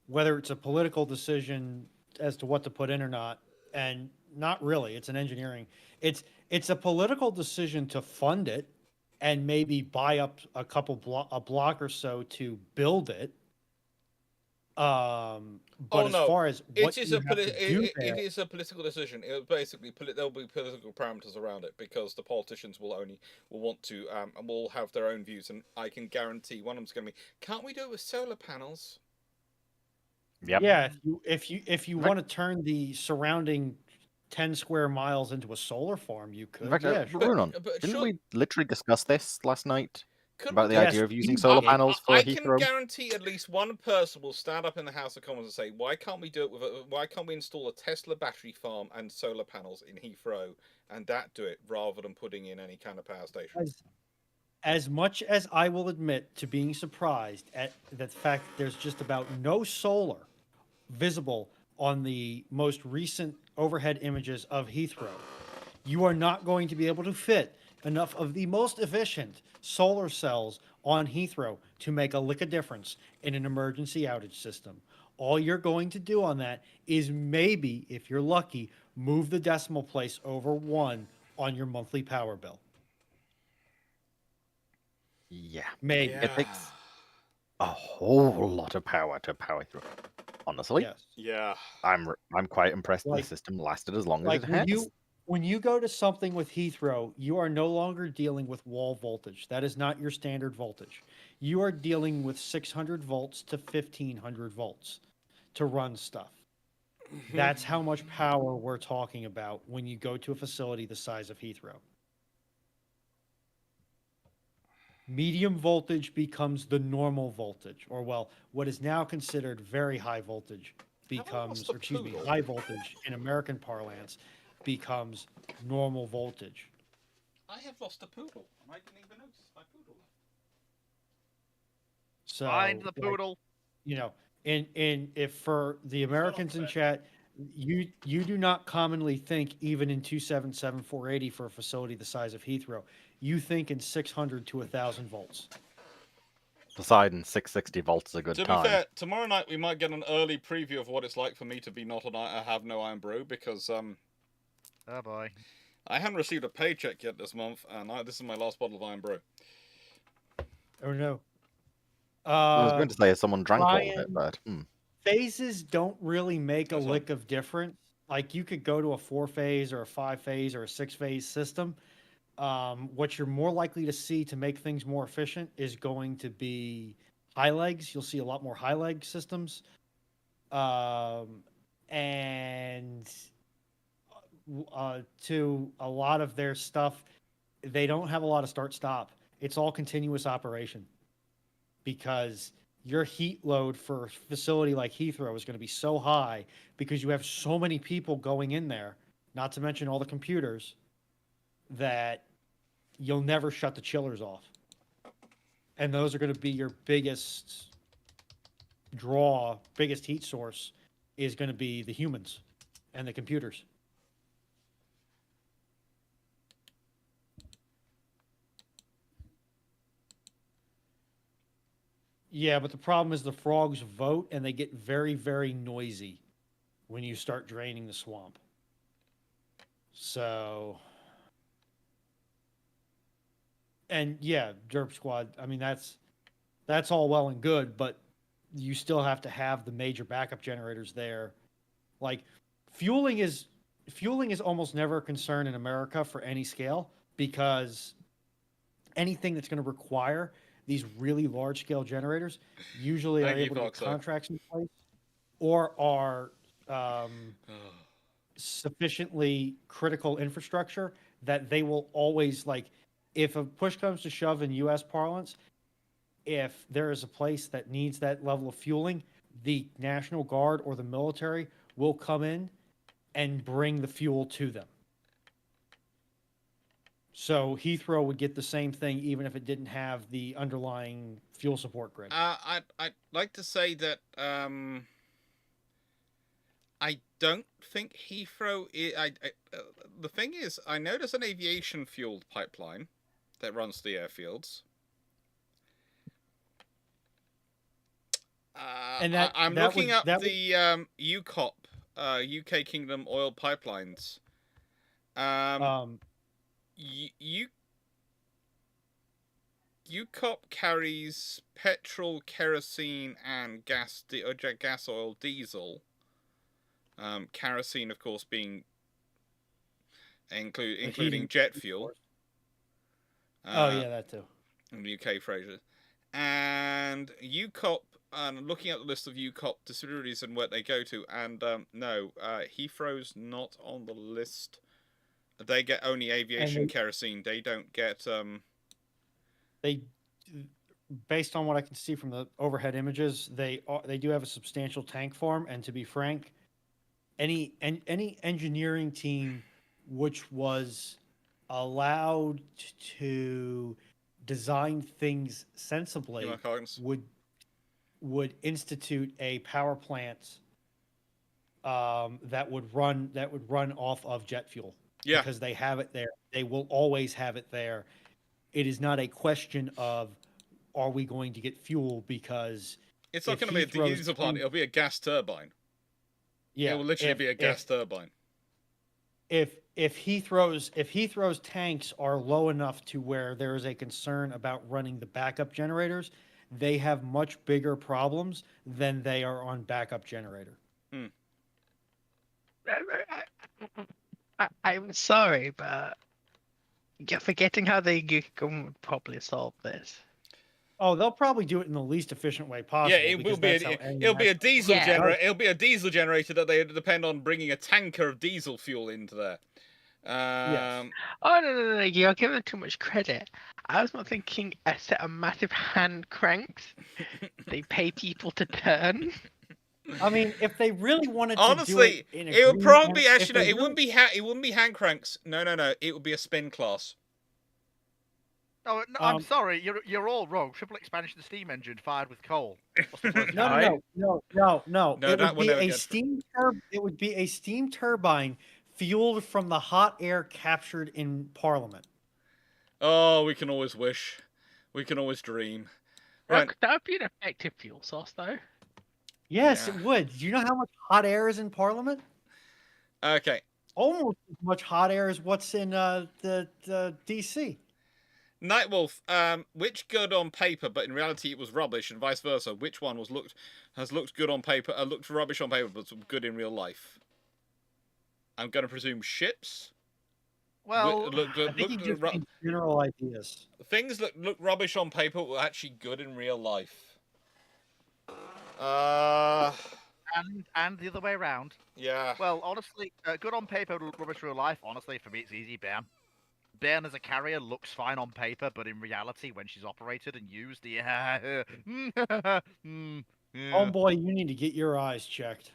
whether it's a political decision as to what to put in or not, and not really. It's an engineering. It's a political decision to fund it and maybe buy up a block or so to build it. But as far as what
it is a political decision. It was basically there'll be political parameters around it because the politicians will want to and will have their own views. And I can guarantee one of them's going to be, can't we do it with solar panels?
Yep.
Yeah, if you want to turn the surrounding 10 square miles into a solar farm, you could.
In fact,
yeah, sure.
Brunon, didn't we literally discuss this last night? About the
Yes,
idea of using solar panels for
I
Heathrow?
can guarantee at least one person will stand up in the House of Commons and say, "Why can't we do it why can't we install a Tesla battery farm and solar panels in Heathrow and that do it rather than putting in any kind of power station?"
As much as I will admit to being surprised at the fact that there's just about no solar visible on the most recent overhead images of Heathrow, you are not going to be able to fit enough of the most efficient solar cells on Heathrow to make a lick of difference in an emergency outage system. All you're going to do on that is maybe, if you're lucky, move the decimal place over 1 on your monthly power bill.
Yeah.
Maybe.
It takes a whole lot of power to power through. Honestly,
Yes.
Yeah.
I'm quite impressed the system lasted as long as it has.
When you go to something with Heathrow, you are no longer dealing with wall voltage. That is not your standard voltage. You are dealing with 600 volts to 1500 volts to run stuff. That's how much power we're talking about when you go to a facility the size of Heathrow. Medium voltage becomes the normal voltage, or well, what is now considered very high voltage becomes, high voltage in American parlance becomes normal voltage.
I have lost a poodle. I didn't even notice my poodle.
So
find the poodle.
If for the Americans in chat, you do not commonly think even in 277 480 for a facility the size of Heathrow. You think in 600 to 1,000 volts.
Poseidon 660 volts is a good time.
To be fair, tomorrow night we might get an early preview of what it's like for me to be have no iron brew because
oh boy,
I haven't received a paycheck yet this month, and this is my last bottle of iron brew.
Oh no.
I was going to say someone drank all of it, but
phases don't really make a lick of difference. Like you could go to a 4-phase or a 5-phase or a 6-phase system. What you're more likely to see to make things more efficient is going to be high legs. You'll see a lot more high leg systems. And to a lot of their stuff, they don't have a lot of start-stop. It's all continuous operation because your heat load for a facility like Heathrow is going to be so high because you have so many people going in there, not to mention all the computers, that you'll never shut the chillers off. And those are going to be your biggest draw, biggest heat source is going to be the humans and the computers. Yeah, but the problem is the frogs vote and they get very, very noisy when you start draining the swamp. So, and yeah, Derp Squad, I mean, that's all well and good, but you still have to have the major backup generators there. Like fueling is almost never a concern in America for any scale, because anything that's going to require these really large scale generators usually are
Thank you,
able to get
Foxo.
contracts in place or are sufficiently critical infrastructure that they will always, like, if a push comes to shove in U.S. parlance, if there is a place that needs that level of fueling, the National Guard or the military will come in and bring the fuel to them. So Heathrow would get the same thing even if it didn't have the underlying fuel support grid.
I'd like to say that I don't think Heathrow. The thing is, I know there's an aviation fueled pipeline that runs to the airfields.
And that-
I'm
that
looking
would-
up
that would-
the UCOP, UK Kingdom oil pipelines. UCOP carries petrol, kerosene, and gas oil, diesel. Kerosene, of course, being including jet fuel.
Oh yeah, that too.
In the UK, Fraser. And UCOP, looking at the list of UCOP distilleries and where they go to, and no, Heathrow's not on the list. They get only aviation kerosene. They don't get
They, based on what I can see from the overhead images, they do have a substantial tank farm. And to be frank, any engineering team which was allowed to design things sensibly would institute a power plant that would run off of jet fuel.
Yeah,
because they have it there. They will always have it there. It is not a question of are we going to get fuel, because
it's not going to be a diesel plant. It'll be a gas turbine.
Yeah,
it will literally be a gas turbine.
If Heathrow's tanks are low enough to where there is a concern about running the backup generators, they have much bigger problems than they are on backup generator.
I'm sorry, but you're forgetting how the government would probably solve this.
Oh, they'll probably do it in the least efficient way possible.
Yeah, it will be. It'll be a diesel generator. It'll be a diesel generator that they depend on bringing a tanker of diesel fuel into there.
Yes. Oh no! You're giving too much credit. I was not thinking a set of massive hand cranks. They pay people to turn.
I mean, if they really wanted to
honestly,
do it,
it would probably be actually. No, it wouldn't be. It wouldn't be hand cranks. No. It would be a spin class.
No, I'm sorry. You're all wrong. Triple expansion steam engine fired with coal.
No.
No,
It would be a steam turbine fueled from the hot air captured in Parliament.
Oh, we can always wish. We can always dream.
Right. That would be an effective fuel source, though.
Yes, it would. Do you know how much hot air is in Parliament?
Okay.
Almost as much hot air as what's in the DC.
Nightwolf, which good on paper, but in reality it was rubbish, and vice versa. Which one has looked good on paper, looked rubbish on paper, but good in real life? I'm going to presume ships.
Well, I think you just need general ideas.
Things that look rubbish on paper were actually good in real life.
And the other way around.
Yeah.
Well, honestly, good on paper, rubbish real life. Honestly, for me, it's easy. Bairn as a carrier looks fine on paper, but in reality, when she's operated and used,
Oh boy, you need to get your eyes checked.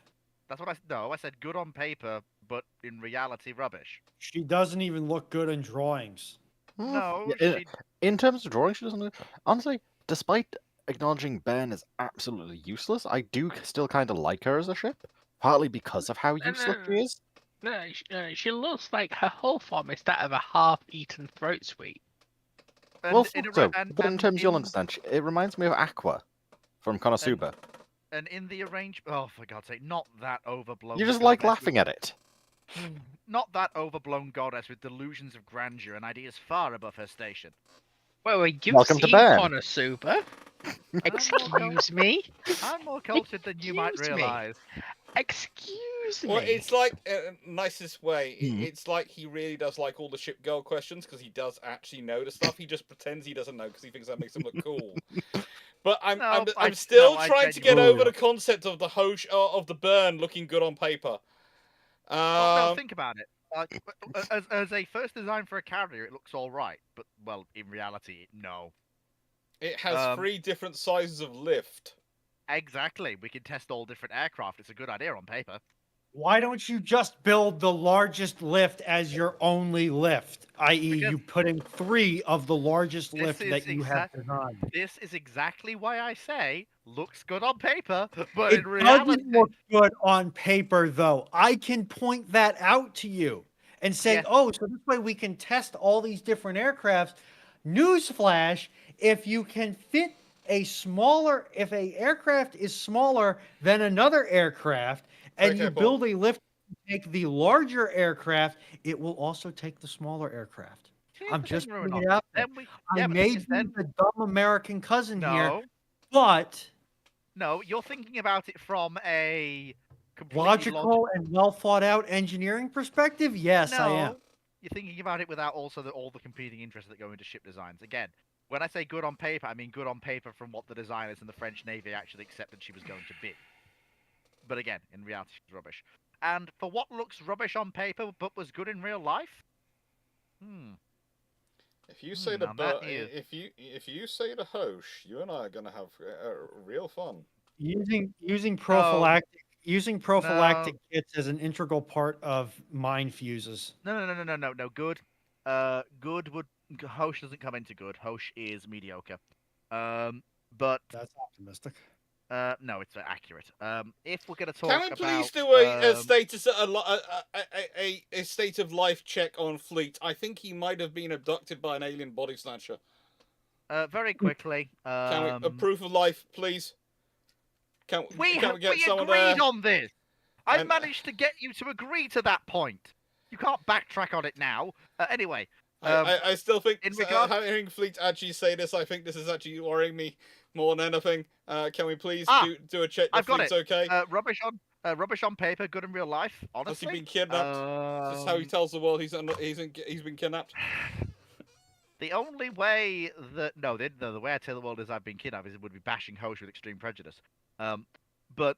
That's what I said good on paper, but in reality, rubbish.
She doesn't even look good in drawings.
No.
In terms of drawing, she doesn't look... Honestly, despite acknowledging Bairn is absolutely useless, I do still kind of like her as a ship, partly because of how useless she is.
No, she looks like her whole form is that of a half-eaten throat sweet.
Well, but in terms you'll understand, it reminds me of Aqua from Konosuba.
And in the arrangement, oh, for God's sake, not that overblown.
You just like laughing at it.
Not that overblown goddess with delusions of grandeur and ideas far above her station.
Well, you've
Welcome
seen
to Bairn.
Konosuba. Excuse me?
I'm more cultured than you might
Excuse me.
realize.
Excuse
Well,
me.
it's like nicest way.
Hmm.
It's like he really does like all the ship girl questions because he does actually know the stuff. He just pretends he doesn't know because he thinks that makes him look cool. But I'm still trying to get over the concept of the Hosh of the burn looking good on paper.
Well, no, think about it. As a first design for a carrier, it looks all right, but well, in reality, no.
It has 3 different sizes of lift.
Exactly. We can test all different aircraft. It's a good idea on paper.
Why don't you just build the largest lift as your only lift? I.e.,
Because
you put in 3 of the largest
This
lift
is
that you have designed.
This is exactly why I say looks good on paper, but
It
in reality,
doesn't look good on paper, though. I can point that out to you and say,
Yes.
oh, so this way we can test all these different aircrafts. Newsflash, if you can fit if a aircraft is smaller than another aircraft, and
Okay,
you
Paul.
build a lift to take the larger aircraft, it will also take the smaller aircraft.
here's
I'm
the
just
thing,
putting
Ruinov.
it out there.
Then we,
I
yeah, but
may
thing is
be
then,
the dumb American cousin here,
no,
but
no, you're thinking about it from a completely
logical and well thought out engineering perspective, yes, I am.
No, you're thinking about it without also all the competing interests that go into ship designs. Again, when I say good on paper, I mean good on paper from what the designers in the French Navy actually accepted she was going to be. But again, in reality, she's rubbish. And for what looks rubbish on paper but was good in real life,
If you say
now that is-
if you say the Hosh, you and I are gonna have real fun.
Using prophylactic kits as an integral part of mine fuses.
No. Good. Good would Hosh doesn't come into good. Hosh is mediocre. But
That's optimistic.
no, it's accurate. If we're gonna talk
Can we
about,
please do a status a state of life check on Fleet? I think he might have been abducted by an alien body snatcher.
very quickly,
Can we a proof of life, please?
we
get someone
agreed
there?
on this. I
And-
managed to get you to agree to that point. You can't backtrack on it now. Anyway,
I still think
in regard-
hearing Fleet actually say this, I think this is actually worrying me more than anything. Can we please do a check that
I've got
Fleet's
it.
okay?
Rubbish on paper, good in real life. Honestly,
Has he been kidnapped? This is how he tells the world he's been kidnapped.
The only way that the way I tell the world is I've been kidnapped is it would be bashing Hosh with extreme prejudice. But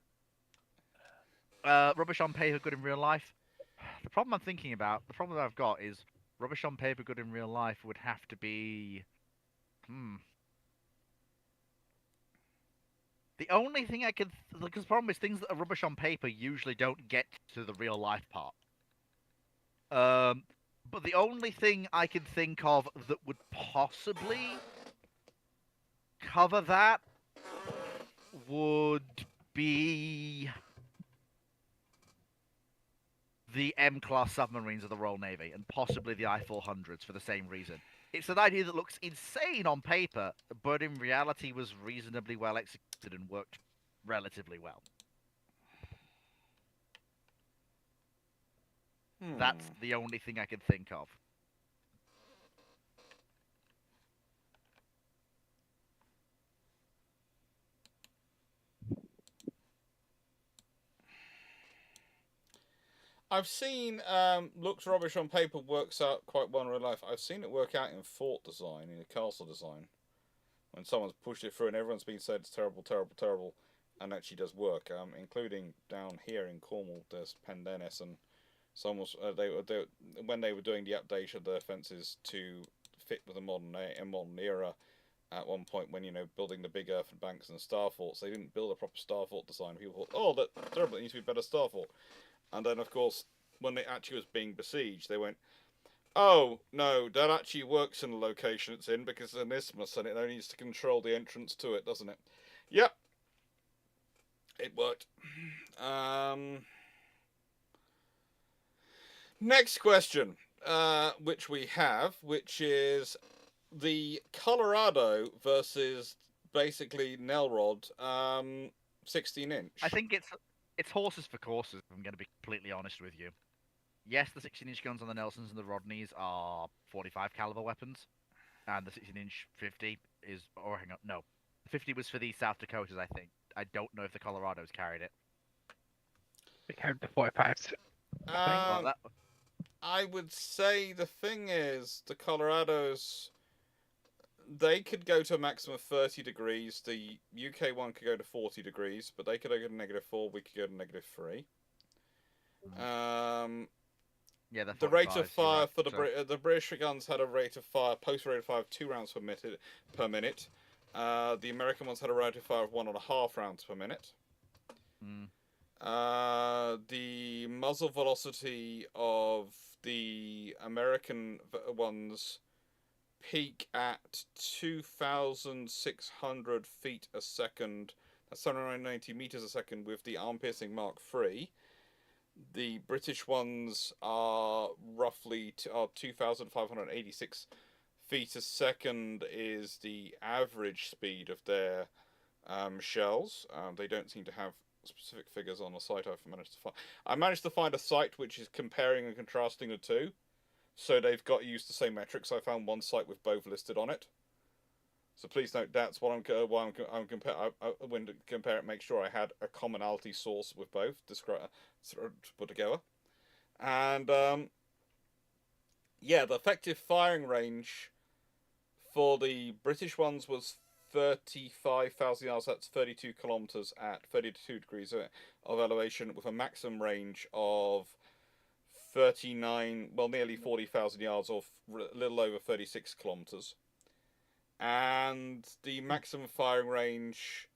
rubbish on paper, good in real life. The problem that I've got is rubbish on paper, good in real life would have to be. The only thing I can, because the problem is things that are rubbish on paper usually don't get to the real life part. But the only thing I can think of that would possibly cover that would be the M-class submarines of the Royal Navy and possibly the I-400s for the same reason. It's an idea that looks insane on paper, but in reality was reasonably well executed and worked relatively well. That's the only thing I can think of.
I've seen looks rubbish on paper, works out quite well in real life. I've seen it work out in fort design, in a castle design, when someone's pushed it through and everyone's been said it's terrible, terrible, terrible, and actually does work. Including down here in Cornwall, there's Pendennis, and someone when they were doing the update of their fences to fit with the modern era. At one point, when building the big earthen banks and star forts, they didn't build a proper star fort design. People thought, oh, that's terrible. It needs to be a better star fort. And then, of course, when it actually was being besieged, they went, oh, no, that actually works in the location it's in because it's an isthmus and it only needs to control the entrance to it, doesn't it? Yep. It worked. Next question, which we have, which is the Colorado versus basically Nelrod 16-inch.
I think it's horses for courses, if I'm going to be completely honest with you. Yes, the 16-inch guns on the Nelsons and the Rodneys are 45 caliber weapons, and the 16-inch 50 is. Oh, hang on, no, 50 was for the South Dakotas, I think. I don't know if the Colorados carried it.
We carried the 45s.
Well,
Um, I would say the thing is, the Colorados, they could go to a maximum of 30 degrees. The UK one could go to 40 degrees, but they could go to -4. We could go to -3.
yeah,
The rate
45s,
of
you're
fire
right,
for the
so-
the British guns had a rate of fire, post rate of fire of 2 rounds per minute. The American ones had a rate of fire of 1.5 rounds per minute.
Mm.
The muzzle velocity of the American ones peak at 2,600 feet a second. That's 790 meters a second with the arm-piercing Mark III. The British ones are roughly 2,586 feet a second is the average speed of their shells. They don't seem to have specific figures on the site I've managed to find. I managed to find a site which is comparing and contrasting the two. So they've got to use the same metrics. I found one site with both listed on it. So please note that's what I'm when to compare it, make sure I had a commonality source with both to put together. And yeah, the effective firing range for the British ones was 35,000 yards. That's 32 kilometers at 32 degrees of elevation, with a maximum range of 39, well, nearly 40,000 yards, or a little over 36 kilometers. And the maximum firing range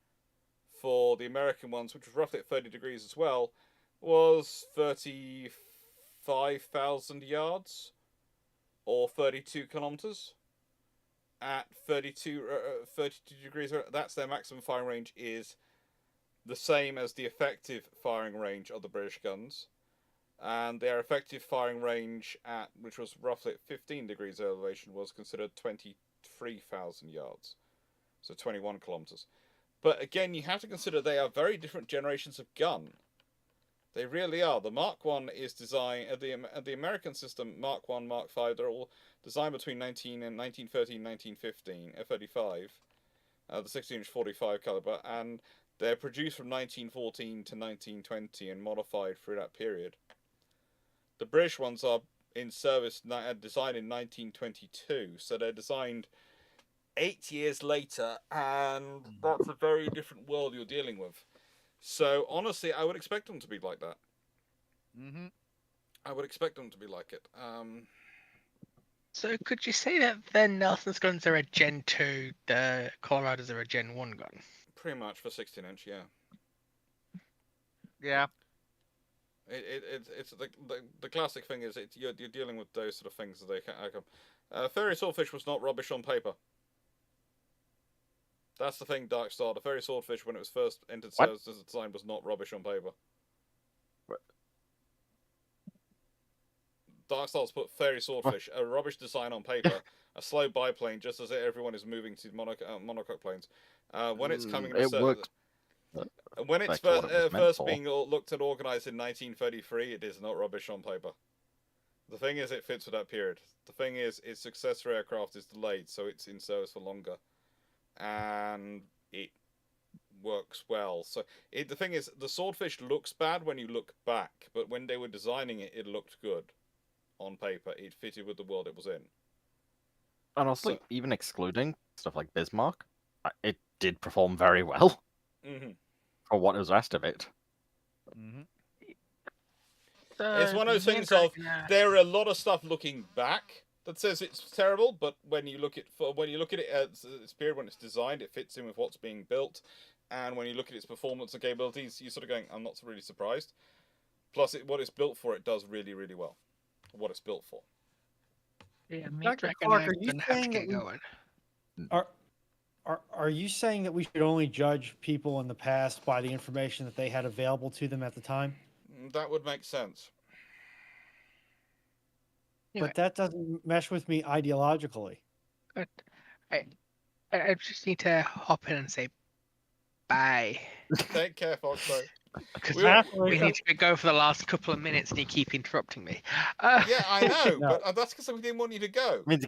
for the American ones, which was roughly at 30 degrees as well, was 35,000 yards, or 32 kilometers. At 32 degrees, that's their maximum firing range, is the same as the effective firing range of the British guns. And their effective firing range, which was roughly at 15 degrees elevation, was considered 23,000 yards, so 21 kilometers. But again, you have to consider they are very different generations of gun. They really are. The Mark 1 is designed, the American system, Mark 1, Mark 5, they're all designed between 1913 and 1915, F-35, the 16-inch 45 caliber, and they're produced from 1914 to 1920 and modified through that period. The British ones are in service, designed in 1922, so they're designed 8 years later, and that's a very different world you're dealing with. So honestly, I would expect them to be like that.
Mm-hmm.
I would expect them to be like it.
So could you say that then Nelson's guns are a Gen 2, the Colorados are a Gen 1 gun?
Pretty much for 16-inch, yeah.
Yeah.
It's the classic thing is you're dealing with those sort of things that they can't. Fairy Swordfish was not rubbish on paper. That's the thing, Darkstar. The Fairy Swordfish, when it was first entered service as a design, was not rubbish on paper.
What?
Darkstar's put Fairy Swordfish, a rubbish design on paper, a slow biplane, just as everyone is moving to monocoque planes. When it's coming to
it worked.
when it's
That's what it was meant
first
for.
being looked at organized in 1933, it is not rubbish on paper. The thing is, it fits with that period. The thing is, its successor aircraft is delayed, so it's in service for longer. And it works well. So the thing is, the Swordfish looks bad when you look back, but when they were designing it, it looked good on paper. It fitted with the world it was in.
And honestly, even excluding stuff like Bismarck, it did perform very well for what was the rest of it.
Mm-hmm.
It's one of those things of there are a lot of stuff looking back that says it's terrible, but when you look at it at its period when it's designed, it fits in with what's being built, and when you look at its performance and capabilities, you're sort of going, I'm not really surprised. Plus, what it's built for, it does really, really well. What it's built for.
Yeah,
Dr. Clarke, are you saying that are you saying that we should only judge people in the past by the information that they had available to them at the time?
That would make sense.
But that doesn't mesh with me ideologically.
I just need to hop in and say bye.
Take care, Foxo.
Because
Exactly.
we need to go for the last couple of minutes and you keep interrupting me.
Yeah, I know,
No.
but that's because we didn't want you to go.
Means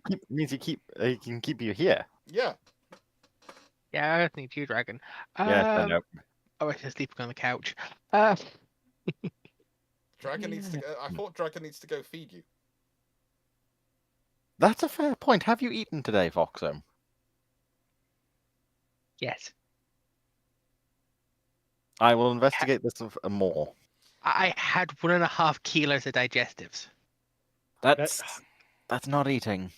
he can keep you here.
Yeah.
Yeah, I don't think you, Dragon.
Yes, I
Um,
know.
oh, I was sleeping on the couch. Uh,
Dragon needs to go. I thought Dragon needs to go feed you.
That's a fair point. Have you eaten today, Foxham?
yes,
I will investigate this more.
I had 1.5 kilos of digestives.
That's not eating.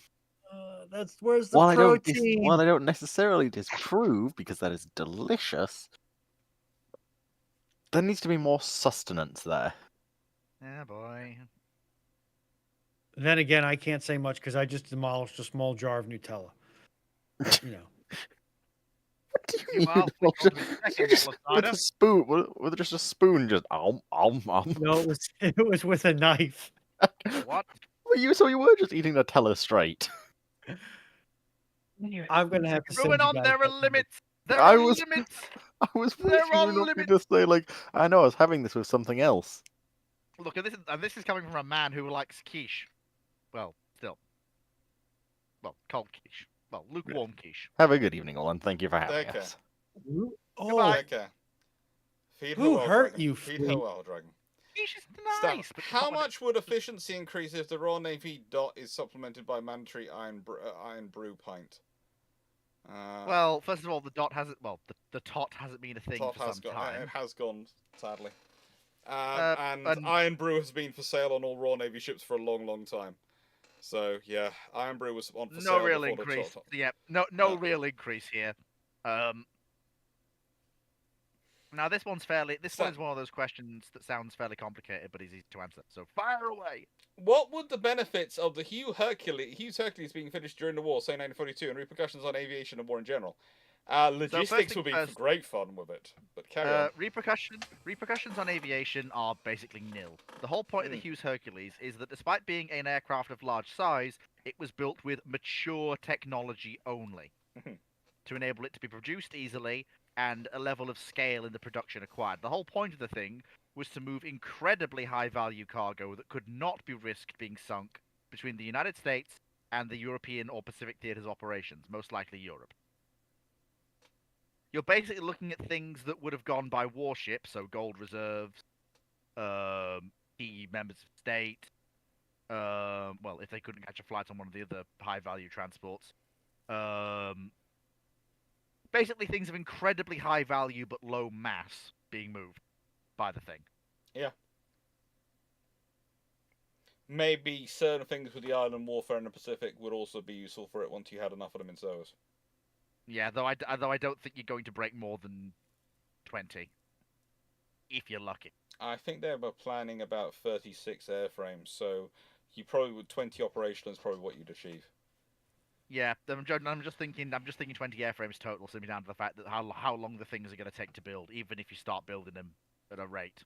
That's where's the
While
protein?
I don't necessarily disprove, because that is delicious, there needs to be more sustenance there.
Yeah, boy.
Then again, I can't say much because I just demolished a small jar of Nutella. You know.
What do you
You
mean?
are
Well,
flick on the second
you just
bottle of
with
cider.
a spoon, with just a spoon, just om.
No, it was with a knife.
What?
So you were just eating Nutella straight.
I'm gonna have to send
Ruin
you
on,
guys
there are
that
limits. There
I
are
was-
limits.
I was
There
waiting
are
for you
limits.
to say like, I know I was having this with something else.
Look, and this is coming from a man who likes quiche. Well, still. Well, cold quiche. Well, lukewarm quiche.
Have a good evening, all, and thank you for having
Okay.
us.
Oh,
Goodbye.
Okay. Feed
Who
her well,
hurt
Dragon.
you,
Feed her
Flea?
well, Dragon.
Quiche is
Stan,
nice, but
how much would efficiency increase if the Royal Navy dot is supplemented by mandatory iron brew pint?
Well, first of all, the dot hasn't. Well, the tot hasn't been a thing
Tot
for
has
some
gone.
time.
It has gone, sadly.
And
Iron Brew has been for sale on all Royal Navy ships for a long, long time. So yeah, Iron Brew was on for
no
sale
real
before the
increase.
Tot.
Yeah, no
Yeah.
real increase here. Now this one's fairly. This one is one of those questions that sounds fairly complicated, but is easy to answer. So fire away.
What would the benefits of the Hughes Hercules being finished during the war, say 1942, and repercussions on aviation and war in general? Logistics would be great fun with it, but carry on.
Repercussions on aviation are basically nil. The whole point of the Hughes Hercules is that despite being an aircraft of large size, it was built with mature technology only to enable it to be produced easily and a level of scale in the production acquired. The whole point of the thing was to move incredibly high-value cargo that could not be risked being sunk between the United States and the European or Pacific theaters of operations, most likely Europe. You're basically looking at things that would have gone by warship, so gold reserves, key members of state, well, if they couldn't catch a flight on one of the other high-value transports. Basically things of incredibly high value but low mass being moved by the thing.
Yeah. Maybe certain things with the island warfare in the Pacific would also be useful for it once you had enough of them in service.
Yeah, though I don't think you're going to break more than 20, if you're lucky.
I think they were planning about 36 airframes, so you probably would 20 operational is probably what you'd achieve.
Yeah, I'm just thinking 20 airframes total, simply down to the fact that how long the things are going to take to build, even if you start building them at a rate.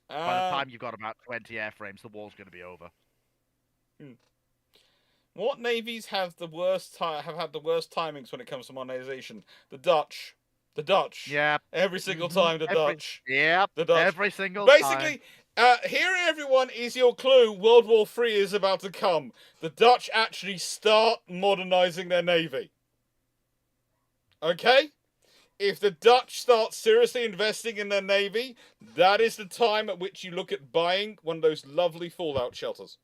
By the time you've got about 20 airframes, the war's going to be over.
What navies have had the worst timings when it comes to modernization? The Dutch. The Dutch.
Yeah.
Every single time, the Dutch.
Yep.
The Dutch.
Every single time.
Basically, here everyone is your clue. World War III is about to come. The Dutch actually start modernizing their navy. Okay? If the Dutch start seriously investing in their navy, that is the time at which you look at buying one of those lovely fallout shelters.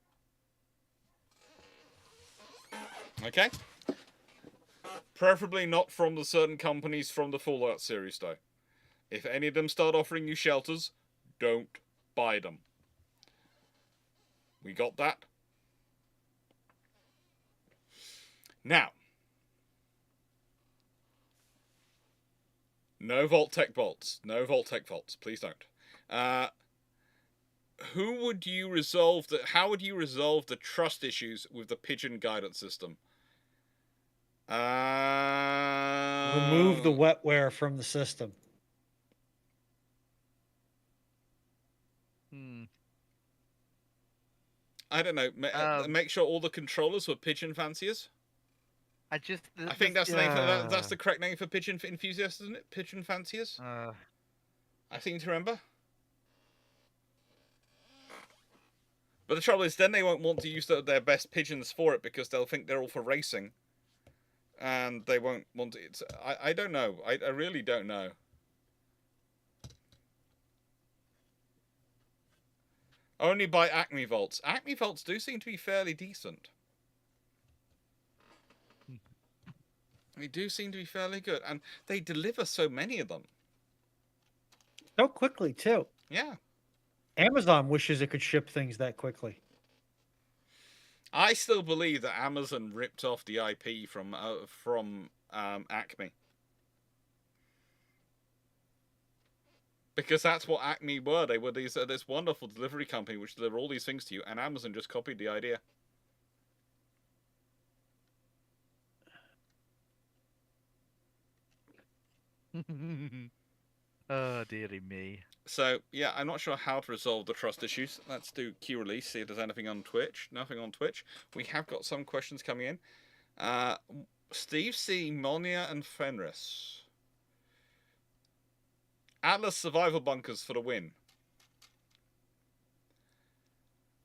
Okay? Preferably not from the certain companies from the Fallout series, though. If any of them start offering you shelters, don't buy them. We got that? Now. No Vault-Tec bolts. No Vault-Tec bolts. Please don't. How would you resolve the trust issues with the Pigeon guidance system?
Remove the wetware from the system.
I don't know. Make sure all the controllers were pigeon fanciers. I think that's the name for that's the correct name for pigeon enthusiasts, isn't it? Pigeon fanciers. I seem to remember. But the trouble is, then they won't want to use their best pigeons for it because they'll think they're all for racing. and they won't want it. I don't know. I really don't know. Only by Acme Vaults. Acme Vaults do seem to be fairly decent. They do seem to be fairly good, and they deliver so many of them.
So quickly, too.
Yeah.
Amazon wishes it could ship things that quickly.
I still believe that Amazon ripped off the IP from Acme. Because that's what Acme were. They were this wonderful delivery company which deliver all these things to you, and Amazon just copied the idea.
Oh, dearie me.
So, yeah, I'm not sure how to resolve the trust issues. Let's do queue release, see if there's anything on Twitch. Nothing on Twitch. We have got some questions coming in. Steve C., Molnia, and Fenris. Atlas survival bunkers for the win.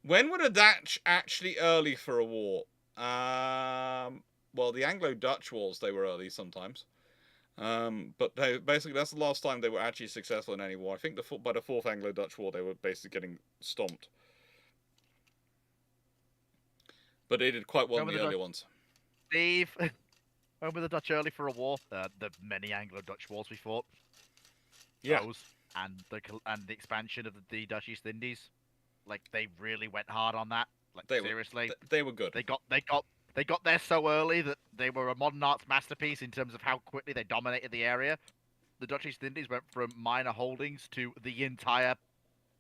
When were the Dutch actually early for a war? Well, the Anglo-Dutch wars, they were early sometimes. But basically, that's the last time they were actually successful in any war. I think by the Fourth Anglo-Dutch War, they were basically getting stomped. But they did quite well in the earlier ones.
Steve, when were the Dutch early for a war? The many Anglo-Dutch wars we fought.
Yeah.
Those, and the expansion of the Dutch East Indies. Like, they really went hard on that. Like, seriously.
They were good.
They got there so early that they were a modern arts masterpiece in terms of how quickly they dominated the area. The Dutch East Indies went from minor holdings to the entire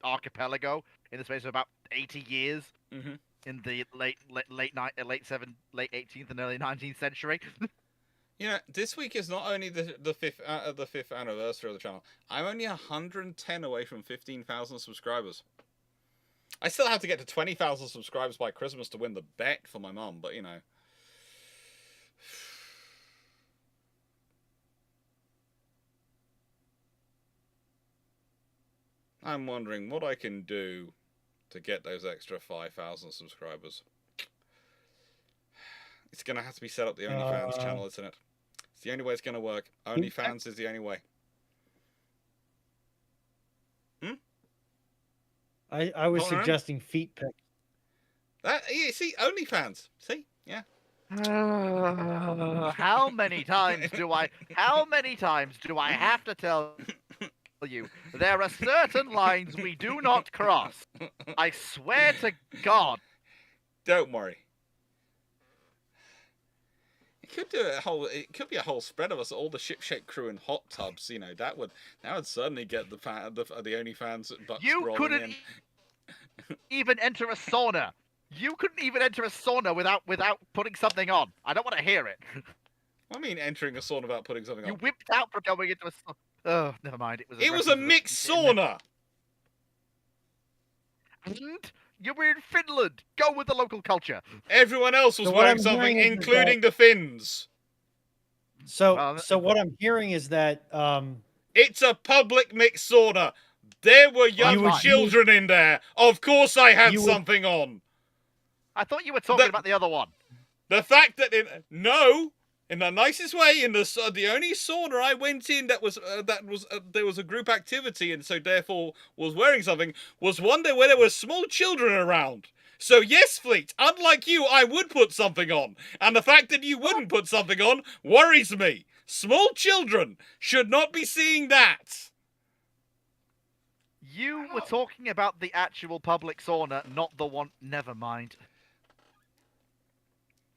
archipelago in the space of about 80 years in the late 18th and early 19th century.
You know, this week is not only the fifth anniversary of the channel. I'm only 110 away from 15,000 subscribers. I still have to get to 20,000 subscribers by Christmas to win the bet for my mum, but you know. I'm wondering what I can do to get those extra 5,000 subscribers. It's going to have to be set up the OnlyFans channel, isn't it? It's the only way it's going to work. OnlyFans is the only way.
I was suggesting feet pics.
You see, OnlyFans. See? Yeah.
How many times do I have to tell you there are certain lines we do not cross? I swear to God.
Don't worry. It could be a whole spread of us, all the shipshape crew in hot tubs. You know, that would certainly get the OnlyFans bucks
You
rolling
couldn't
in.
even enter a sauna. You couldn't even enter a sauna without putting something on. I don't want to hear it.
What do you mean entering a sauna without putting something on?
You whipped out for going into a sauna. Oh, never mind.
It was a mixed sauna.
And you were in Finland. Go with the local culture.
Everyone else was
So what
wearing
I'm
something,
hearing is
including the Finns.
So what I'm hearing is that
It's a public mixed sauna. There were young children in there. Of course I had something on.
I thought you were talking about the other one.
The fact that in the nicest way, in the only sauna I went in that was there was a group activity and so therefore was wearing something, was one day where there were small children around. So yes, Fleet, unlike you, I would put something on. And the fact that you wouldn't put something on worries me. Small children should not be seeing that.
You were talking about the actual public sauna, not the one. Never mind.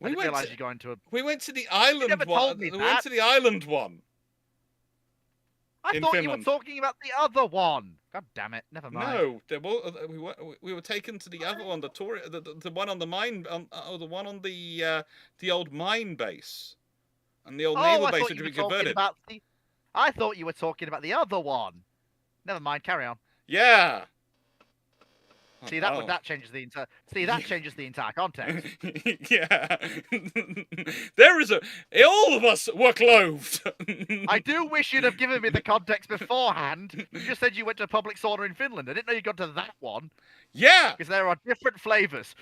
I didn't realize you're going to a...
We went to the island one.
never told me
We
that.
went to the island one.
I
in
thought
Finland.
you were talking about the other one. God damn it! Never mind.
No, we were taken to the other one, the one on the mine, the one on the old mine base, and the old naval base which we converted.
I thought you were talking about the other one. Never mind. Carry on.
Yeah.
See that changes the entire. See that changes the entire context.
Yeah. All of us were clothed.
I do wish you'd have given me the context beforehand. You just said you went to a public sauna in Finland. I didn't know you got to that one.
Yeah.
Because there are different flavors.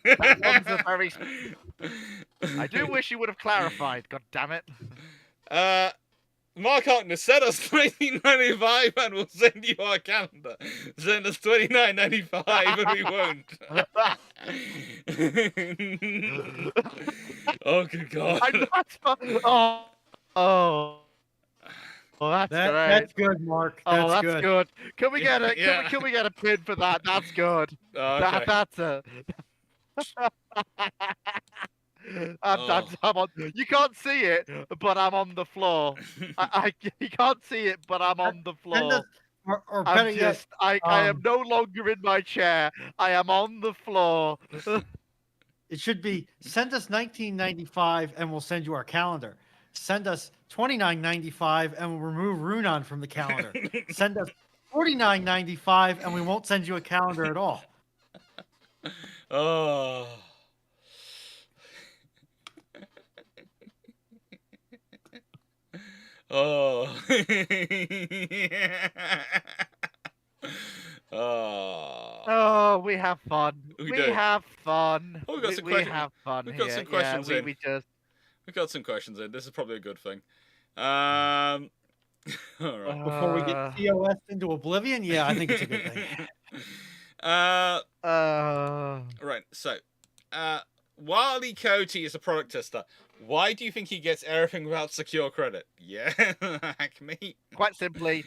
That one's a very. I do wish you would have clarified. God damn it.
Mark Harkness, send us $19.95 and we'll send you our calendar. Send us $29.95 and we won't. Oh, good God.
Oh, oh, well, that's great.
That's good, Mark.
Oh, that's
good.
good. Can we get it?
Yeah.
Can we get a pin for that? That's good.
Oh, okay.
That's a. I'm on. You can't see it, but I'm on the floor. You can't see it, but I'm on the floor.
Or
I'm
better yet,
just. I am no longer in my chair. I am on the floor.
it should be send us $19.95 and we'll send you our calendar. Send us $29.95 and we'll remove Runon from the calendar. Send us $49.95 and we won't send you a calendar at all.
Oh. Oh. Oh.
Oh, we have fun.
We
We
do.
have fun.
Oh, we got some
we
questions.
have fun
We've got
here.
some questions
yeah,
in.
we just.
We've got some questions in. This is probably a good thing. All right.
Before we get COS into oblivion, yeah, I think it's a good thing.
Right. So, Wally Coty is a product tester. Why do you think he gets everything without secure credit? Yeah, Acme.
Quite simply,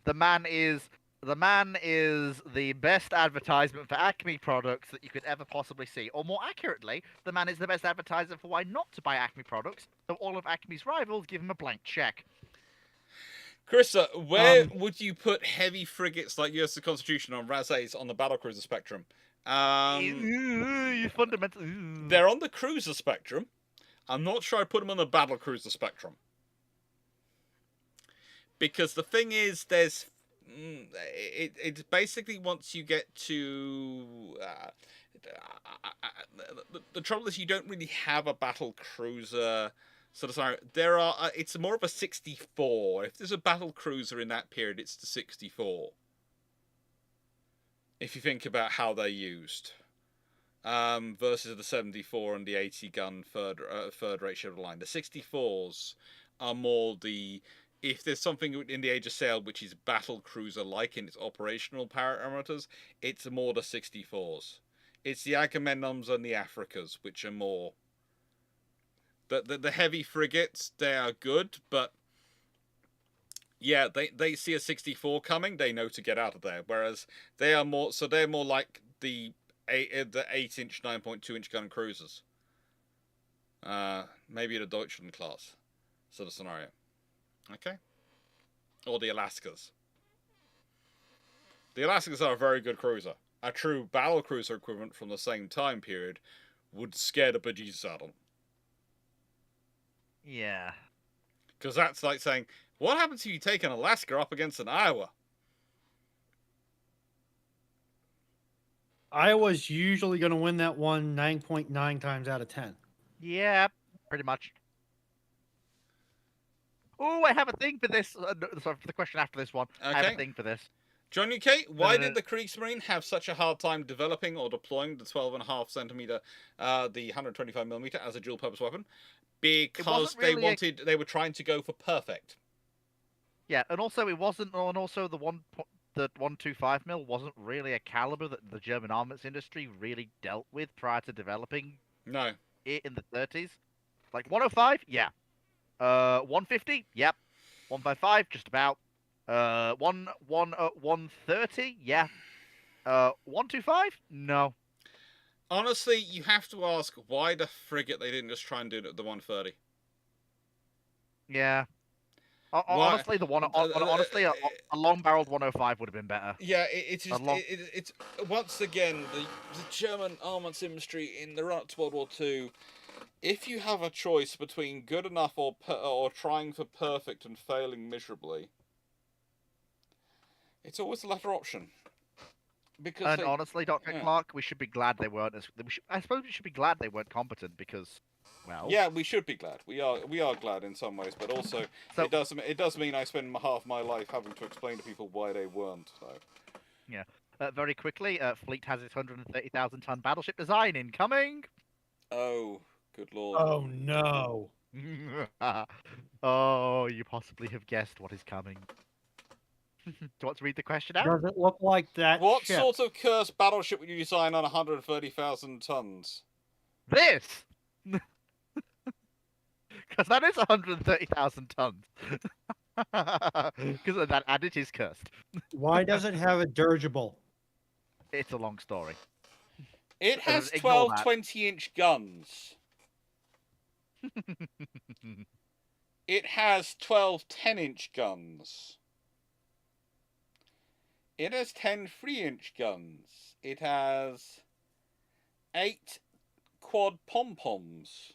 the man is the best advertisement for Acme products that you could ever possibly see. Or more accurately, the man is the best advertiser for why not to buy Acme products, so all of Acme's rivals give him a blank check.
Krista, where would you put heavy frigates like US Constitution on Razes on the battlecruiser spectrum?
You fundamental.
They're on the cruiser spectrum. I'm not sure I'd put them on the battlecruiser spectrum. Because the thing is, there's... It's basically once you get to... the trouble is you don't really have a battle cruiser sort of scenario. There are... it's more of a 64. If there's a battle cruiser in that period, it's the 64. If you think about how they're used. Versus the 74 and the 80 gun third rate ship line. The 64s are more the... If there's something in the Age of Sail which is battle cruiser like in its operational parameters, it's more the 64s. It's the Agamemnons and the Africas which are more... The heavy frigates, they are good, but... Yeah, they see a 64 coming, they know to get out of there. Whereas they are more... So they're more like the 8-inch, 9.2-inch gun cruisers. Maybe the Deutschland class sort of scenario. Okay? Or the Alaskas. The Alaskas are a very good cruiser. A true battle cruiser equivalent from the same time period would scare the bejesus out of them.
Yeah.
Because that's like saying, what happens if you take an Alaska up against an Iowa?
Iowa's usually going to win that one 9.9 times out of 10.
Yeah, pretty much. Oh, I have a thing for this. Sorry, for the question after this one.
Okay.
I have a thing for this.
John UK, why did the Kriegsmarine have such a hard time developing or deploying the 12.5 centimeter, the 125mm as a dual-purpose weapon? Because
really
they were trying to go for perfect.
Yeah, and also it wasn't, and also the 125mm wasn't really a caliber that the German armaments industry really dealt with prior to developing
No.
it in the 30s. Like 105, yeah. 150, yep. 155, just about. 130, yeah. 125, no.
Honestly, you have to ask why the frigate they didn't just try and do it at the 130.
Yeah. Honestly, honestly, a long-barreled 105 would have been better.
Yeah, it's just it's once again the German armaments industry in the run up to World War II. If you have a choice between good enough or trying for perfect and failing miserably, it's always the latter option. Because
honestly, Dr. Clarke, we should be glad they weren't. I suppose we should be glad they weren't competent because, well.
Yeah, we should be glad. We are glad in some ways, but also it does mean I spend half my life having to explain to people why they weren't. So.
Yeah. Very quickly, Fleet has its 130,000 ton battleship design incoming.
Oh, good lord.
Oh no.
Oh, you possibly have guessed what is coming. Do you want to read the question out?
Does it look like that
What
ship?
sort of cursed battleship would you design on 130,000 tons?
This! Because that is 130,000 tons. Because of that, and it is cursed.
Why does it have a dirigible?
It's a long story.
It has
Ignore
12
that.
20-inch guns. It has 12 10-inch guns. It has 10 3-inch guns. It has 8 quad pom-poms.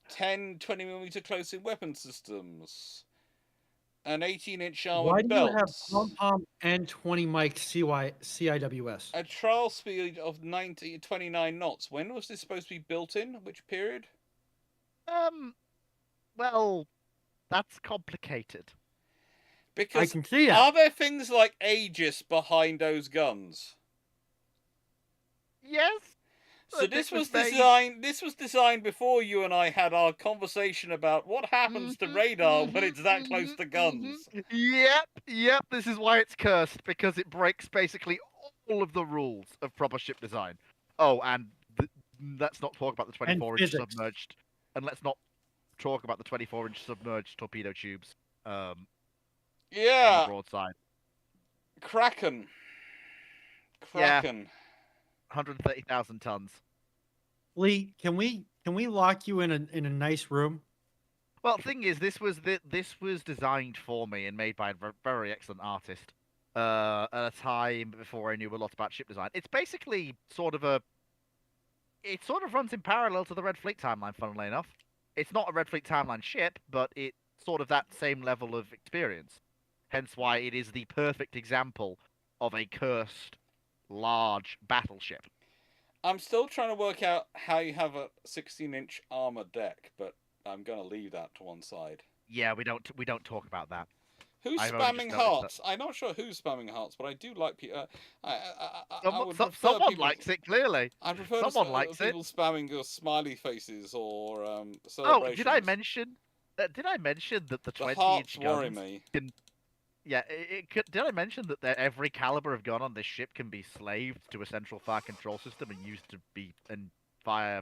10 20mm close-in weapon systems. An 18-inch
Why
armored
do you have
belt.
pom-pom and 20 mic CIWS?
A trial speed of 29 knots. When was this supposed to be built in? Which period?
Well, that's complicated.
I
Because
can see that.
are there things like Aegis behind those guns?
Yes.
So this was designed. This was designed before you and I had our conversation about what happens to radar when it's that close to guns.
Yep. This is why it's cursed, because it breaks basically all of the rules of proper ship design. Oh, and let's not talk about the 24-inch
physics.
submerged, and let's not talk about the 24-inch submerged torpedo tubes. On
Yeah,
the broadside.
Kraken.
Yeah.
Kraken.
130,000 tons.
Lee, can we lock you in a nice room?
Well, thing is, this was designed for me and made by a very excellent artist. At a time before I knew a lot about ship design. It's basically it sort of runs in parallel to the Red Fleet timeline, funnily enough. It's not a Red Fleet timeline ship, but it's sort of that same level of experience. Hence why it is the perfect example of a cursed large battleship.
I'm still trying to work out how you have a 16-inch armor deck, but I'm going to leave that to one side.
Yeah, we don't talk about that.
Who's
I've only just
spamming
noticed
hearts? I'm not sure who's spamming hearts, but I do like people. I would prefer
Someone
people,
likes it clearly.
I prefer
Someone likes
people spamming your smiley faces or
Oh,
celebrations.
did I mention? Did I mention that the
The
20-inch
hearts
guns
worry me.
Yeah, did I mention that every caliber of gun on this ship can be slaved to a central fire control system and used to fire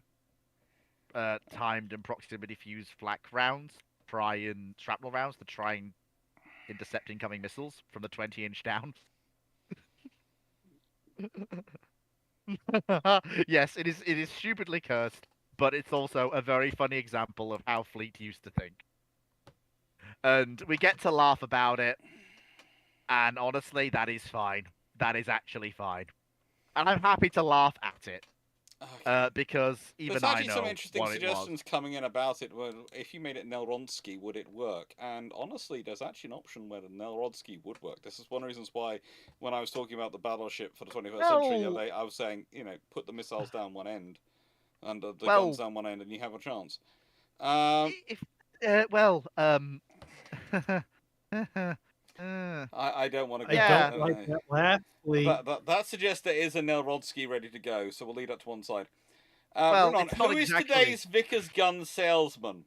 timed and proximity fused flak rounds, and shrapnel rounds to try and intercept incoming missiles from the 20-inch down? Yes, it is stupidly cursed, but it's also a very funny example of how Fleet used to think. And we get to laugh about it. And honestly, that is fine. That is actually fine. And I'm happy to laugh at it.
Okay.
Because even
There's
I
actually
know
some interesting
what it was.
suggestions coming in about it. Where if you made it Nelronsky, would it work? And honestly, there's actually an option where the Nelronsky would work. This is one of the reasons why, when I was talking about the battleship for the 21st century the other day, I was saying, put the missiles down one end, and the guns down one end, and you have a chance. I don't want to go.
I don't like that laugh, Lee.
That suggests there is a Nelrodsky ready to go, so we'll leave that to one side.
Well,
it's not exactly... today's Vickers gun salesman?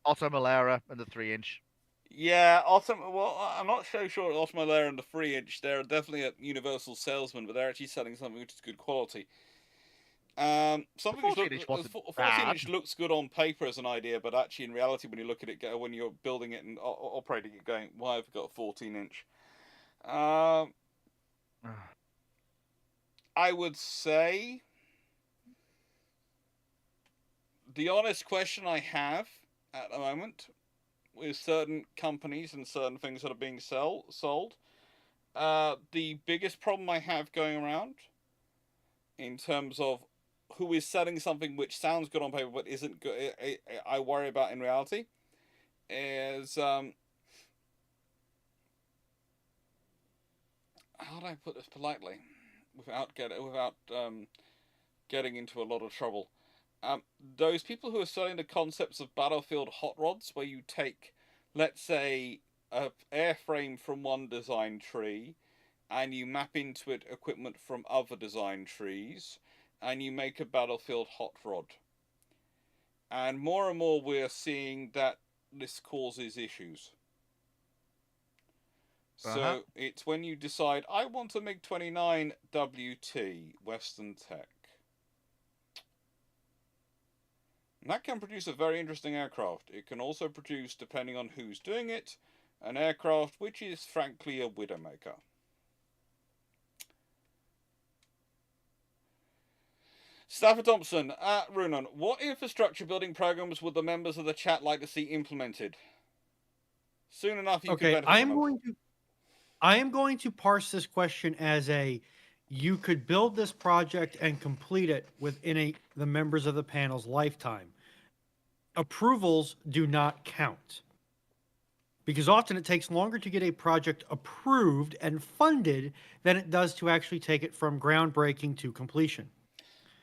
Otto Malera and the 3-inch.
Yeah, well, I'm not so sure Otto Malera and the 3-inch. They're definitely a universal salesman, but they're actually selling something which is good quality. Something 14-inch looks good on paper as an idea, but actually in reality, when you look at it, when you're building it and operating it, going, why have we got a 14-inch? I would say the honest question I have at the moment with certain companies and certain things that are being sold, the biggest problem I have going around in terms of who is selling something which sounds good on paper but isn't good, I worry about in reality, is how do I put this politely without getting into a lot of trouble? Those people who are selling the concepts of battlefield hot rods, where you take, let's say, an airframe from one design tree and you map into it equipment from other design trees, and you make a battlefield hot rod. And more we're seeing that this causes issues. So it's when you decide, I want a MiG-29 WT, Western Tech. And that can produce a very interesting aircraft. It can also produce, depending on who's doing it, an aircraft which is frankly a widowmaker. Stafford Thompson, Runan, what infrastructure building programs would the members of the chat like to see implemented? Soon enough, you can benefit from them.
I am going to parse this question as you could build this project and complete it within the members of the panel's lifetime. Approvals do not count, because often it takes longer to get a project approved and funded than it does to actually take it from groundbreaking to completion.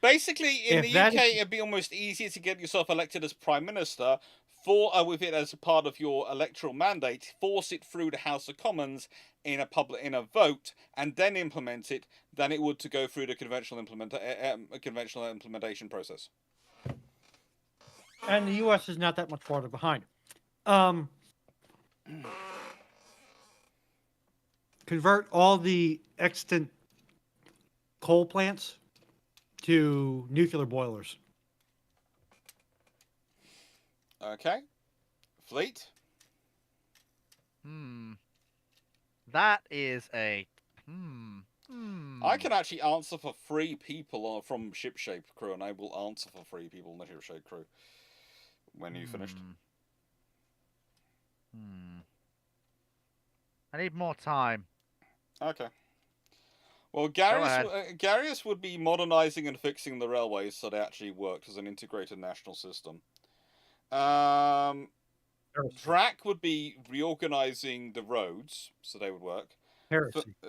Basically, in the UK, it'd be almost easier to get yourself elected as Prime Minister, with it as a part of your electoral mandate, force it through the House of Commons in a vote, and then implement it, than it would to go through the conventional implementation process.
And the U.S. is not that much farther behind. Convert all the extant coal plants to nuclear boilers.
Okay. Fleet?
That is a...
I can actually answer for 3 people from Shipshape crew, and I will answer for 3 people in the Shipshape crew when you finished.
I need more time.
Okay. Well, Garius would be modernising and fixing the railways so they actually worked as an integrated national system. Drac would be reorganising the roads so they would work.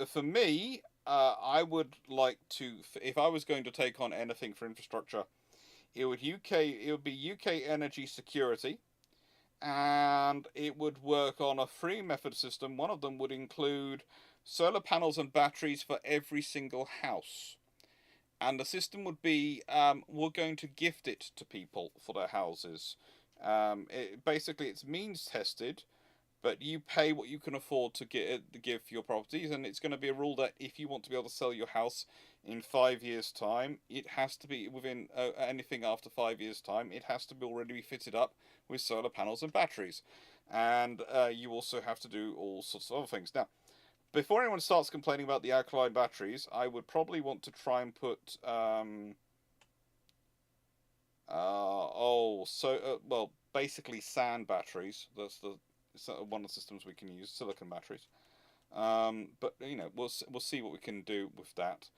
For me, I would like to, if I was going to take on anything for infrastructure, it would be UK energy security, and it would work on a 3 method system. One of them would include solar panels and batteries for every single house, and the system would be we're going to gift it to people for their houses. Basically, it's means tested, but you pay what you can afford to give for your properties, and it's going to be a rule that if you want to be able to sell your house in 5 years' time, it has to be within anything after 5 years' time. It has to be already fitted up with solar panels and batteries, and you also have to do all sorts of other things. Now, before anyone starts complaining about the alkaline batteries, I would probably want to try and put basically sand batteries. That's one of the systems we can use, silicon batteries. But you know, we'll see what we can do with that,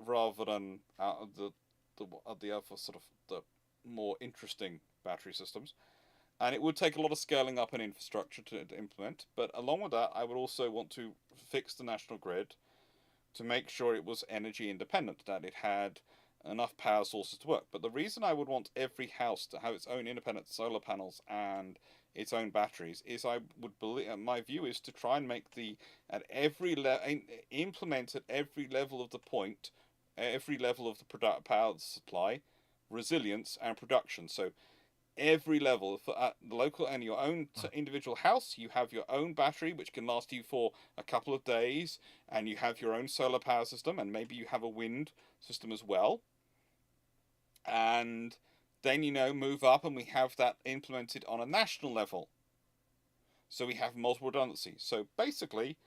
rather than the other sort of the more interesting battery systems. And it would take a lot of scaling up and infrastructure to implement. But along with that, I would also want to fix the national grid to make sure it was energy independent, that it had enough power sources to work. But the reason I would want every house to have its own independent solar panels and its own batteries is I would believe, my view is to try and make implement at every level of the point, every level of the power supply, resilience and production. So every level for the local and your own individual house, you have your own battery which can last you for a couple of days, and you have your own solar power system, and maybe you have a wind system as well. And then, you know, move up and we have that implemented on a national level. So we have multiple redundancy. So basically,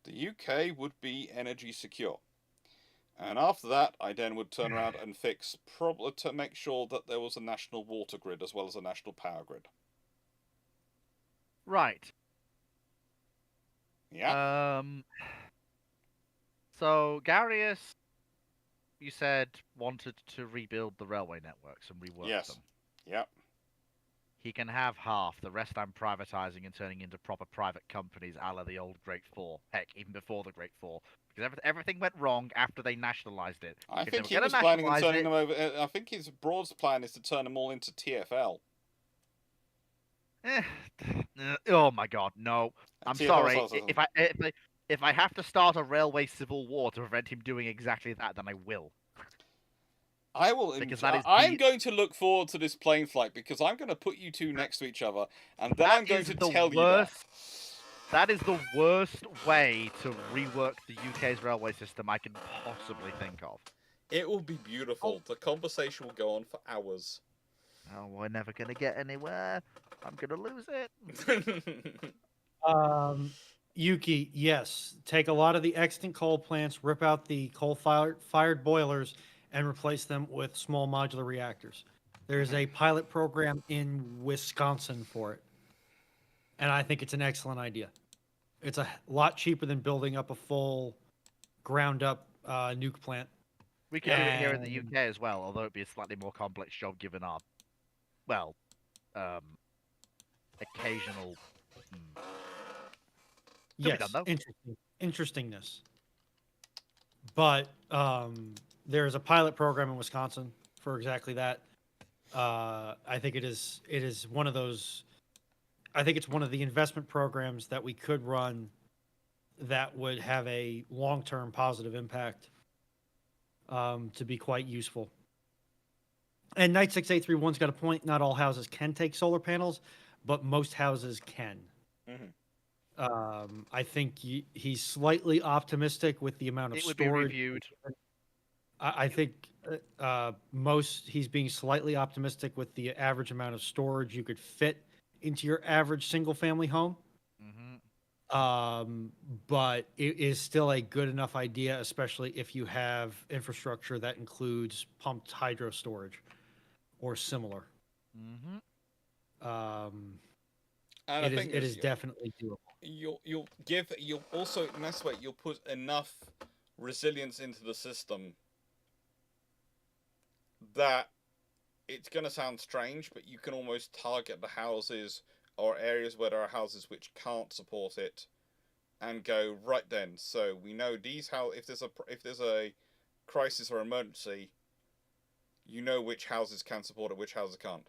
the UK would be energy secure. And after that, I then would turn around and fix, probably to make sure that there was a national water grid as well as a national power grid.
Right.
Yeah.
So Garius, you said, wanted to rebuild the railway networks and rework them.
Yep.
He can have half. The rest I'm privatizing and turning into proper private companies, a la the old Great Four. Heck, even before the Great Four, because everything went wrong after they nationalized it.
I think he was planning on turning them over. I think his broad plan is to turn them all into TFL.
Oh my God, no! I'm sorry. if I have to start a railway civil war to prevent him doing exactly that, then I will.
I will.
Because that is
I'm
the-
going to look forward to this plane flight because I'm going to put you two next to each other, and then
That
I'm going
is
to
the
tell you that.
worst. That is the worst way to rework the UK's railway system I can possibly think of.
It will be beautiful. The conversation will go on for hours.
Oh, we're never gonna get anywhere. I'm gonna lose it.
Yuki, yes. Take a lot of the extant coal plants, rip out the coal-fired boilers, and replace them with small modular reactors. There's a pilot program in Wisconsin for it. And I think it's an excellent idea. It's a lot cheaper than building up a full ground-up nuke plant.
We could do it here in the
And-
UK as well, although it'd be a slightly more complex job given our, well, occasional. Could be
Yes,
done, though.
interestingness. But there's a pilot program in Wisconsin for exactly that. I think it is one of those. I think it's one of the investment programs that we could run that would have a long-term positive impact to be quite useful. And Knight 6831's got a point. Not all houses can take solar panels, but most houses can. I think he's slightly optimistic with the amount of
It would be
storage.
reviewed.
I think he's being slightly optimistic with the average amount of storage you could fit into your average single-family home. But it is still a good enough idea, especially if you have infrastructure that includes pumped hydro storage or similar.
And
It is definitely doable.
You'll also in this way you'll put enough resilience into the system that it's going to sound strange, but you can almost target the houses or areas where there are houses which can't support it, and go right then. So we know these if there's a crisis or emergency, you know which houses can support it, which houses can't.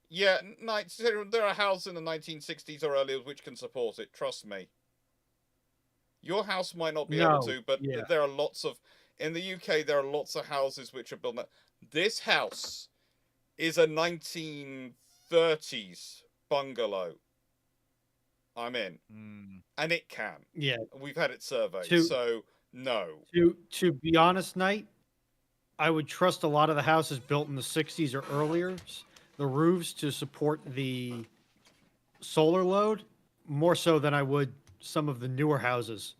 Yeah, there are houses in the 1960s or earlier which can support it. Trust me. Your house might not be able to, but there are lots of. In the UK, there are lots of houses which are built. This house is a 1930s bungalow. I'm in, and it can.
Yeah,
we've had it surveyed. So no.
To be honest, Knight, I would trust a lot of the houses built in the 60s or earlier, the roofs to support the solar load more so than I would some of the newer houses.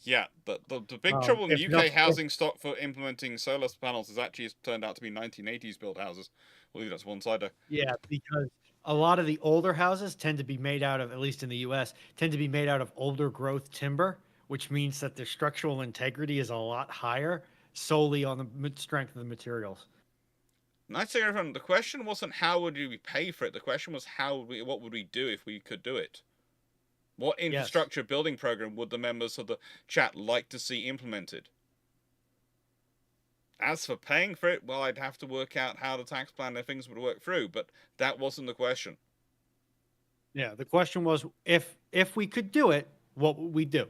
Yeah, the big trouble in the UK housing stock for implementing solar panels has actually turned out to be 1980s built houses. We'll leave that to one side.
Yeah, because a lot of the older houses tend to be made out of, at least in the US, tend to be made out of older growth timber, which means that their structural integrity is a lot higher solely on the strength of the materials.
Nice to everyone. The question wasn't how would we pay for it. The question was what would we do if we could do it? What infrastructure building program would the members of the chat like to see implemented? As for paying for it, well, I'd have to work out how the tax plan and things would work through, but that wasn't the question.
Yeah, the question was if we could do it, what would we do?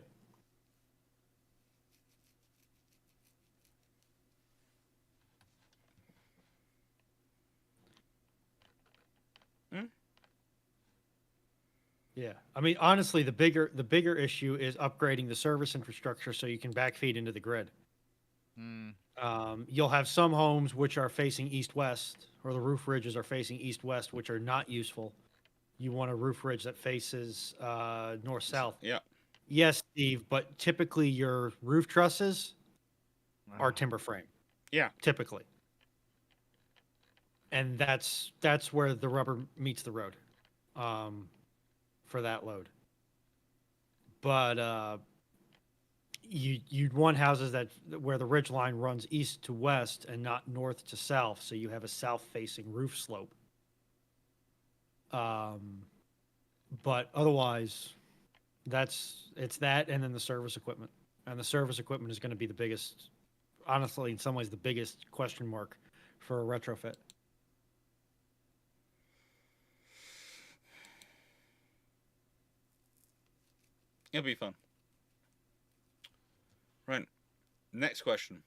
Yeah, I mean, honestly, the bigger issue is upgrading the service infrastructure so you can backfeed into the grid. You'll have some homes which are facing east-west, or the roof ridges are facing east-west, which are not useful. You want a roof ridge that faces north-south.
Yeah.
Yes, Steve, but typically your roof trusses are timber frame.
Yeah.
Typically. And that's where the rubber meets the road. For that load. But you'd want houses where the ridge line runs east to west and not north to south, so you have a south-facing roof slope. But otherwise, it's that, and then the service equipment, and the service equipment is going to be the biggest, honestly, in some ways, the biggest question mark for a retrofit.
It'll be fun. Right. Next question.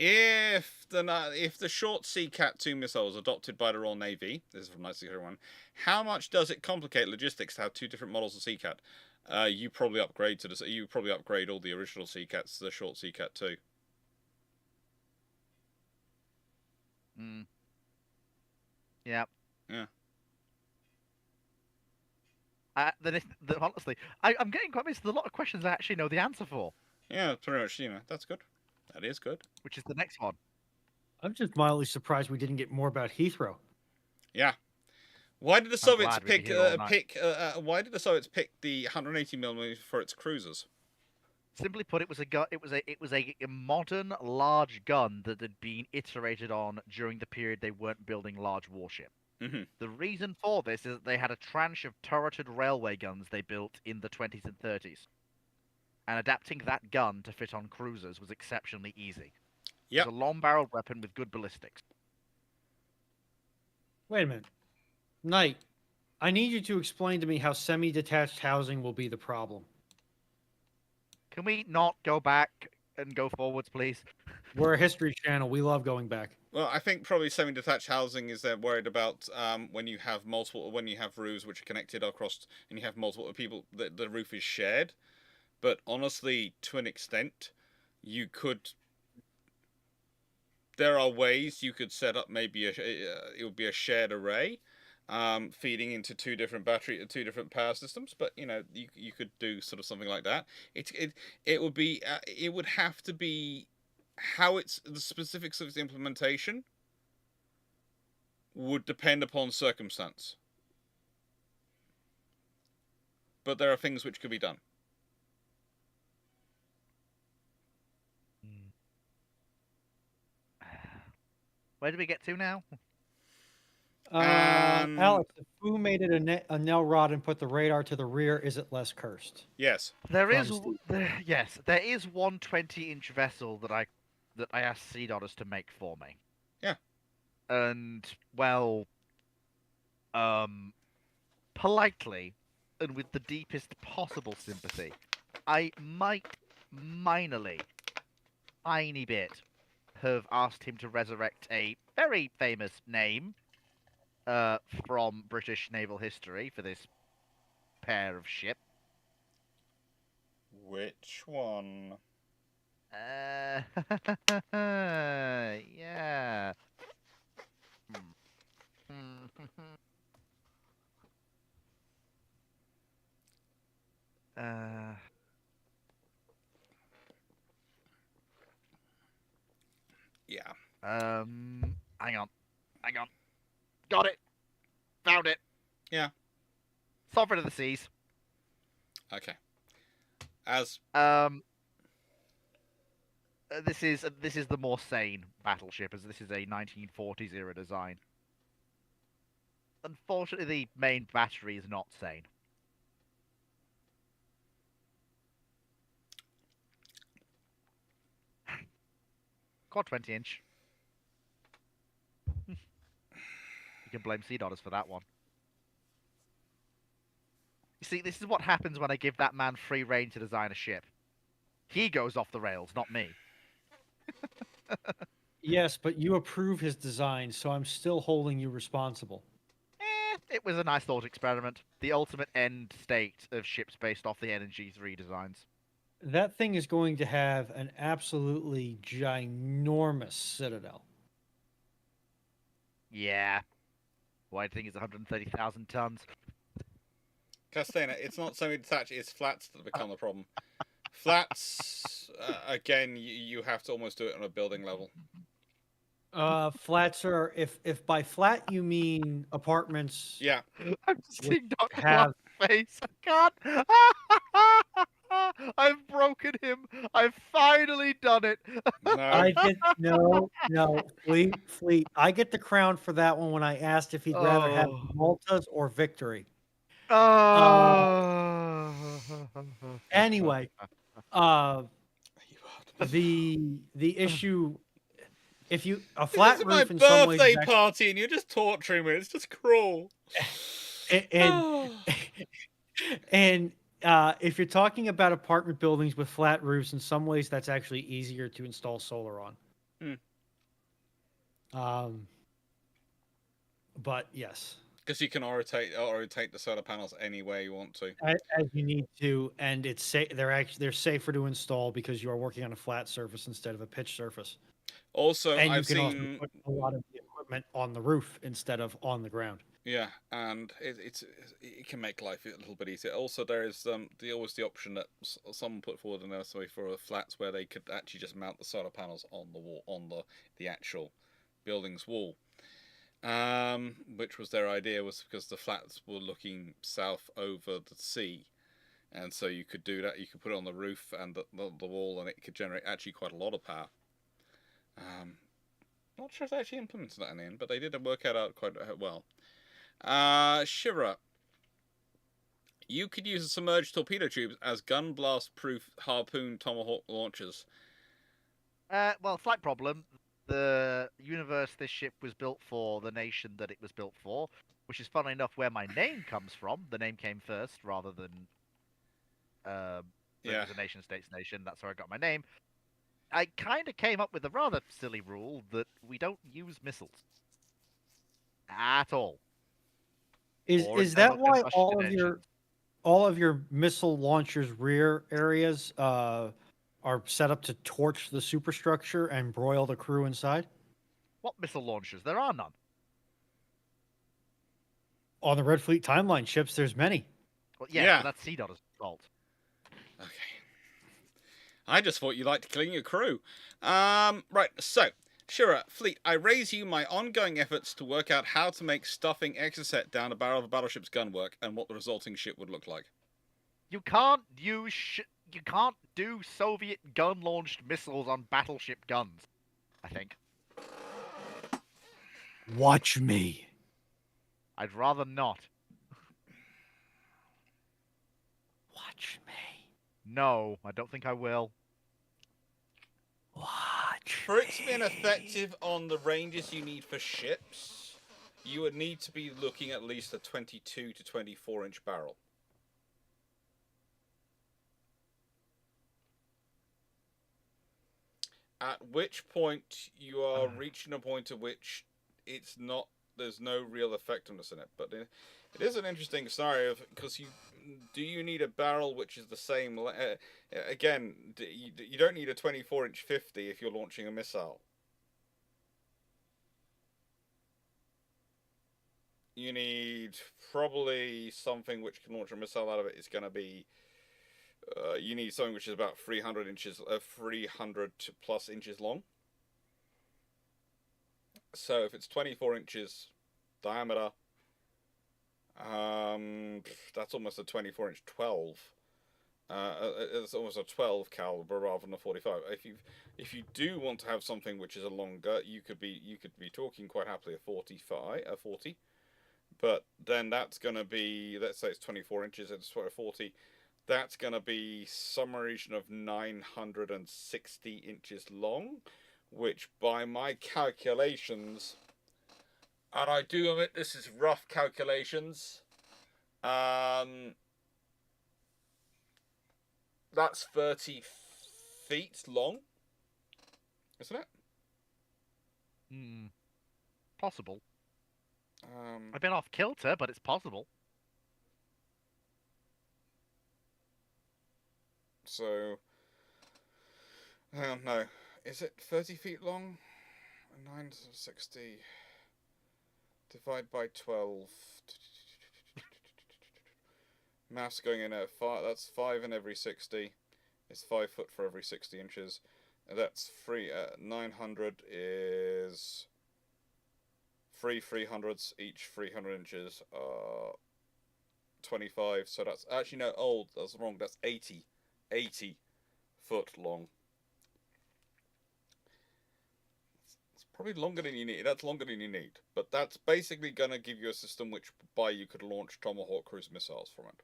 If the short Sea Cat 2 missiles adopted by the Royal Navy, this is from 1901, how much does it complicate logistics to have two different models of Sea Cat? You probably upgrade all the original Sea Cats to the short Sea Cat 2.
Yeah.
Yeah.
Honestly, I'm getting quite mixed. There's a lot of questions I actually know the answer for,
Yeah, pretty much. That's good. That is good.
which is the next one.
I'm just mildly surprised we didn't get more about Heathrow.
Yeah. Why did the Soviets
glad we'd be here all night.
Why did the Soviets pick the 180mm for its cruisers?
Simply put, it was a modern large gun that had been iterated on during the period they weren't building large warships.
Mhm.
The reason for this is that they had a tranche of turreted railway guns they built in the 20s and 30s. And adapting that gun to fit on cruisers was exceptionally easy.
Yep.
It was a long-barreled weapon with good ballistics.
Wait a minute. Knight, I need you to explain to me how semi-detached housing will be the problem.
Can we not go back and go forwards, please?
We're a history channel. We love going back.
Well, I think probably semi-detached housing is they're worried about when you have roofs which are connected across, and you have multiple people. The roof is shared, but honestly, to an extent, you could. There are ways you could set up maybe it would be a shared array, feeding into two different power systems. But you could do sort of something like that. It would have to be how the specifics of its implementation would depend upon circumstance. But there are things which could be done.
Where did we get to now?
Alex, if Fu made it a nail rod and put the radar to the rear, is it less cursed?
Yes.
There is
From
there is one 20-inch vessel that I asked Sea Dollars to make for me.
Yeah.
And well, politely and with the deepest possible sympathy, I might minorly, tiny bit, have asked him to resurrect a very famous name from British naval history for this pair of ship.
Which one?
Yeah.
Yeah.
Hang on. Got it. Found it.
Yeah.
Sovereign of the Seas.
Okay. As
this is the more sane battleship, as this is a 1940s era design. Unfortunately, the main battery is not sane. Quad 20-inch. You can blame Sea Dollars for that one. You see, this is what happens when I give that man free rein to design a ship. He goes off the rails, not me.
Yes, but you approve his design, so I'm still holding you responsible.
It was a nice thought experiment. The ultimate end state of ships based off the NG3 designs.
That thing is going to have an absolutely ginormous citadel.
Yeah. Why do you think it's 130,000 tons?
Castana, it's not semi-detached, it's flats that become the problem. Flats, again, you have to almost do it on a building level.
Flats are, if by flat you mean apartments.
Yeah.
I'm seeing Dr.
have-
Clarke's face. I can't. I've broken him. I've finally done it.
No.
I get no, Fleet. I get the crown for that one when I asked if he'd rather have Maltas or Victory. Anyway, the issue if you a
This
flat
is my
roof in some ways
birthday
is
party, and you're just torturing me. It's just cruel.
and and if you're talking about apartment buildings with flat roofs, in some ways that's actually easier to install solar on. But yes,
Because you can orientate the solar panels any way you want to.
as you need to, and they're safer to install because you are working on a flat surface instead of a pitched surface.
Also,
And you
I've
can also
seen,
put a lot of the equipment on the roof instead of on the ground.
yeah, and it can make life a little bit easier. Also, there is always the option that someone put forward an nursery for flats where they could actually just mount the solar panels on the wall, on the actual building's wall. Which was their idea, was because the flats were looking south over the sea, and so you could do that. You could put it on the roof and the wall, and it could generate actually quite a lot of power. Not sure if they actually implemented that in the end, but they did work it out quite well. Shira, you could use the submerged torpedo tubes as gun blast proof harpoon tomahawk launchers.
Well, slight problem. The universe this ship was built for, the nation that it was built for, which is funnily enough where my name comes from. The name came first rather than it was a nation states nation. That's where I got my name. I kind of came up with a rather silly rule that we don't use missiles at all.
Is that why all of your missile launchers' rear areas are set up to torch the superstructure and broil the crew inside?
What missile launchers? There are none.
On the Red Fleet timeline ships, there's many.
Well, yeah, but that's CDOT's fault.
Okay. I just thought you liked killing your crew. Right, so, Shira, Fleet, I raise you my ongoing efforts to work out how to make stuffing Exocet down the barrel of a battleship's gun work and what the resulting ship would look like.
You can't use you can't do Soviet gun-launched missiles on battleship guns, I think.
Watch me.
I'd rather not.
Watch me.
No, I don't think I will.
Watch.
For it to be effective on the ranges you need for ships, you would need to be looking at least a 22 to 24 inch barrel. At which point you are reaching a point at which it's not, there's no real effectiveness in it. But it is an interesting scenario because do you need a barrel which is the same? Again, you don't need a 24-inch 50 if you're launching a missile. You need probably something which can launch a missile out of it. It's going to be. You need something which is about 300 inches, 300 plus inches long. So if it's 24 inches diameter, that's almost a 24-inch 12. It's almost a 12 caliber rather than a 45. If you do want to have something which is a longer, you could be talking quite happily a 40. But then that's going to be, let's say it's 24 inches, it's 40. That's going to be some region of 960 inches long, which by my calculations, and I do admit this is rough calculations, that's 30 feet long, isn't it?
Possible. I've been off kilter, but it's possible.
So, no. Is it 30 feet long? 960 divide by 12. Maths going in at 5. That's 5 in every 60. It's 5 foot for every 60 inches. That's 900 is 3 300s each 300 inches. 25. So that's actually no. That's wrong. That's 80 foot long. It's probably longer than you need. That's longer than you need. But that's basically going to give you a system which by you could launch Tomahawk cruise missiles from it.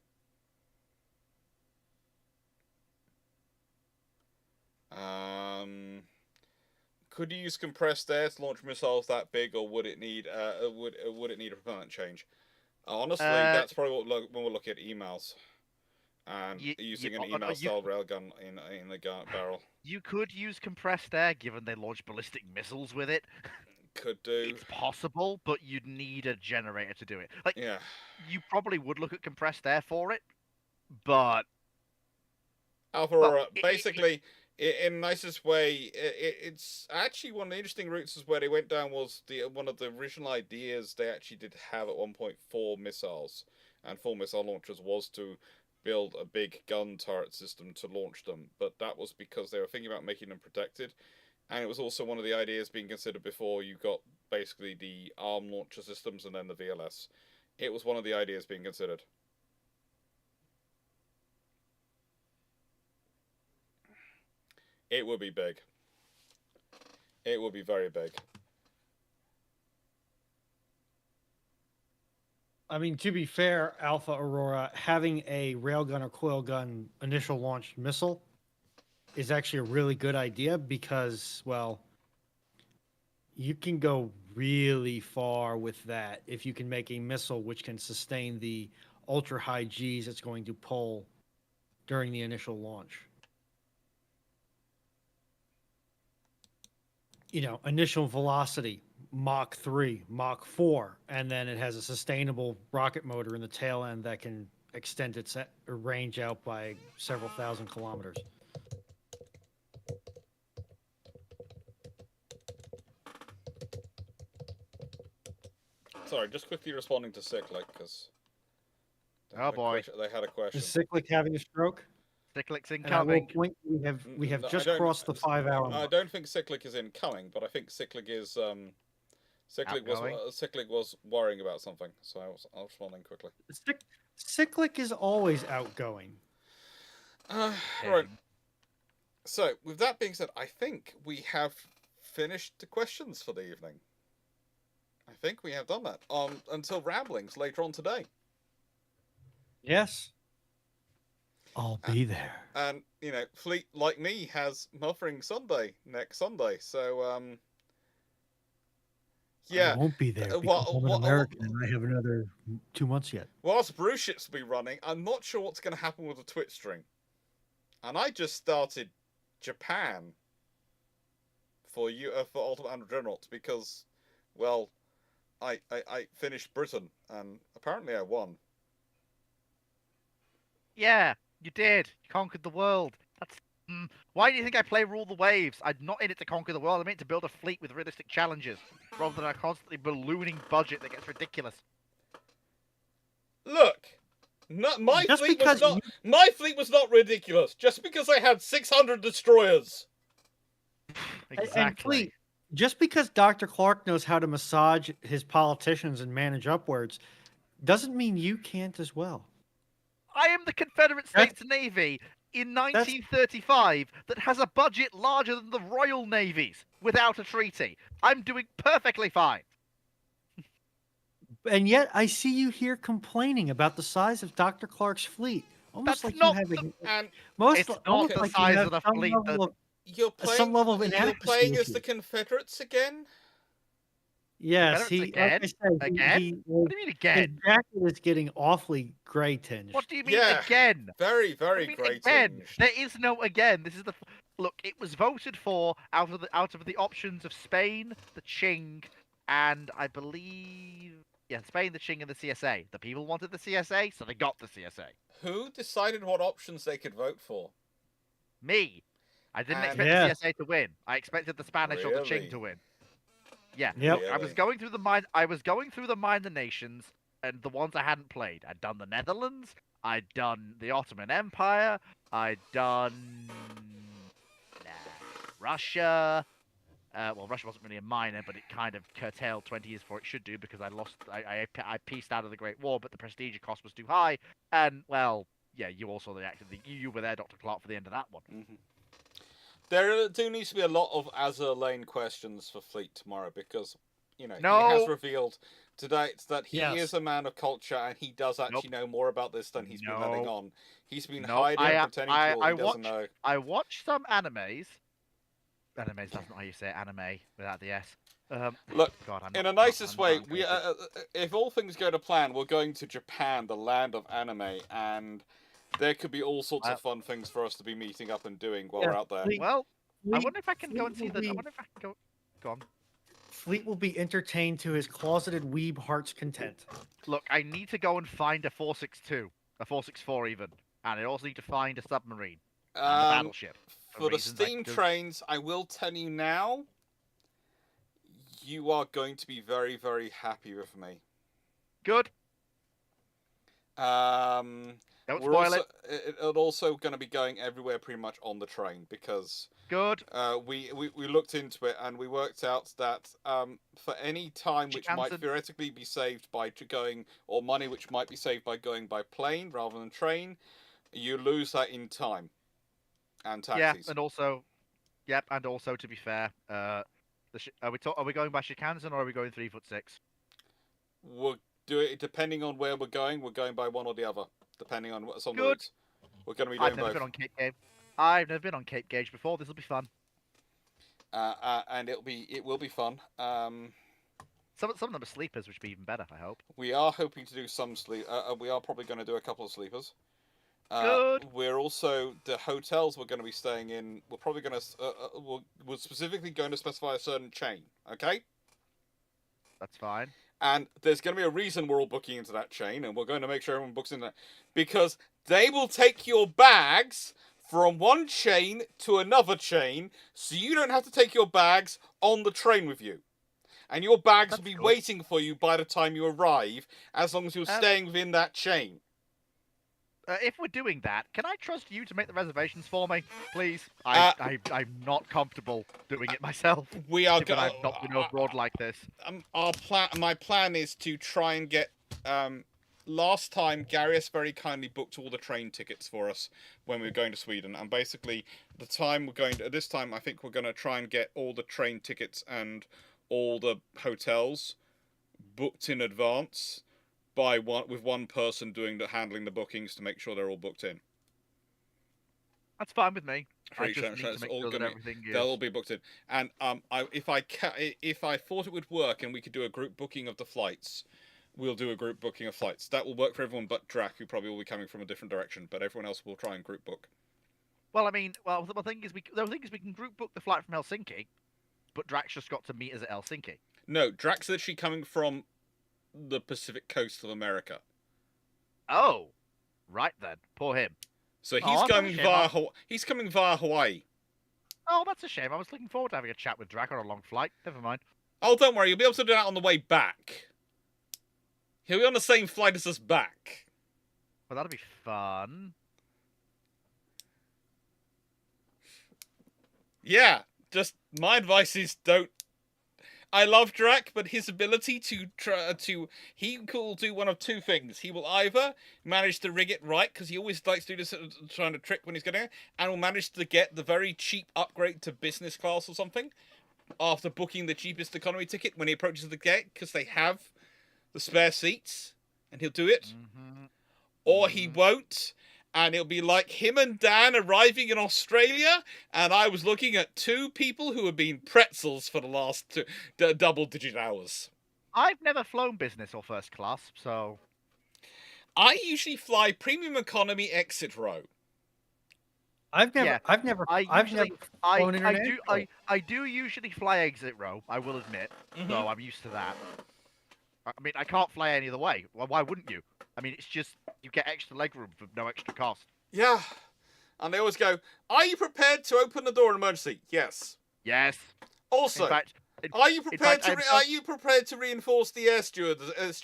could you use compressed air to launch missiles that big, or would it need would it need a propellant change? Honestly, that's probably what when we're looking at emails and using an email style railgun in the barrel.
You could use compressed air, given they launch ballistic missiles with it.
Could do.
It's possible, but you'd need a generator to do it. Like,
Yeah.
you probably would look at compressed air for it, but
Alpha Aurora, basically, in the nicest way, it's actually one of the interesting routes is where they went down was one of the original ideas they actually did have at one point 4 missiles, and 4 missile launchers was to build a big gun turret system to launch them, but that was because they were thinking about making them protected. And it was also one of the ideas being considered before you got basically the ARM launcher systems and then the VLS. It was one of the ideas being considered. It would be big. It would be very big.
I mean, to be fair, Alpha Aurora, having a railgun or coil gun initial launch missile is actually a really good idea because, well, you can go really far with that if you can make a missile which can sustain the ultra high Gs it's going to pull during the initial launch. You know, initial velocity, Mach 3, Mach 4, and then it has a sustainable rocket motor in the tail end that can extend its range out by several thousand kilometers.
Sorry, just quickly responding to Cyclic, because they had a question.
Is Cyclic having a stroke?
Cyclic's
And I will
incoming.
point, we have just crossed the 5 hour
I
mark.
don't think Cyclic is incoming, but I think Cyclic is Cyclic was worrying about something, so I was responding quickly.
Cyclic is always outgoing.
Right. So, with that being said, I think we have finished the questions for the evening. I think we have done that. Until ramblings later on today.
Yes. I'll be there.
And, you know, Fleet, like me, has Mothering Sunday next Sunday. So, yeah.
I won't be there because I'm an American and I have another 2 months yet.
Whilst Bruships will be running, I'm not sure what's going to happen with the Twitch stream. And I just started Japan for Ultimate Android Dreadnought because, well, I finished Britain and apparently I won.
Yeah, you did. You conquered the world. That's why do you think I play Rule the Waves? I'm not in it to conquer the world. I'm in it to build a fleet with realistic challenges, rather than a constantly ballooning budget that gets ridiculous.
Look, my fleet was not ridiculous. Just because I had 600 destroyers.
Exactly.
And Fleet, just because Dr. Clarke knows how to massage his politicians and manage upwards, doesn't mean you can't as well.
I am the Confederate States Navy in 1935 that has a budget larger than the Royal Navy's without a treaty. I'm doing perfectly fine.
And yet I see you here complaining about the size of Dr. Clarke's fleet. Almost
That's
like
not
you have
it's not the size of the fleet that...
You're playing,
some level of
you're playing as
inadequacy.
the Confederates again?
Yes,
Confederates
like I
again?
said,
Again? What do you mean
his
again?
jacket is getting awfully gray tinged.
What do you mean
Yeah.
again?
Very,
What
very
do you mean
great.
again? There is no again. This is the look. It was voted for out of the options of Spain, the Qing, and I believe Spain, the Qing, and the CSA. The people wanted the CSA, so they got the CSA.
Who decided what options they could vote for?
Me. I didn't expect
Yeah.
the CSA to win. I expected the Spanish or the
Really?
Qing to win. Yeah.
Yep.
I was going through the minor nations and the ones I hadn't played. I'd done the Netherlands. I'd done the Ottoman Empire. I'd done Russia. Well, Russia wasn't really a minor, but it kind of curtailed 20 years before it should do because I pieced out of the Great War, but the prestige cost was too high. And, well, yeah, you also reacted. You were there, Dr. Clarke, for the end of that one.
Mm-hmm. There do needs to be a lot of Azure Lane questions for Fleet tomorrow because, you know, he has revealed today that he is a man of culture and he does actually know more about this than he's been letting on. He's been hiding and pretending he doesn't know.
I watched some animes, Animes, that's not how you say it, anime without the S.
Look,
God, I'm
in
not,
the nicest
I'm
way,
not
we if all things go to plan, we're going to Japan, the land of anime, and there could be all sorts of fun things for us to be meeting up and doing while
Yeah,
we're out there.
Fleet,
Well, I
Fleet,
wonder if I can go and see
Fleet will
the. I
be-
wonder if I can go. Go on.
Fleet will be entertained to his closeted weeb heart's content.
Look, I need to go and find a 462, a 464 even, and I also need to find a submarine and a battleship.
For the
reasons I
steam
do-
trains, I will tell you now, you are going to be very, very happy with me.
Good.
Don't
Don't spoil it.
It's also going to be going everywhere pretty much on the train because
Good.
we looked into it and we worked out that for any time which might
Chikansen.
theoretically be saved by going, or money which might be saved by going by plane rather than train, you lose that in time and taxis.
Yeah, and also, and also to be fair, are we going by Shikansen or are we going 3'6"?
We'll do it depending on where we're going. We're going by one or the other, depending on what's on the
Good.
routes. We're going to be doing
I've never
both.
been on Cape Gauge. I've never been on Cape Gauge before. This will be fun.
And it will be fun.
Some of them are sleepers, which would be even better. I hope.
We are hoping to do some sleep. We are probably going to do a couple of sleepers.
Good.
We're also the hotels we're going to be staying in. We're probably going to we're specifically going to specify a certain chain. Okay.
That's fine.
And there's going to be a reason we're all booking into that chain, and we're going to make sure everyone books in that because they will take your bags from one chain to another chain, so you don't have to take your bags on the train with you. And your bags will be waiting for you by the time you arrive, as long as you're staying within that chain.
If we're doing that, can I trust you to make the reservations for me, please? I'm not comfortable doing it myself.
We are
But I've not been abroad like this.
My plan is to try and get. Last time, Garius very kindly booked all the train tickets for us when we were going to Sweden, and basically the time we're going to this time, I think we're going to try and get all the train tickets and all the hotels booked in advance with one person handling the bookings to make sure they're all booked in.
That's fine with me. I
Pretty
just
sure
need to make sure that everything is...
they'll all be booked in. And if I thought it would work and we could do a group booking of the flights, we'll do a group booking of flights. That will work for everyone but Drac, who probably will be coming from a different direction. But everyone else will try and group book.
Well, I mean, the thing is we can group book the flight from Helsinki, but Drac's just got to meet us at Helsinki.
No, Drac's literally coming from the Pacific coast of America.
Oh, right then. Poor him.
So he's coming via Hawaii.
Oh, that's a shame. I was looking forward to having a chat with Drac on a long flight. Never mind.
Oh, don't worry. You'll be able to do that on the way back. He'll be on the same flight as us back.
Well, that'll be fun.
Yeah, just my advice is don't. I love Drac, but his ability he will do one of two things. He will either manage to rig it right, because he always likes to do this, trying to trick when he's getting it, and will manage to get the very cheap upgrade to business class or something after booking the cheapest economy ticket when he approaches the gate, because they have the spare seats, and he'll do it.
Mm-hmm.
Or he won't, and it'll be like him and Dan arriving in Australia, and I was looking at two people who have been pretzels for the last double-digit hours.
I've never flown business or first class, so...
I usually fly premium economy exit row.
I've never flown international.
I do usually fly exit row, I will admit, so I'm used to that. I mean, I can't fly any other way. Well, why wouldn't you? I mean, it's just, you get extra legroom for no extra cost.
Yeah. And they always go, are you prepared to open the door in emergency? Yes.
Yes.
Also,
In fact,
are you prepared to reinforce the stewards and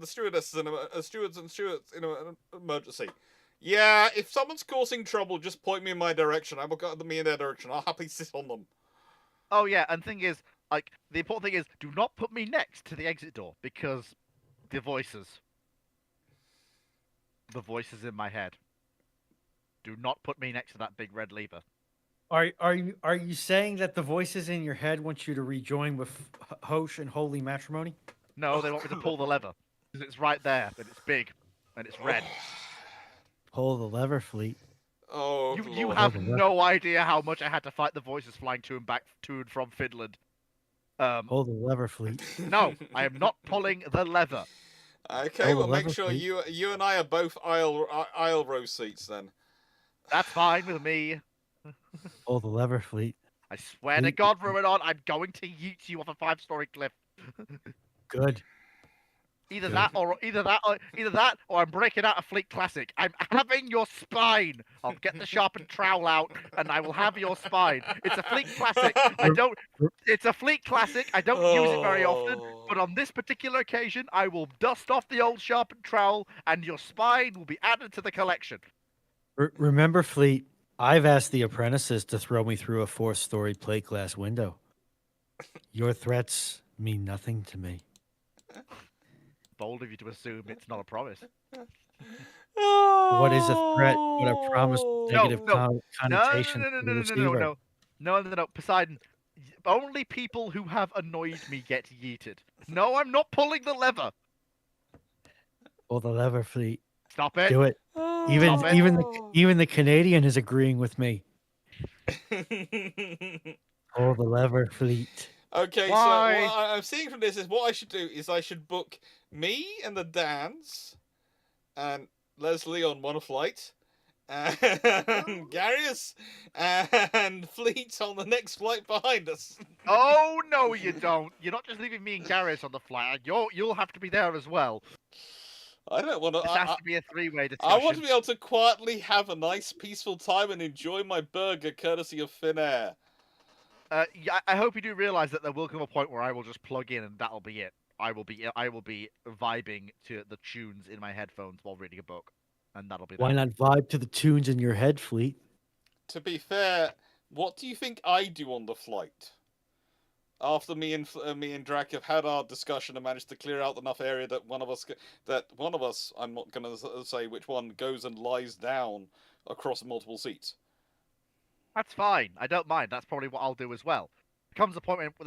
stewards in an emergency? Yeah, if someone's causing trouble, just point me in my direction. I will go me in their direction. I'll happily sit on them.
Oh yeah, and thing is, like, the important thing is, do not put me next to the exit door, because the voices in my head. Do not put me next to that big red lever.
Are you saying that the voices in your head want you to rejoin with Hosh and Holy Matrimony?
No, they want me to pull the lever, because it's right there, and it's big, and it's red.
Pull the lever, Fleet.
Oh,
You
Lord.
have no idea how much I had to fight the voices flying to and from Finland.
Hold the lever, fleet.
No, I am not pulling the lever.
Okay,
Hold the
well, make
lever,
sure
fleet.
you and I are both aisle row seats then.
That's fine with me.
Hold the lever, fleet.
I swear to
Fleet.
God, Ruinon, I'm going to yeet you off a 5-story cliff.
Good.
Either
Good.
that, or I'm breaking out a Fleet Classic. I'm having your spine. I'll get the sharpened trowel out, and I will have your spine. It's a Fleet Classic. It's a Fleet Classic. I don't use it very often, but on this particular occasion, I will dust off the old sharpened trowel, and your spine will be added to the collection.
Remember, fleet. I've asked the apprentices to throw me through a 4-story plate glass window. Your threats mean nothing to me.
Bold of you to assume it's not a promise.
What is a threat but a promise with negative connotation to the receiver?
No. Poseidon, only people who have annoyed me get yeeted. No, I'm not pulling the lever.
Pull the lever, fleet.
Stop it.
Do it.
Stop it.
Even the Canadian is agreeing with me. Pull the lever, fleet.
Okay,
Why?
so what I'm seeing from this is what I should do is I should book me and the Dans and Leslie on one flight, and Garius and Fleet on the next flight behind us.
Oh no, you don't. You're not just leaving me and Garrus on the flight. You'll have to be there as well.
I don't want to.
This has to be a 3-way discussion.
I want to be able to quietly have a nice, peaceful time and enjoy my burger, courtesy of Finnair.
Yeah, I hope you do realize that there will come a point where I will just plug in and that'll be it. I will be vibing to the tunes in my headphones while reading a book, and that'll be.
Why not vibe to the tunes in your head, fleet?
To be fair, what do you think I do on the flight? After me and Drac have had our discussion and managed to clear out enough area that one of us, I'm not going to say which one, goes and lies down across multiple seats.
That's fine. I don't mind. That's probably what I'll do as well. There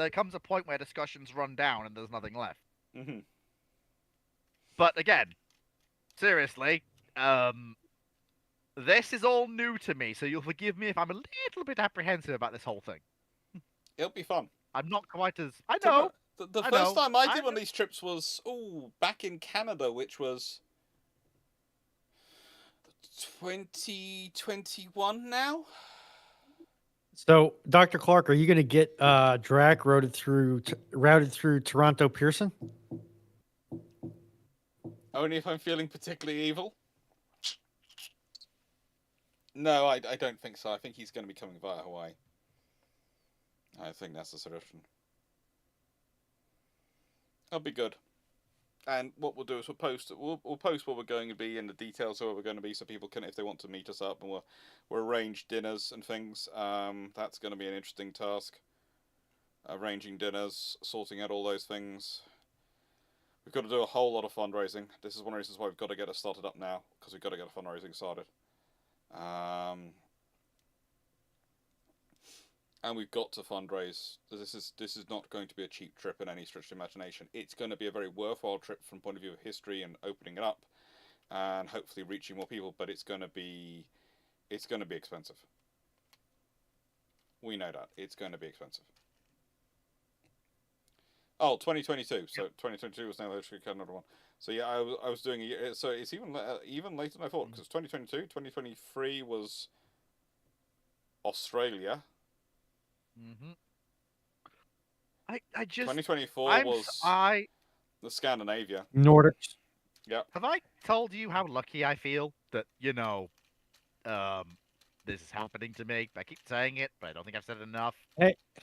comes a point where discussions run down and there's nothing left.
Mm-hmm.
But again, seriously, this is all new to me, so you'll forgive me if I'm a little bit apprehensive about this whole thing.
It'll be fun.
I'm not quite as... I know!
The first time I did one of these trips was, back in Canada, which was 2021 now?
So, Dr. Clarke, are you going to get Drac routed through Toronto Pearson?
Only if I'm feeling particularly evil? No, I don't think so. I think he's going to be coming via Hawaii. I think that's the solution. That'll be good. And what we'll do is we'll post what we're going to be and the details of what we're going to be, so people can, if they want to meet us up, and we'll arrange dinners and things. That's going to be an interesting task. Arranging dinners, sorting out all those things. We've got to do a whole lot of fundraising. This is one of the reasons why we've got to get it started up now, because we've got to get a fundraising started. And we've got to fundraise. This is not going to be a cheap trip in any stretch of imagination. It's going to be a very worthwhile trip from point of view of history and opening it up, and hopefully reaching more people. But it's going to be expensive. We know that it's going to be expensive. Oh, 2022. So 2022 was Naval History, another one. So yeah, I was doing a year. So it's even later than I thought, because 2022, 2023 was Australia.
Mm-hmm. I just
2024 was the Scandinavia.
Nordics.
Yep.
Have I told you how lucky I feel that this is happening to me? I keep saying it, but I don't think I've said it enough.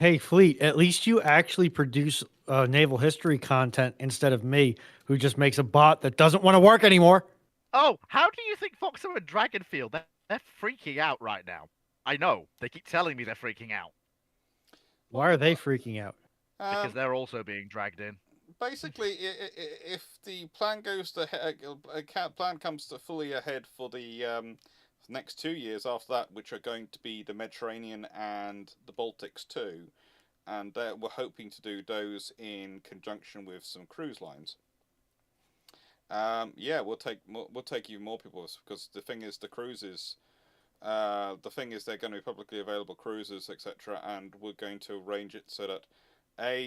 Hey, Fleet, at least you actually produce naval history content instead of me, who just makes a bot that doesn't want to work anymore.
Oh, how do you think Foxo and Dragon feel? They're freaking out right now. I know. They keep telling me they're freaking out.
Why are they freaking out?
Because they're also being dragged in.
Basically, if the plan goes to plan comes to fully ahead for the next 2 years after that, which are going to be the Mediterranean and the Baltics too, and we're hoping to do those in conjunction with some cruise lines. Yeah, we'll take even more people, because the thing is, the cruises the thing is, they're going to be publicly available cruises, etc., and we're going to arrange it so that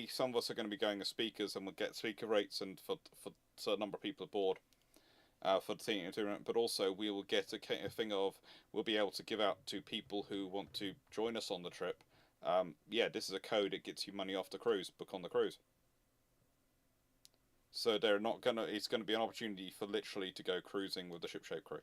some of us are going to be going as speakers, and we'll get speaker rates and for a certain number of people aboard for the tournament, but also we will get a thing of we'll be able to give out to people who want to join us on the trip. Yeah, this is a code. It gets you money off the cruise. Book on the cruise. So they're not gonna. It's going to be an opportunity for literally to go cruising with the Shipshape crew.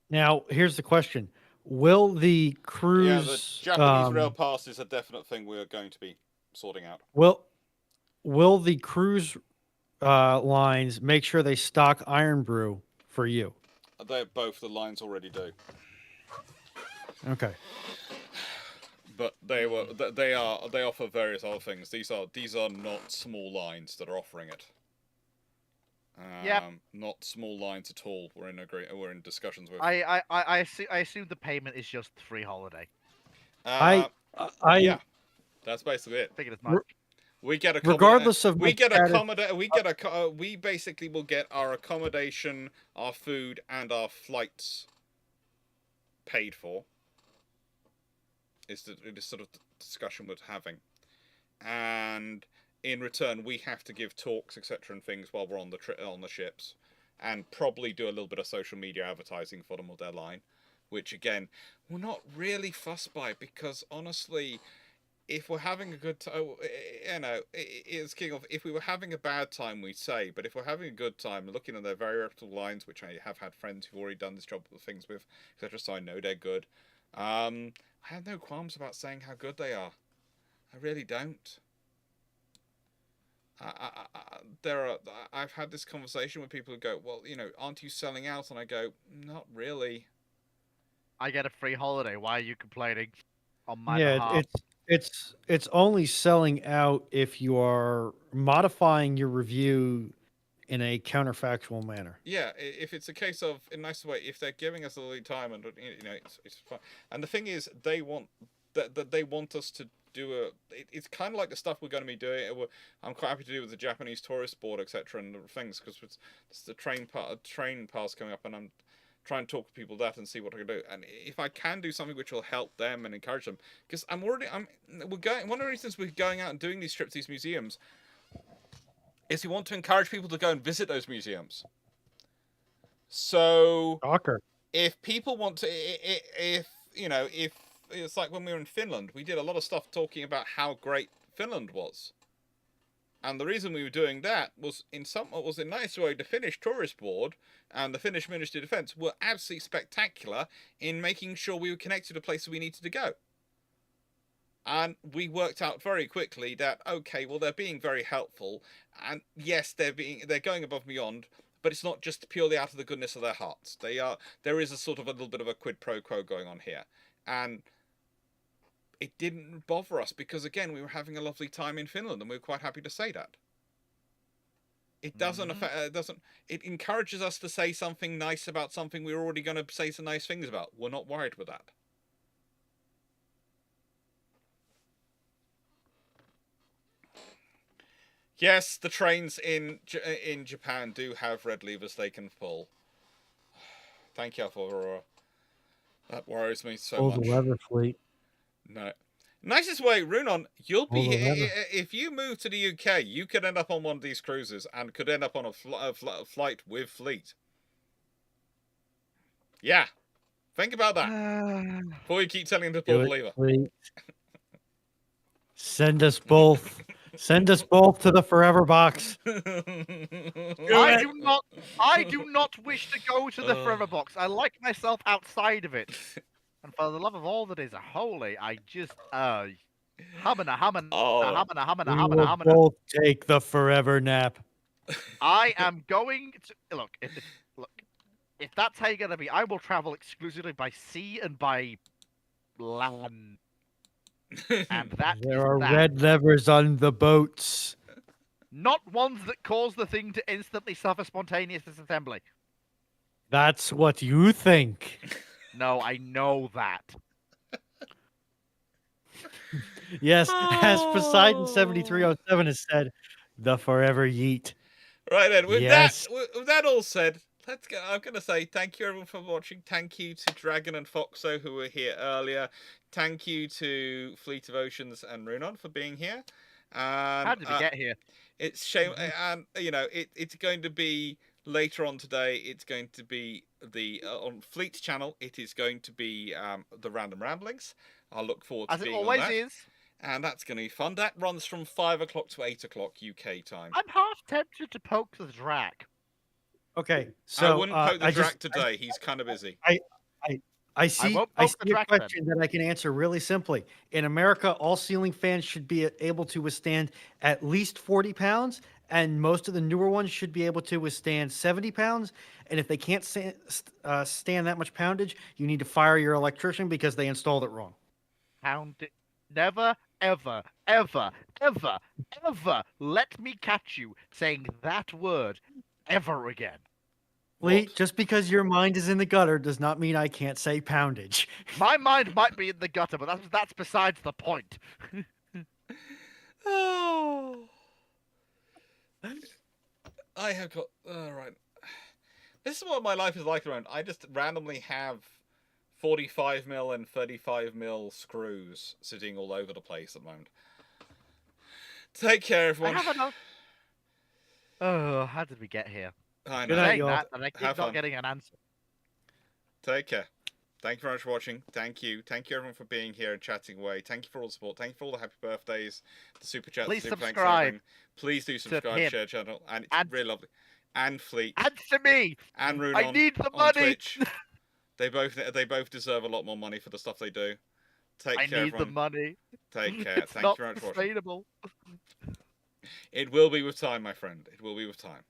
Now, here's the question: will the cruise?
Yeah, the Japanese rail pass is a definite thing we're going to be sorting out.
Will the cruise lines make sure they stock Iron Brew for you?
They both the lines already do.
Okay.
But they offer various other things. These are not small lines that are offering it.
Yep.
Not small lines at all. We're in discussions with.
I assume the payment is just free holiday.
Yeah, that's basically it.
Figured as much.
We get
regardless of
we basically will get our accommodation, our food, and our flights paid for. Is the sort of discussion we're having, and in return we have to give talks, etc., and things while we're on the ships, and probably do a little bit of social media advertising for them with their line, which again we're not really fussed by, because honestly, if we're having a good time, it's king of. If we were having a bad time, we'd say, but if we're having a good time, looking at their very reputable lines, which I have had friends who've already done this job with things with, etc., so I know they're good. I have no qualms about saying how good they are. I really don't. I've had this conversation with people who go, well, aren't you selling out? And I go, not really.
I get a free holiday. Why are you complaining on my behalf?
It's only selling out if you are modifying your review in a counterfactual manner.
Yeah, if it's a case of, in a nice way, if they're giving us a little time, and it's fine. And the thing is, they want us to do it's kind of like the stuff we're going to be doing. I'm quite happy to do with the Japanese tourist board, etc., and things, because it's the train pass coming up, and I'm trying to talk to people that and see what I can do. And if I can do something which will help them and encourage them, because one of the reasons we're going out and doing these trips, these museums, is we want to encourage people to go and visit those museums. So, if people want to, if it's like when we were in Finland, we did a lot of stuff talking about how great Finland was. And the reason we were doing that was in a nice way. The Finnish Tourist Board and the Finnish Ministry of Defence were absolutely spectacular in making sure we were connected to places we needed to go. And we worked out very quickly that, okay, well, they're being very helpful, and yes, they're going above and beyond, but it's not just purely out of the goodness of their hearts. There is a sort of a little bit of a quid pro quo going on here, and it didn't bother us because, again, we were having a lovely time in Finland, and we were quite happy to say that. It doesn't affect. It encourages us to say something nice about something we were already going to say some nice things about. We're not worried with that. Yes, the trains in Japan do have red levers they can pull. Thank you, Aurora. That worries me so much.
The weather fleet.
No. Nicest way, Runon, you'll be if you move to the UK, you could end up on one of these cruises and could end up on a flight with Fleet. Yeah. Think about that. Before you keep telling them to pull the lever.
Send us both. Send us both to the Forever Box.
I do not wish to go to the Forever Box. I like myself outside of it. And for the love of all that is holy, I just humana.
We'll both take the forever nap.
I am going to look. If that's how you're gonna be, I will travel exclusively by sea and by land. And
there are red levers on the boats.
Not ones that cause the thing to instantly suffer spontaneous disassembly.
That's what you think.
No, I know that.
Yes, as Poseidon 7307 has said, the forever yeet.
Right then, with that all said, I'm going to say thank you everyone for watching. Thank you to Dragon and Foxo who were here earlier. Thank you to Fleet of Oceans and Runon for being here.
How did we get here?
It's shame, and it's going to be later on today. It's going to be the on Fleet's channel. It is going to be the Random Ramblings. I'll look forward to
As it
being
always
on that.
is.
And that's going to be fun. That runs from 5 o'clock to 8 o'clock UK time.
I'm half tempted to poke the Drac.
Okay,
I
so
wouldn't poke the
I
Drac
just
today. He's kind of busy.
I see
won't
I
poke the
see a
Drac then.
question that I can answer really simply. In America, all ceiling fans should be able to withstand at least 40 pounds, and most of the newer ones should be able to withstand 70 pounds. And if they can't stand that much poundage, you need to fire your electrician because they installed it wrong.
Pound it. Never, ever, ever, ever, ever let me catch you saying that word ever again.
Lee,
What?
just because your mind is in the gutter does not mean I can't say poundage.
My mind might be in the gutter, but that's besides the point.
Oh. I have got... right. This is what my life is like around. I just randomly have 45mm and 35mm screws sitting all over the place at the moment. Take care, everyone.
I have enough. Oh, how did we get here?
I
Good
know.
night,
Saying
y'all.
that, and I keep
Have
not
fun.
getting an answer.
Take care. Thank you very much for watching. Thank you. Thank you everyone for being here and chatting away. Thank you for all the support. Thank you for all the happy birthdays, the super chats,
Please
the super thanks,
subscribe
everything. Please do subscribe,
him.
share channel, and it's
And-
really lovely. And Fleet
Answer me!
and Runon
I need the
on
money!
Twitch. They both deserve a lot more money for the stuff they do. Take
I
care,
need the
everyone.
money.
Take care.
It's
Thank
not
you very much for watching.
sustainable.
It will be with time, my friend. It will be with time.